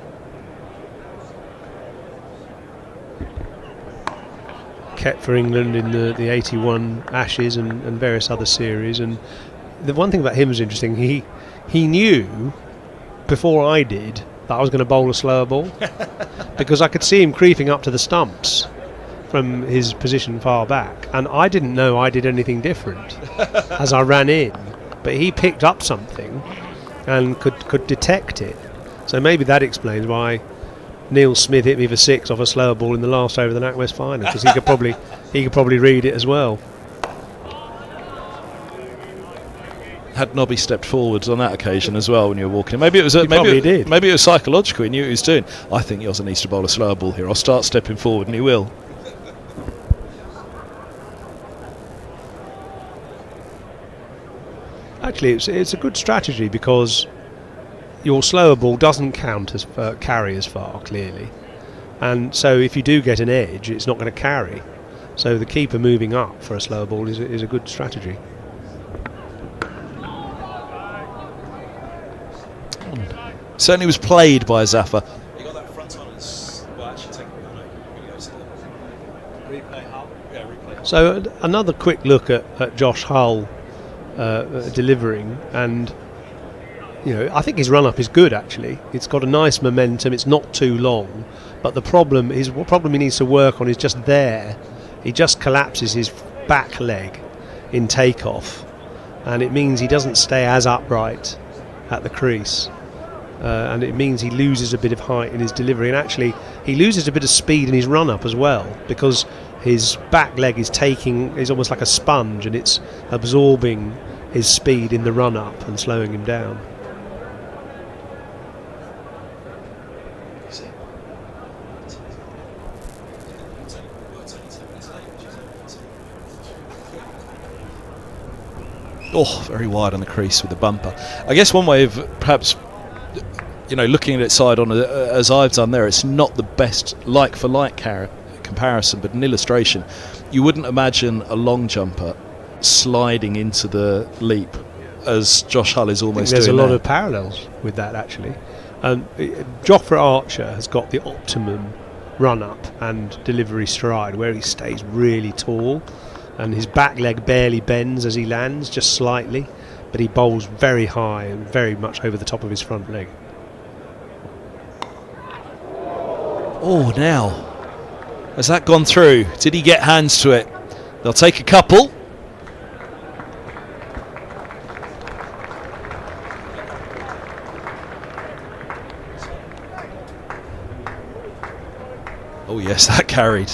Speaker 7: Kept for England in the 81 Ashes and various other series. And the one thing about him was interesting. He knew before I did that I was going to bowl a slower ball because I could see him creeping up to the stumps from his position far back, and I didn't know I did anything different as I ran in, but he picked up something and could detect it. So maybe that explains why Neil Smith hit me for 6 off a slower ball in the last over of the NatWest final, because he could probably read it as well.
Speaker 4: Had Nobby stepped forwards on that occasion as well when you were walking? Maybe it was
Speaker 7: did.
Speaker 4: Maybe it was psychological. He knew what he was doing. I think Yoza needs to bowl a slower ball here. I'll start stepping forward, and he will.
Speaker 7: Actually, it's a good strategy, because your slower ball doesn't count as carry as far, clearly, and so if you do get an edge, it's not going to carry. So the keeper moving up for a slower ball is a good strategy.
Speaker 4: Certainly was played by Zafar. He got that front on as well. Actually, take replay.
Speaker 7: So another quick look at Josh Hull delivering, and you know, I think his run up is good actually. It's got a nice momentum. It's not too long, but what problem he needs to work on is just there. He just collapses his back leg in takeoff, and it means he doesn't stay as upright at the crease. And it means he loses a bit of height in his delivery, and actually he loses a bit of speed in his run-up as well, because his back leg is almost like a sponge, and it's absorbing his speed in the run-up and slowing him down.
Speaker 4: Oh, very wide on the crease with the bumper. I guess one way of perhaps, you know, looking at it side on as I've done there, it's not the best like for like comparison, but an illustration. You wouldn't imagine a long jumper sliding into the leap as Josh Hull is almost doing.
Speaker 7: There's a lot of parallels with that actually. Jofra Archer has got the optimum run up and delivery stride, where he stays really tall and his back leg barely bends as he lands, just slightly. but he bowls very high and very much over the top of his front leg.
Speaker 4: Oh, now, has that gone through? Did he get hands to it? They'll take a couple. Oh yes, that carried.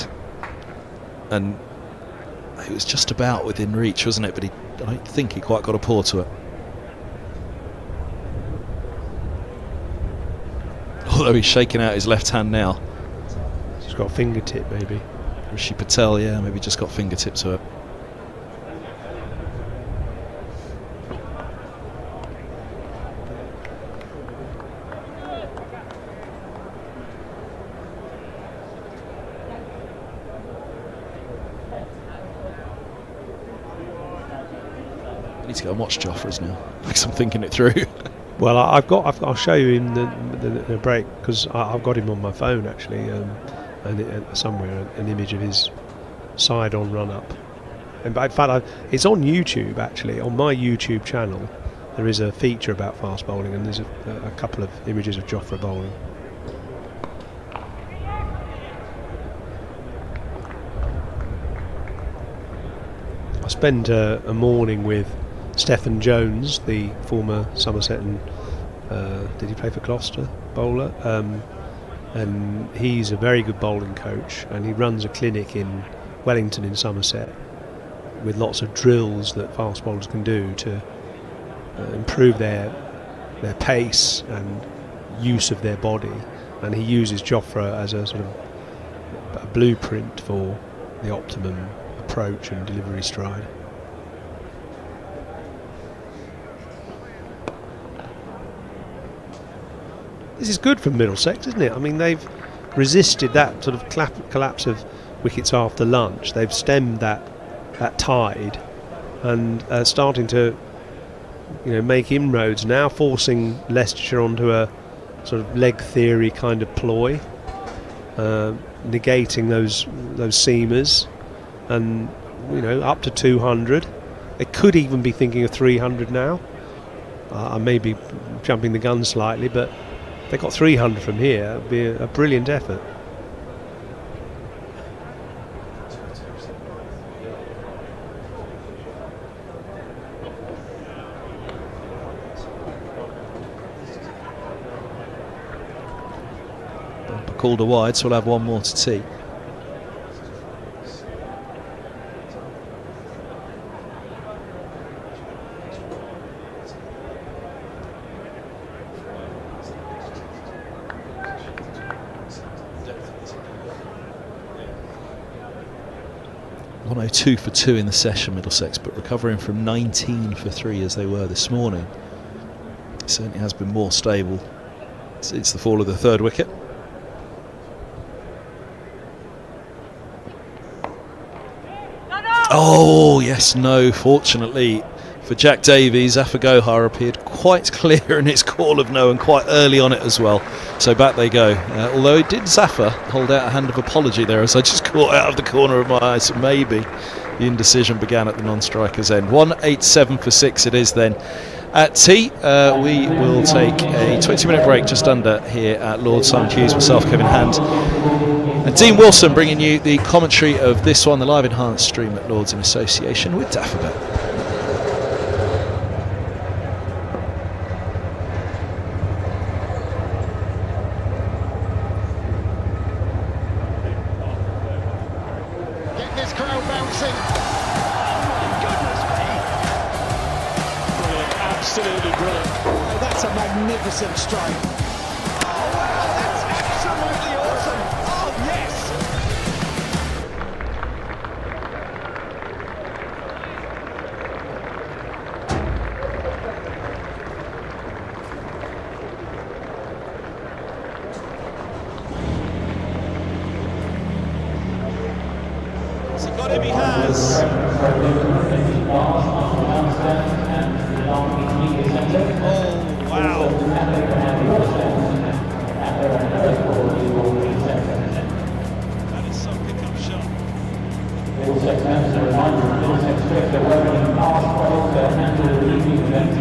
Speaker 4: And it was just about within reach, wasn't it? But I don't think he quite got a paw to it. Although he's shaking out his left hand now.
Speaker 7: He's got a fingertip, maybe.
Speaker 4: Rishi Patel, yeah, maybe just got fingertip to it. I need to go and watch Joffrey's now because I'm thinking it through.
Speaker 7: Well, I'll show you in the break, because I've got him on my phone actually, and somewhere an image of his side-on run-up. And in fact, it's on YouTube actually. On my YouTube channel, there is a feature about fast bowling, and there's a couple of images of Joffrey bowling. I spent a morning with Stephen Jones, the former Somerset and did he play for Gloucester bowler? And he's a very good bowling coach, and he runs a clinic in Wellington in Somerset with lots of drills that fast bowlers can do to improve their pace and use of their body. And he uses Joffrey as a sort of a blueprint for the optimum approach and delivery stride. This is good for Middlesex, isn't it? I mean, they've resisted that sort of collapse of wickets after lunch. They've stemmed that tide, and starting to, make inroads now, forcing Leicestershire onto a sort of leg theory kind of ploy, negating those seamers, and up to 200. They could even be thinking of 300 now. I may be jumping the gun slightly, but if they got 300 from here, it would be a brilliant effort.
Speaker 4: Bumper called a wide, so we'll have one more to tee. Oh, 2 for 2 in the session, Middlesex, but recovering from 19 for 3 as they were this morning. It certainly has been more stable since the fall of the third wicket. Oh yes, no, fortunately for Jack Davies, Afagohar appeared quite clear in his call of no, and quite early on it as well. So back they go. Although it did Zafar hold out a hand of apology there, as I just caught out of the corner of my eye. So maybe the indecision began at the non-striker's end. 187 for 6 it is then. At tea, we will take a 20-minute break just under here at Lord's. Simon Hughes, myself, Kevin Hand, and Dean Wilson bringing you the commentary of this one, the live enhanced stream at Lord's in association with Daffodil.
Speaker 2: Absolutely brilliant. Oh, that's a magnificent strike. Oh, wow, that's absolutely awesome. Oh, yes.
Speaker 4: Has he got him? He has. Oh, wow. That is some pickup shot.
Speaker 8: Middlesex fans, a reminder of Middlesex Cricket, where in past bowls, handle the evening events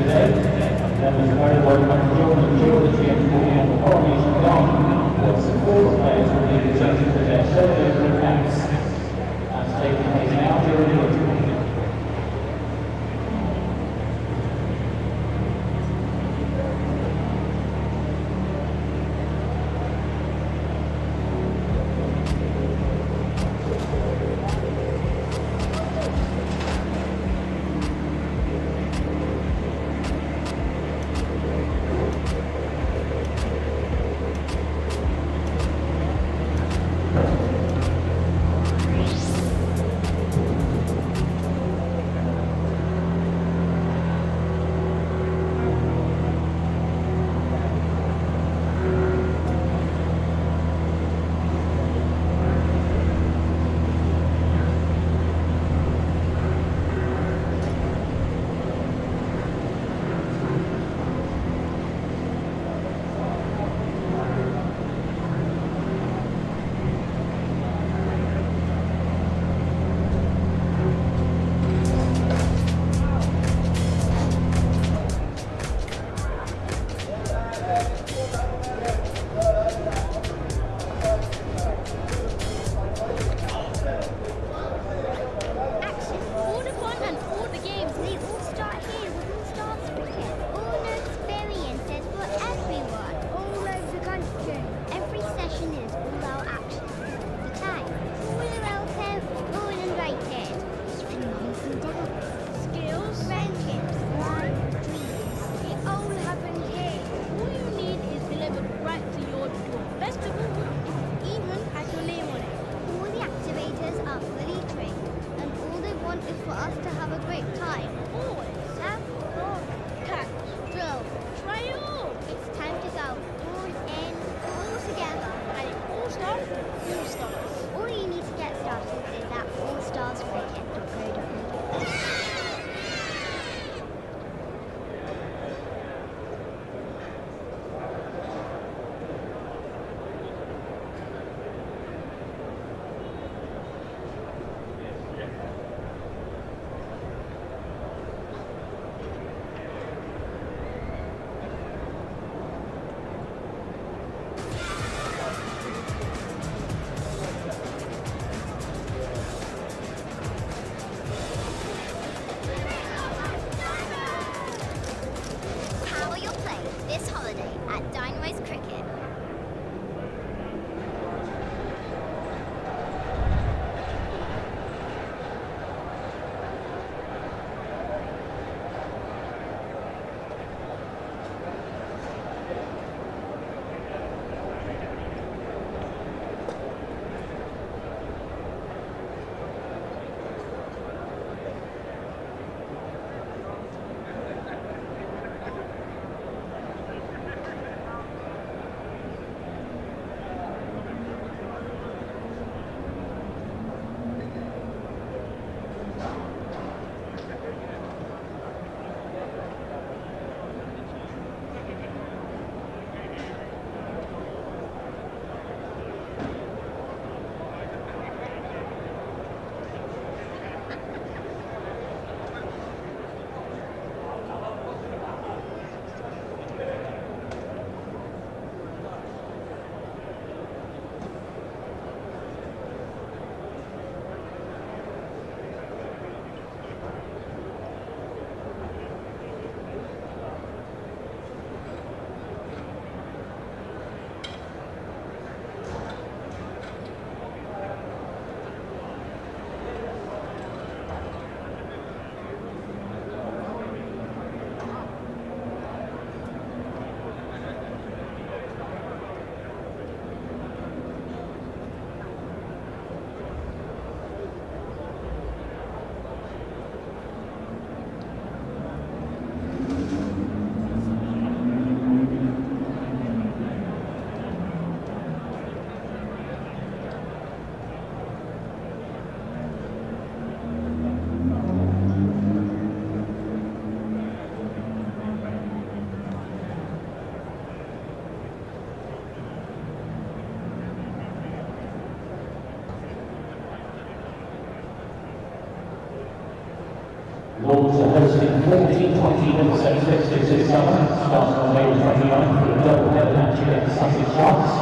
Speaker 8: hosting 14-20 Middlesex fixtures this summer, starting on May 29th with a double-header match against Sussex Sharks.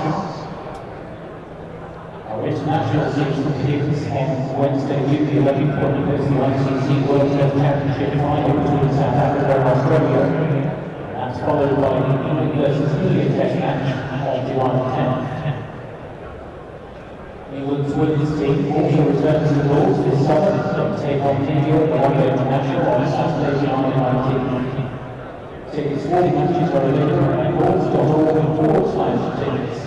Speaker 8: Our international season begins on Wednesday, June the 11th, when it goes the ICC World Test Championship final between South Africa and Australia. That's followed by the England versus India Test match on July 10th. England's women's team also returns to the Lords this summer and take on India at the One-Day International on Saturday, July 19th. Tickets for the matches are available at lords.org/tickets.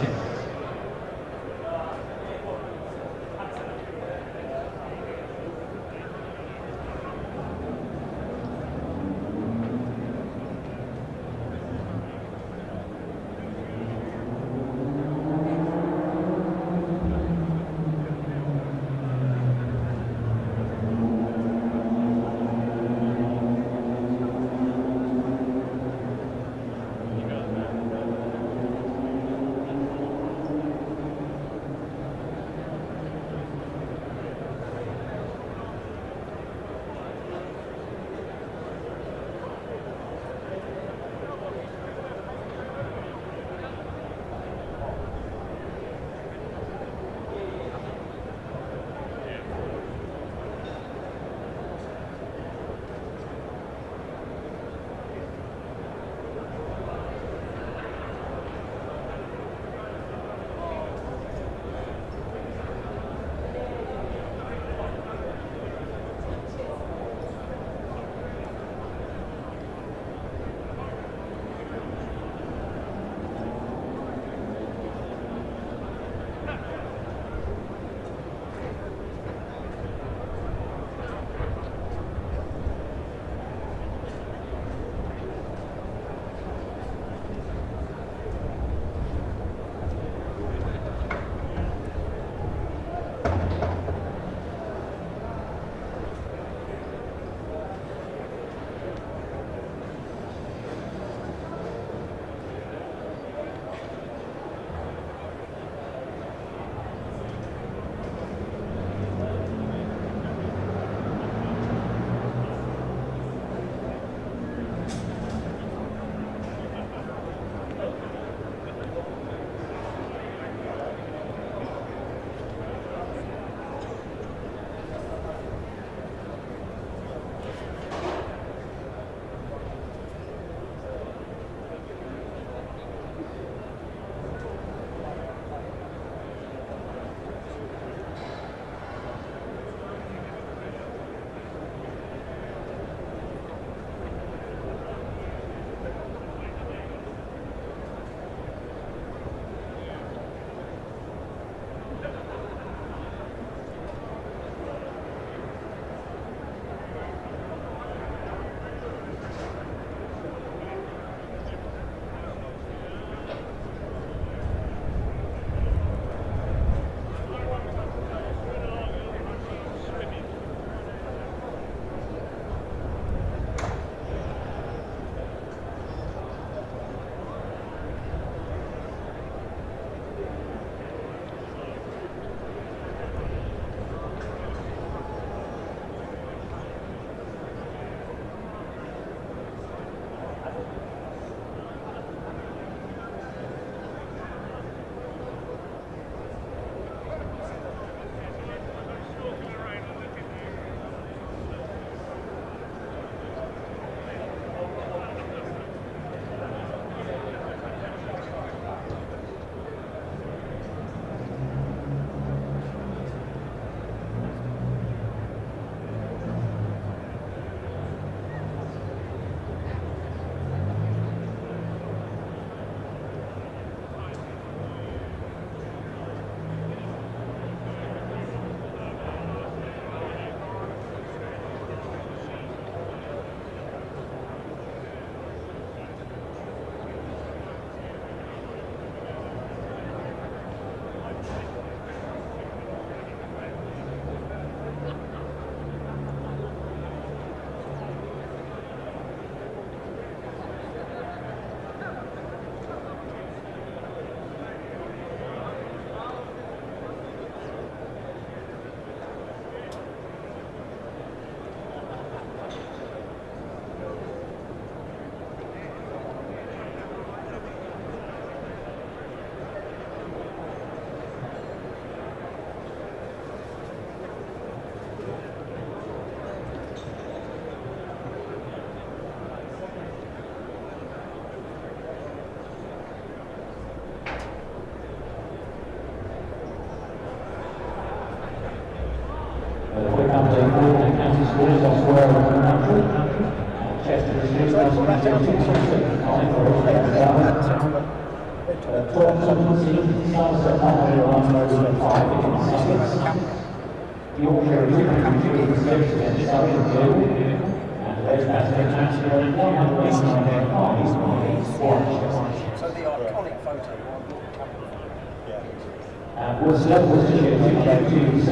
Speaker 8: Worcestershire 2-2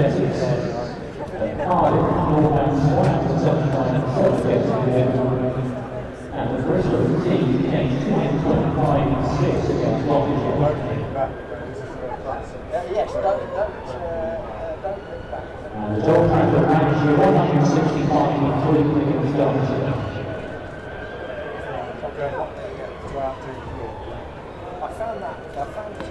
Speaker 8: Essex. Cardiff, Northants 179 and the Bristol team came 225-6 against Rothesay. And the Old Trafford manager 165-3 against Derbyshire.
Speaker 3: I found it.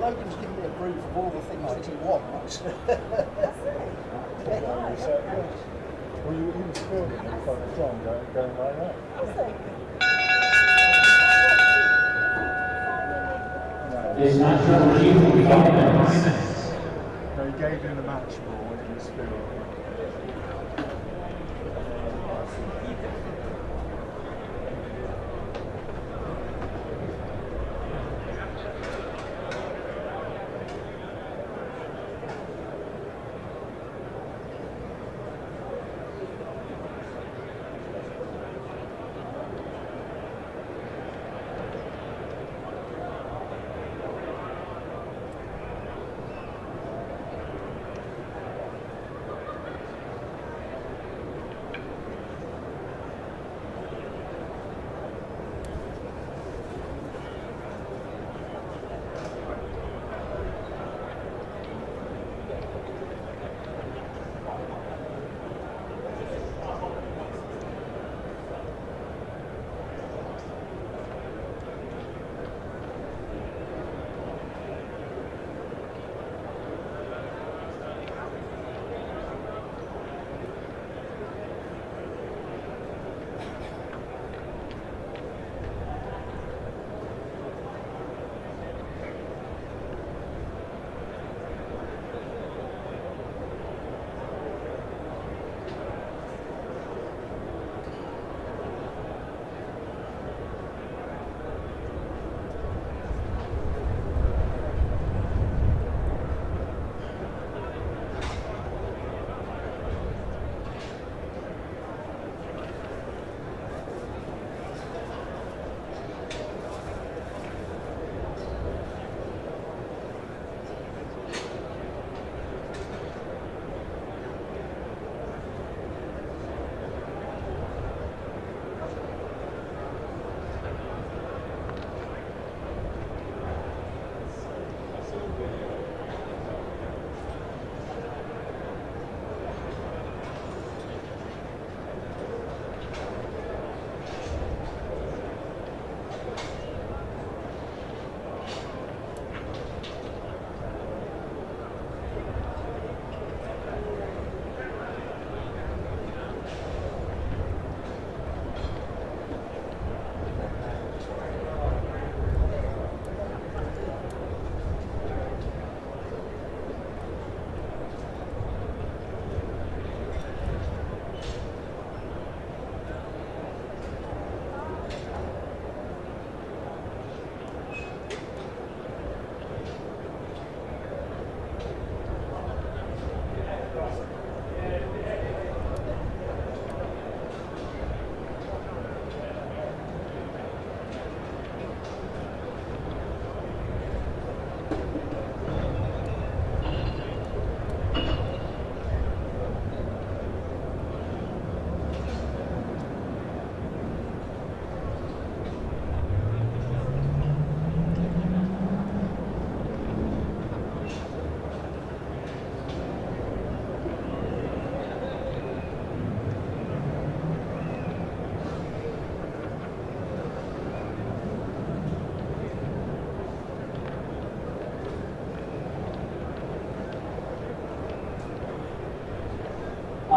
Speaker 9: Logan's given me a brief of all the things that he wants.
Speaker 3: Well, you were filming and quite strong going like that.
Speaker 8: This match will resume in 5 minutes.
Speaker 3: No, he gave him the match ball when he was filming.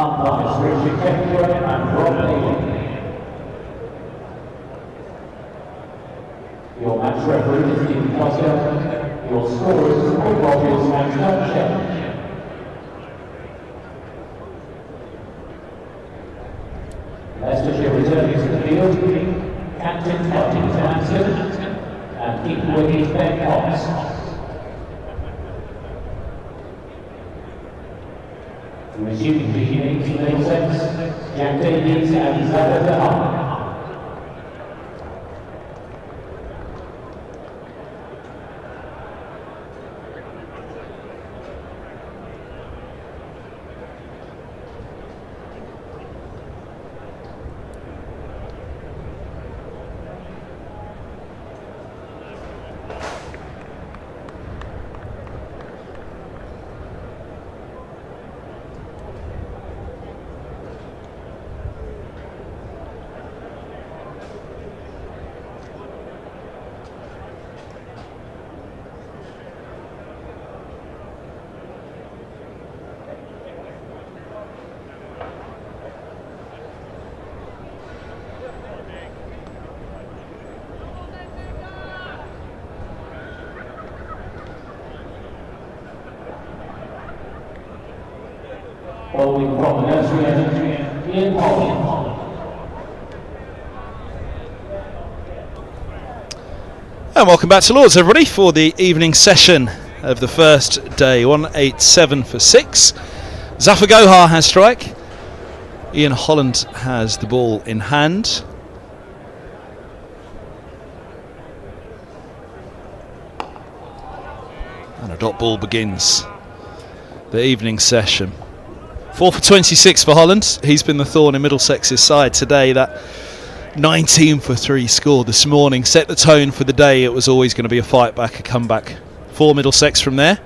Speaker 8: Umpires Richard Kepler and Rob Bailey. Your match referee is Steve Costa. Your scorers are Paul Rogers and Tom Shepard. Leicestershire returning to the field. Captain Martin Townsend and keeper Wicket Ben Cox. Resuming the innings for Middlesex, Jack Davies and Zabata. Bowling from the nursery end, Ian Holland.
Speaker 4: And welcome back to Lords, everybody, for the evening session of the first day. 187 for 6. Zafar Gohar has strike. Ian Holland has the ball in hand. And a dot ball begins the evening session. 4 for 26 for Holland. He's been the thorn in Middlesex's side today. That 19 for 3 score this morning set the tone for the day. It was always going to be a fight back, a comeback for Middlesex from there.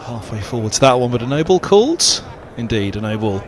Speaker 4: Halfway forward to that one, but a no ball called. Indeed, a no ball.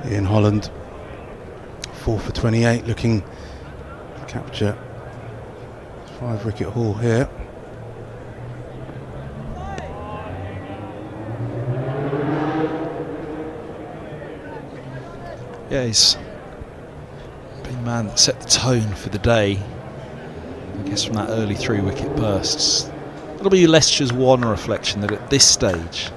Speaker 6: Ian Holland, 4 for 28, looking to capture 5 wicket haul here.
Speaker 4: Yeah, he's been the man that set the tone for the day. I guess from that early 3-wicket bursts. It'll be Leicestershire's one reflection that at this stage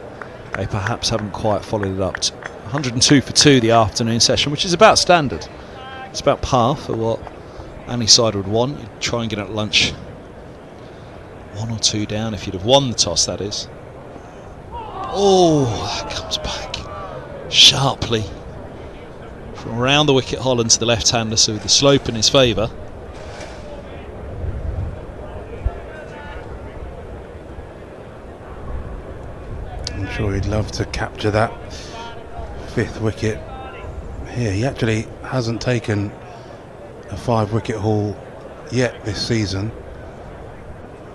Speaker 4: they perhaps haven't quite followed it up. 102 for 2 the afternoon session, which is about standard. It's about par for what any side would want. You'd try and get at lunch 1 or 2 down if you'd have won the toss, that is. Oh, that comes back sharply from around the wicket Holland to the left-hander, so the slope in his favour.
Speaker 6: I'm sure he'd love to capture that 5th wicket here. He actually hasn't taken a 5-wicket haul yet this season,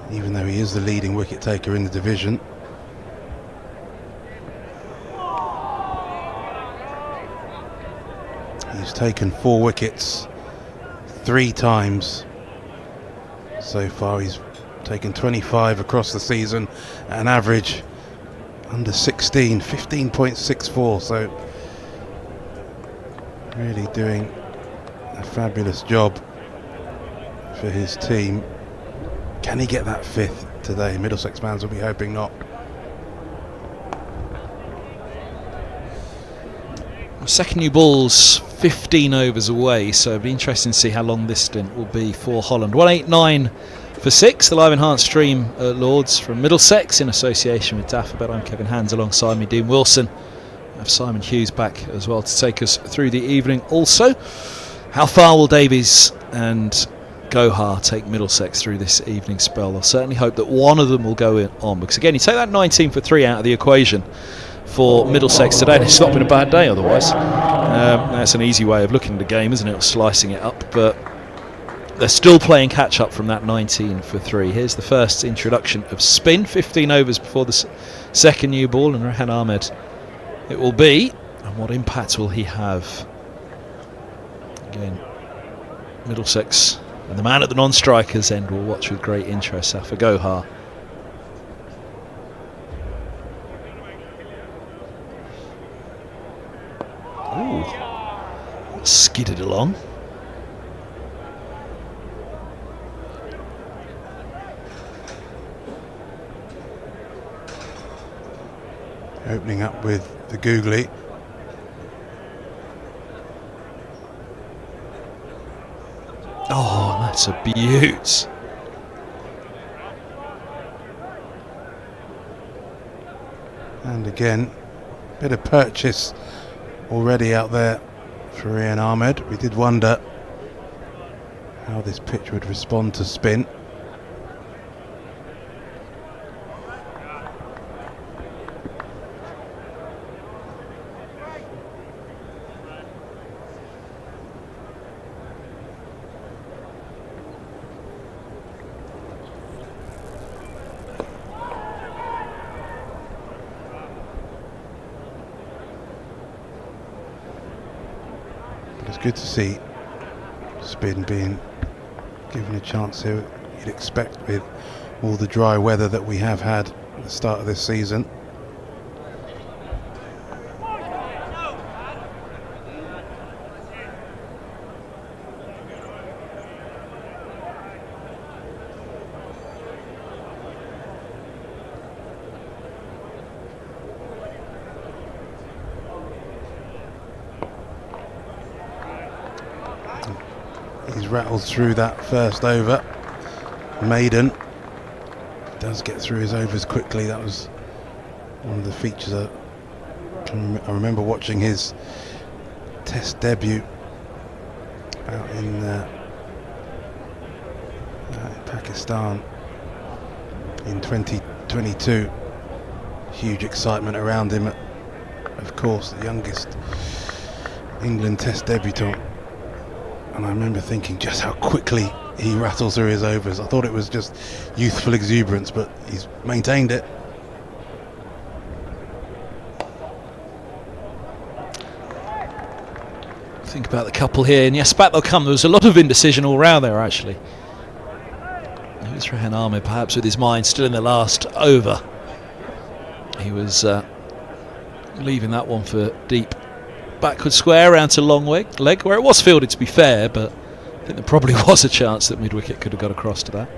Speaker 6: even though he is the leading wicket taker in the division. He's taken 4 wickets 3 times so far. He's taken 25 across the season at an average under 16, 15.64, so really doing a fabulous job for his team. Can he get that 5th today? Middlesex fans will be hoping not.
Speaker 4: Second new balls 15 overs away, so it'll be interesting to see how long this stint will be for Holland. 189 for 6, the live enhanced stream at Lords from Middlesex in association with Dapperbed. I'm Kevin Hands, alongside me Dean Wilson. I have Simon Hughes back as well to take us through the evening. Also, how far will Davies and Gohar take Middlesex through this evening spell? I'll certainly hope that one of them will go on, because again, you take that 19 for 3 out of the equation for Middlesex today, and it's not been a bad day otherwise. That's an easy way of looking at the game, isn't it, slicing it up, but they're still playing catch up from that 19 for 3. Here's the first introduction of spin, 15 overs before the second new ball, and Rehan Ahmed it will be. And what impact will he have? Again, Middlesex and the man at the non-strikers end will watch with great interest. For Gohar. Ooh, skidded along.
Speaker 6: Opening up with the googly.
Speaker 4: Oh, that's a beaut.
Speaker 6: And again, bit of purchase already out there for Rehan Ahmed. We did wonder how this pitch would respond to spin. It's good to see spin being given a chance here. You'd expect with all the dry weather that we have had at the start of this season. He's rattled through that first over. Maiden does get through his overs quickly. That was one of the features I remember watching his Test debut out in Pakistan in 2022. Huge excitement around him. Of course, the youngest England Test debutant. And I remember thinking just how quickly he rattles through his overs. I thought it was just youthful exuberance, but he's maintained it.
Speaker 4: Think about the couple here, and yes, back they'll come. There was a lot of indecision all round there, actually. It was Rehan Ahmed, perhaps with his mind still in the last over. He was leaving that one for deep. Backward square round to long leg, where it was fielded, to be fair, but I think there probably was a chance that mid-wicket could have got across to that.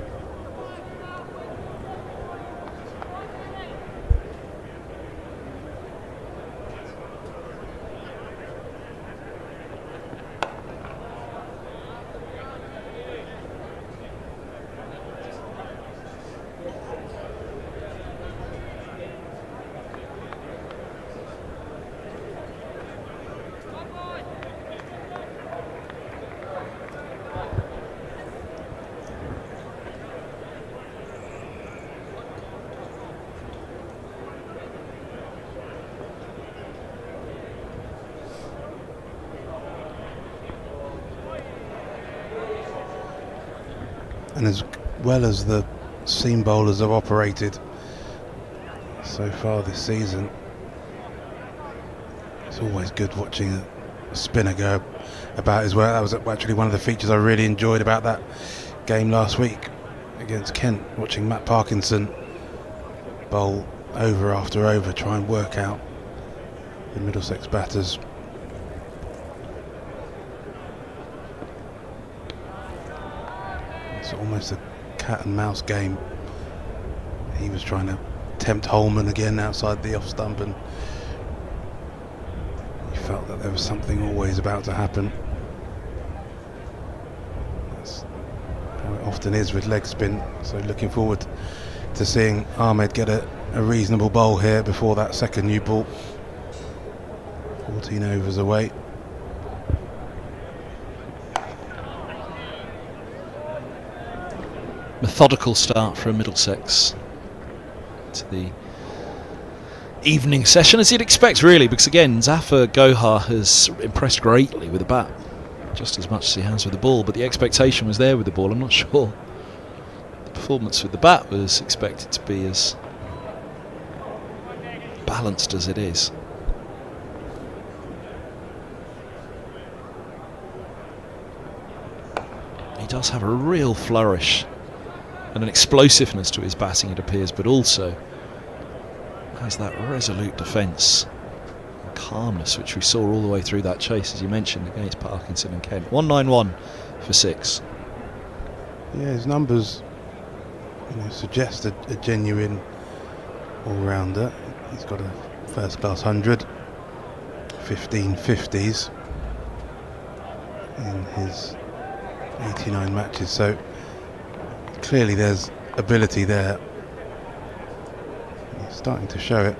Speaker 6: And as well as the seam bowlers have operated so far this season, it's always good watching a spinner go about as well. That was actually one of the features I really enjoyed about that game last week against Kent, watching Matt Parkinson bowl over after over, try and work out the Middlesex batters. It's almost a cat and mouse game. He was trying to tempt Holman again outside the off stump, and he felt that like there was something always about to happen. That's how it often is with leg spin. So looking forward to seeing Ahmed get a reasonable bowl here before that second new ball. 14 overs away.
Speaker 4: Methodical start from Middlesex to the evening session, as you'd expect really, because again Zafar Gohar has impressed greatly with the bat, just as much as he has with the ball, but the expectation was there with the ball. I'm not sure the performance with the bat was expected to be as balanced as it is. He does have a real flourish and an explosiveness to his batting, it appears, but also has that resolute defence and calmness which we saw all the way through that chase, as you mentioned, against Parkinson and Kent. 191 for 6.
Speaker 6: Yeah, his numbers suggest a genuine all-rounder. He's got a first-class 100, 15 50s in his 89 matches, so clearly there's ability there. He's starting to show it.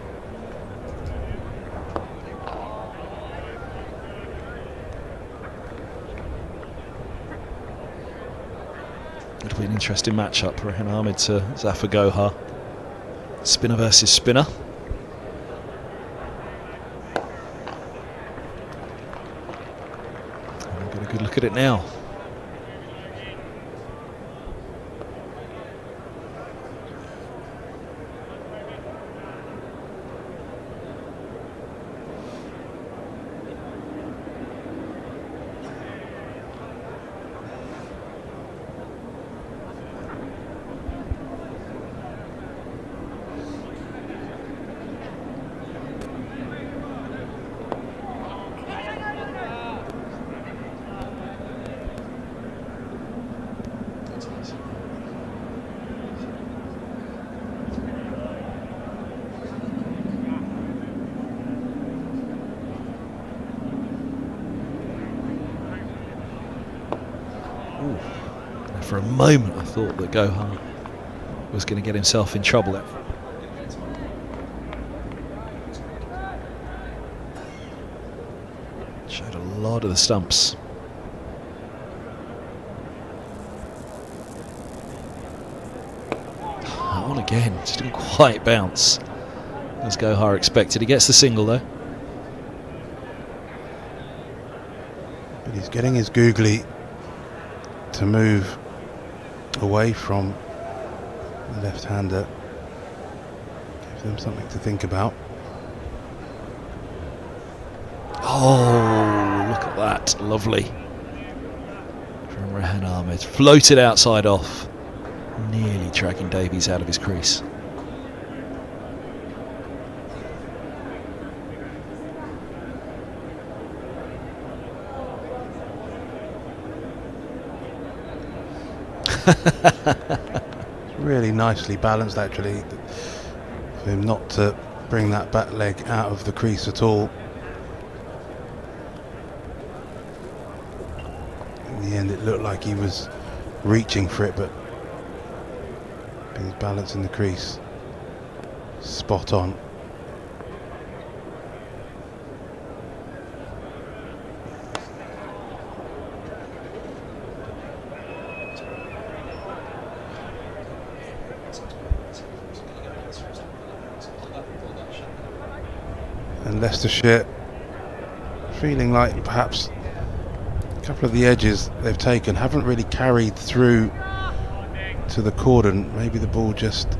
Speaker 4: It'll be an interesting matchup, Rehan Ahmed to Zafar Gohar. Spinner versus spinner. And we've got a good look at it now. For a moment I thought that Gohar was going to get himself in trouble there. Showed a lot of the stumps. That one again, just didn't quite bounce as Gohar expected. He gets the single though.
Speaker 6: But he's getting his googly to move away from the left-hander. Give them something to think about.
Speaker 4: Oh, look at that. Lovely. From Rehan Ahmed. Floated outside off. Nearly dragging Davies out of his crease.
Speaker 6: Really nicely balanced actually, for him not to bring that back leg out of the crease at all. In the end it looked like he was reaching for it, but his balance in the crease spot on. And Leicestershire feeling like perhaps a couple of the edges they've taken haven't really carried through to the cordon. Maybe the ball just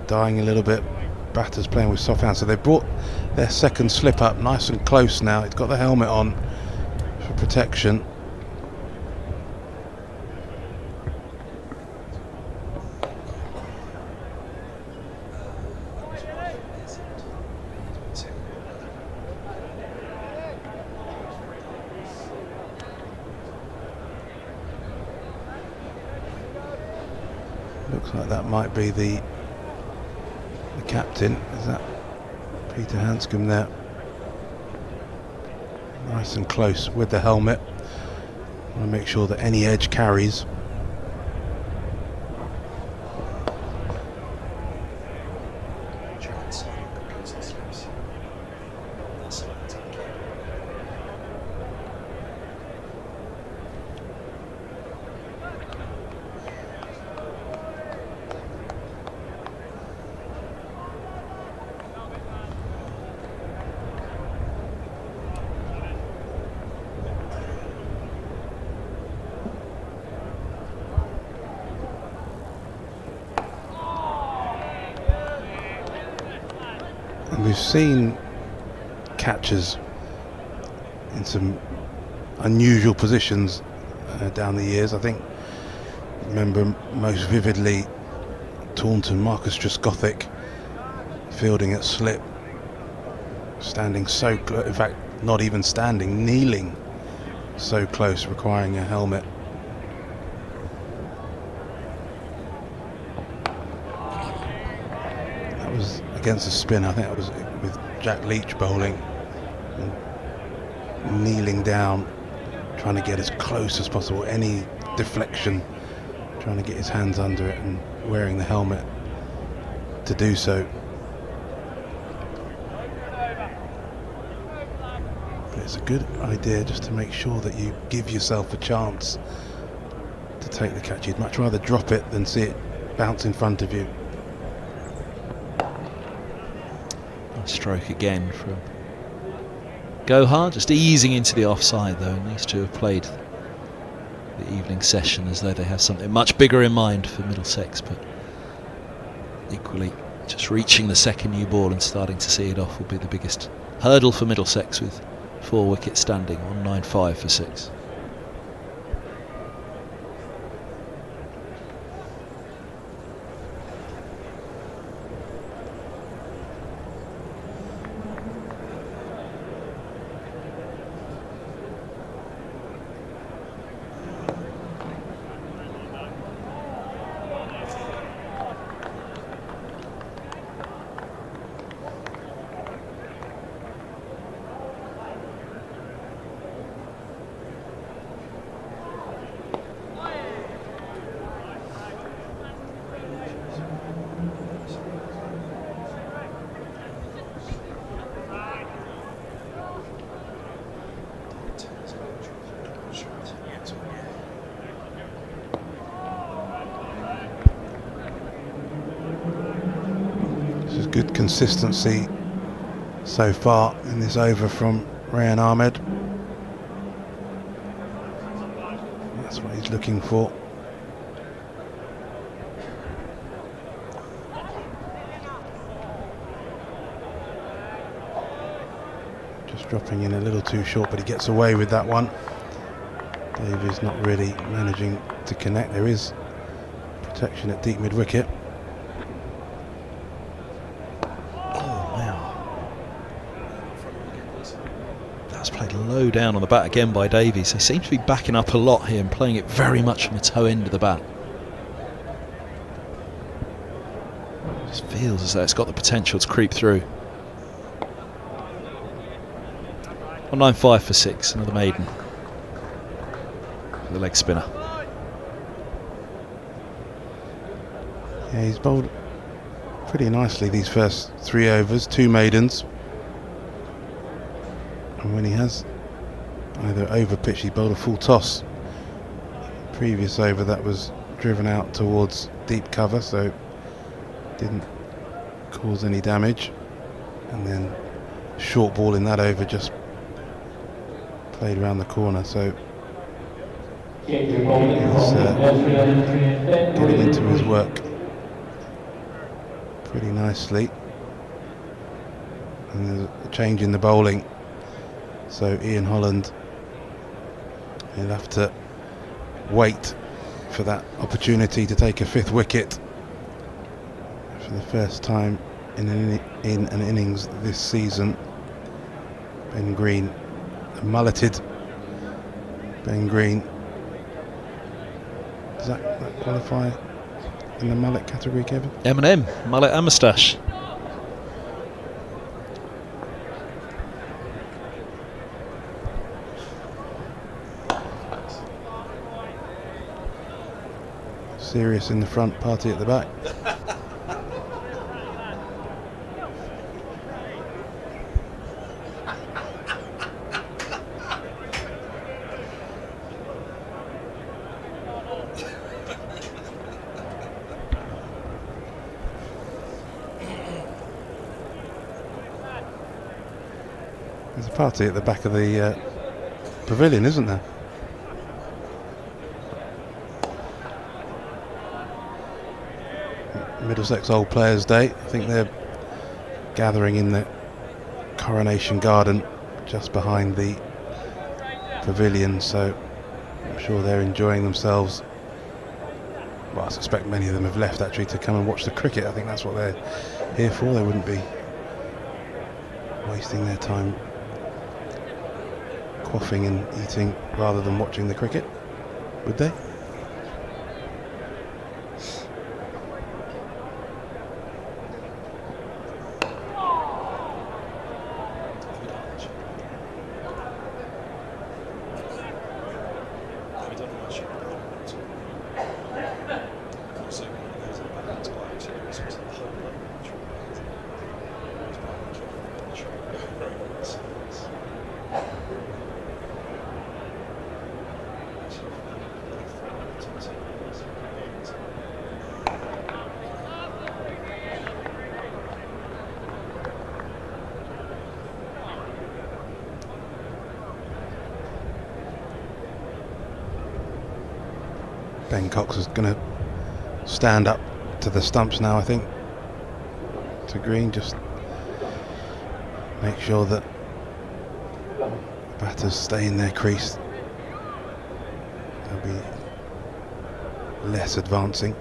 Speaker 6: dying a little bit. Batters playing with soft hands, so they brought their second slip up nice and close now. It's got the helmet on for protection. Looks like that might be the captain. Is that Peter Hanscom there? nice and close with the helmet. Want to make sure that any edge carries. We've seen catchers in some unusual positions down the years. I think, remember most vividly Taunton, Marcus Trescothick fielding at slip, standing so close, in fact not even standing, kneeling so close, requiring a helmet. That was against a spin. I think that was with Jack Leach bowling, and kneeling down, trying to get as close as possible, any deflection, trying to get his hands under it and wearing the helmet to do so. But it's a good idea just to make sure that you give yourself a chance to take the catch. You'd much rather drop it than see it bounce in front of you.
Speaker 4: Stroke again from Gohar, just easing into the offside though, and these two have played the evening session as though they have something much bigger in mind for Middlesex, but equally just reaching the second new ball and starting to see it off will be the biggest hurdle for Middlesex, with 4 wickets standing on 9-5 for 6.
Speaker 6: Good consistency so far in this over from Rayan Ahmed. That's what he's looking for. Just dropping in a little too short, but he gets away with that one. Davies not really managing to connect. There is protection at deep mid wicket.
Speaker 4: Low down on the bat again by Davies. They seem to be backing up a lot here and playing it very much from the toe end of the bat. Just feels as though it's got the potential to creep through. On 9-5 for 6, another maiden for the leg spinner.
Speaker 6: Yeah, he's bowled pretty nicely these first 3 overs, 2 maidens. And when he has either over pitch, he bowled a full toss. Previous over that was driven out towards deep cover, so didn't cause any damage. And then short ball in that over just played around the corner, so he's getting into his work pretty nicely. And there's a change in the bowling. So Ian Holland, he'll have to wait for that opportunity to take a 5th wicket for the first time in an innings this season. Ben Green, mulleted Ben Green. Does that qualify in the mullet category, Kevin?
Speaker 4: M&M, mullet and moustache.
Speaker 6: Serious in the front, Party at the back. There's a party at the back of the pavilion, isn't there? Middlesex Old Players' Day. I think they're gathering in the Coronation Garden just behind the pavilion, so I'm sure they're enjoying themselves. Well, I suspect many of them have left actually to come and watch the cricket. I think that's what they're here for. They wouldn't be wasting their time quaffing and eating rather than watching the cricket, would they? Ben Cox is going to stand up to the stumps now, I think, to green, just make sure that batters stay in their crease. They'll be less advancing.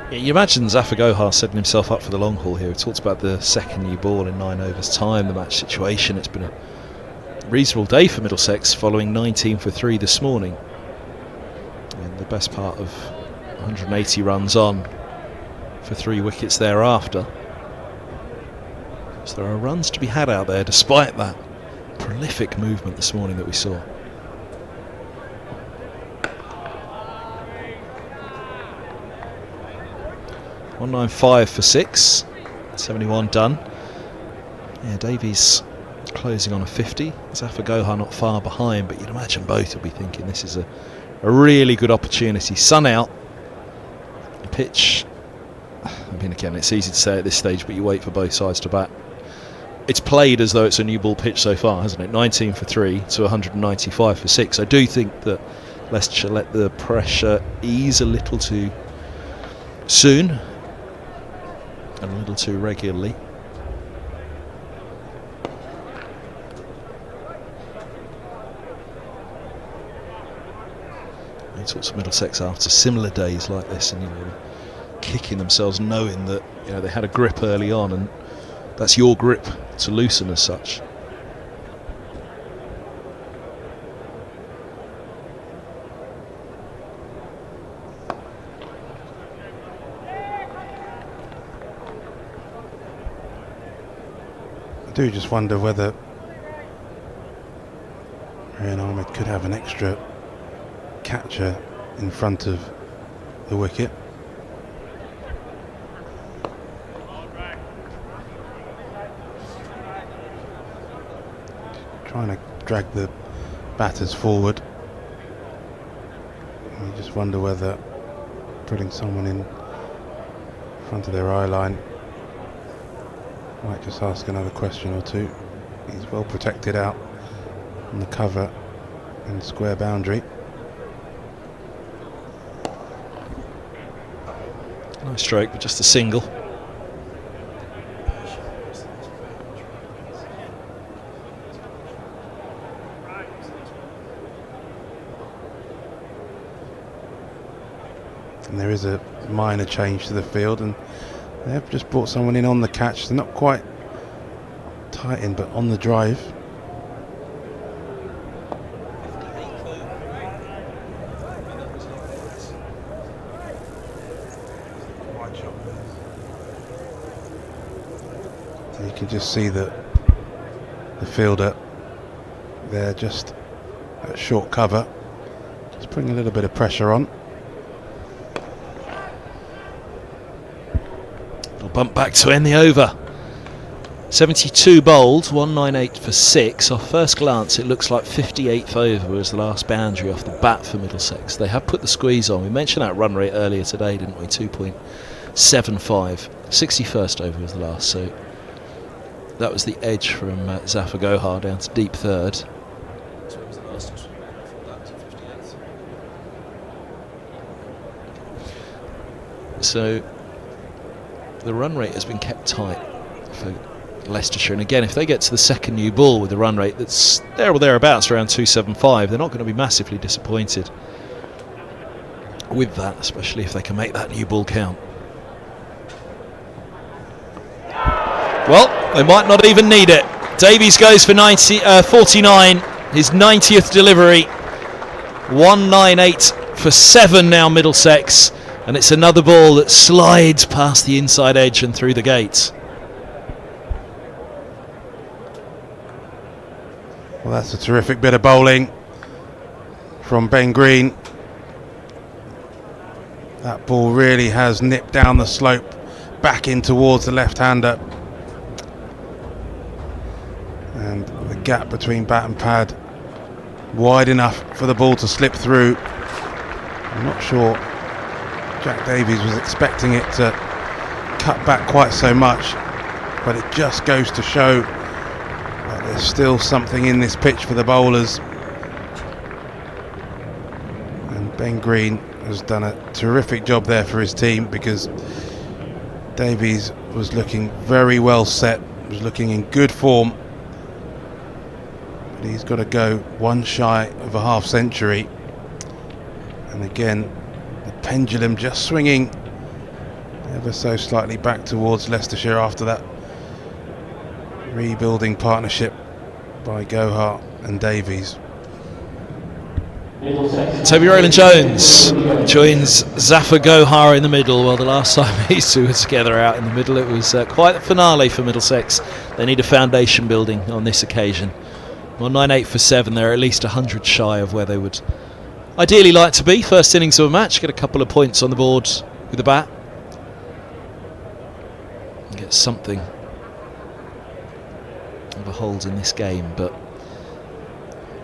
Speaker 4: Yeah, you imagine Zafar Gohar setting himself up for the long haul here. He talks about the second new ball in 9 overs time, the match situation. It's been a reasonable day for Middlesex following 19 for 3 this morning. And the best part of 180 runs on for 3 wickets thereafter. So there are runs to be had out there despite that prolific movement this morning that we saw. .195 for 6, 71 done. Yeah, Davies closing on a 50. Zafar Gohar not far behind, but you'd imagine both will be thinking this is a really good opportunity. Sun out, pitch. I mean, again, it's easy to say at this stage, but you wait for both sides to bat. It's played as though it's a new ball pitch so far, hasn't it? 19 for 3 to 195 for 6. I do think that Leicestershire let the pressure ease a little too soon and a little too regularly. He talks to Middlesex after similar days like this, and kicking themselves, knowing that they had a grip early on, and that's your grip to loosen as such.
Speaker 6: I do just wonder whether Ryan Ahmed could have an extra catcher in front of the wicket. Trying to drag the batters forward. And you just wonder whether putting someone in front of their eye line might just ask another question or two. He's well protected out on the cover in square boundary.
Speaker 4: Nice stroke, but just a single.
Speaker 6: And there is a minor change to the field, and they have just brought someone in on the catch. They're not quite tight in, but on the drive. So you can just see that the fielder there, just at short cover. Just putting a little bit of pressure on.
Speaker 4: Little bump back to end the over. 72 bowled, 198 for 6. Off first glance, it looks like 58th over was the last boundary off the bat for Middlesex. They have put the squeeze on. We mentioned that run rate earlier today, didn't we? 2.75. 61st over was the last, so that was the edge from Zafar Gohar down to deep third. So the run rate has been kept tight for Leicestershire, and again, if they get to the second new ball with a run rate that's there or thereabouts around 275, they're not going to be massively disappointed with that, especially if they can make that new ball count. Well, they might not even need it. Davies goes for 49, his 90th delivery. 198 for 7 now, Middlesex, and it's another ball that slides past the inside edge and through the gates.
Speaker 6: Well, that's a terrific bit of bowling from Ben Green. That ball really has nipped down the slope back in towards the left-hander. And the gap between bat and pad wide enough for the ball to slip through. I'm not sure Jack Davies was expecting it to cut back quite so much, but it just goes to show that there's still something in this pitch for the bowlers. And Ben Green has done a terrific job there for his team, because Davies was looking very well set, was looking in good form. But he's got to go one shy of a half century. And again, the pendulum just swinging ever so slightly back towards Leicestershire after that rebuilding partnership by Gohar and Davies.
Speaker 4: Toby Rowland-Jones joins Zafar Gohar in the middle. Well, the last time these two were together out in the middle, it was quite the finale for Middlesex. They need a foundation building on this occasion. 198 for 7, they're at least 100 shy of where they would ideally like to be. First innings of a match, get a couple of points on the board with the bat. Get something of a hold in this game, but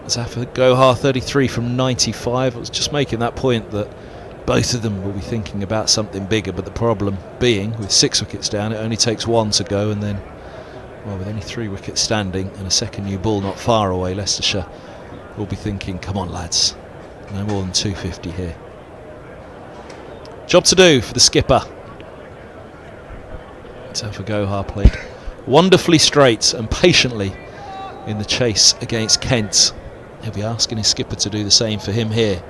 Speaker 4: Zafar Gohar 33 from 95. I was just making that point that both of them will be thinking about something bigger, but the problem being, with 6 wickets down, it only takes 1 to go, and then, well, with only 3 wickets standing and a second new ball not far away, Leicestershire will be thinking, come on lads, no more than 250 here. Job to do for the skipper. Zafar Gohar played wonderfully straight and patiently in the chase against Kent. He'll be asking his skipper to do the same for him here.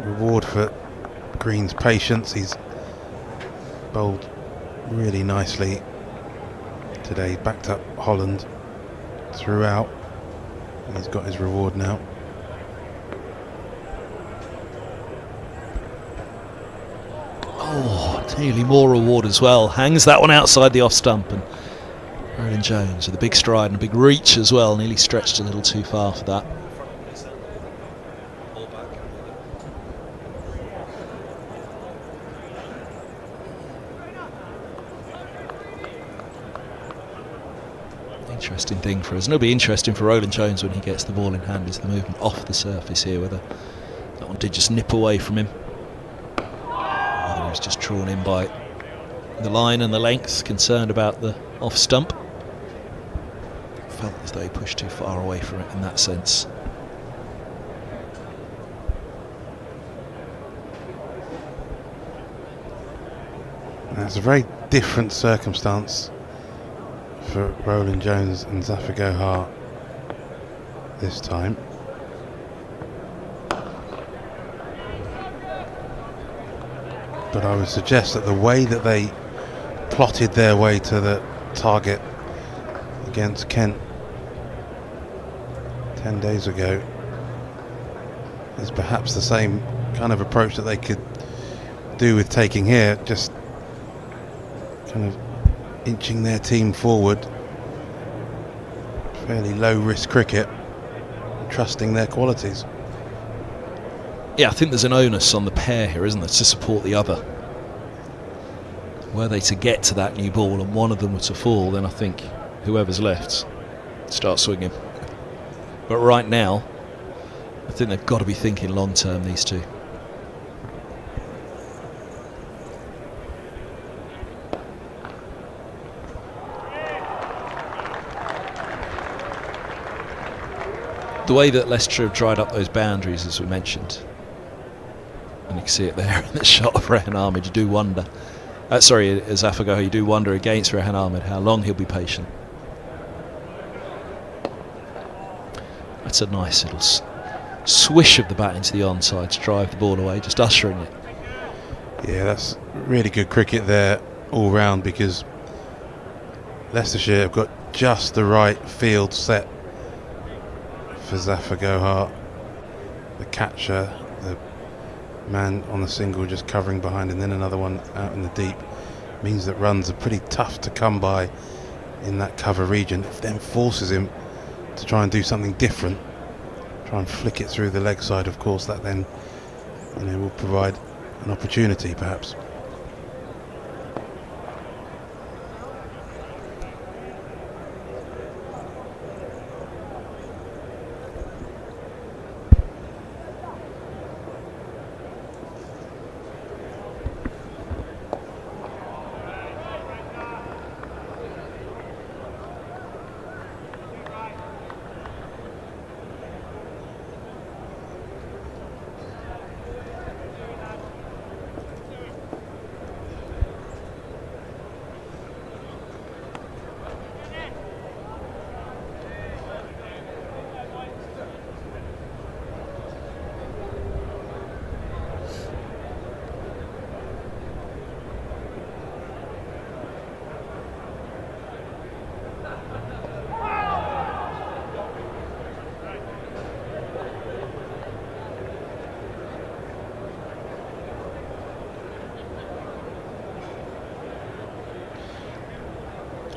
Speaker 6: Reward for Green's patience. He's bowled really nicely today. He's backed up Holland throughout, and he's got his reward now.
Speaker 4: Oh, nearly more reward as well. Hangs that one outside the off stump, and Rowland-Jones with a big stride and a big reach as well. Nearly stretched a little too far for that. Interesting thing for us. And it'll be interesting for Rowland-Jones when he gets the ball in hand, is the movement off the surface here, whether that one did just nip away from him, or whether he was just drawn in by the line and the length, concerned about the off stump. Felt as though he pushed too far away from it in that sense.
Speaker 6: That's a very different circumstance for Roland Jones and Zafar Gohar this time. But I would suggest that the way that they plotted their way to the target against Kent 10 days ago is perhaps the same kind of approach that they could do with taking here, just kind of inching their team forward, fairly low risk cricket, trusting their qualities.
Speaker 4: Yeah, I think there's an onus on the pair here, isn't there, to support the other. Were they to get to that new ball and one of them were to fall, then I think whoever's left starts swinging. But right now, I think they've got to be thinking long term, these two. The way that Leicestershire have dried up those boundaries, as we mentioned, and you can see it there in the shot of Rehan Ahmed, you do wonder. Sorry, Zafar Gohar, you do wonder against Rehan Ahmed how long he'll be patient. That's a nice little swish of the bat into the onside to drive the ball away, just ushering it.
Speaker 6: Yeah, that's really good cricket there all round, because Leicestershire have got just the right field set for Zafar Gohar. The catcher, the man on the single just covering behind, and then another one out in the deep, means that runs are pretty tough to come by in that cover region. It then forces him to try and do something different, try and flick it through the leg side. Of course, that then will provide an opportunity perhaps.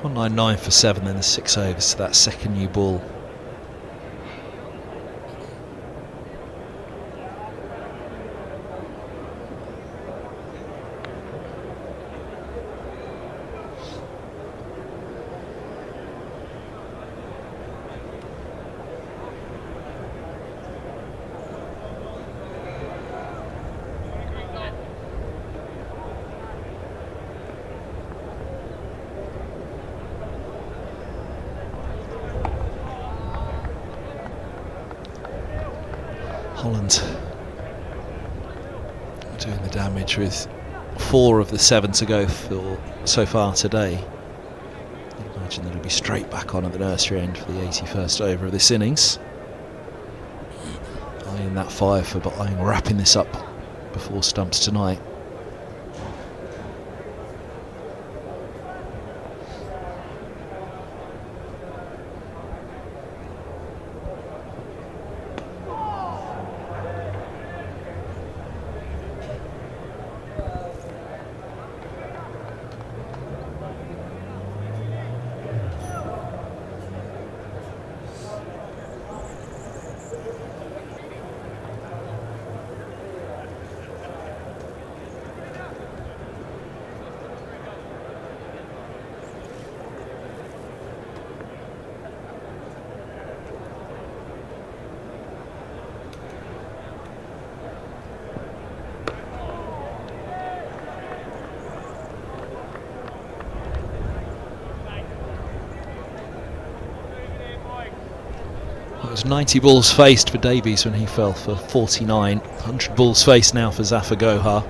Speaker 4: On 9 for 7, then the 6 overs to that second new ball. Holland doing the damage with 4 of the 7 to go for so far today. I imagine that he'll be straight back on at the nursery end for the 81st over of this innings. Eyeing that 5 for wrapping this up before stumps tonight. was 90 balls faced for Davies when he fell for 49. 100 balls faced now for Zafar Gohar.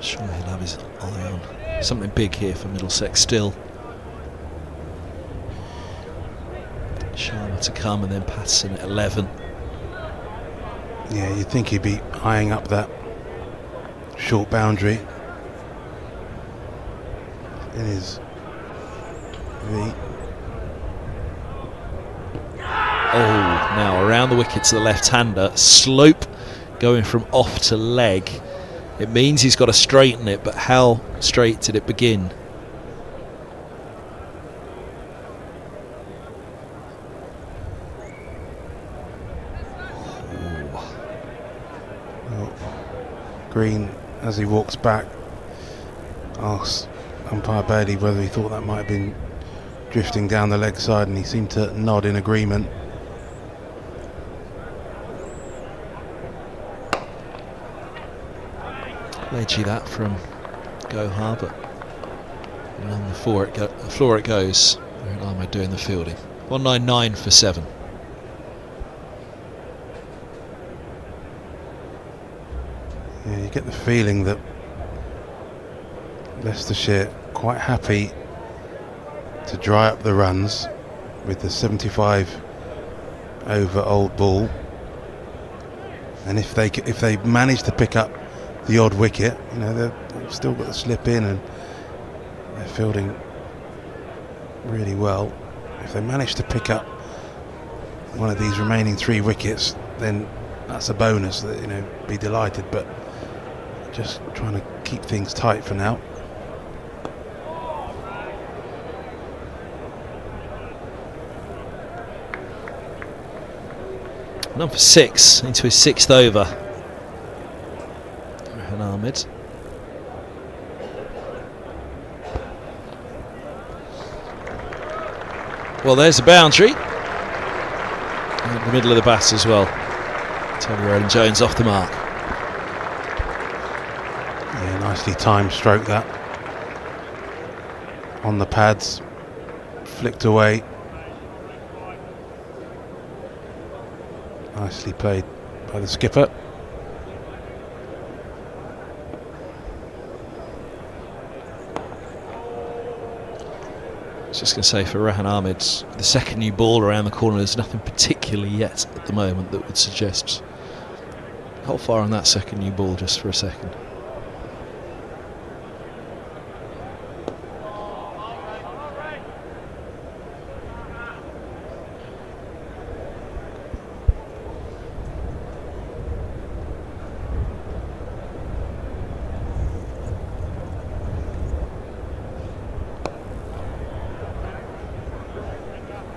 Speaker 4: Sure, he'll have his eye on something big here for Middlesex still. Sharma to come and then Patterson at 11.
Speaker 6: Yeah, you'd think he'd be eyeing up that short boundary in his V.
Speaker 4: Oh, now around the wicket to the left-hander. Slope going from off to leg. It means he's got to straighten it, but how straight did it begin?
Speaker 6: Well, Green, as he walks back, asks umpire Bailey whether he thought that might have been drifting down the leg side, and he seemed to nod in agreement.
Speaker 4: Ledgy that from Gohar, but along the floor it goes. Ahmed doing the fielding. 199 for 7.
Speaker 6: Yeah, you get the feeling that Leicestershire quite happy to dry up the runs with the 75 over old ball, and if they manage to pick up the odd wicket, you know, they've still got to slip in, and they're fielding really well. If they manage to pick up one of these remaining 3 wickets, then that's a bonus. That, you know, be delighted, but just trying to keep things tight for now.
Speaker 4: Number 6 into his 6th over. Rehan Ahmed. Well, there's a boundary. In the middle of the bat as well. Tony Roland-Jones off the mark.
Speaker 6: Yeah, nicely timed stroke that. On the pads, flicked away. Nicely played by the skipper.
Speaker 4: I was just going to say, for Rehan Ahmed, the second new ball around the corner, there's nothing particularly yet at the moment that would suggest. Hold fire on that second new ball just for a second.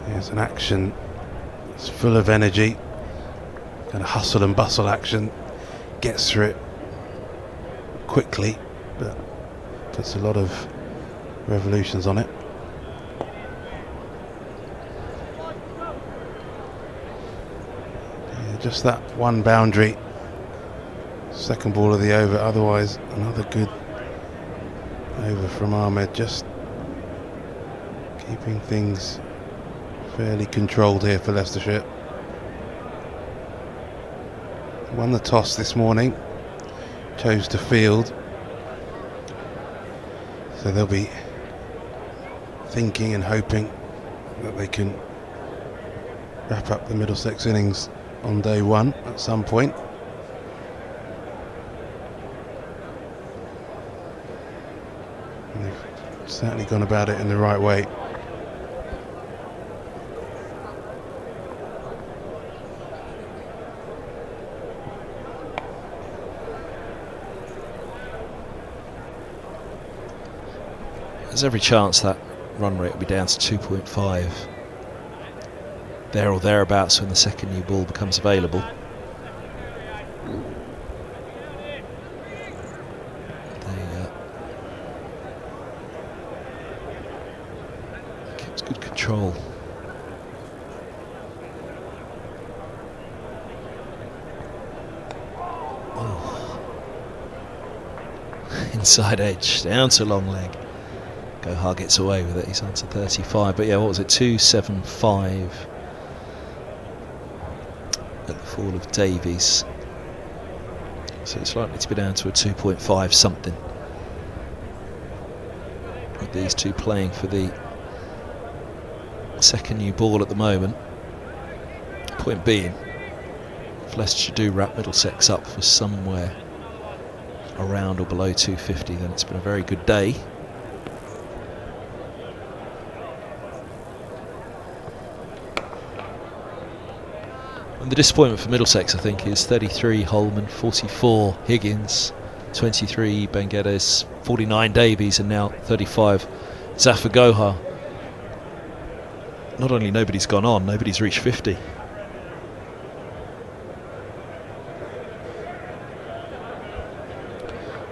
Speaker 6: Here's an action that's full of energy, kind of hustle and bustle action, gets through it quickly, but puts a lot of revolutions on it. Yeah, just that one boundary, second ball of the over, otherwise another good over from Ahmed, just keeping things fairly controlled here for Leicestershire. Won the toss this morning, chose to field, so they'll be thinking and hoping that they can wrap up the Middlesex innings on day one at some point. And they've certainly gone about it in the right way.
Speaker 4: There's every chance that run rate will be down to 2.5 there or thereabouts when the second new ball becomes available. Keeps good control control. Oh. Inside edge, down to long leg. Gohar gets away with it, he's on to 35, but yeah, what was it, 275 at the fall of Davies. So it's likely to be down to a 2.5 something. With these two playing for the second new ball at the moment. Point being, if Leicestershire do wrap Middlesex up for somewhere around or below 250, then it's been a very good day. And the disappointment for Middlesex, I think, is 33 Holman, 44 Higgins, 23 Bengedes, 49 Davies, and now 35 Zafar Gohar. Not only nobody's gone on, nobody's reached 50.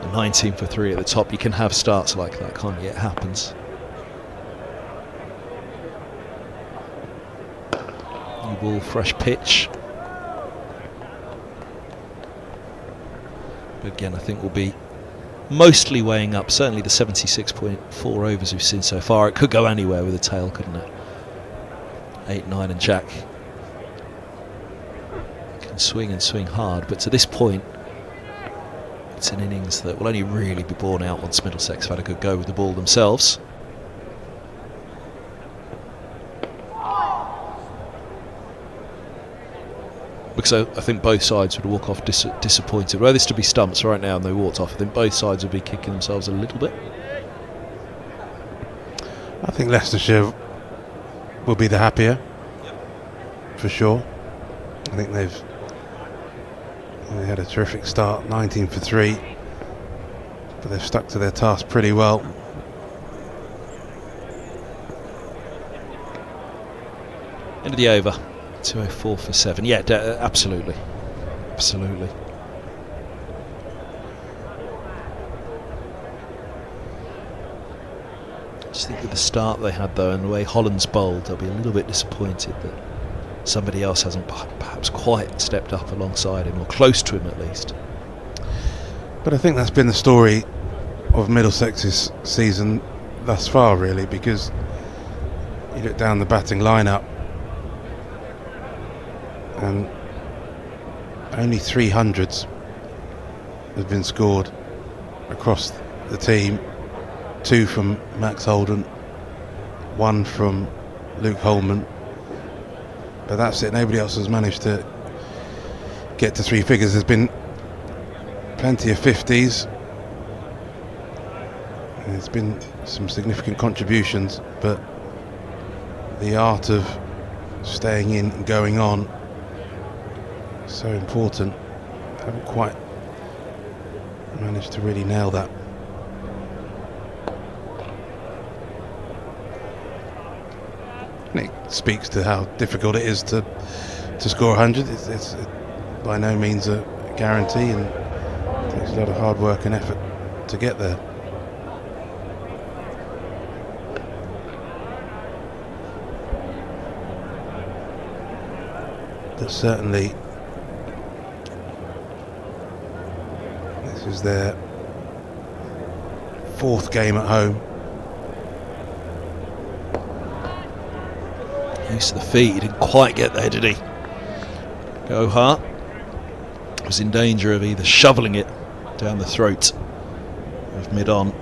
Speaker 4: And 19 for 3 at the top. You can have starts like that, can't you? It happens. New ball, fresh pitch. But again, I think we'll be mostly weighing up, certainly the 76.4 overs we've seen so far. It could go anywhere with a tail, couldn't it? 8, 9 and Jack can swing and swing hard, but to this point it's an innings that will only really be borne out once Middlesex have had a good go with the ball themselves. Because I think both sides would walk off disappointed. Were this to be stumps right now and they walked off, I think both sides would be kicking themselves a little bit.
Speaker 6: I think Leicestershire will be the happier, for sure. I think they had a terrific start, 19 for 3, but they've stuck to their task pretty well.
Speaker 4: End of the over, 204 for 7. Yeah, absolutely, absolutely. I just think with the start they had though and the way Holland's bowled, they'll be a little bit disappointed that somebody else hasn't perhaps quite stepped up alongside him, or close to him at least.
Speaker 6: But I think that's been the story of Middlesex's season thus far, really, because you look down the batting lineup and only 300s have been scored across the team. 2 from Max Holden, 1 from Luke Holman, but that's it. Nobody else has managed to get to 3 figures. There's been plenty of 50s, and there's been some significant contributions, but the art of staying in and going on is so important. I haven't quite managed to really nail that. And it speaks to how difficult it is to score 100. It's by no means a guarantee, and it takes a lot of hard work and effort to get there. But certainly this is their 4th game at home.
Speaker 4: Use of the feet, he didn't quite get there, did he? Gohar was in danger of either shoveling it down the throat of mid-on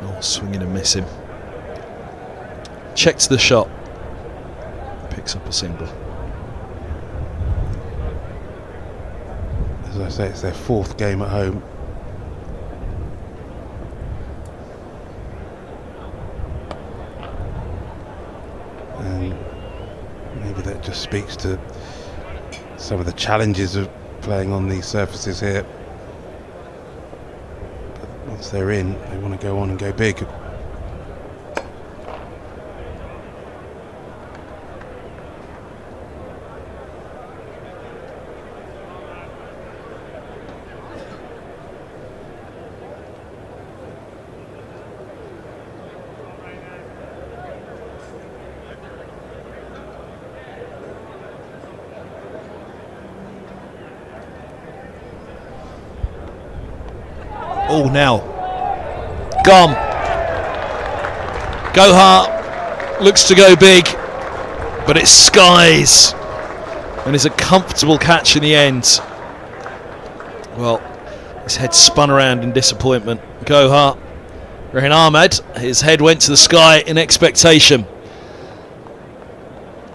Speaker 4: or swinging and missing. Checks the shot, picks up a single.
Speaker 6: As I say, it's their 4th game at home. And maybe that just speaks to some of the challenges of playing on these surfaces here. But once they're in, they want to go on and go big.
Speaker 4: Oh, now. Gone. Gohar looks to go big, but it skies and is a comfortable catch in the end. Well, his head spun around in disappointment. Gohar, Rehan Ahmed, his head went to the sky in expectation.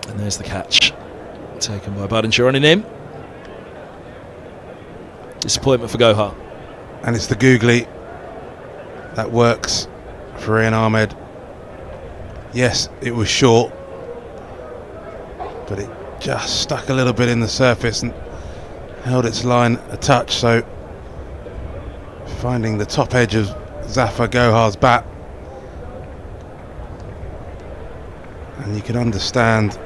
Speaker 4: And there's the catch, taken by Budinger running in. Disappointment for Gohar.
Speaker 6: And it's the googly that works for Rehan Ahmed. Yes, it was short, but it just stuck a little bit in the surface and held its line a touch, so finding the top edge of Zafar Gohar's bat, and you can understand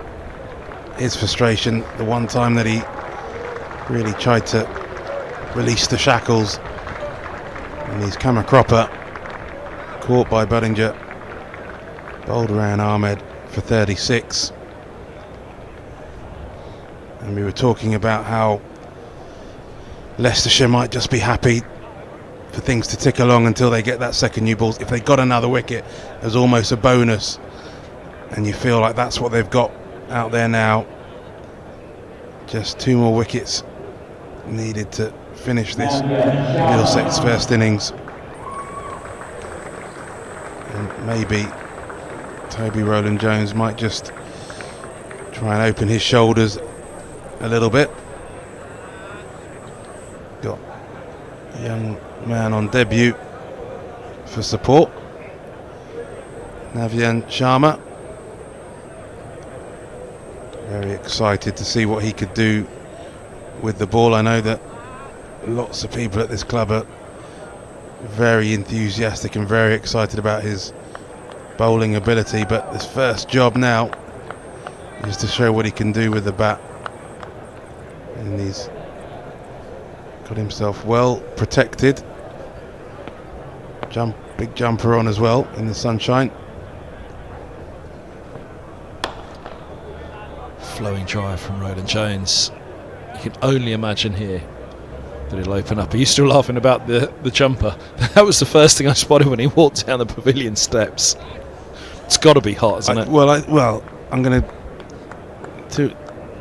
Speaker 6: his frustration the one time that he really tried to release the shackles, and he's come a cropper, caught by Budinger, bowled around Ahmed for 36. And we were talking about how Leicestershire might just be happy for things to tick along until they get that second new ball. If they got another wicket, it was almost a bonus, and you feel like that's what they've got out there now. Just 2 more wickets needed to finish this Middlesex first innings, and maybe Toby Rowland-Jones might just try and open his shoulders a little bit. Got a young man on debut for support, Navyan Sharma. Very excited to see what he could do with the ball. I know that lots of people at this club are very enthusiastic and very excited about his bowling ability, but his first job now is to show what he can do with the bat, and he's got himself well protected. Big jumper on as well in the sunshine.
Speaker 4: Flowing drive from Rowland-Jones. You can only imagine here that it'll open up. Are you still laughing about the jumper? That was the first thing I spotted when he walked down the pavilion steps. It's got to be hot, isn't it?
Speaker 6: Well, I'm going to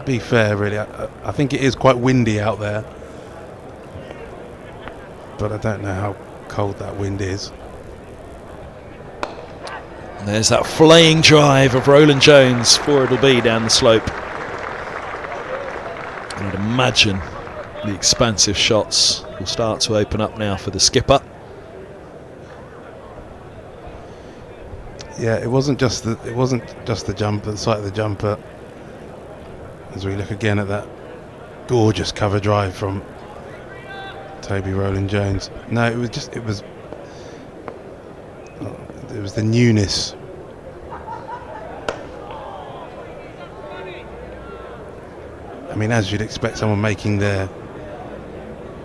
Speaker 6: be fair, really. I think it is quite windy out there, but I don't know how cold that wind is.
Speaker 4: And there's that flaying drive of Rowland-Jones, 4 it'll be down the slope. And I'd imagine the expansive shots will start to open up now for the skipper.
Speaker 6: Yeah, it wasn't just the jumper, the sight of the jumper. As we look again at that gorgeous cover drive from Toby Rowland-Jones. No, it was the newness. I mean, as you'd expect someone making their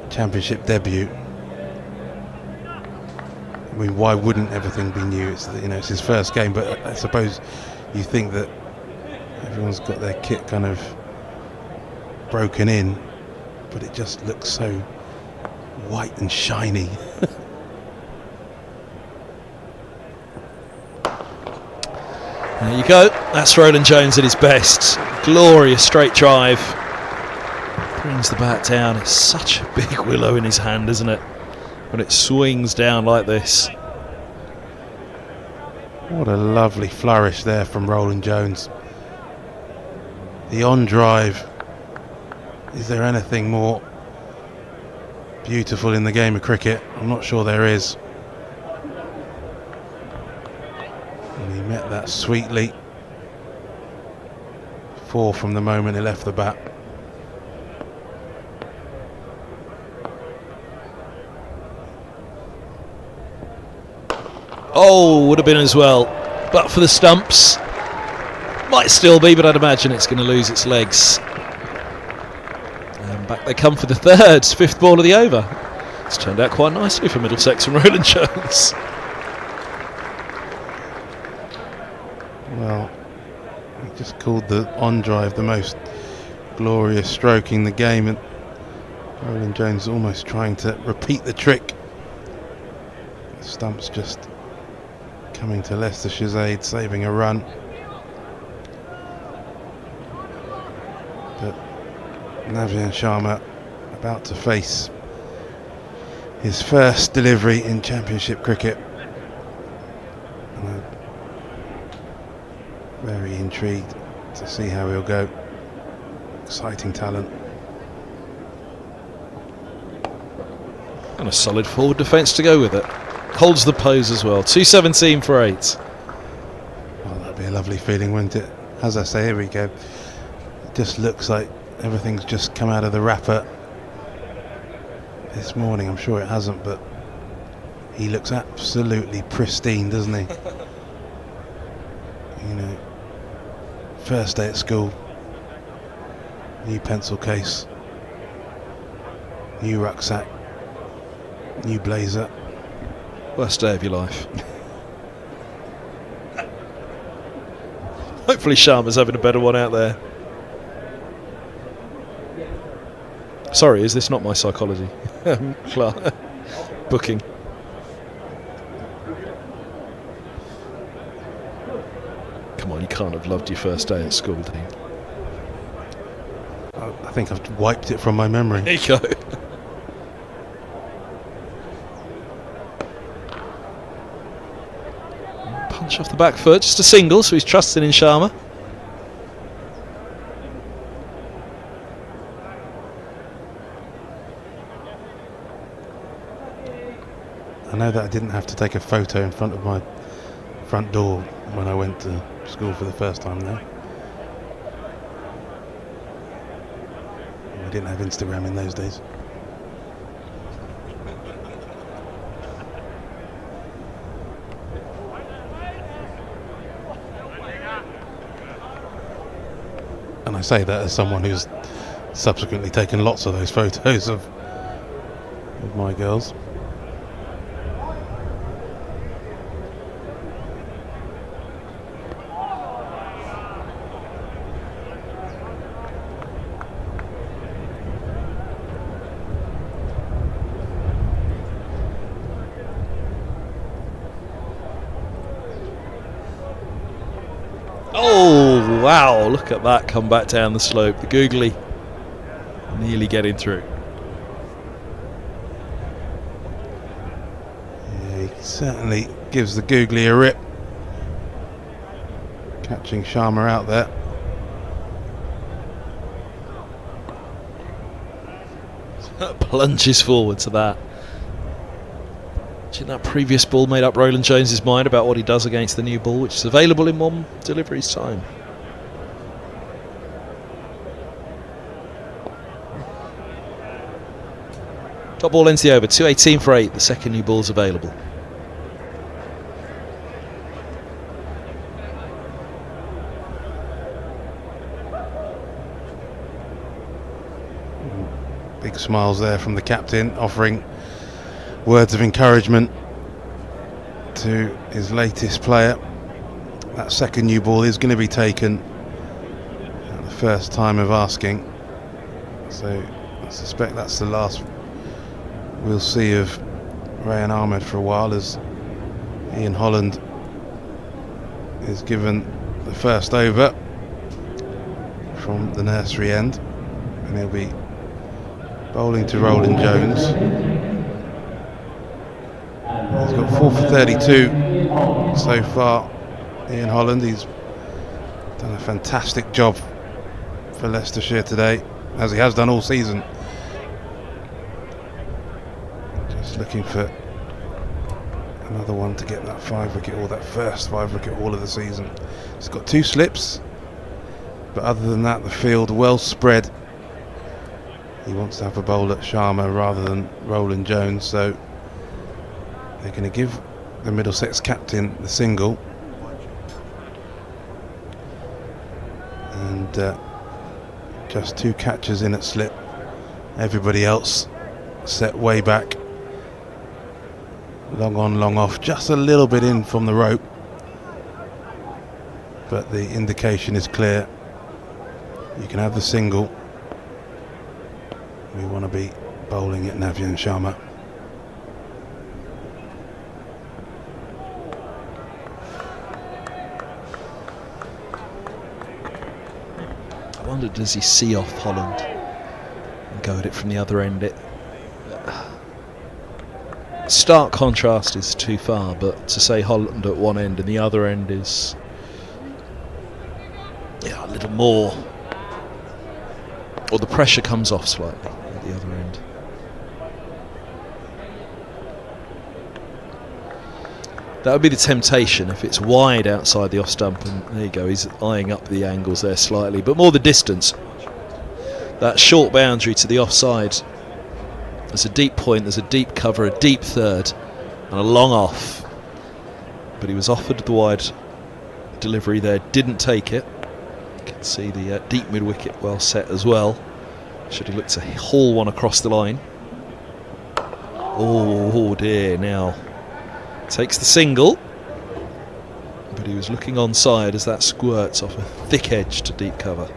Speaker 6: championship debut. I mean, why wouldn't everything be new? It's his first game, but I suppose you think that everyone's got their kit kind of broken in, but it just looks so white and shiny.
Speaker 4: There you go. That's Rowland-Jones at his best. Glorious straight drive. Brings the bat down. It's such a big willow in his hand, isn't it? When it swings down like this.
Speaker 6: What a lovely flourish there from Rowland-Jones. The on drive. Is there anything more beautiful in the game of cricket? I'm not sure there is. And he met that sweetly. 4 from the moment he left the bat.
Speaker 4: Oh, would have been as well, but for the stumps. Might still be, but I'd imagine it's going to lose its legs. And back they come for the third, 5th ball of the over. It's turned out quite nicely for Middlesex and Rowland-Jones.
Speaker 6: Well, he just called the on drive the most glorious stroke in the game, and Rowland-Jones almost trying to repeat the trick Stumps just coming to Leicestershire's aid, saving a run. But Navyan Sharma about to face his first delivery in Championship cricket. And I'm very intrigued to see how he'll go. Exciting talent.
Speaker 4: And a solid forward defence to go with it. Holds the pose as well. 217 for 8.
Speaker 6: Well, that'd be a lovely feeling, wouldn't it? As I say, here we go. It just looks like everything's just come out of the wrapper this morning. I'm sure it hasn't, but he looks absolutely pristine, doesn't he? You know, first day at school, new pencil case, new rucksack, new blazer.
Speaker 4: Worst day of your life. Hopefully Sharma's having a better one out there. Sorry, is this not my psychology? Booking. Come on, you can't have loved your first day at school, Dean.
Speaker 6: I think I've wiped it from my memory.
Speaker 4: There you go. Punch off the back foot, just a single, so he's trusting in Sharma.
Speaker 6: I know that I didn't have to take a photo in front of my front door when I went to school for the first time there. I didn't have Instagram in those days. And I say that as someone who's subsequently taken lots of those photos of my girls.
Speaker 4: Oh, wow, look at that come back down the slope. The googly nearly getting through.
Speaker 6: Yeah, he certainly gives the googly a rip. Catching Sharma out there.
Speaker 4: Plunges forward to that. That previous ball made up Roland Jones's mind about what he does against the new ball, which is available in one delivery's time. Top ball ends the over, 218 for 8. The second new ball's available.
Speaker 6: Big smiles there from the captain, offering words of encouragement to his latest player. That second new ball is going to be taken at the first time of asking, so I suspect that's the last we'll see of Rayan Ahmed for a while, as Ian Holland is given the first over from the nursery end, and he'll be bowling to Roland Jones. He's got 4 for 32 so far, Ian Holland. He's done a fantastic job for Leicestershire today, as he has done all season. Just looking for another one to get that 5-wicket, or that first 5-wicket all of the season. He's got 2 slips, but other than that, the field well spread. He wants to have a bowl at Sharma rather than Roland Jones, so they're going to give the Middlesex captain the single, and just 2 catches in at slip. Everybody else set way back, long on, long off, just a little bit in from the rope, but the indication is clear. You can have the single. We want to be bowling at Navyan Sharma.
Speaker 4: I wonder, does he see off Holland and go at it from the other end? Stark contrast is too far, but to say Holland at one end and the other end is a little more, or the pressure comes off slightly at the other end. That would be the temptation if it's wide outside the off stump, and there you go, he's eyeing up the angles there slightly, but more the distance. That short boundary to the offside. There's a deep point, there's a deep cover, a deep third, and a long off. But he was offered the wide delivery there, didn't take it. You can see the deep mid wicket well set as well. Should he look to haul one across the line? Oh dear, now takes the single. But he was looking onside as that squirts off a thick edge to deep cover.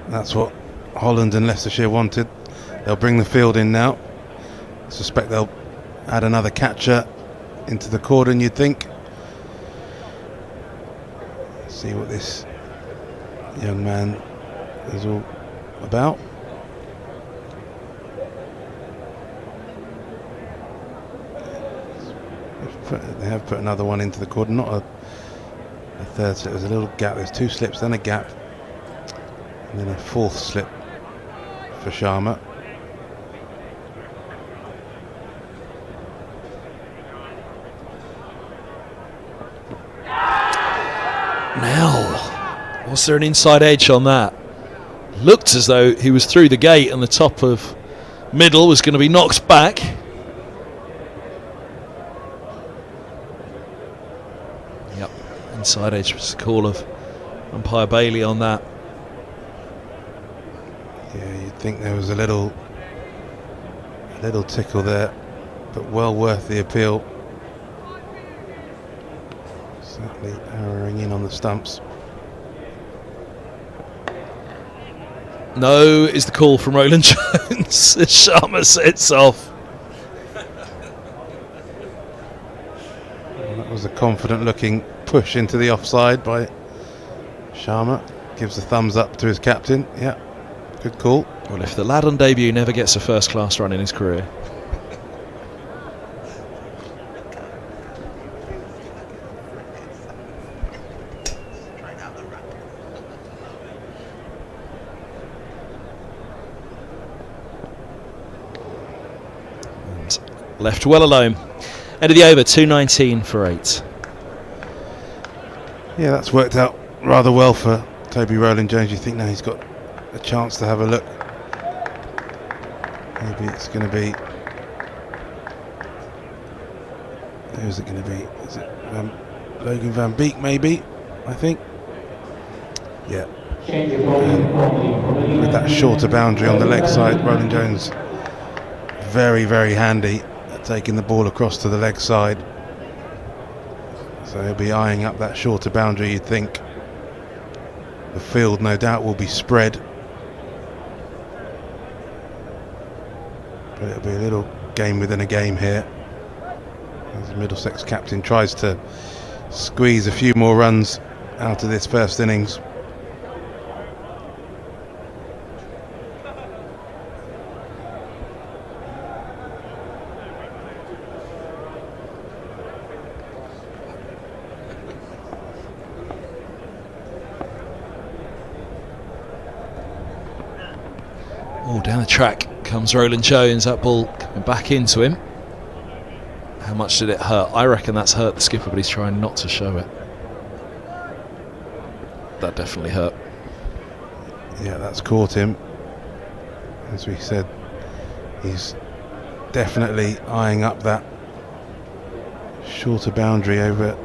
Speaker 6: That's what Holland and Leicestershire wanted. They'll bring the field in now. I suspect they'll add another catcher into the cordon, you'd think. See what this young man is all about. They have put another one into the cordon, not a third slip. There's a little gap. There's 2 slips, then a gap, and then a 4th slip for Sharma.
Speaker 4: Now, was there an inside edge on that? Looked as though he was through the gate and the top of middle was going to be knocked back. Yep, inside edge was the call of umpire Bailey on that.
Speaker 6: Yeah, you'd think there was a little tickle there, but well worth the appeal. Certainly arrowing in on the stumps.
Speaker 4: No is the call from Roland Jones as Sharma sets off.
Speaker 6: And that was a confident looking push into the offside by Sharma. Gives a thumbs up to his captain. Yeah, good call.
Speaker 4: Well, if the lad on debut never gets a first class run in his career. Left well alone. End of the over, 219 for 8.
Speaker 6: Yeah, that's worked out rather well for Toby Roland Jones. You think now he's got a chance to have a look. Maybe it's going to be... Who's it going to be? Is it Logan Van Beek maybe, I think? Yeah. With that shorter boundary on the leg side, Roland Jones very, very handy at taking the ball across to the leg side. So he'll be eyeing up that shorter boundary, you'd think. The field no doubt will be spread, but it'll be a little game within a game here as the Middlesex captain tries to squeeze a few more runs out of this first innings.
Speaker 4: Oh, down the track comes Roland Jones. That ball coming back into him. How much did it hurt? I reckon that's hurt the skipper, but he's trying not to show it. That definitely hurt.
Speaker 6: Yeah, that's caught him. As we said, he's definitely eyeing up that shorter boundary over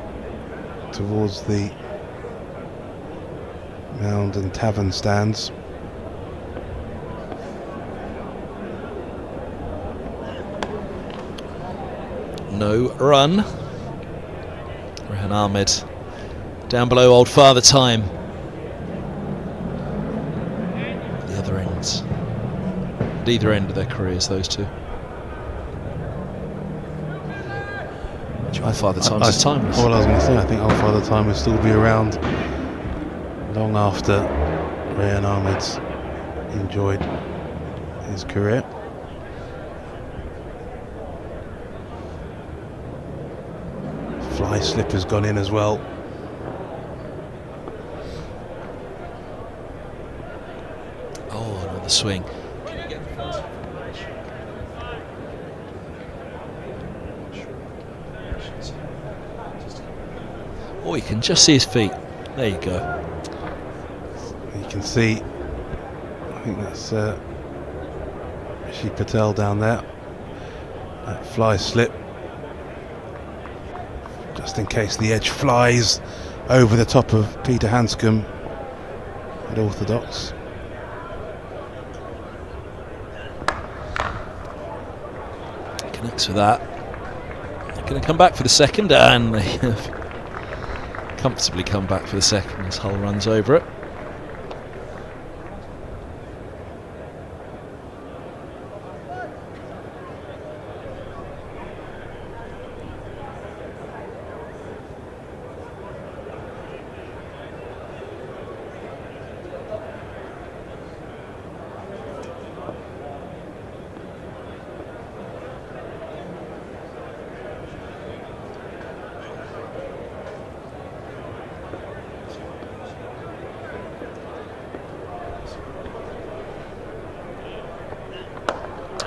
Speaker 6: towards the Mound and Tavern stands.
Speaker 4: No run. Rehan Ahmed down below old Father Time. The other ends. At either end of their careers, those two. Old Father Time's is timeless.
Speaker 6: All I was going to say, I think Old Father Time will still be around long after Rayan Ahmed's enjoyed his career. Fly slip has gone in as well.
Speaker 4: Oh, another swing. Oh, you can just see his feet. There you go.
Speaker 6: You can see, I think that's Rishi Patel down there. That fly slip, just in case the edge flies over the top of Peter Hanscom at orthodox.
Speaker 4: Connects with that. They're going to come back for the second, and they have comfortably come back for the second as Hull runs over it.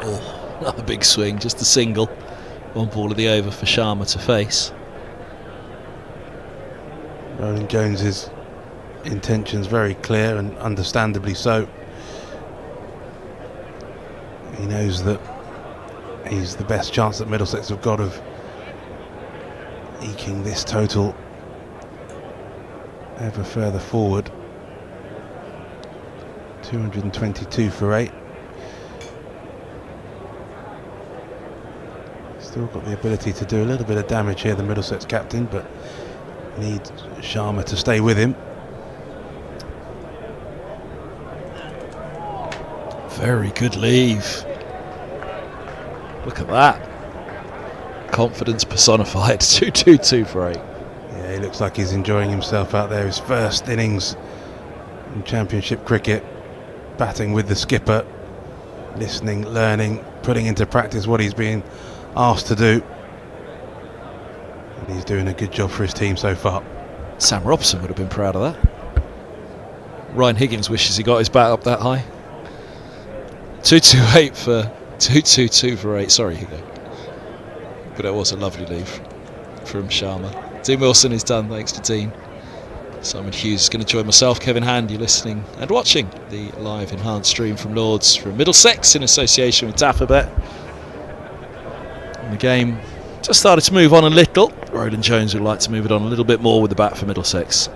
Speaker 4: Oh, another big swing, just a single. One ball of the over for Sharma to face.
Speaker 6: Roland Jones's intentions very clear, and understandably so. He knows that he's the best chance that Middlesex have got of eking this total ever further forward. 222 for 8. Still got the ability to do a little bit of damage here, the Middlesex captain, but needs Sharma to stay with him.
Speaker 4: Very good leave. Look at that. Confidence personified. 222 for 8.
Speaker 6: Yeah, he looks like he's enjoying himself out there. His first innings in Championship cricket, batting with the skipper, listening, learning, putting into practice what he's being asked to do. And he's doing a good job for his team so far.
Speaker 4: Sam Robson would have been proud of that. Ryan Higgins wishes he got his bat up that high. 228 for 222 for 8. Sorry, Hugo. But it was a lovely leave from Sharma. Dean Wilson is done, thanks to Dean. Simon Hughes is going to join myself, Kevin Hand. You're listening and watching the live enhanced stream from Lords from Middlesex in association with Dapperbet. And the game just started to move on a little. Roland Jones would like to move it on a little bit more with the bat for Middlesex.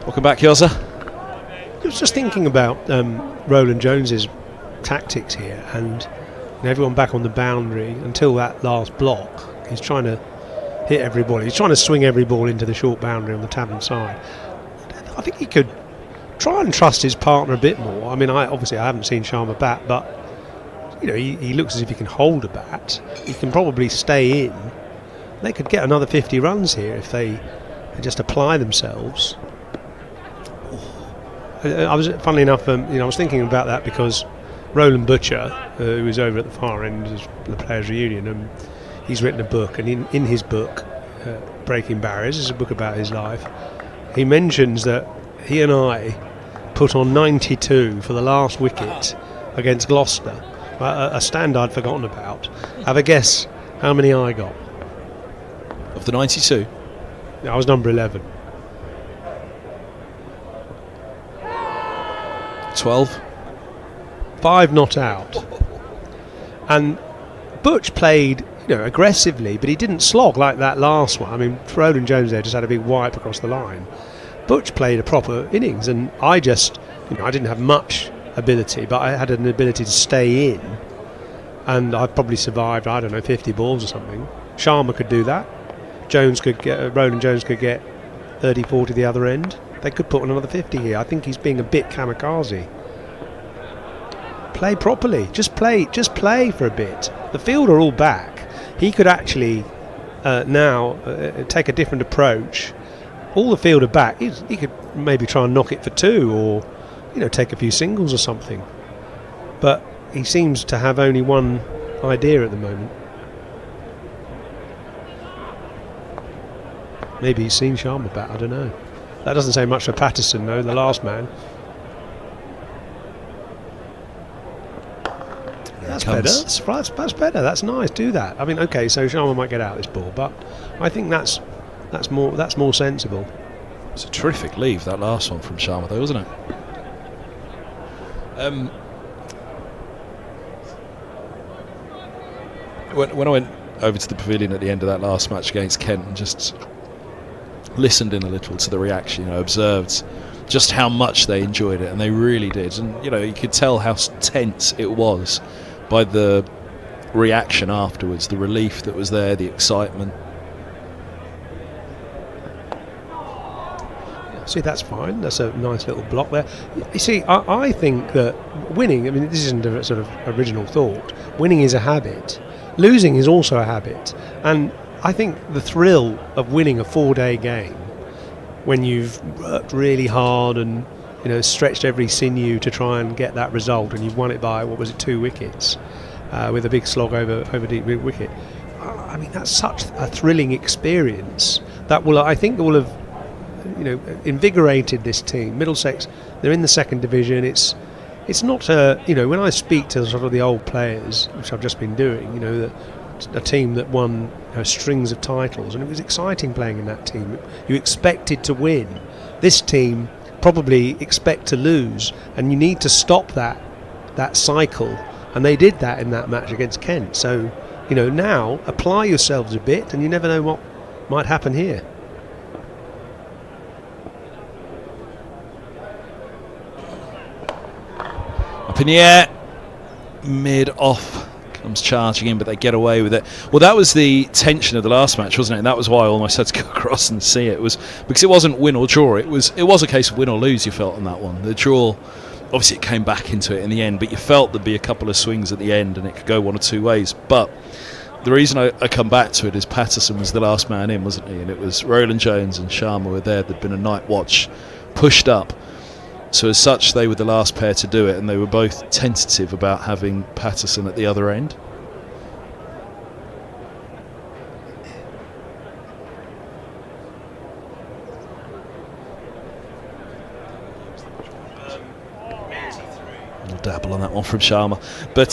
Speaker 4: Welcome back, Yoza.
Speaker 7: I was just thinking about Roland Jones's tactics here, and everyone back on the boundary until that last block. He's trying to hit everybody. He's trying to swing every ball into the short boundary on the Tavern side. I think he could try and trust his partner a bit more. I mean, I haven't seen Sharma bat, but you know, he looks as if he can hold a bat. He can probably stay in. They could get another 50 runs here if they just apply themselves. I was, funnily enough, I was thinking about that because Roland Butcher, who is over at the far end of the Players' Reunion, he's written a book, and in his book, Breaking Barriers, is a book about his life. He mentions that he and I put on 92 for the last wicket against Gloucester, a stand I'd forgotten about. Have a guess how many I got?
Speaker 4: Of the 92?
Speaker 7: I was number 11.
Speaker 4: 12?
Speaker 7: 5 not out. And Butch played, aggressively, but he didn't slog like that last one. I mean, Roland Jones there just had a big wipe across the line. Butch played a proper innings, and I didn't have much ability, but I had an ability to stay in, and I probably survived, 50 balls or something. Sharma could do that. Roland Jones could get 30, 40 the other end. They could put on another 50 here. I think he's being a bit kamikaze. Play properly. Just play for a bit. The field are all back. He could actually now take a different approach. All the field are back. He could maybe try and knock it for 2, or take a few singles or something. But he seems to have only one idea at the moment. Maybe he's seen Sharma bat, I don't know. That doesn't say much for Patterson though, the last man. That's better. That's better. That's nice. Do that. I mean, okay, so Sharma might get out this ball, but I think that's more sensible.
Speaker 4: It's a terrific leave, that last one from Sharma though, wasn't it? When I went over to the pavilion at the end of that last match against Kent and just listened in a little to the reaction, observed just how much they enjoyed it, and they really did. And you could tell how tense it was by the reaction afterwards, the relief that was there, the excitement.
Speaker 7: See, that's fine. That's a nice little block there. You see, I think that winning, I mean, this isn't a sort of original thought. Winning is a habit. Losing is also a habit. And I think the thrill of winning a 4-day game, when you've worked really hard and stretched every sinew to try and get that result, and you've won it by 2 wickets with a big slog over deep wicket. I mean, that's such a thrilling experience that I think will have invigorated this team. Middlesex, they're in the second division. It's not when I speak to sort of the old players, which I've just been doing, a team that won strings of titles, and it was exciting playing in that team. You expected to win. This team probably expect to lose, and you need to stop that cycle, and they did that in that match against Kent. So now apply yourselves a bit, and you never know what might happen here.
Speaker 4: Up in the air, mid-off, comes charging in, but they get away with it. Well, that was the tension of the last match, wasn't it? And that was why I almost had to go across and see it. It was because it wasn't win or draw. It was a case of win or lose, you felt, on that one. The draw, obviously it came back into it in the end, but you felt there'd be a couple of swings at the end and it could go one or two ways. But the reason I come back to it is Patterson was the last man in, wasn't he? And it was Roland Jones and Sharma were there. There'd been a night watch pushed up. So as such, they were the last pair to do it, and they were both tentative about having Patterson at the other end. A dabble on that one from Sharma. But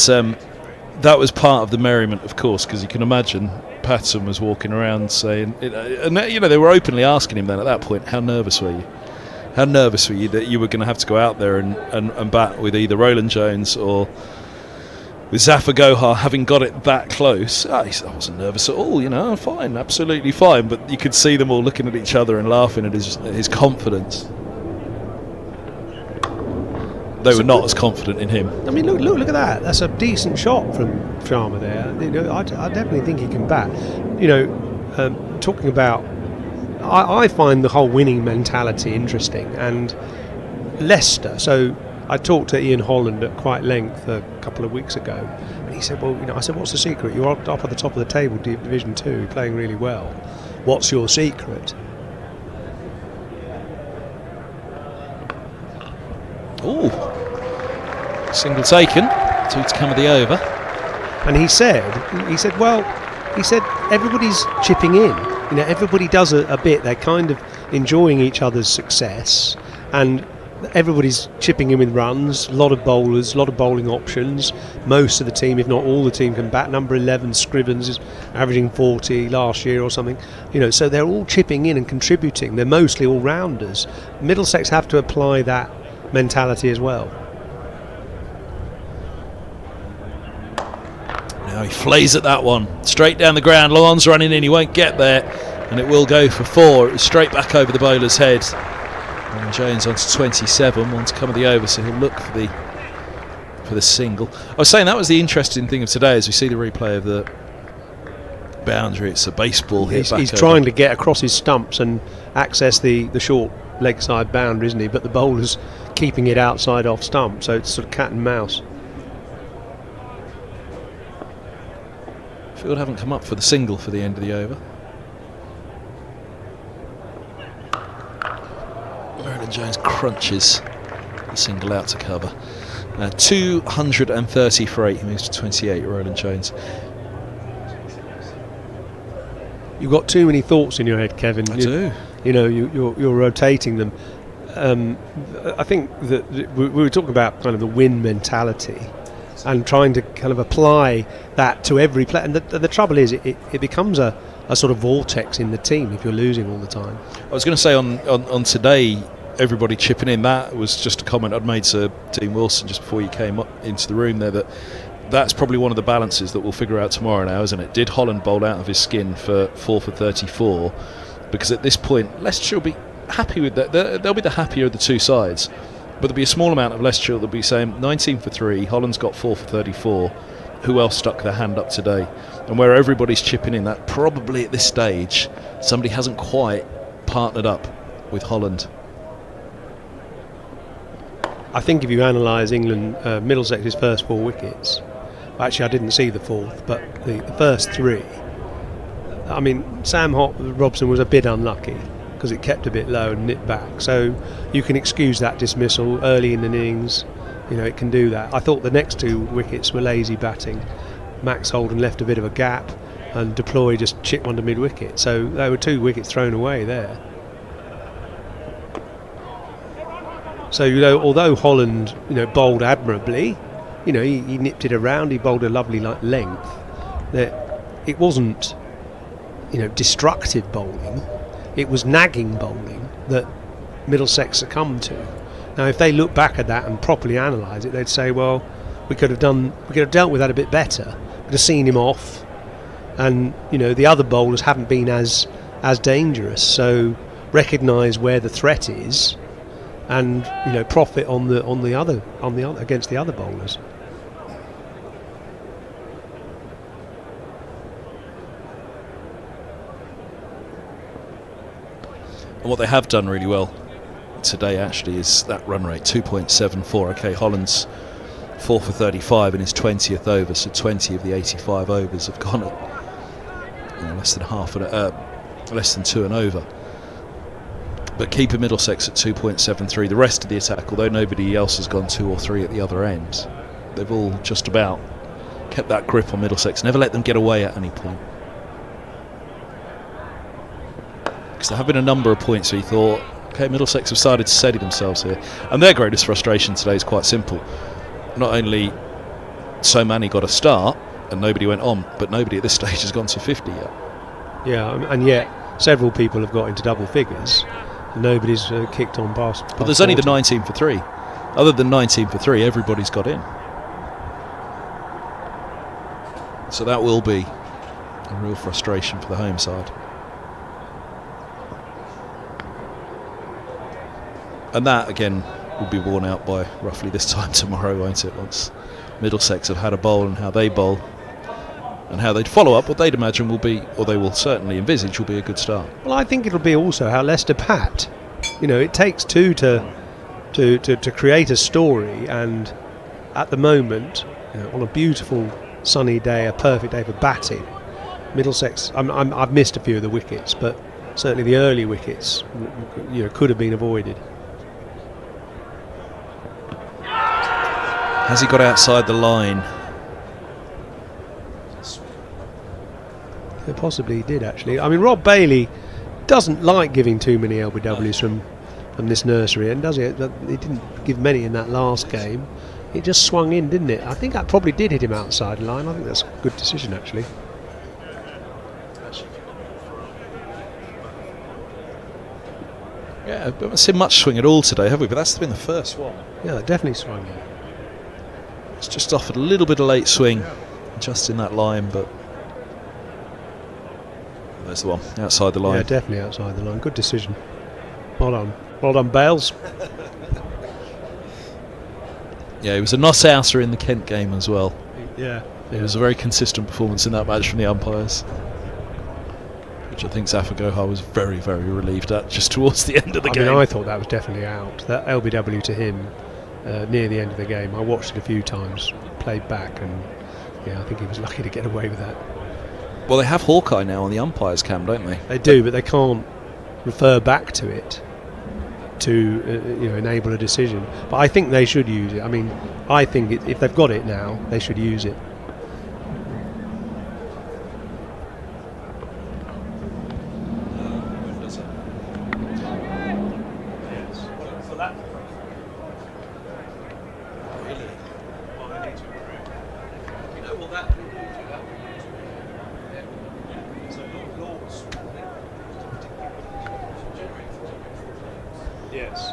Speaker 4: that was part of the merriment, of course, because you can imagine Patterson was walking around saying, and they were openly asking him then at that point, how nervous were you? How nervous were you that you were going to have to go out there and bat with either Roland Jones or with Zafar Gohar, having got it that close? He said, I wasn't nervous at all, I'm fine, absolutely fine. But you could see them all looking at each other and laughing at his confidence. They were not as confident in him.
Speaker 7: I mean, look at that. That's a decent shot from Sharma there. I definitely think he can bat. Talking about, I find the whole winning mentality interesting, and Leicester. So I talked to Ian Holland at quite length a couple of weeks ago, and he said, I said, what's the secret? You're up at the top of the table, Division 2, playing really well. What's your secret?
Speaker 4: Ooh, single taken, 2 to come of the over.
Speaker 7: And he said, everybody's chipping in. Everybody does a bit. They're kind of enjoying each other's success, and everybody's chipping in with runs. A lot of bowlers, a lot of bowling options. Most of the team, if not all the team, can bat. Number 11, Scrivens, is averaging 40 last year or something. So they're all chipping in and contributing. They're mostly all-rounders. Middlesex have to apply that mentality as well.
Speaker 4: Now he flays at that one, straight down the ground. Lawan's running in, he won't get there, and it will go for 4. It was straight back over the bowler's head. And Jones on to 27, one to come of the over, so he'll look for the single. I was saying that was the interesting thing of today, as we see the replay of the boundary. It's a baseball hit back.
Speaker 7: He's trying to get across his stumps and access the short leg side boundary, isn't he? But the bowler's keeping it outside off stump, so it's sort of cat and mouse.
Speaker 4: Field haven't come up for the single for the end of the over. Roland Jones crunches the single out to cover. 230 for 8. He moves to 28. Roland Jones.
Speaker 7: You've got too many thoughts in your head, Kevin.
Speaker 4: I do.
Speaker 7: You know, you're rotating them. I think that we were talking about kind of the win mentality and trying to kind of apply that to every player. And the trouble is, it becomes a sort of vortex in the team if you're losing all the time.
Speaker 4: I was going to say on today, everybody chipping in. That was just a comment I'd made to Dean Wilson just before you came up into the room there, that's probably one of the balances that we'll figure out tomorrow now, isn't it? Did Holland bowl out of his skin for 4 for 34? Because at this point, Leicestershire will be happy with that. They'll be the happier of the two sides. But there'll be a small amount of Leicestershire that'll be saying 19 for 3, Holland's got 4 for 34. Who else stuck their hand up today? And where everybody's chipping in, that probably at this stage, somebody hasn't quite partnered up with Holland.
Speaker 7: I think if you analyse England, Middlesex's first 4 wickets, actually I didn't see the 4th, but the first 3, I mean, Sam Robson was a bit unlucky because it kept a bit low and nipped back, so you can excuse that dismissal early in the innings. You know, it can do that. I thought the next 2 wickets were lazy batting. Max Holden left a bit of a gap and Deploy just chipped one to mid-wicket, so there were 2 wickets thrown away there. So, you know, although Holland, you know, bowled admirably, you know, he nipped it around, he bowled a lovely length, that it wasn't, you know, destructive bowling, it was nagging bowling that Middlesex succumbed to. Now, if they look back at that and properly analyse it, they'd say, well, we could have dealt with that a bit better. We could have seen him off, and you know, the other bowlers haven't been as dangerous. So recognise where the threat is, and you know, profit on the other against the other bowlers.
Speaker 4: And what they have done really well today actually is that run rate, 2.74. Okay, Holland's 4 for 35 in his 20th over, so 20 of the 85 overs have gone at less than 2 and over. But keeping Middlesex at 2.73, the rest of the attack, although nobody else has gone 2 or 3 at the other end, they've all just about kept that grip on Middlesex, never let them get away at any point. Because there have been a number of points where you thought, okay, Middlesex have started to steady themselves here. And their greatest frustration today is quite simple. Not only so many got a start and nobody went on, but nobody at this stage has gone to 50 yet.
Speaker 7: Yeah, and yet several people have got into double figures. Nobody's kicked on past.
Speaker 4: But there's only the 19 for 3. Other than 19 for 3, everybody's got in. So that will be a real frustration for the home side. And that, again, will be worn out by roughly this time tomorrow, won't it? Once Middlesex have had a bowl and how they bowl and how they'd follow up, what they'd imagine will be, or they will certainly envisage, will be a good start.
Speaker 7: Well, I think it'll be also how Leicester bat. You know, it takes 2 to create a story, and at the moment, you know, on a beautiful sunny day, a perfect day for batting, Middlesex, I've missed a few of the wickets, but certainly the early wickets, you know, could have been avoided.
Speaker 4: Has he got outside the line?
Speaker 7: It possibly did, actually. I mean, Rob Bailey doesn't like giving too many LBWs from this nursery end, does he? He didn't give many in that last game. It just swung in, didn't it? I think that probably did hit him outside the line. I think that's a good decision, actually.
Speaker 4: Yeah, we haven't seen much swing at all today, have we? But that's been the first one.
Speaker 7: Yeah, it definitely swung in.
Speaker 4: It's just offered a little bit of late swing, just in that line, but there's the one, outside the line.
Speaker 7: Yeah, definitely outside the line. Good decision. Well done, Bales.
Speaker 4: Yeah, he was a not-outer in the Kent game as well.
Speaker 7: Yeah.
Speaker 4: It was a very consistent performance in that match from the umpires, which I think Zafagoha was very, very relieved at just towards the end of the game.
Speaker 7: I thought that was definitely out. That LBW to him near the end of the game. I watched it a few times, played back, and yeah, I think he was lucky to get away with that.
Speaker 4: Well, they have Hawkeye now on the umpires cam, don't they?
Speaker 7: They do, but they can't refer back to it. to enable a decision. But I think they should use it. I mean, I think if they've got it now, they should use it.
Speaker 2: Yes.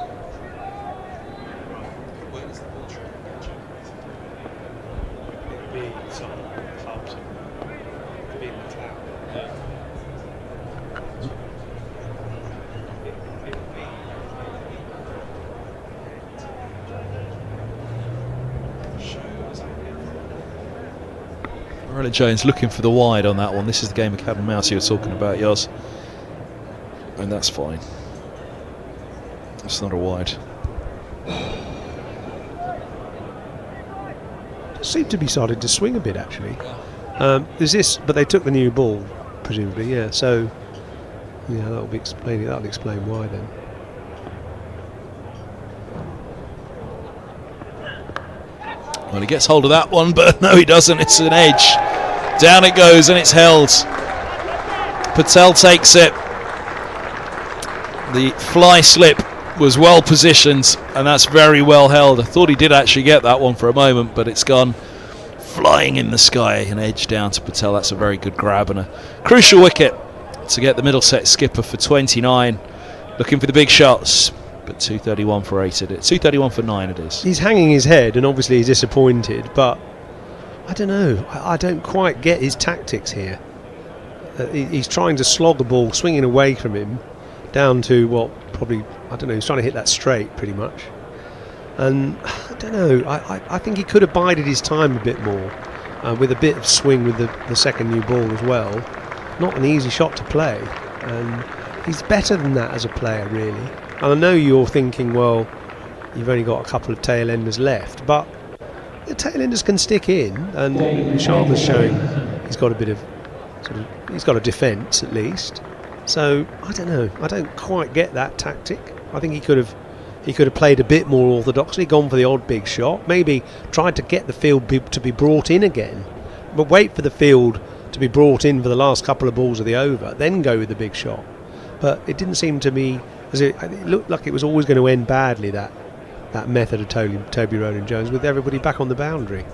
Speaker 2: It'd be some clubs. It'd be in the cloud.
Speaker 4: Roland Jones looking for the wide on that one. This is the game of cat and mouse you were talking about, Yoz. And that's fine. It's not a wide.
Speaker 7: Seemed to be starting to swing a bit, actually. Is this? But they took the new ball, presumably. Yeah. So, yeah, that'll explain why then.
Speaker 4: Well, he gets hold of that one, but no, he doesn't. It's an edge. Down it goes, and it's held. Patel takes it. The fly slip was well positioned, and that's very well held. I thought he did actually get that one for a moment, but it's gone flying in the sky. An edge down to Patel. That's a very good grab and a crucial wicket to get the Middlesex skipper for 29. Looking for the big shots, but 231 for 8 it is. 231 for 9 it is.
Speaker 7: He's hanging his head, and obviously he's disappointed, but I don't know. I don't quite get his tactics here. He's trying to slog the ball, swinging away from him, down to what probably, I don't know, he's trying to hit that straight pretty much. And I don't know, I think he could have bided his time a bit more with a bit of swing with the second new ball as well. Not an easy shot to play, and he's better than that as a player, really. And I know you're thinking, well, you've only got a couple of tail enders left, but the tail enders can stick in, and Sharma's showing he's got a bit of he's got a defence at least. So I don't know. I don't quite get that tactic. I think he could have played a bit more orthodoxly, gone for the odd big shot, maybe tried to get the field to be brought in again, but wait for the field to be brought in for the last couple of balls of the over, then go with the big shot. But it didn't seem to me as it looked like it was always going to end badly. That method of Toby Rowland-Jones with everybody back on the boundary.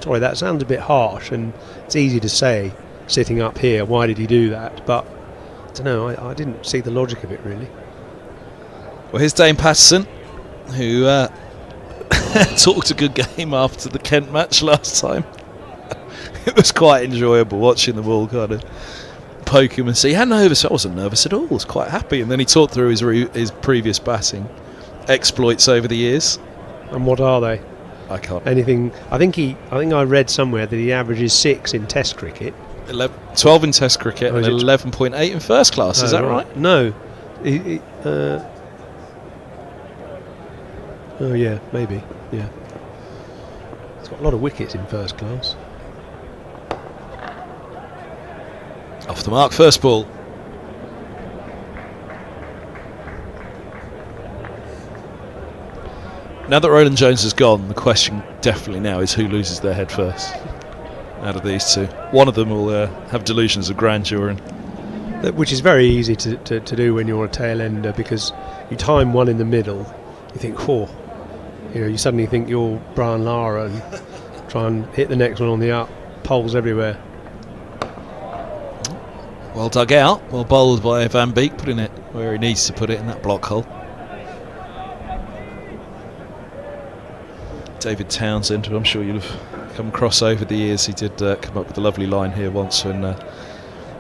Speaker 7: Sorry, that sounds a bit harsh, and it's easy to say sitting up here, why did he do that? But I don't know, I didn't see the logic of it really.
Speaker 4: Well, here's Dane Patterson, who talked a good game after the Kent match last time. It was quite enjoyable watching the ball kind of poke him and see. He had nervous. I wasn't nervous at all. I was quite happy. And then he talked through his previous batting exploits over the years.
Speaker 7: And what are they?
Speaker 4: I can't.
Speaker 7: Anything? I think I read somewhere that he averages 6 in Test cricket.
Speaker 4: 12 in Test cricket and 11.8 in first class. Is that right?
Speaker 7: No. Oh yeah, maybe. Yeah. He's got a lot of wickets in first class.
Speaker 4: Off the mark, first ball. Now that Roland Jones has gone, the question definitely now is who loses their head first out of these two. One of them will have delusions of grandeur,
Speaker 7: which is very easy to do when you're a tail ender, because you time one in the middle, you think, you suddenly think you're Brian Lara and try and hit the next one on the up, poles everywhere.
Speaker 4: Well dug out, well bowled by Van Beek, putting it where he needs to put it in that block hole. David Townsend, who I'm sure you'll have come across over the years, he did come up with a lovely line here once when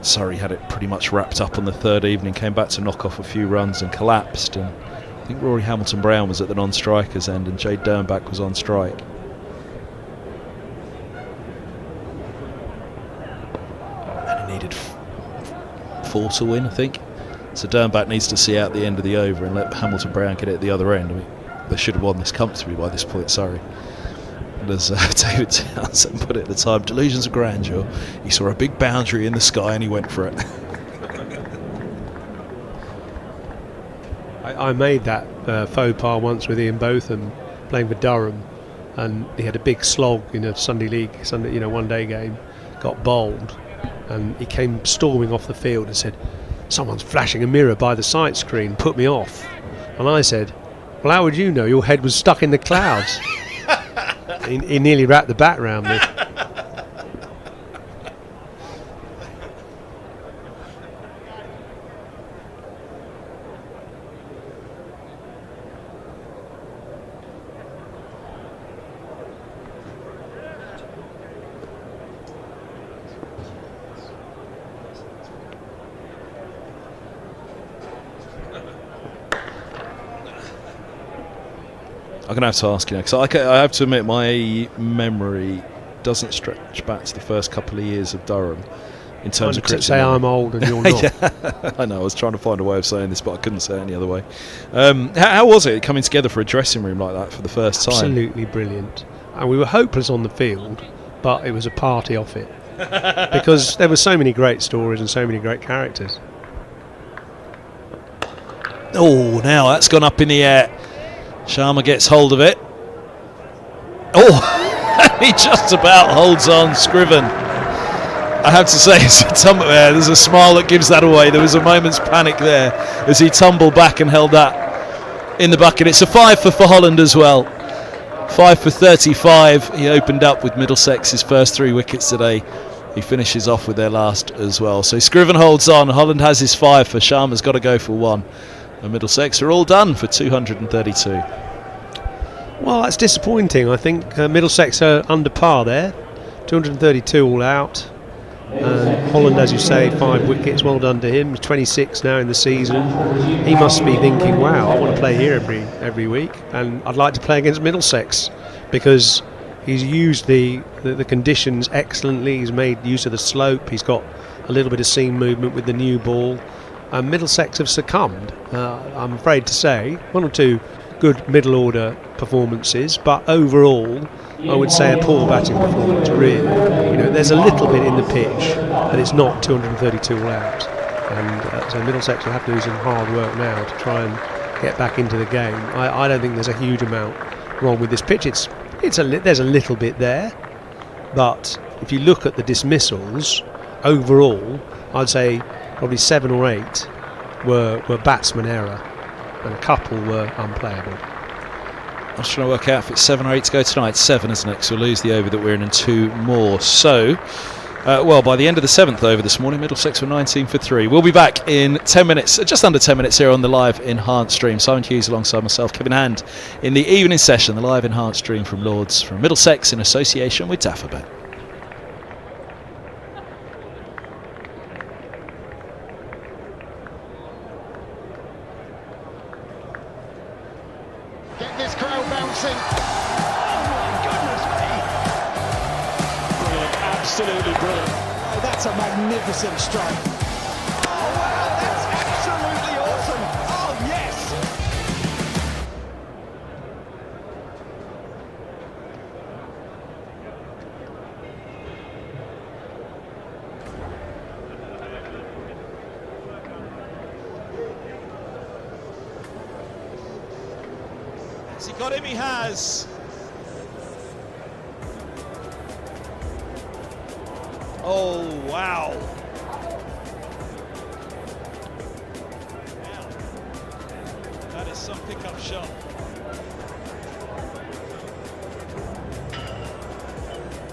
Speaker 4: Surrey had it pretty much wrapped up on the third evening, came back to knock off a few runs and collapsed, and I think Rory Hamilton-Brown was at the non-strikers end and Jade Dernbach was on strike. And he needed 4 to win, I think. So Dernbach needs to see out the end of the over and let Hamilton-Brown get it at the other end. I mean, they should have won this comfortably by this point, Surrey. And as David Townsend put it at the time, delusions of grandeur. He saw a big boundary in the sky and he went for it.
Speaker 7: I made that faux pas once with Ian Botham playing for Durham, and he had a big slog in a Sunday League, one-day game, got bowled, and he came storming off the field and said, "Someone's flashing a mirror by the sight screen, put me off." And I said, "Well, how would you know? Your head was stuck in the clouds." he nearly wrapped the bat round me.
Speaker 4: I'm going to have to ask you now, because I have to admit my memory doesn't stretch back to the first couple of years of Durham in terms of cricket.
Speaker 7: Say I'm old and you're not.
Speaker 4: Yeah, I know, I was trying to find a way of saying this, but I couldn't say it any other way. How was it coming together for a dressing room like that for the first time?
Speaker 7: Absolutely brilliant. And we were hopeless on the field, but it was a party off it. Because there were so many great stories and so many great characters.
Speaker 4: Oh, now that's gone up in the air. Sharma gets hold of it. Oh, he just about holds on Scriven. I have to say, there's a smile that gives that away. There was a moment's panic there as he tumbled back and held that in the bucket. It's a 5 for Holland as well. 5 for 35. He opened up with Middlesex his first 3 wickets today. He finishes off with their last as well. So Scriven holds on. Holland has his 5 for. Sharma's got to go for 1. And Middlesex are all done for 232.
Speaker 7: Well, that's disappointing. I think Middlesex are under par there. 232 all out. Holland, as you say, 5 wickets. Well done to him. 26 now in the season. He must be thinking, wow, I want to play here every week, and I'd like to play against Middlesex, because he's used the conditions excellently. He's made use of the slope. He's got a little bit of seam movement with the new ball. And Middlesex have succumbed, I'm afraid to say. 1 or 2 good middle order performances, but overall I would say a poor batting performance, really. There's a little bit in the pitch, but it's not 232 all out. And so Middlesex will have to do some hard work now to try and get back into the game. I don't think there's a huge amount wrong with this pitch. There's a little bit there, but if you look at the dismissals overall, I'd say probably 7 or 8 were batsman error, and a couple were unplayable.
Speaker 4: I'm just trying to work out if it's 7 or 8 to go tonight. 7, isn't it? Because we'll lose the over that we're in and 2 more. So, by the end of the 7th over this morning, Middlesex were 19 for 3. We'll be back in 10 minutes, just under 10 minutes here on the live enhanced stream. Simon Hughes alongside myself, Kevin Hand, in the evening session, the live enhanced stream from Lords, from Middlesex in association with Dafferbet.
Speaker 2: Get this crowd bouncing. Oh my goodness me. Brilliant, absolutely brilliant. Oh, that's a magnificent strike. Oh wow, that's absolutely awesome. Oh yes.
Speaker 4: Has he got him? He has. Oh, wow. Wow. That is some pickup shot.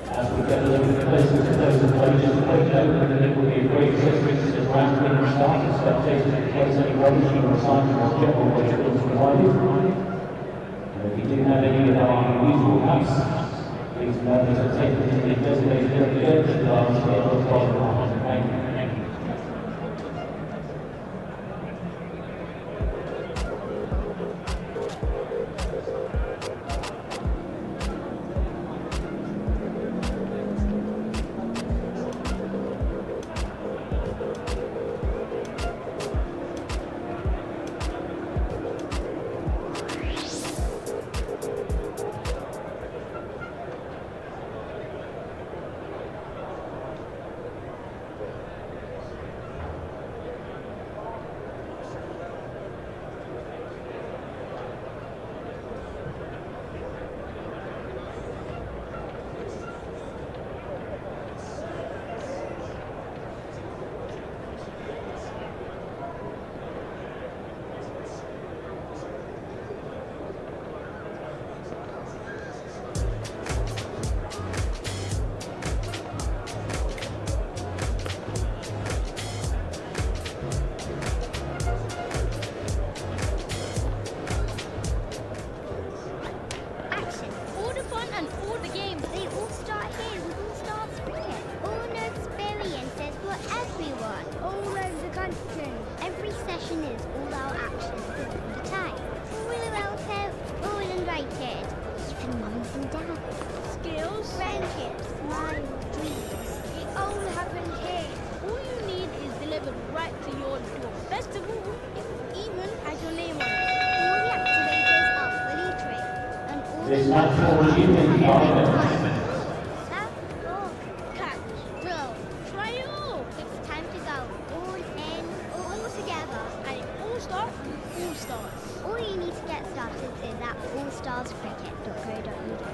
Speaker 8: As we get a little bit closer to those approaches, take note that it will be a great assistance as round winning start. Spectators in case any rubbish or recycling or general waste is provided. If you do have any of our usual house, please remember to take them to the designated area to the large scale of the Thank you.
Speaker 5: selection is all our actions all the time. All welcome, all invited. Even mums and dads.
Speaker 10: Skills,
Speaker 5: Friendships, smiles, dreams.
Speaker 10: it all happens here. All you need is delivered right to your door. Best of all, it even has your name on it.
Speaker 5: All the activators are fully trained. And all
Speaker 8: This
Speaker 5: the
Speaker 8: match will resume in 5 minutes.
Speaker 10: Catch, throw, try it all.
Speaker 5: It's time to go. All in, all together.
Speaker 10: And it all starts with All Stars.
Speaker 5: All you need to get started is at allstarscricket.co.uk.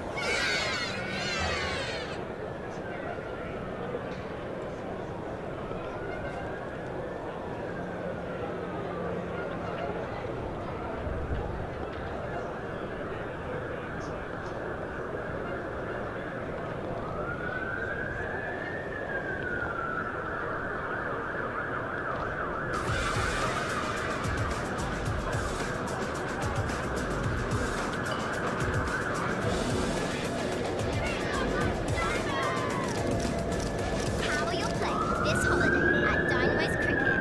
Speaker 5: Power your play this holiday at Dynamite Cricket.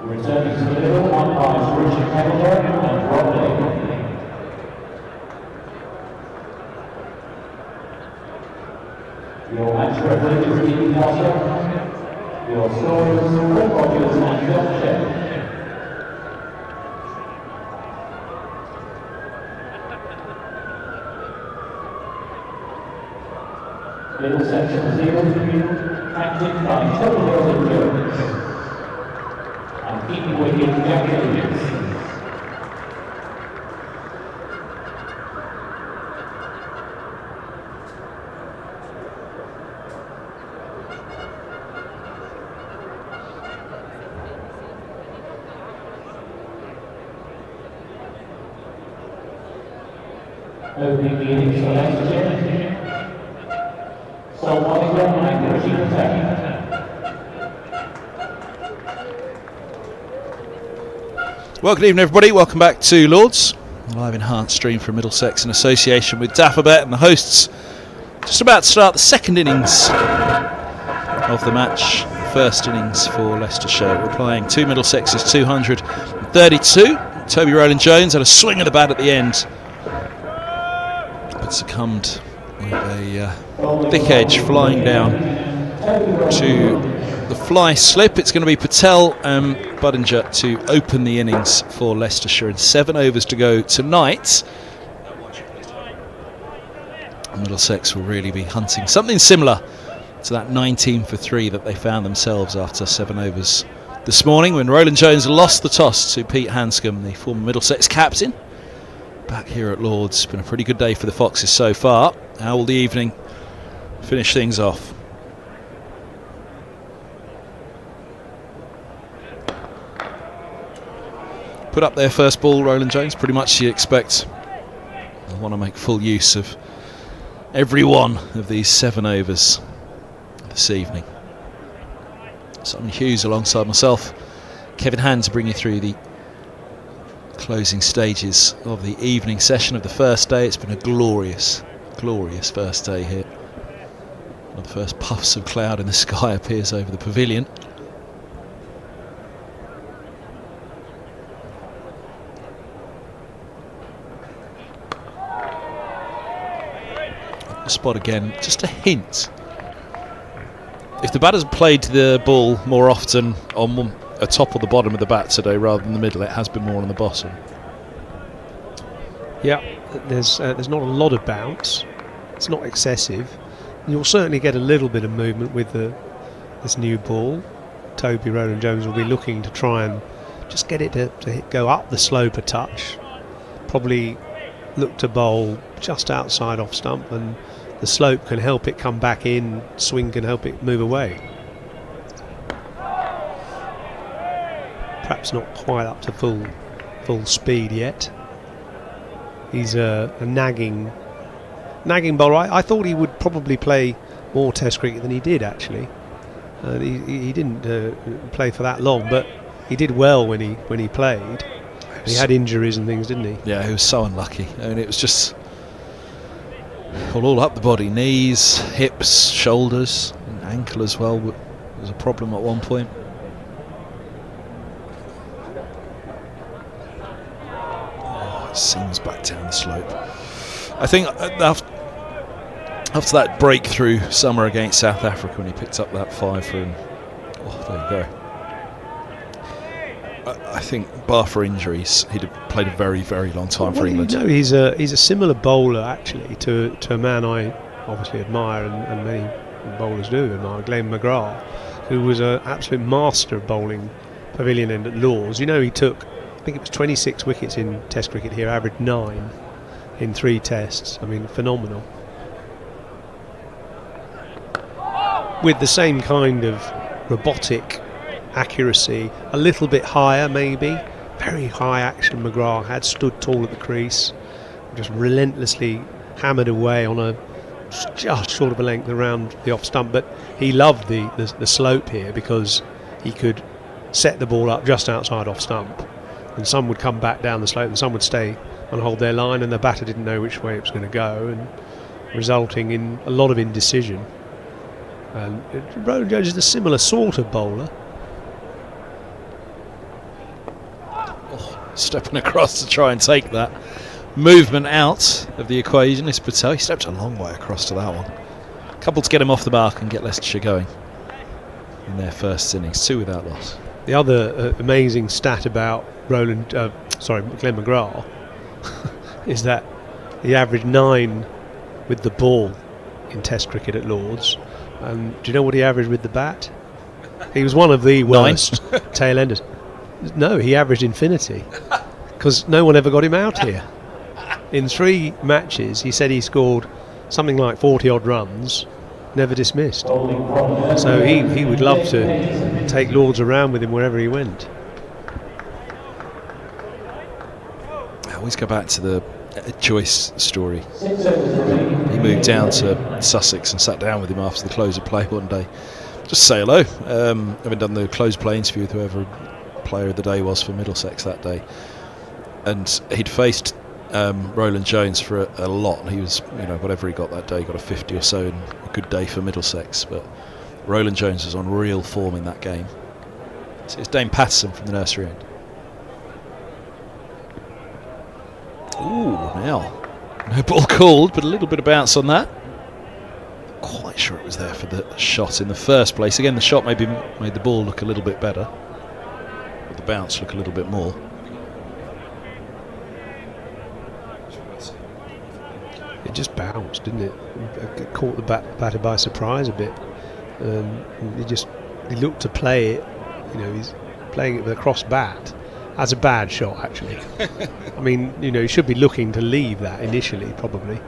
Speaker 8: Returning to the middle, umpires Richard Hamilton and Rothesay. Your match referee is Stephen Foster. Your scorers, Paul Rogers and John Shea. Middlesex 0, captain by Total Jones. And keeping wicket, Jack Davies. Opening the innings for Leicestershire. So one and Richie Patel.
Speaker 4: Well, good evening, everybody. Welcome back to Lords, a live enhanced stream from Middlesex in association with Dapperbet and the hosts. Just about to start the second innings of the match. First innings for Leicestershire. We're playing two Middlesex's 232. Toby Rowland-Jones had a swing of the bat at the end, but succumbed with a thick edge flying down to the fly slip. It's going to be Patel and Budinger to open the innings for Leicestershire, and 7 overs to go tonight. Middlesex will really be hunting something similar to that 19 for 3 that they found themselves after 7 overs this morning, when Roland Jones lost the toss to Pete Hanscom, the former Middlesex captain. Back here at Lord's, it's been a pretty good day for the Foxes so far. How will the evening finish things off? Put up their first ball, Roland Jones, pretty much you expect. I want to make full use of every one of these 7 overs this evening. Simon Hughes alongside myself, Kevin Hand, to bring you through the closing stages of the evening session of the first day. It's been a glorious, glorious first day here. One of the first puffs of cloud in the sky appears over the pavilion. Spot again, just a hint. If the batter's played the ball more often on the top or the bottom of the bat today rather than the middle, it has been more on the bottom.
Speaker 7: Yeah, there's not a lot of bounce. It's not excessive. You'll certainly get a little bit of movement with this new ball. Toby Roland Jones will be looking to try and just get it to go up the slope a touch. Probably look to bowl just outside off stump, and the slope can help it come back in, swing can help it move away. Perhaps not quite up to full speed yet. He's a nagging bowler. I thought he would probably play more Test cricket than he did, actually. He didn't play for that long, but he did well when he played. He had injuries and things, didn't he?
Speaker 4: Yeah, he was so unlucky. I mean, it was just all up the body, knees, hips, shoulders, and ankle as well. There was a problem at one point. Oh, it seems back down the slope. I think after that breakthrough summer against South Africa, when he picked up that 5 for him, oh, there you go. I think, bar for injuries, he'd have played a very, very long time for England.
Speaker 7: You know, he's a similar bowler actually to a man I obviously admire, and many bowlers do admire, Glenn McGrath, who was an absolute master of bowling pavilion end at Lord's. You know, he took, I think it was 26 wickets in Test cricket here, averaged 9 in 3 tests. I mean, phenomenal. With the same kind of robotic accuracy, a little bit higher maybe, very high action McGrath had, stood tall at the crease, just relentlessly hammered away on a just short of a length around the off stump. But he loved the slope here, because he could set the ball up just outside off stump, and some would come back down the slope and some would stay and hold their line, and the batter didn't know which way it was going to go, and resulting in a lot of indecision. And Roland Jones is a similar sort of bowler.
Speaker 4: Stepping across to try and take that movement out of the equation is Patel. He stepped a long way across to that one. Couple to get him off the mark and get Leicestershire going in their first innings, 2 without loss.
Speaker 7: The other amazing stat about Glenn McGrath is that he averaged 9 with the ball in Test cricket at Lord's, and do you know what he averaged with the bat? He was one of the worst tail enders. No, he averaged infinity, because no one ever got him out here. In 3 matches, he said he scored something like 40 odd runs, never dismissed. So he would love to take Lords around with him wherever he went.
Speaker 4: I always go back to the Joyce story. He moved down to Sussex and sat down with him after the close of play one day. Just say hello. Having done the close play interview with whoever player of the day was for Middlesex that day, and he'd faced Roland Jones for a lot. He was, whatever he got that day, got a 50 or so, and a good day for Middlesex. But Roland Jones was on real form in that game. So it's Dane Patterson from the nursery end. Ooh, now no ball called, but a little bit of bounce on that. quite sure it was there for the shot in the first place. Again, the shot maybe made the ball look a little bit better, or the bounce look a little bit more.
Speaker 7: It just bounced, didn't it? It caught the batter by surprise a bit. He looked to play it. You know, he's playing it with a cross bat. That's a bad shot, actually. I mean, you know, he should be looking to leave that initially, probably.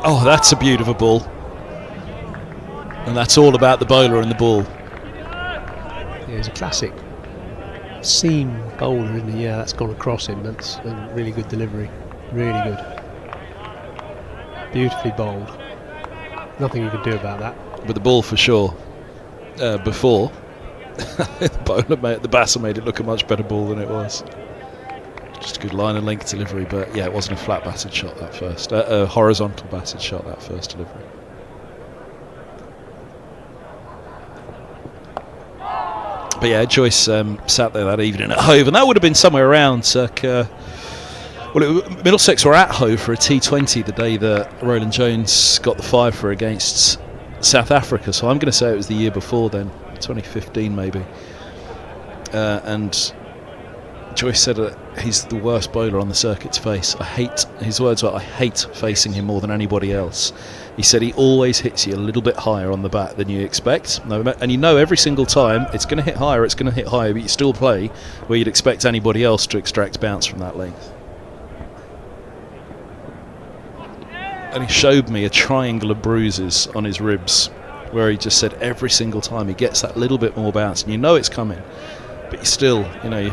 Speaker 4: Oh, that's a beautiful ball. And that's all about the bowler and the ball.
Speaker 7: Yeah, he's a classic seam bowler, isn't he? Yeah, that's gone across him. That's a really good delivery. Really good. Beautifully bowled. Nothing you can do about that.
Speaker 4: But the ball for sure. Before, the batter made it look a much better ball than it was. Just a good line and length delivery, but yeah, it wasn't a flat batted shot that first. Horizontal batted shot that first delivery. But yeah, Joyce sat there that evening at Hove, and that would have been somewhere around circa. Middlesex were at Hove for a T20 the day that Roland Jones got the 5 for against South Africa, so I'm going to say it was the year before then, 2015 maybe. And Joyce said he's the worst bowler on the circuit to face. His words were, I hate facing him more than anybody else. He said he always hits you a little bit higher on the bat than you expect. And you know every single time it's going to hit higher, but you still play where you'd expect anybody else to extract bounce from that length. And he showed me a triangle of bruises on his ribs where he just said every single time he gets that little bit more bounce, and you know it's coming, but you still, you know,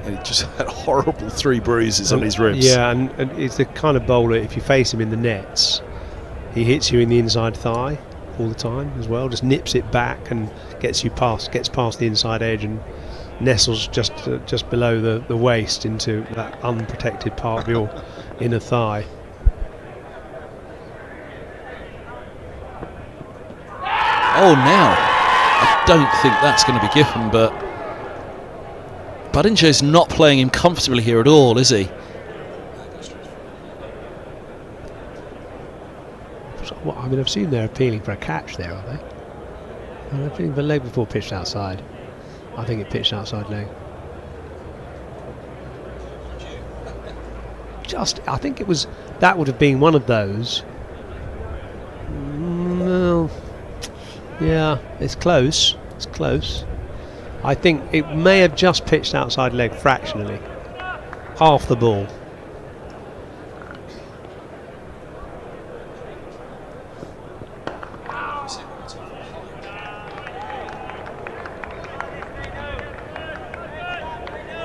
Speaker 4: and he just had horrible 3 bruises on his ribs.
Speaker 7: Yeah, and it's the kind of bowler, if you face him in the nets, he hits you in the inside thigh all the time as well, just nips it back and gets past the inside edge and nestles just below the waist into that unprotected part of your inner thigh.
Speaker 4: Oh, now I don't think that's going to be given, but Buddinger's not playing him comfortably here at all, is he?
Speaker 7: I mean, I've seen they're appealing for a catch there, are they? They're appealing for leg before pitched outside. I think it pitched outside leg. I think it was. That would have been one of those. Well, yeah, it's close. It's close. I think it may have just pitched outside leg fractionally. Half the ball.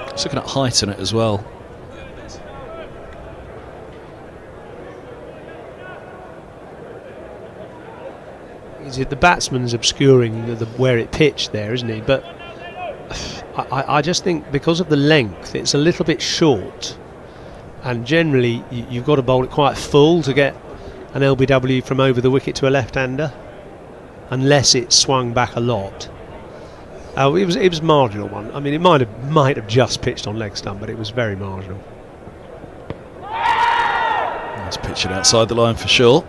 Speaker 4: Just looking at height in it as well.
Speaker 7: The batsman's obscuring where it pitched there, isn't he? But I just think because of the length, it's a little bit short, and generally you've got to bowl it quite full to get an LBW from over the wicket to a left-hander, unless it swung back a lot. It was marginal one. I mean, it might have just pitched on leg stump, but it was very marginal.
Speaker 4: Let's pitch it outside the line for sure.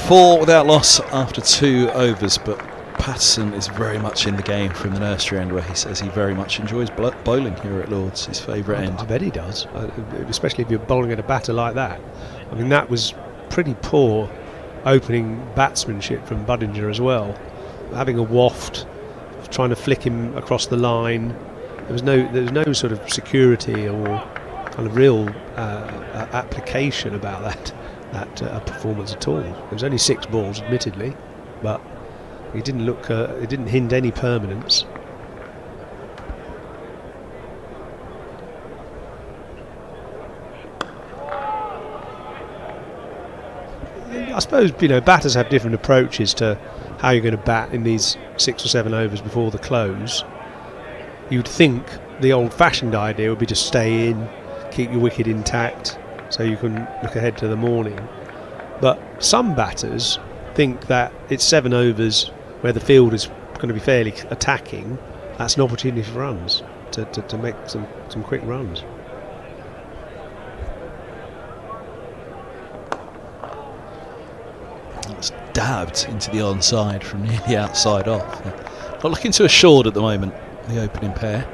Speaker 4: 4 without loss after 2 overs, but Patterson is very much in the game from the nursery end, where he says he very much enjoys bowling here at Lord's, his favourite end.
Speaker 7: I bet he does, especially if you're bowling at a batter like that. I mean, that was pretty poor opening batsmanship from Budinger as well. Having a waft, trying to flick him across the line. There was no sort of security or kind of real application about that performance at all. There was only 6 balls, admittedly, but it didn't look. It didn't hint any permanence. I suppose batters have different approaches to how you're going to bat in these 6 or 7 overs before the close. You'd think the old-fashioned idea would be to stay in, keep your wicket intact, so you can look ahead to the morning. But some batters think that it's 7 overs where the field is going to be fairly attacking. That's an opportunity for runs, to make some quick runs.
Speaker 4: jabbed into the onside from nearly outside off. Not looking too assured at the moment, the opening pair.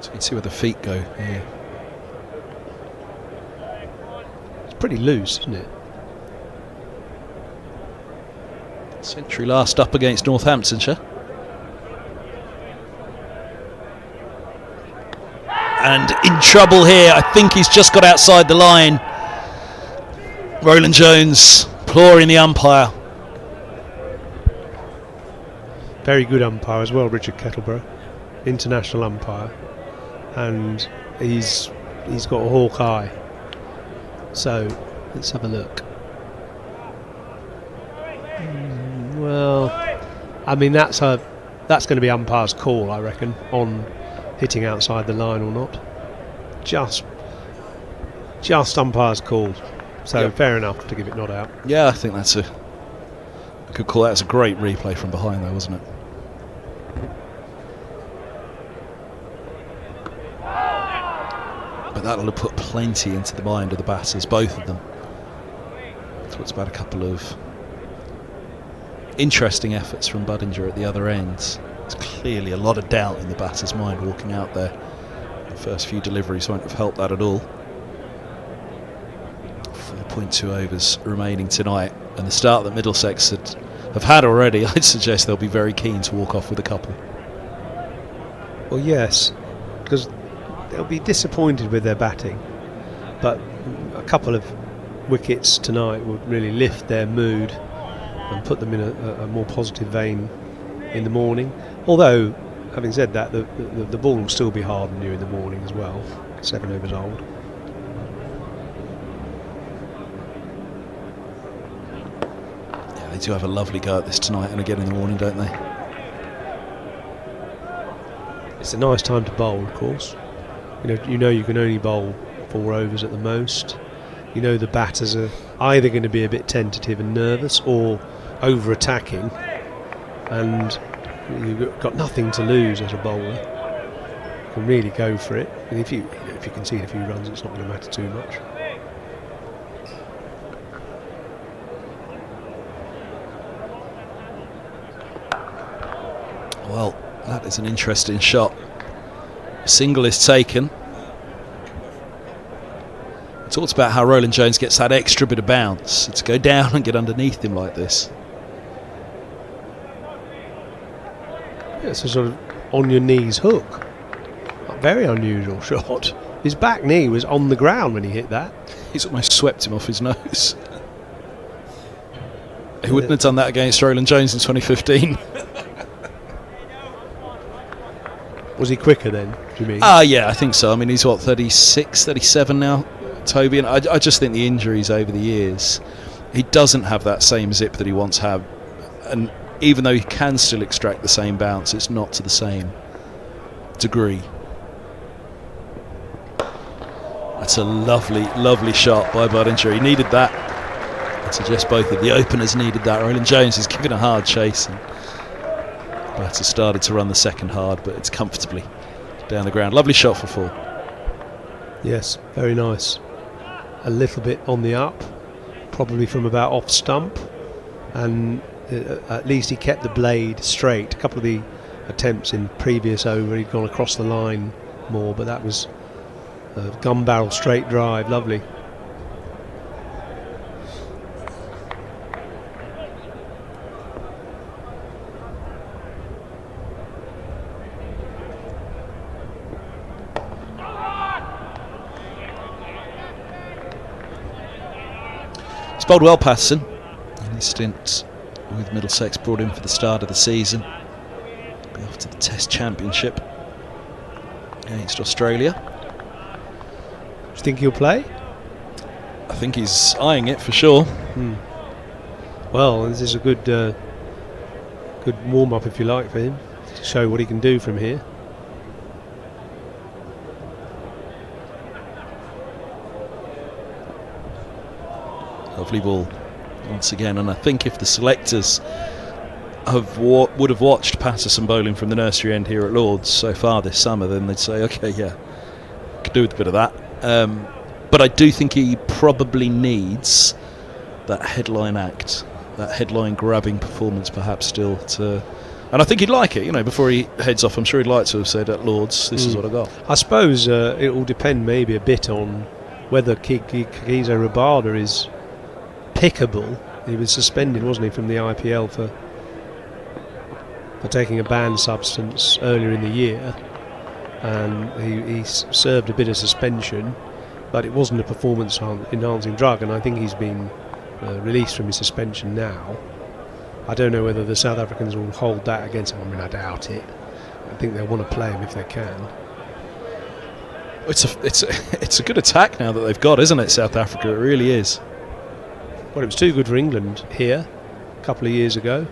Speaker 4: So you can see where the feet go here.
Speaker 7: It's pretty loose, isn't it?
Speaker 4: Century last up against Northamptonshire. And in trouble here. I think he's just got outside the line. Roland Jones imploring the umpire.
Speaker 7: Very good umpire as well, Richard Kettleborough, international umpire, and he's got a hawk eye. So let's have a look. Well, I mean that's going to be umpire's call, I reckon, on hitting outside the line or not. Just umpire's call. So fair enough to give it not out.
Speaker 4: Yeah, I think that's a good call. That's a great replay from behind though, wasn't it? But that'll have put plenty into the mind of the batters, both of them. Talks about a couple of interesting efforts from Budinger at the other end. There's clearly a lot of doubt in the batter's mind walking out there. The first few deliveries won't have helped that at all. 4.2 overs remaining tonight, and the start that Middlesex have had already, I'd suggest they'll be very keen to walk off with a couple.
Speaker 7: Well, yes, because they'll be disappointed with their batting, but a couple of wickets tonight would really lift their mood and put them in a more positive vein in the morning. Although, having said that, the ball will still be hard on you in the morning as well. 7 overs old.
Speaker 4: Yeah, they do have a lovely go at this tonight and again in the morning, don't they?
Speaker 7: It's a nice time to bowl, of course. You know you can only bowl 4 overs at the most. You know the batters are either going to be a bit tentative and nervous or over-attacking, and you've got nothing to lose as a bowler. You can really go for it, and if you concede a few runs, it's not going to matter too much.
Speaker 4: Well, that is an interesting shot. A single is taken. It talks about how Roland Jones gets that extra bit of bounce to go down and get underneath him like this.
Speaker 7: Yeah, it's a sort of on your knees hook. A very unusual shot. His back knee was on the ground when he hit that.
Speaker 4: He's almost swept him off his nose. He wouldn't have done that against Roland Jones in 2015.
Speaker 7: Was he quicker then, do you mean?
Speaker 4: Yeah, I think so. I mean, he's what, 36, 37 now, Toby? And I just think the injuries over the years, he doesn't have that same zip that he once had. And even though he can still extract the same bounce, it's not to the same degree. That's a lovely, lovely shot by Budinger. He needed that. I suggest both of the openers needed that. Roland Jones is giving a hard chase, and batter started to run the second hard, but it's comfortably down the ground. Lovely shot for 4.
Speaker 7: Yes, very nice. A little bit on the up, probably from about off stump, and at least he kept the blade straight. A couple of the attempts in previous over, he'd gone across the line more, but that was a gun barrel straight drive. Lovely.
Speaker 4: He's bowled well, Patterson, in his stint with Middlesex, brought in for the start of the season. Be off to the Test Championship against Australia.
Speaker 7: Do you think he'll play?
Speaker 4: I think he's eyeing it for sure.
Speaker 7: Well, this is a good warm-up, if you like, for him to show what he can do from here.
Speaker 4: Lovely ball once again, and I think if the selectors would have watched Patterson bowling from the nursery end here at Lord's so far this summer, then they'd say, okay, yeah, could do with a bit of that. But I do think he probably needs that headline act, that headline grabbing performance perhaps still to... And I think he'd like it, before he heads off. I'm sure he'd like to have said at Lords, this is what I got.
Speaker 7: I suppose it will depend maybe a bit on whether Kagiso Rabada is pickable. He was suspended, wasn't he, from the IPL for taking a banned substance earlier in the year, and he served a bit of suspension, but it wasn't a performance enhancing drug, and I think he's been released from his suspension now. I don't know whether the South Africans will hold that against him. I mean, I doubt it. I think they'll want to play him if they can.
Speaker 4: It's a good attack now that they've got, isn't it, South Africa? It really is.
Speaker 7: Well, it was too good for England here a couple of years ago.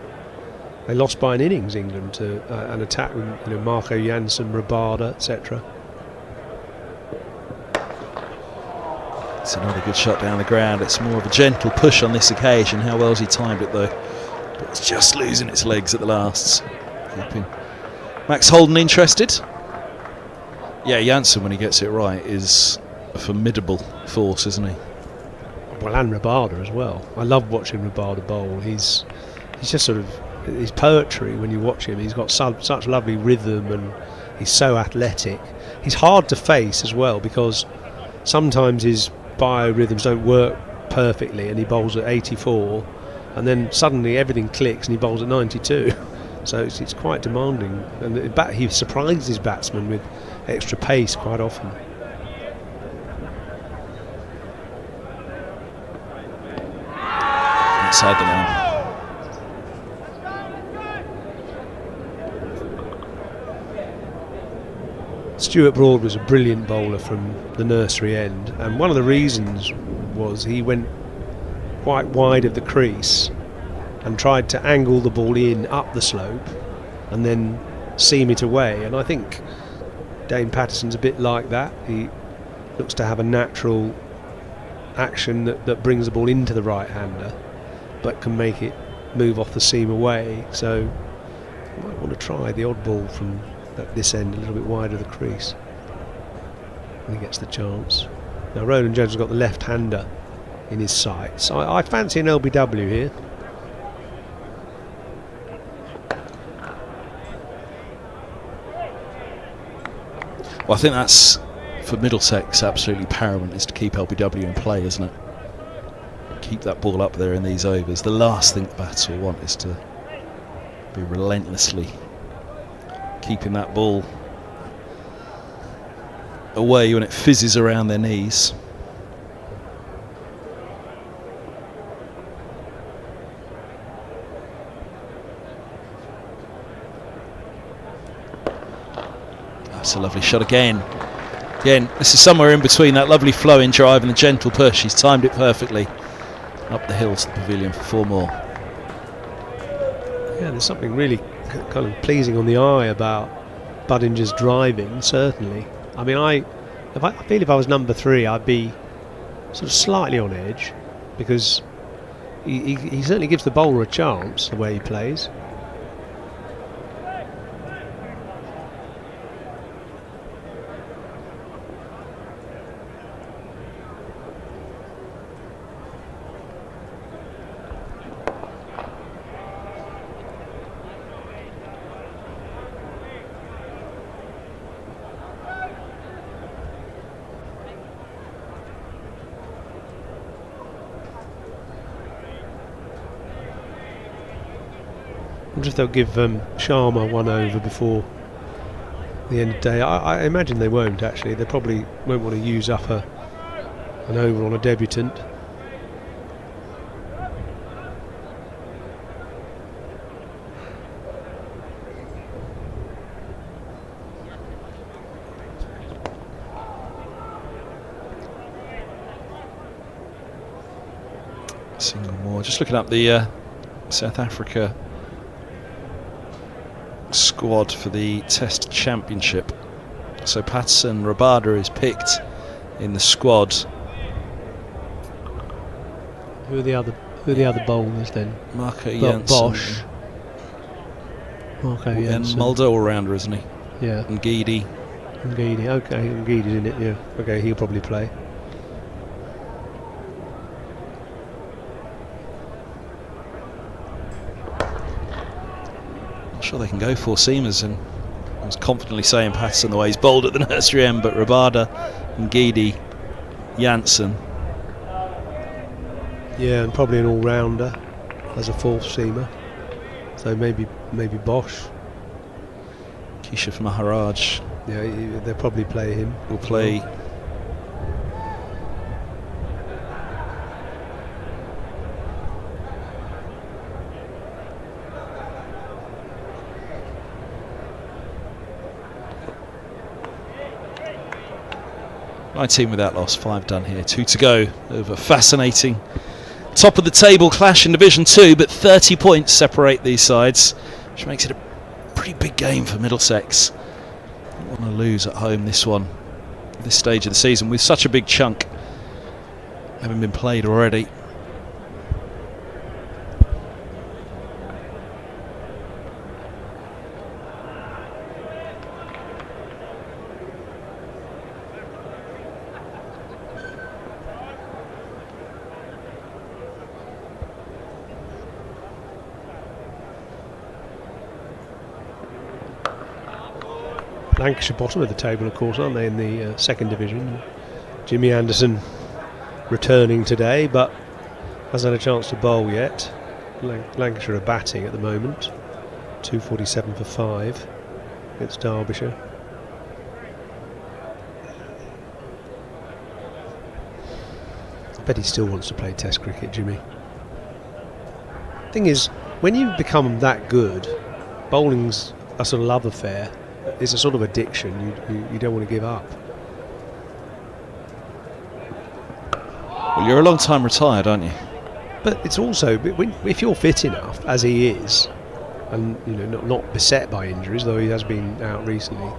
Speaker 7: They lost by an innings, England, to an attack with Marco Jansen, Rabada, etc.
Speaker 4: It's another good shot down the ground. It's more of a gentle push on this occasion. How well's he timed it, though? But it's just losing its legs at the lasts. Keeping Max Holden interested. Yeah, Jansen, when he gets it right, is a formidable force, isn't he?
Speaker 7: Well, and Rabada as well. I love watching Rabada bowl. He's just sort of... His poetry when you watch him. He's got such lovely rhythm, and he's so athletic. He's hard to face as well, because sometimes his biorhythms don't work perfectly and he bowls at 84, and then suddenly everything clicks and he bowls at 92. So it's quite demanding, and he surprises his batsmen with extra pace quite often.
Speaker 4: Inside the line.
Speaker 7: Stuart Broad was a brilliant bowler from the nursery end, and one of the reasons was he went quite wide of the crease and tried to angle the ball in up the slope and then seam it away, and I think Dane Patterson's a bit like that. He looks to have a natural action that brings the ball into the right-hander but can make it move off the seam away, so you might want to try the odd ball from this end a little bit wider the crease when he gets the chance. Now Roland Jones has got the left-hander in his sights. I fancy an LBW here.
Speaker 4: Well, I think that's, for Middlesex, absolutely paramount, is to keep LBW in play, isn't it? Keep that ball up there in these overs. The last thing the batters will want is to be relentlessly keeping that ball away when it fizzes around their knees. That's a lovely shot again. Again, this is somewhere in between that lovely flowing drive and the gentle push. He's timed it perfectly. Up the hill to the pavilion for 4 more.
Speaker 7: Yeah, there's something really kind of pleasing on the eye about Buddinger's driving, certainly. I mean, I feel if I was number 3, I'd be sort of slightly on edge, because he certainly gives the bowler a chance the way he plays. I wonder if they'll give Sharma 1 over before the end of the day. I imagine they won't, actually. They probably won't want to use up an over on a debutant.
Speaker 4: Single more. Just looking up the South Africa squad for the Test Championship. So Patterson, Rabada is picked in the squad.
Speaker 7: Who are the other bowlers then?
Speaker 4: Marco Jansen.
Speaker 7: Bosch. Marco
Speaker 4: And
Speaker 7: Jansen.
Speaker 4: Mulder all rounder, isn't he?
Speaker 7: Yeah.
Speaker 4: And Geedy.
Speaker 7: Ngidi, okay, Ngidi's in it, yeah. Okay, he'll probably play.
Speaker 4: Not sure they can go four seamers, and I was confidently saying Patterson the way he's bowled at the nursery end, but Rabada, Ngidi, Janssen.
Speaker 7: Yeah, and probably an all-rounder as a fourth seamer. So maybe Bosch.
Speaker 4: Keshav Maharaj.
Speaker 7: Yeah, they'll probably play him.
Speaker 4: Will play. Team without loss, 5 done here, 2 to go. Over fascinating top of the table clash in Division 2, but 30 points separate these sides, which makes it a pretty big game for Middlesex. Don't want to lose at home this one, this stage of the season, with such a big chunk having been played already.
Speaker 7: Lancashire bottom of the table, of course, aren't they, in the second division? Jimmy Anderson returning today, but hasn't had a chance to bowl yet. Lancashire are batting at the moment, 247 for 5 against Derbyshire. I bet he still wants to play Test cricket, Jimmy. Thing is, when you become that good, bowling's a sort of love affair. It's a sort of addiction. You don't want to give up.
Speaker 4: Well, you're a long time retired, aren't you?
Speaker 7: But it's also, if you're fit enough, as he is, and not beset by injuries, though he has been out recently,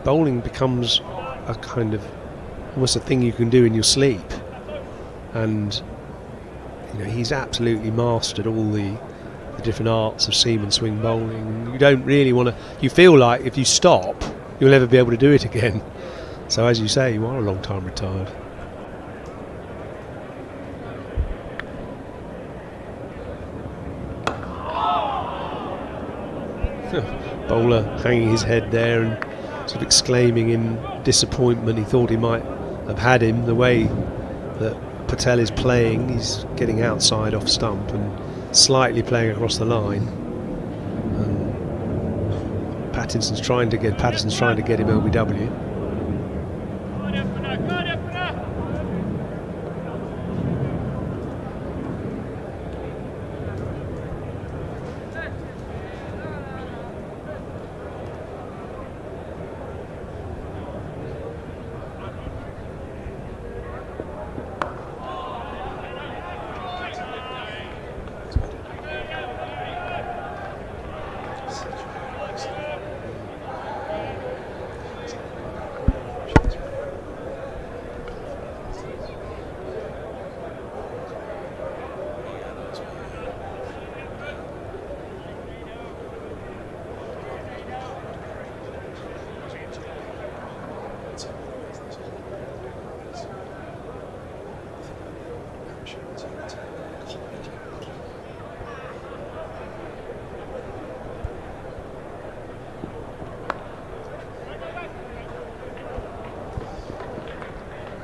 Speaker 7: bowling becomes a kind of almost a thing you can do in your sleep. And he's absolutely mastered all the different arts of seam and swing bowling. You don't really want to. You feel like if you stop, you'll never be able to do it again. So, as you say, you are a long time retired. Bowler hanging his head there and sort of exclaiming in disappointment. He thought he might have had him. The way that Patel is playing, he's getting outside off stump and slightly playing across the line. And Patterson's trying to get him LBW.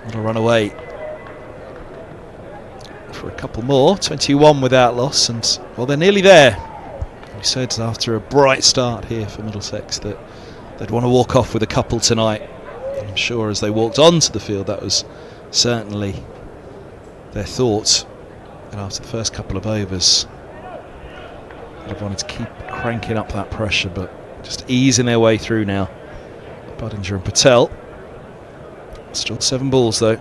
Speaker 7: What a run away for a couple more. 21 without loss, and well, they're nearly there. We said after a bright start here for Middlesex that they'd want to walk off with a couple tonight. And I'm sure as they walked onto the field, that was certainly their thoughts. And after the first couple of overs, they'd wanted to keep cranking up that pressure, but just easing their way through now. Budinger and Patel. Still 7 balls though.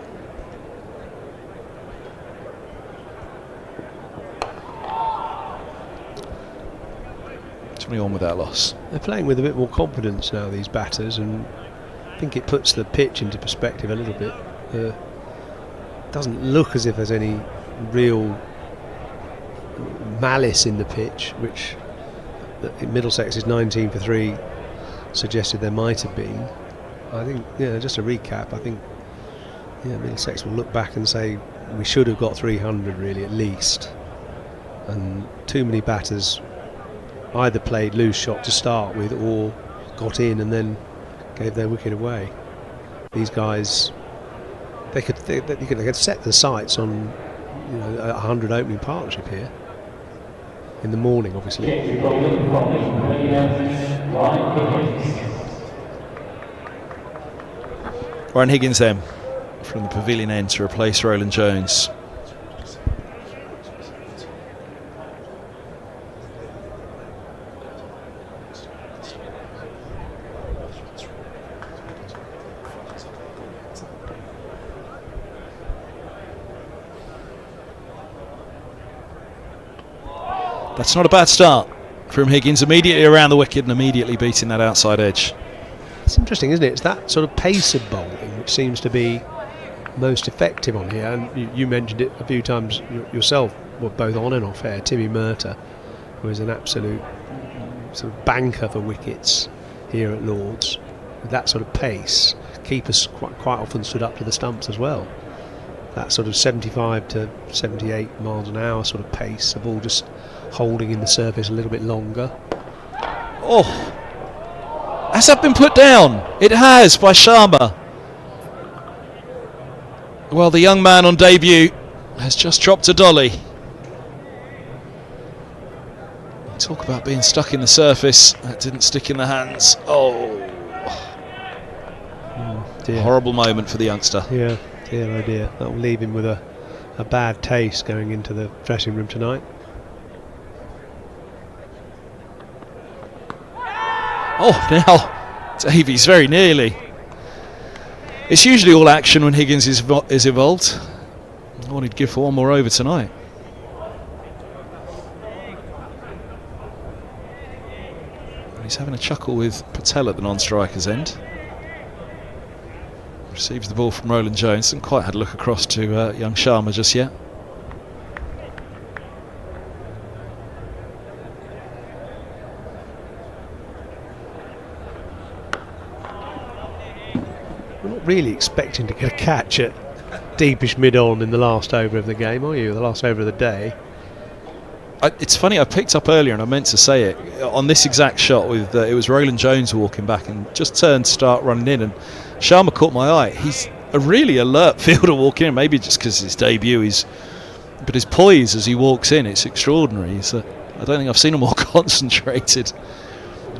Speaker 7: On without loss. They're playing with a bit more confidence now, these batters, and I think it puts the pitch into perspective a little bit. Doesn't look as if there's any real malice in the pitch, which Middlesex is 19 for 3 suggested there might have been. I think, just a recap, I think Middlesex will look back and say we should have got 300 really at least, and too many batters either played loose shot to start with or got in and then gave their wicket away. These guys, they could set the sights on a 100 opening partnership here in the morning, obviously.
Speaker 4: Ryan Higgins then from the pavilion end to replace Roland Jones. That's not a bad start from Higgins, immediately around the wicket and immediately beating that outside edge.
Speaker 7: It's interesting, isn't it? It's that sort of pace of bowling which seems to be most effective on here, and you mentioned it a few times yourself, both on and off air. Timmy Murtagh, who is an absolute sort of banker for wickets here at Lord's, with that sort of pace. Keepers quite often stood up to the stumps as well. That sort of 75 to 78 miles an hour sort of pace, the ball just holding in the surface a little bit longer.
Speaker 4: Oh, has that been put down? It has, by Sharma. Well, the young man on debut has just dropped a dolly. Talk about being stuck in the surface. That didn't stick in the hands. Oh,
Speaker 7: dear.
Speaker 4: Horrible moment for the youngster.
Speaker 7: Yeah, dear, oh dear. That will leave him with a bad taste going into the dressing room tonight.
Speaker 4: Oh, now Davies very nearly. It's usually all action when Higgins is involved. I wanted to give for one more over tonight. He's having a chuckle with Patel at the non-striker's end. Receives the ball from Roland Jones. Hasn't quite had a look across to young Sharma just yet.
Speaker 7: We're not really expecting to get a catch at deepish mid-on in the last over of the game, are you? The last over of the day.
Speaker 4: It's funny, I picked up earlier and I meant to say it on this exact shot with it was Roland Jones walking back and just turned to start running in, and Sharma caught my eye. He's a really alert fielder walking in, maybe just because his debut but his poise as he walks in, it's extraordinary. I don't think I've seen a more concentrated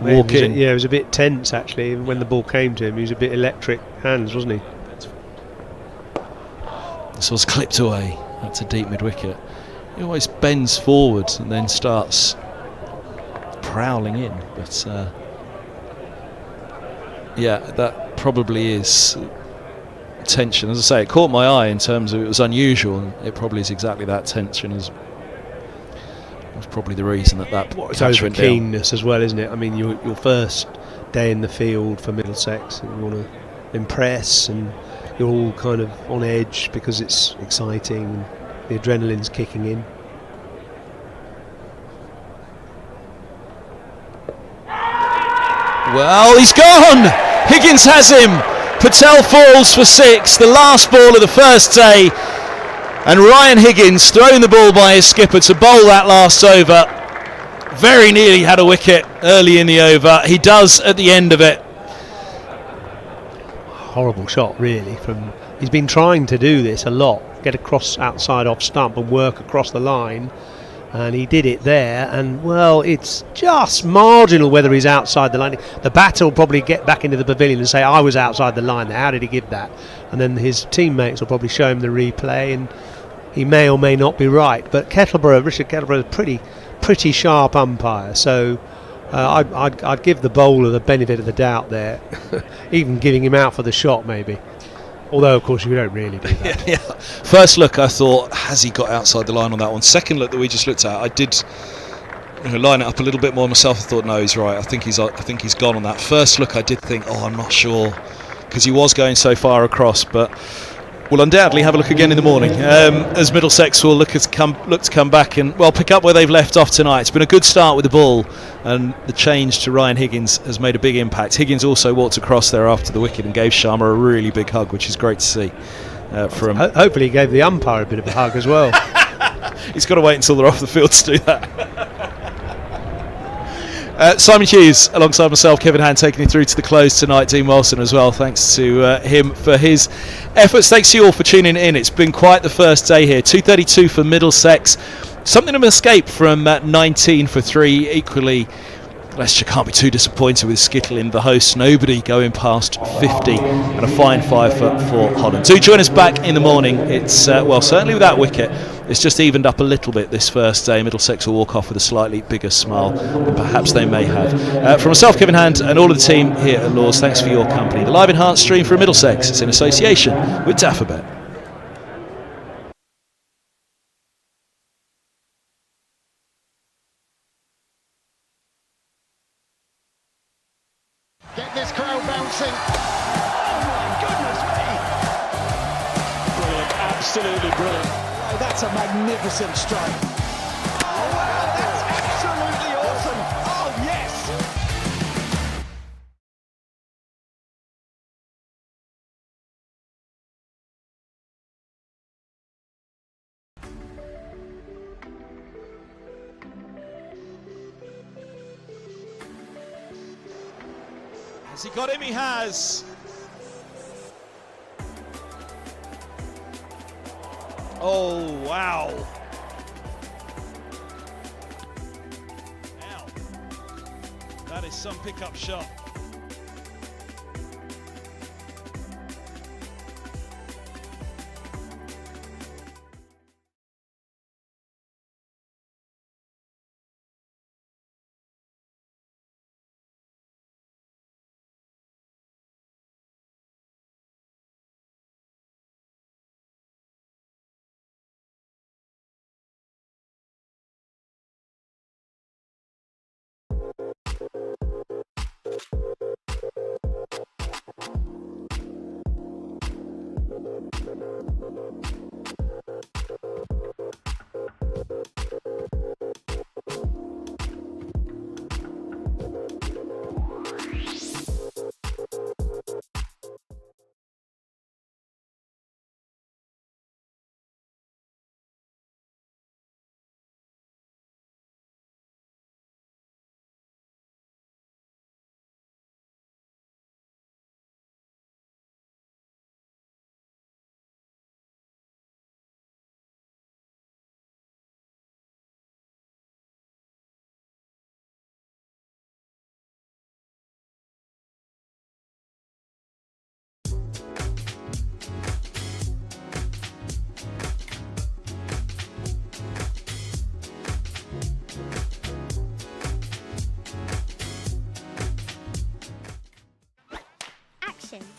Speaker 4: walk in.
Speaker 7: It was a bit tense actually when the ball came to him. He was a bit electric hands, wasn't he?
Speaker 4: This was clipped away. That's a deep mid-wicket. He always bends forward and then starts prowling in, but yeah, that probably is tension. As I say, it caught my eye in terms of it was unusual, and it probably is exactly that tension was probably the reason that
Speaker 7: it's
Speaker 4: catch
Speaker 7: over
Speaker 4: went down.
Speaker 7: keenness as well, isn't it? I mean, your first day in the field for Middlesex, and you want to impress, and you're all kind of on edge because it's exciting. The adrenaline's kicking in.
Speaker 4: Well, he's gone! Higgins has him! Patel falls for 6, the last ball of the first day. And Ryan Higgins throwing the ball by his skipper to bowl that last over. Very nearly had a wicket early in the over. He does at the end of it.
Speaker 7: Horrible shot, really. He's been trying to do this a lot. Get across outside off stump and work across the line, and he did it there, and well, it's just marginal whether he's outside the line. The batter will probably get back into the pavilion and say I was outside the line there, how did he give that? And then his teammates will probably show him the replay, and he may or may not be right. But Richard Kettleborough is pretty sharp umpire, so I'd give the bowler the benefit of the doubt there, even giving him out for the shot maybe. Although, of course, you don't really do that.
Speaker 4: Yeah. First look, I thought, has he got outside the line on that one? Second look that we just looked at, I did line it up a little bit more myself. I thought, no, he's right. I think he's gone on that. First look, I did think, I'm not sure, because he was going so far across. But We'll undoubtedly have a look again in the morning as Middlesex will look to come back and pick up where they've left off tonight. It's been a good start with the ball, and the change to Ryan Higgins has made a big impact. Higgins also walked across there after the wicket and gave Sharma a really big hug, which is great to see.
Speaker 7: Hopefully he gave the umpire a bit of a hug as well.
Speaker 4: He's got to wait until they're off the field to do that. Simon Hughes, alongside myself, Kevin Hand, taking you through to the close tonight. Dean Wilson as well. Thanks to him for his efforts. Thanks to you all for tuning in. It's been quite the first day here. 2:32 for Middlesex. Something of an escape from 19 for 3. Equally, Leicestershire can't be too disappointed with skittling the hosts. Nobody going past 50 and a fine 5 for Holland. Do join us back in the morning. It's certainly with that wicket, it's just evened up a little bit this first day. Middlesex will walk off with a slightly bigger smile than perhaps they may have. From myself, Kevin Hand, and all of the team here at Lords, thanks for your company. The live enhanced stream from Middlesex is in association with Daffabet.
Speaker 2: Get this crowd bouncing. Oh my goodness me. Brilliant, absolutely brilliant. Oh, that's a magnificent strike. Oh wow, that's absolutely awesome. Oh yes.
Speaker 4: Has he got him? He has. Oh, wow. Now, that is some pickup shot.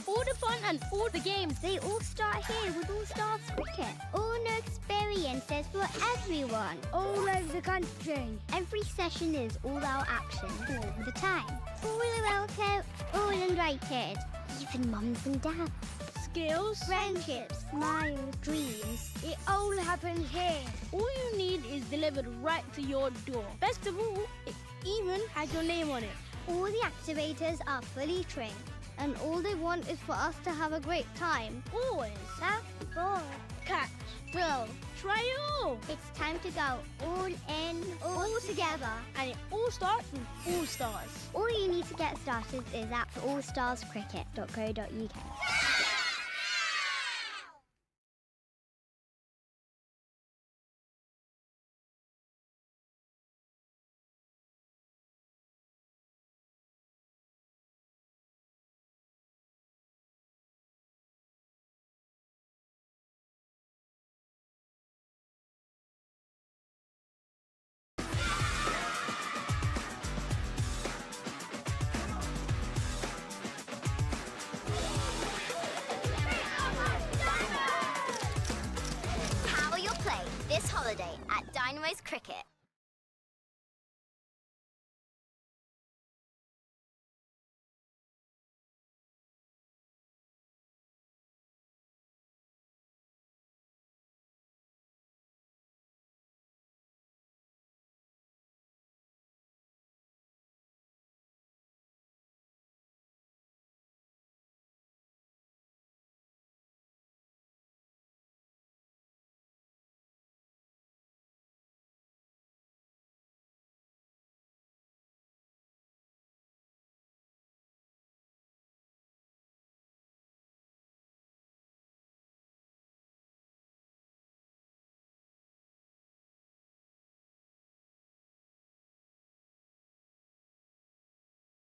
Speaker 5: All the fun and all the games, they all start here with All Stars Cricket. All new experiences for everyone.
Speaker 10: All over the country.
Speaker 5: Every session is all-out action all the time. All well coached, all invited. Even mums and dads.
Speaker 10: Skills,
Speaker 5: Friendships, smiles, dreams.
Speaker 10: it all happens here. All you need is delivered right to your door. Best of all, it even has your name on it.
Speaker 5: All the activators are fully trained. And all they want is for us to have a great time.
Speaker 10: Always.
Speaker 5: Tap, ball,
Speaker 10: Catch, throw, try it all.
Speaker 5: it's time to go all in, all together.
Speaker 10: And it all starts with All Stars.
Speaker 5: All you need to get started is at allstarscricket.co.uk.
Speaker 11: Power your play this holiday at Middlesex Cricket.